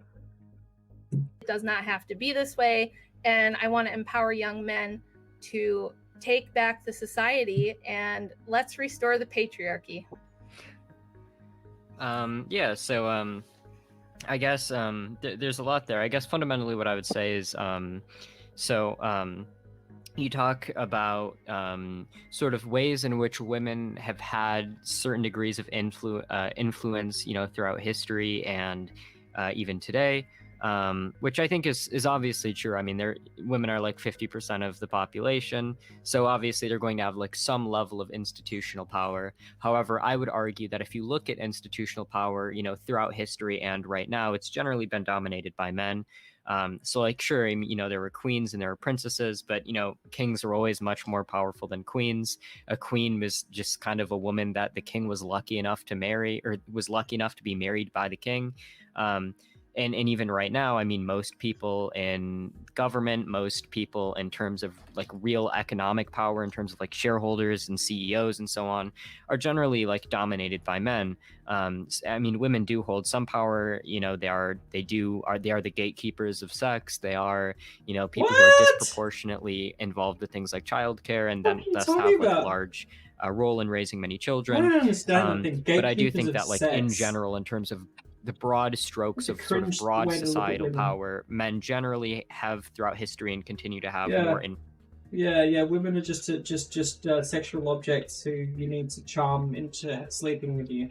Speaker 12: It does not have to be this way, and I want to empower young men to take back the society and let's restore the patriarchy.
Speaker 13: Yeah, so I guess there's a lot there. I guess fundamentally what I would say is you talk about sort of ways in which women have had certain degrees of influence, you know, throughout history and even today. Which I think is obviously true. I mean, women are like 50% of the population, so obviously they're going to have like some level of institutional power. However, I would argue that if you look at institutional power, you know, throughout history and right now, it's generally been dominated by men. So like, sure, you know, there were queens and there were princesses, but, you know, kings are always much more powerful than queens. A queen was just kind of a woman that the king was lucky enough to marry, or was lucky enough to be married by the king. And even right now, I mean, most people in government, most people in terms of like real economic power, in terms of like shareholders and CEOs and so on, are generally like dominated by men. I mean, women do hold some power. You know, they are the gatekeepers of sex. They are, you know, people who are disproportionately involved with things like childcare, and then thus have like a large role in raising many children.
Speaker 1: I don't understand.
Speaker 13: But I do think that, like, in general, in terms of the broad strokes of sort of broad societal power, men generally have throughout history and continue to have more in.
Speaker 1: Yeah. Women are just sexual objects who you need to charm into sleeping with you.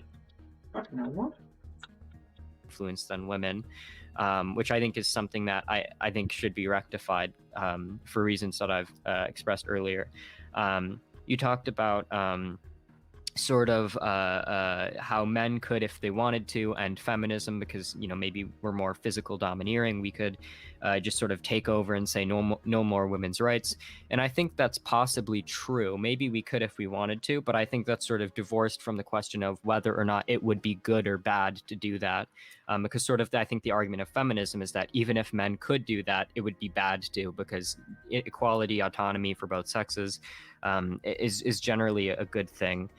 Speaker 1: I don't know what.
Speaker 13: Influence than women, which I think is something that I think should be rectified for reasons that I've expressed earlier. You talked about sort of how men could, if they wanted to, and feminism, because, you know, maybe we're more physical domineering, we could just sort of take over and say no more women's rights. And I think that's possibly true. Maybe we could if we wanted to, but I think that's sort of divorced from the question of whether or not it would be good or bad to do that. Because sort of I think the argument of feminism is that even if men could do that, it would be bad to, because equality, autonomy for both sexes is generally a good thing.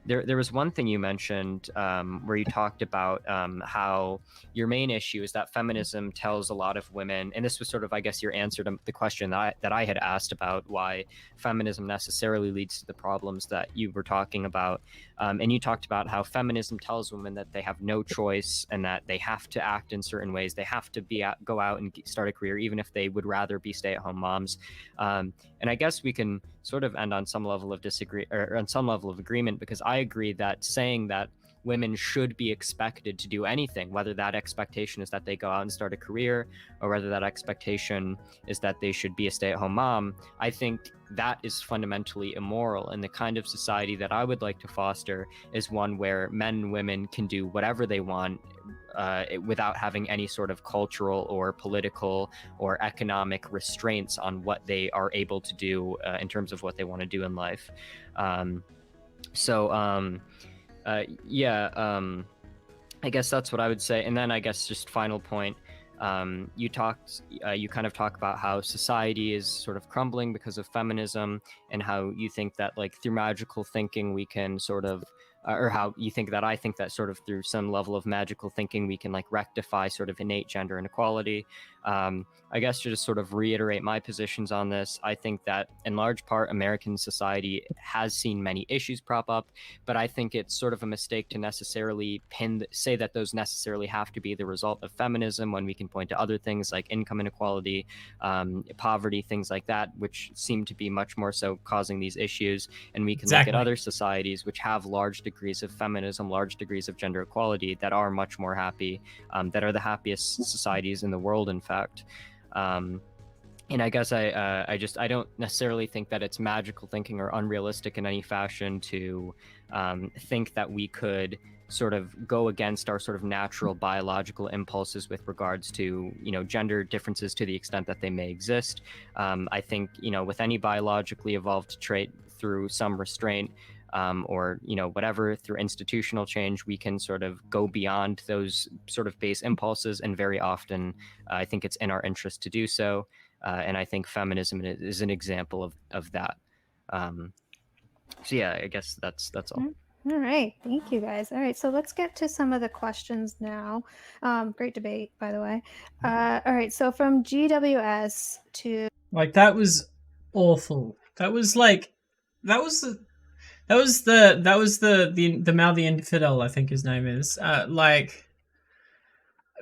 Speaker 13: There was one thing you mentioned where you talked about how your main issue is that feminism tells a lot of women, and this was sort of, I guess, your answer to the question that I had asked about why feminism necessarily leads to the problems that you were talking about. And you talked about how feminism tells women that they have no choice and that they have to act in certain ways. They have to go out and start a career, even if they would rather be stay-at-home moms. And I guess we can sort of end on some level of agreement, because I agree that saying that women should be expected to do anything, whether that expectation is that they go out and start a career, or whether that expectation is that they should be a stay-at-home mom. I think that is fundamentally immoral, and the kind of society that I would like to foster is one where men and women can do whatever they want without having any sort of cultural or political or economic restraints on what they are able to do in terms of what they want to do in life. I guess that's what I would say. And then I guess just final point, you kind of talk about how society is sort of crumbling because of feminism, and how you think that like through magical thinking we can sort of or how you think that I think that sort of through some level of magical thinking we can like rectify sort of innate gender inequality. I guess to just sort of reiterate my positions on this, I think that in large part American society has seen many issues prop up, but I think it's sort of a mistake to necessarily say that those necessarily have to be the result of feminism, when we can point to other things like income inequality, poverty, things like that, which seem to be much more so causing these issues. And we can look at other societies which have large degrees of feminism, large degrees of gender equality, that are much more happy, that are the happiest societies in the world, in fact. And I guess I don't necessarily think that it's magical thinking or unrealistic in any fashion to think that we could sort of go against our sort of natural biological impulses with regards to, gender differences to the extent that they may exist. I think, with any biologically evolved trait, through some restraint, or whatever, through institutional change, we can sort of go beyond those sort of base impulses, and very often I think it's in our interest to do so, and I think feminism is an example of that. So yeah, I guess that's all.
Speaker 11: All right, thank you guys. All right, so let's get to some of the questions now. Great debate, by the way. All right, so from GWS to
Speaker 1: like, that was awful. That was the Mal the Infidel, I think his name is.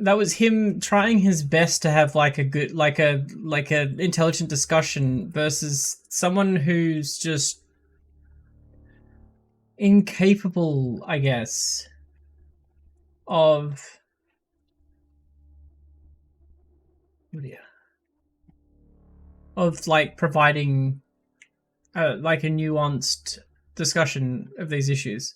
Speaker 1: That was him trying his best to have like a good, like a intelligent discussion, versus someone who's just incapable, I guess, of like providing like a nuanced discussion of these issues,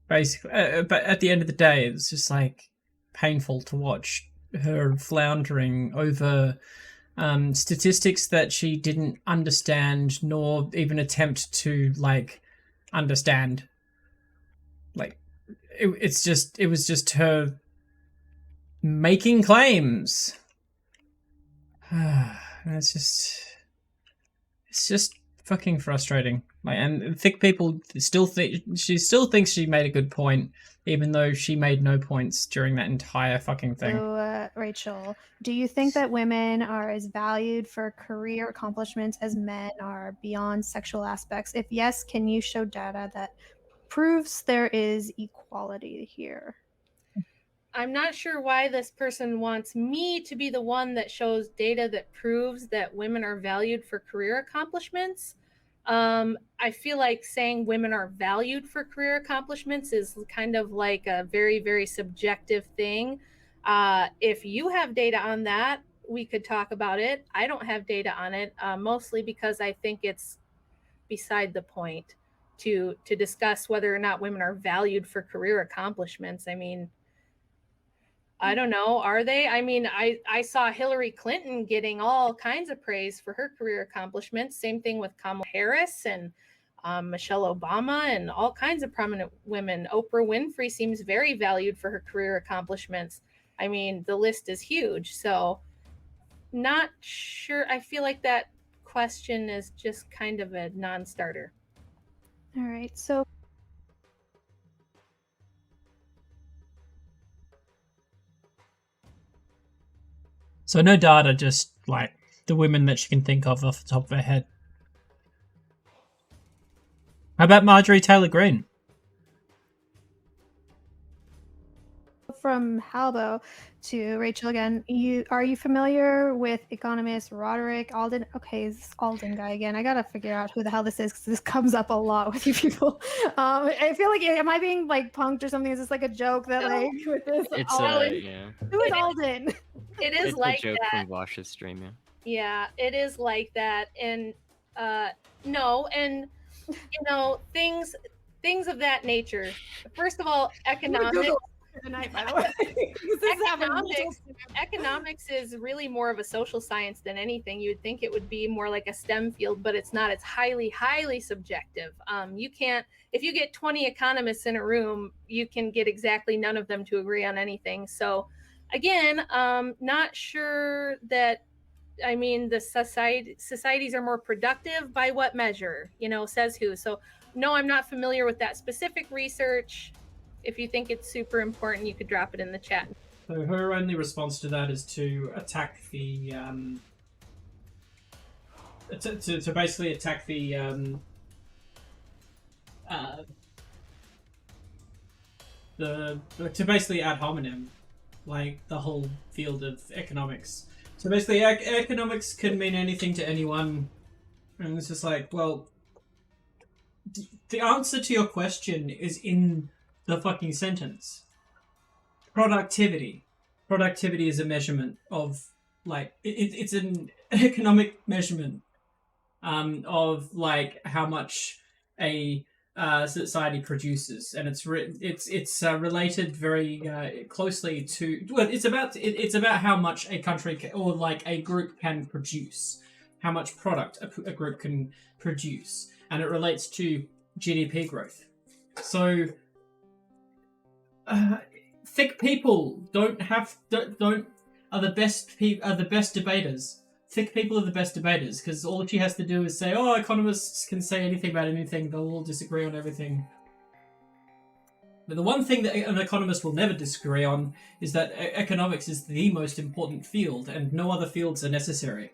Speaker 1: basically. But at the end of the day, it's just like painful to watch her floundering over statistics that she didn't understand, nor even attempt to like understand. Like, it was just her making claims. It's just fucking frustrating. Like, and thick people still think she thinks she made a good point, even though she made no points during that entire fucking thing.
Speaker 11: So, Rachel, do you think that women are as valued for career accomplishments as men are beyond sexual aspects? If yes, can you show data that proves there is equality here?
Speaker 12: I'm not sure why this person wants me to be the one that shows data that proves that women are valued for career accomplishments. I feel like saying women are valued for career accomplishments is kind of like a very, very subjective thing. If you have data on that, we could talk about it. I don't have data on it, mostly because I think it's beside the point to discuss whether or not women are valued for career accomplishments. I mean, I don't know. Are they? I mean, I saw Hillary Clinton getting all kinds of praise for her career accomplishments. Same thing with Kamala Harris and Michelle Obama and all kinds of prominent women. Oprah Winfrey seems very valued for her career accomplishments. I mean, the list is huge. So not sure. I feel like that question is just kind of a non-starter.
Speaker 11: All right. So
Speaker 1: no data, just like the women that she can think of off the top of her head. How about Marjorie Taylor Greene?
Speaker 11: from Halbo to Rachel again. Are you familiar with economist Roderick Alden? Okay, this Alden guy again. I gotta figure out who the hell this is because this comes up a lot with you people. I feel like am I being like punked or something? Is this like a joke that like with this
Speaker 13: It's
Speaker 11: Alden?
Speaker 13: yeah.
Speaker 11: Who is Alden?
Speaker 12: It is
Speaker 13: It's
Speaker 12: like
Speaker 13: a joke
Speaker 12: that.
Speaker 13: from Wash's stream, yeah.
Speaker 12: Yeah, it is like that. And no, and you know, things of that nature. First of all, economics.
Speaker 11: Tonight, by the way.
Speaker 12: Economics is really more of a social science than anything. You would think it would be more like a STEM field, but it's not. It's highly subjective. You can't, if you get 20 economists in a room, you can get exactly none of them to agree on anything. So again, not sure that, I mean, the societies are more productive by what measure, you know, says who. So no, I'm not familiar with that specific research. If you think it's super important, you could drop it in the chat.
Speaker 1: So her only response to that is to attack the to basically attack the to basically ad hominem, like the whole field of economics. So basically, economics can mean anything to anyone, and it's just like, well, the answer to your question is in the fucking sentence. Productivity. Productivity is a measurement of, like, it's an economic measurement of, like, how much a society produces, and it's related very closely to, well, it's about how much a country or like a group can produce, how much product a group can produce, and it relates to GDP growth. So thick people are the best debaters. Thick people are the best debaters because all she has to do is say, "Oh, economists can say anything about anything; they'll all disagree on everything." But the one thing that an economist will never disagree on is that economics is the most important field, and no other fields are necessary.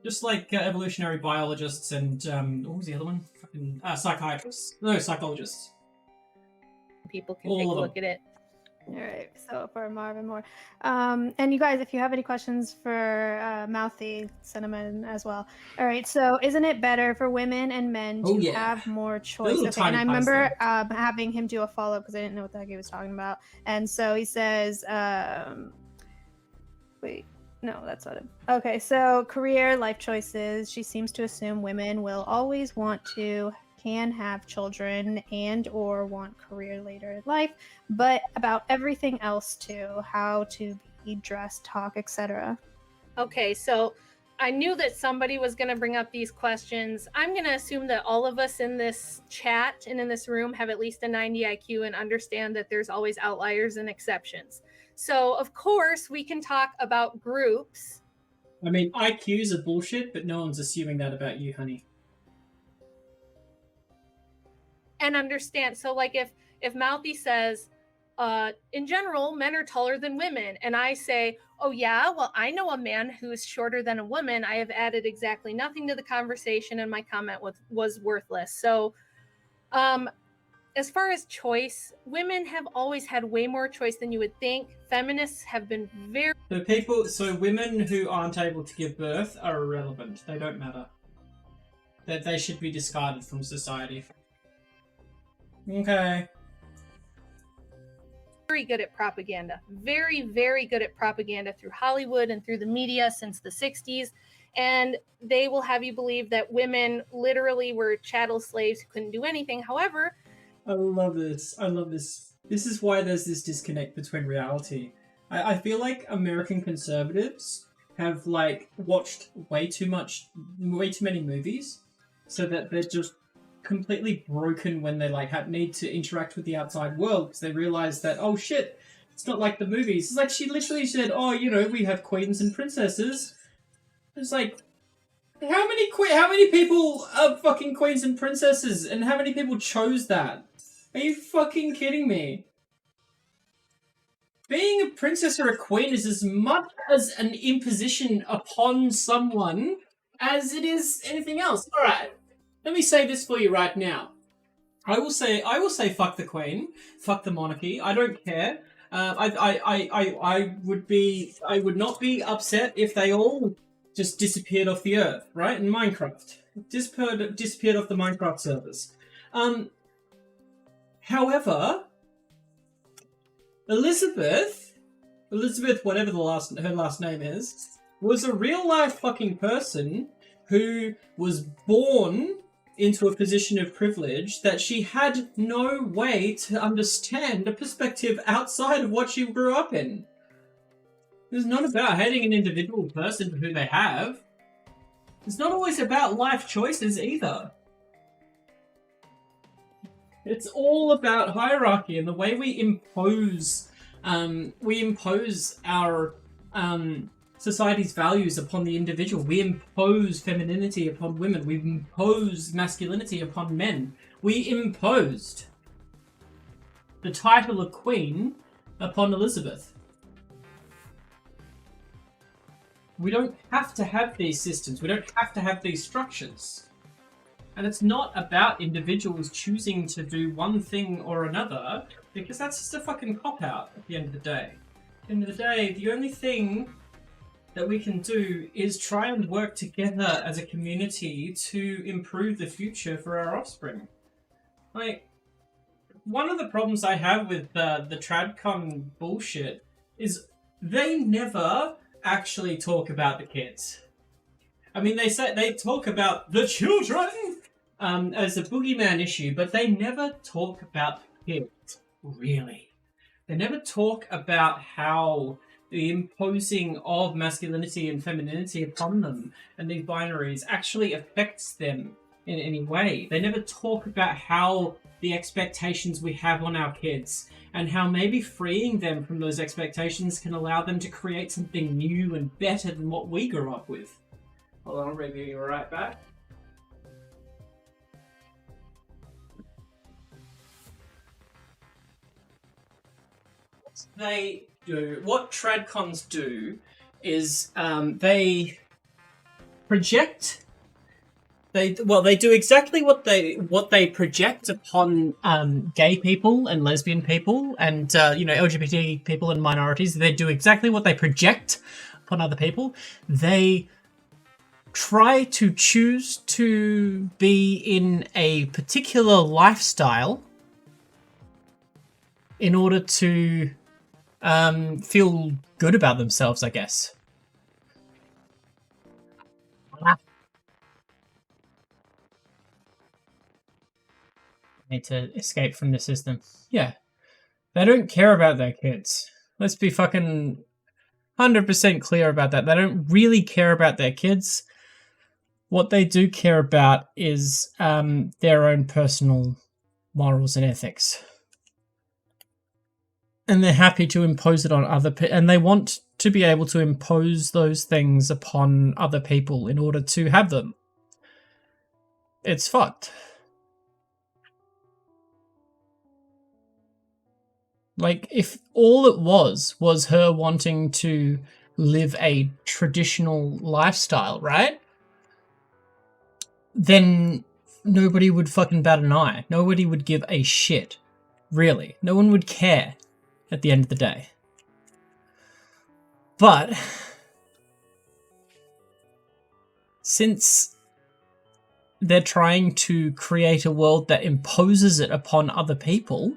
Speaker 1: Just like evolutionary biologists and what was the other one? Fucking psychiatrists. No, psychologists.
Speaker 12: People can take a look at it.
Speaker 11: All right, so for Marvin Moore. And you guys, if you have any questions for Mouthy, send them in as well. All right, so isn't it better for women and men to have more choice? Okay, and I remember having him do a follow-up because I didn't know what the heck he was talking about. And so he says, wait, no, that's not him. Okay, so career, life choices. She seems to assume women will always can have children and or want career later in life, but about everything else too, how to be dressed, talk, etc.
Speaker 12: Okay, so I knew that somebody was going to bring up these questions. I'm going to assume that all of us in this chat and in this room have at least a 90 IQ and understand that there's always outliers and exceptions. So of course we can talk about groups.
Speaker 1: I mean, IQs are bullshit, but no one's assuming that about you, honey.
Speaker 12: And understand, so like if Mouthy says, in general, men are taller than women, and I say, oh yeah, well, I know a man who's shorter than a woman, I have added exactly nothing to the conversation, and my comment was worthless. So as far as choice, women have always had way more choice than you would think. Feminists have been very...
Speaker 1: So women who aren't able to give birth are irrelevant. They don't matter. That they should be discarded from society. Okay.
Speaker 12: Very good at propaganda. Very, very good at propaganda through Hollywood and through the media since the 60s. And they will have you believe that women literally were chattel slaves who couldn't do anything. However...
Speaker 1: I love this. I love this. This is why there's this disconnect between reality. I feel like American conservatives have, like, watched way too many movies, so that they're just completely broken when they like need to interact with the outside world because they realize that, oh shit, it's not like the movies. It's like she literally said, oh, you know, we have queens and princesses. It's like, how many people are fucking queens and princesses, and how many people chose that? Are you fucking kidding me? Being a princess or a queen is as much as an imposition upon someone as it is anything else. All right. Let me say this for you right now. I will say fuck the Queen, fuck the monarchy. I don't care. I would not be upset if they all just disappeared off the earth, right? In Minecraft, disappeared off the Minecraft servers. However, Elizabeth, whatever her last name is, was a real life fucking person who was born into a position of privilege that she had no way to understand a perspective outside of what she grew up in. It's not about hating an individual person for who they have. It's not always about life choices either. It's all about hierarchy and the way we impose our society's values upon the individual. We impose femininity upon women. We impose masculinity upon men. We imposed the title of Queen upon Elizabeth. We don't have to have these systems. We don't have to have these structures. And it's not about individuals choosing to do one thing or another, because that's just a fucking cop-out at the end of the day. At the end of the day, the only thing that we can do is try and work together as a community to improve the future for our offspring. Like, one of the problems I have with the TradCon bullshit is they never actually talk about the kids. I mean, they talk about the children as a boogeyman issue, but they never talk about kids, really. They never talk about how the imposing of masculinity and femininity upon them and these binaries actually affects them in any way. They never talk about how the expectations we have on our kids and how maybe freeing them from those expectations can allow them to create something new and better than what we grew up with. Hold on, I'll bring you right back. What TradCons do is they project. They do exactly what they project upon gay people and lesbian people and LGBT people and minorities. They do exactly what they project upon other people. They try to choose to be in a particular lifestyle in order to feel good about themselves, I guess. Need to escape from the system. Yeah. They don't care about their kids. Let's be fucking 100% clear about that. They don't really care about their kids. What they do care about is their own personal morals and ethics. And they're happy to impose it on other people. And they want to be able to impose those things upon other people in order to have them. It's fucked. Like, if all it was her wanting to live a traditional lifestyle, right? Then nobody would fucking bat an eye. Nobody would give a shit. Really. No one would care at the end of the day. But since they're trying to create a world that imposes it upon other people,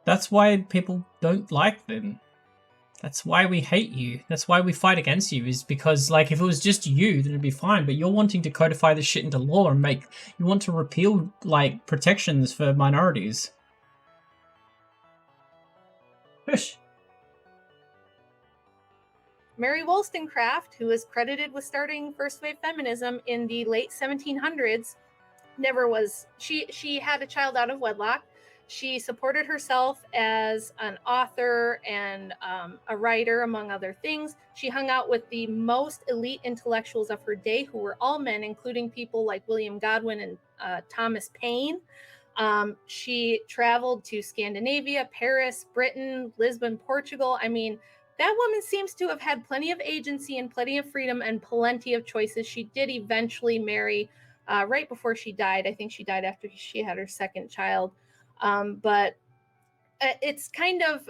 Speaker 1: that's why people don't like them. That's why we hate you. That's why we fight against you, is because, like, if it was just you, then it'd be fine. But you're wanting to codify this shit into law and you want to repeal, like, protections for minorities. Push.
Speaker 12: Mary Wollstonecraft, who is credited with starting first wave feminism in the late 1700s, she had a child out of wedlock. She supported herself as an author and a writer, among other things. She hung out with the most elite intellectuals of her day, who were all men, including people like William Godwin and Thomas Paine. She traveled to Scandinavia, Paris, Britain, Lisbon, Portugal. I mean, that woman seems to have had plenty of agency and plenty of freedom and plenty of choices. She did eventually marry right before she died. I think she died after she had her second child. But it's kind of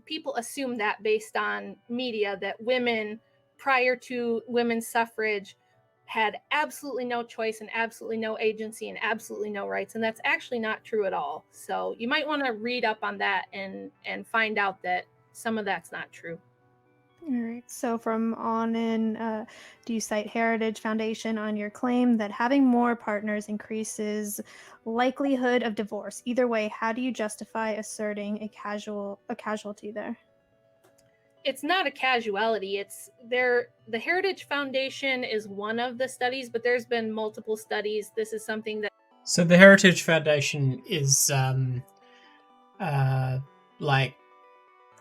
Speaker 12: people assume that based on media that women prior to women's suffrage had absolutely no choice and absolutely no agency and absolutely no rights, and that's actually not true at all. So you might want to read up on that and find out that some of that's not true.
Speaker 11: All right. So from on in, do you cite Heritage Foundation on your claim that having more partners increases likelihood of divorce? Either way, how do you justify asserting a casualty there?
Speaker 12: It's not a casualty. It's there. The Heritage Foundation is one of the studies, but there's been multiple studies. This is something that.
Speaker 1: So the Heritage Foundation is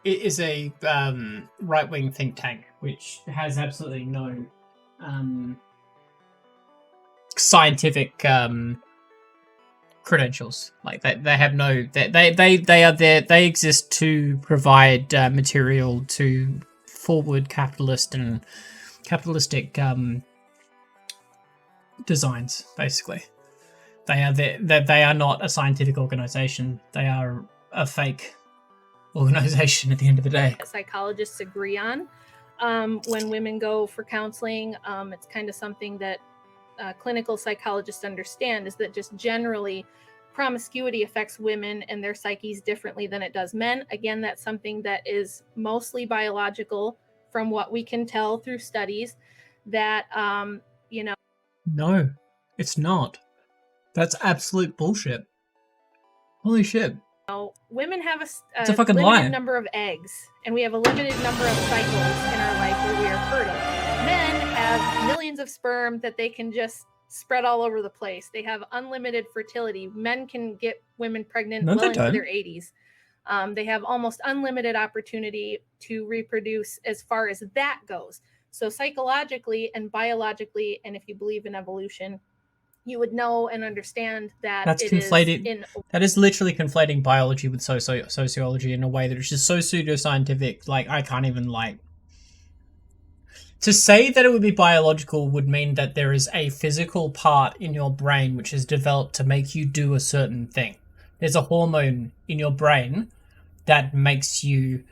Speaker 1: it is a right-wing think tank which has absolutely no scientific credentials. Like they have no they are there. They exist to provide material to forward capitalistic designs. Basically, they are there. They are not a scientific organization. They are a fake organization at the end of the day.
Speaker 12: Psychologists agree on when women go for counseling. It's kind of something that clinical psychologists understand, is that just generally promiscuity affects women and their psyches differently than it does men. Again, that's something that is mostly biological from what we can tell through studies that,
Speaker 1: No, it's not. That's absolute bullshit. Holy shit.
Speaker 12: Women have
Speaker 1: It's a fucking
Speaker 12: limited
Speaker 1: lie.
Speaker 12: number of eggs, and we have a limited number of cycles in our life where we are fertile. Men have millions of sperm that they can just spread all over the place. They have unlimited fertility. Men can get women pregnant
Speaker 1: No,
Speaker 12: well
Speaker 1: they
Speaker 12: into
Speaker 1: don't.
Speaker 12: their 80s. They have almost unlimited opportunity to reproduce as far as that goes. So psychologically and biologically, and if you believe in evolution, you would know and understand that
Speaker 1: That's
Speaker 12: it
Speaker 1: conflated.
Speaker 12: is in.
Speaker 1: That is literally conflating biology with sociology in a way that is just so pseudoscientific. Like, I can't even, like... To say that it would be biological would mean that there is a physical part in your brain which is developed to make you do a certain thing. There's a hormone in your brain that makes you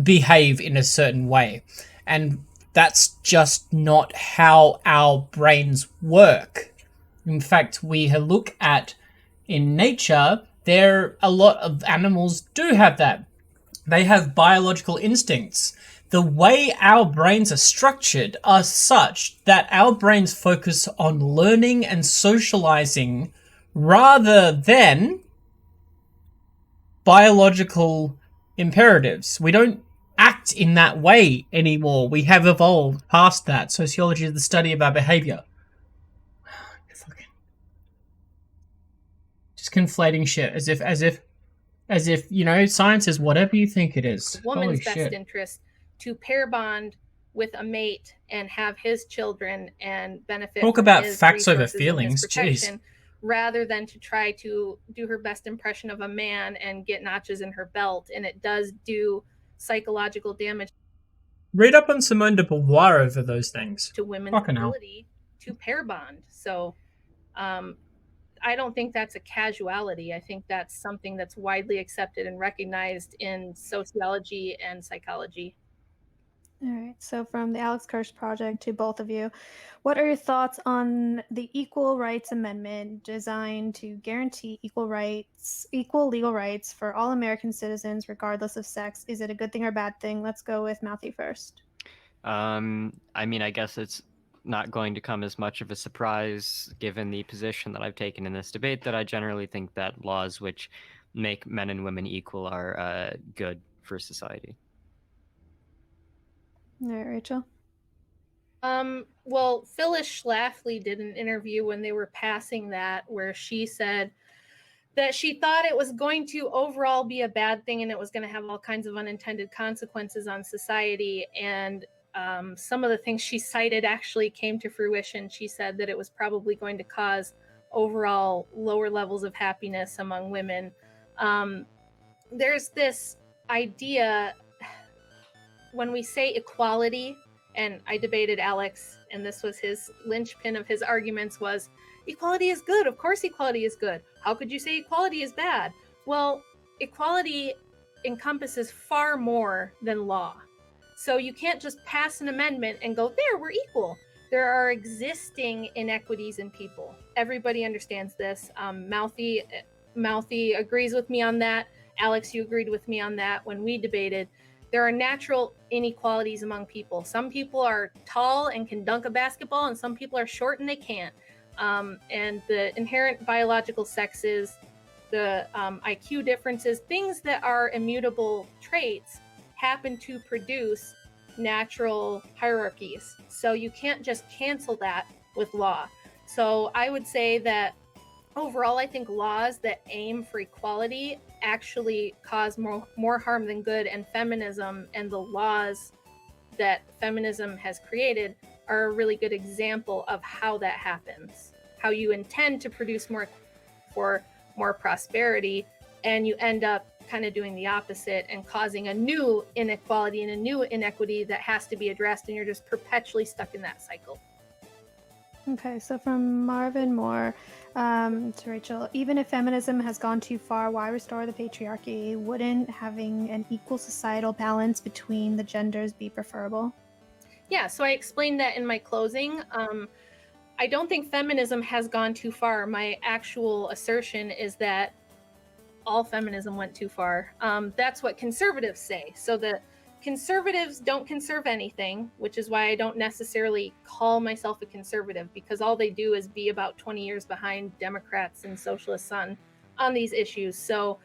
Speaker 1: behave in a certain way. And that's just not how our brains work. In fact, we look at in nature, a lot of animals do have that. They have biological instincts. The way our brains are structured are such that our brains focus on learning and socializing rather than biological imperatives. We don't act in that way anymore. We have evolved past that. Sociology is the study of our behavior. Just conflating shit as if you know, science is whatever you think it is.
Speaker 12: Woman's
Speaker 1: Holy
Speaker 12: best
Speaker 1: shit.
Speaker 12: interest to pair bond with a mate and have his children and benefit
Speaker 1: Talk
Speaker 12: from
Speaker 1: about
Speaker 12: his
Speaker 1: facts over
Speaker 12: resources and his
Speaker 1: feelings. Jeez.
Speaker 12: protection, rather than to try to do her best impression of a man and get notches in her belt. And it does do psychological damage
Speaker 1: Read up on Simone de Beauvoir over those things.
Speaker 12: to women's
Speaker 1: Fucking hell.
Speaker 12: ability to pair bond. So I don't think that's a casuality. I think that's something that's widely accepted and recognized in sociology and psychology.
Speaker 11: All right. So from the Alex Kirsch Project to both of you, what are your thoughts on the Equal Rights Amendment designed to guarantee equal legal rights for all American citizens, regardless of sex? Is it a good thing or bad thing? Let's go with Matthew first.
Speaker 13: I mean, I guess it's not going to come as much of a surprise given the position that I've taken in this debate that I generally think that laws which make men and women equal are good for society.
Speaker 11: All right, Rachel.
Speaker 12: Well, Phyllis Schlafly did an interview when they were passing that, where she said that she thought it was going to overall be a bad thing and it was going to have all kinds of unintended consequences on society. And some of the things she cited actually came to fruition. She said that it was probably going to cause overall lower levels of happiness among women. There's this idea when we say equality, and I debated Alex, and this was his linchpin of his arguments was, equality is good. Of course equality is good. How could you say equality is bad? Well, equality encompasses far more than law. So you can't just pass an amendment and go, there, we're equal. There are existing inequities in people. Everybody understands this. Mouthy agrees with me on that. Alex, you agreed with me on that when we debated. There are natural inequalities among people. Some people are tall and can dunk a basketball, and some people are short and they can't. And the inherent biological sexes, the IQ differences, things that are immutable traits happen to produce natural hierarchies. So you can't just cancel that with law. So I would say that overall, I think laws that aim for equality actually cause more harm than good, and feminism and the laws that feminism has created are a really good example of how that happens. How you intend to produce more for more prosperity, and you end up kind of doing the opposite and causing a new inequality and a new inequity that has to be addressed, and you're just perpetually stuck in that cycle.
Speaker 11: Okay, so from Marvin Moore to Rachel, even if feminism has gone too far, why restore the patriarchy? Wouldn't having an equal societal balance between the genders be preferable?
Speaker 12: Yeah, so I explained that in my closing. I don't think feminism has gone too far. My actual assertion is that all feminism went too far. That's what conservatives say. So the conservatives don't conserve anything, which is why I don't necessarily call myself a conservative, because all they do is be about 20 years behind Democrats and socialists on these issues. So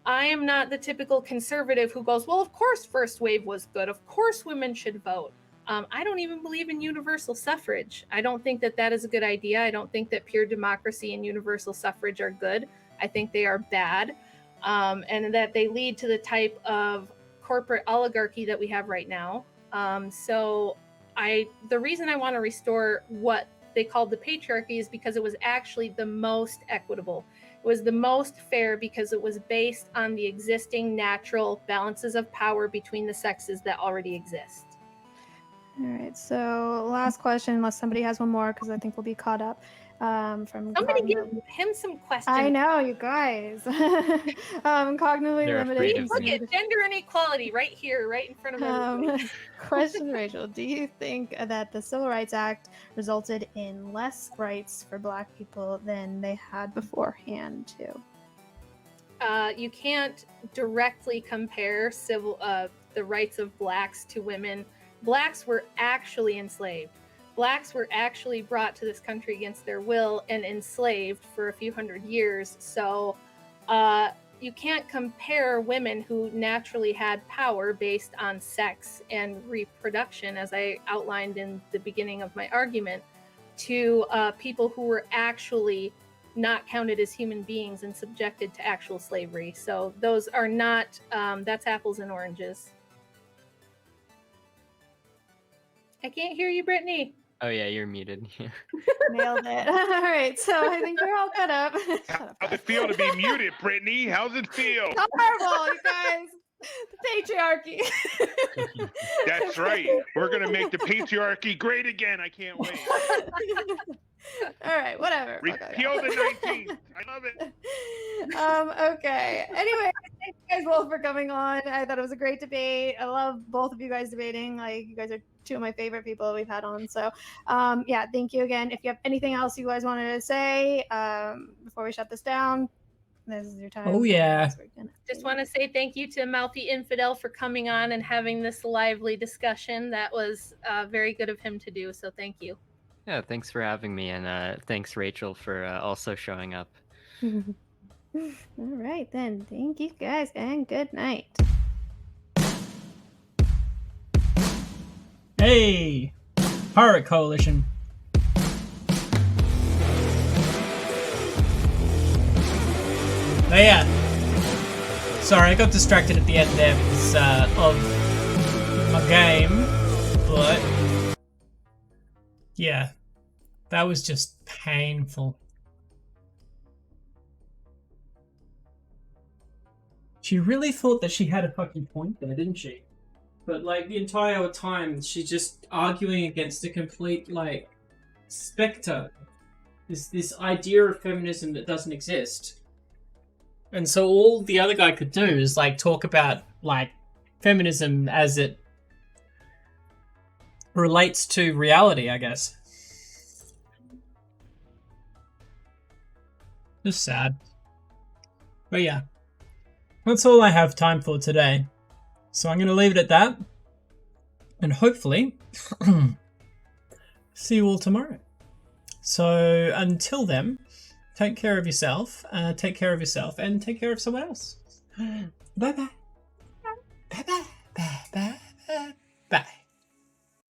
Speaker 12: I am not the typical conservative who goes, well, of course first wave was good. Of course women should vote. I don't even believe in universal suffrage. I don't think that that is a good idea. I don't think that pure democracy and universal suffrage are good. I think they are bad, and that they lead to the type of corporate oligarchy that we have right now. So the reason I want to restore what they called the patriarchy is because it was actually the most equitable. It was the most fair because it was based on the existing natural balances of power between the sexes that already exist.
Speaker 11: All right, so last question, unless somebody has one more, because I think we'll be caught up. From
Speaker 12: somebody give him some questions.
Speaker 11: I know, you guys. Cognitively limited.
Speaker 12: Look at gender inequality right here, right in front of everybody.
Speaker 11: Question, Rachel. Do you think that the Civil Rights Act resulted in less rights for Black people than they had beforehand, too?
Speaker 12: You can't directly compare the rights of Blacks to women. Blacks were actually enslaved. Blacks were actually brought to this country against their will and enslaved for a few hundred years. So you can't compare women who naturally had power based on sex and reproduction, as I outlined in the beginning of my argument, to people who were actually not counted as human beings and subjected to actual slavery. So those are not, that's apples and oranges. I can't hear you, Brittany.
Speaker 13: Oh yeah, you're muted.
Speaker 11: Nailed it. All right, so I think we're all caught up.
Speaker 17: How's it feel to be muted, Brittany? How's it feel?
Speaker 11: Horrible, you guys. The patriarchy.
Speaker 17: That's right. We're going to make the patriarchy great again. I can't wait.
Speaker 11: All right, whatever.
Speaker 17: Repeal the 19th. I love it.
Speaker 11: Okay. Anyway, thank you guys both for coming on. I thought it was a great debate. I love both of you guys debating. Like, you guys are two of my favorite people we've had on. So, yeah, thank you again. If you have anything else you guys wanted to say before we shut this down, this is your time.
Speaker 1: Oh, yeah.
Speaker 12: Just want to say thank you to Mouthy Infidel for coming on and having this lively discussion. That was very good of him to do. So thank you.
Speaker 13: Yeah, thanks for having me, and thanks, Rachel, for also showing up.
Speaker 11: All right, then. Thank you guys, and good night.
Speaker 1: Hey! Pirate Coalition. Oh yeah. Sorry, I got distracted at the end there because of my game, but yeah, that was just painful. She really thought that she had a fucking point there, didn't she? but like the entire time she's just arguing against a complete like spectre. This idea of feminism that doesn't exist. And so all the other guy could do is like talk about like feminism as it relates to reality, I guess. Just sad. But yeah, that's all I have time for today. So I'm going to leave it at that. And hopefully see you all tomorrow. So until then, take care of yourself, and take care of someone else. Bye-bye. Bye-bye. Bye-bye. Bye.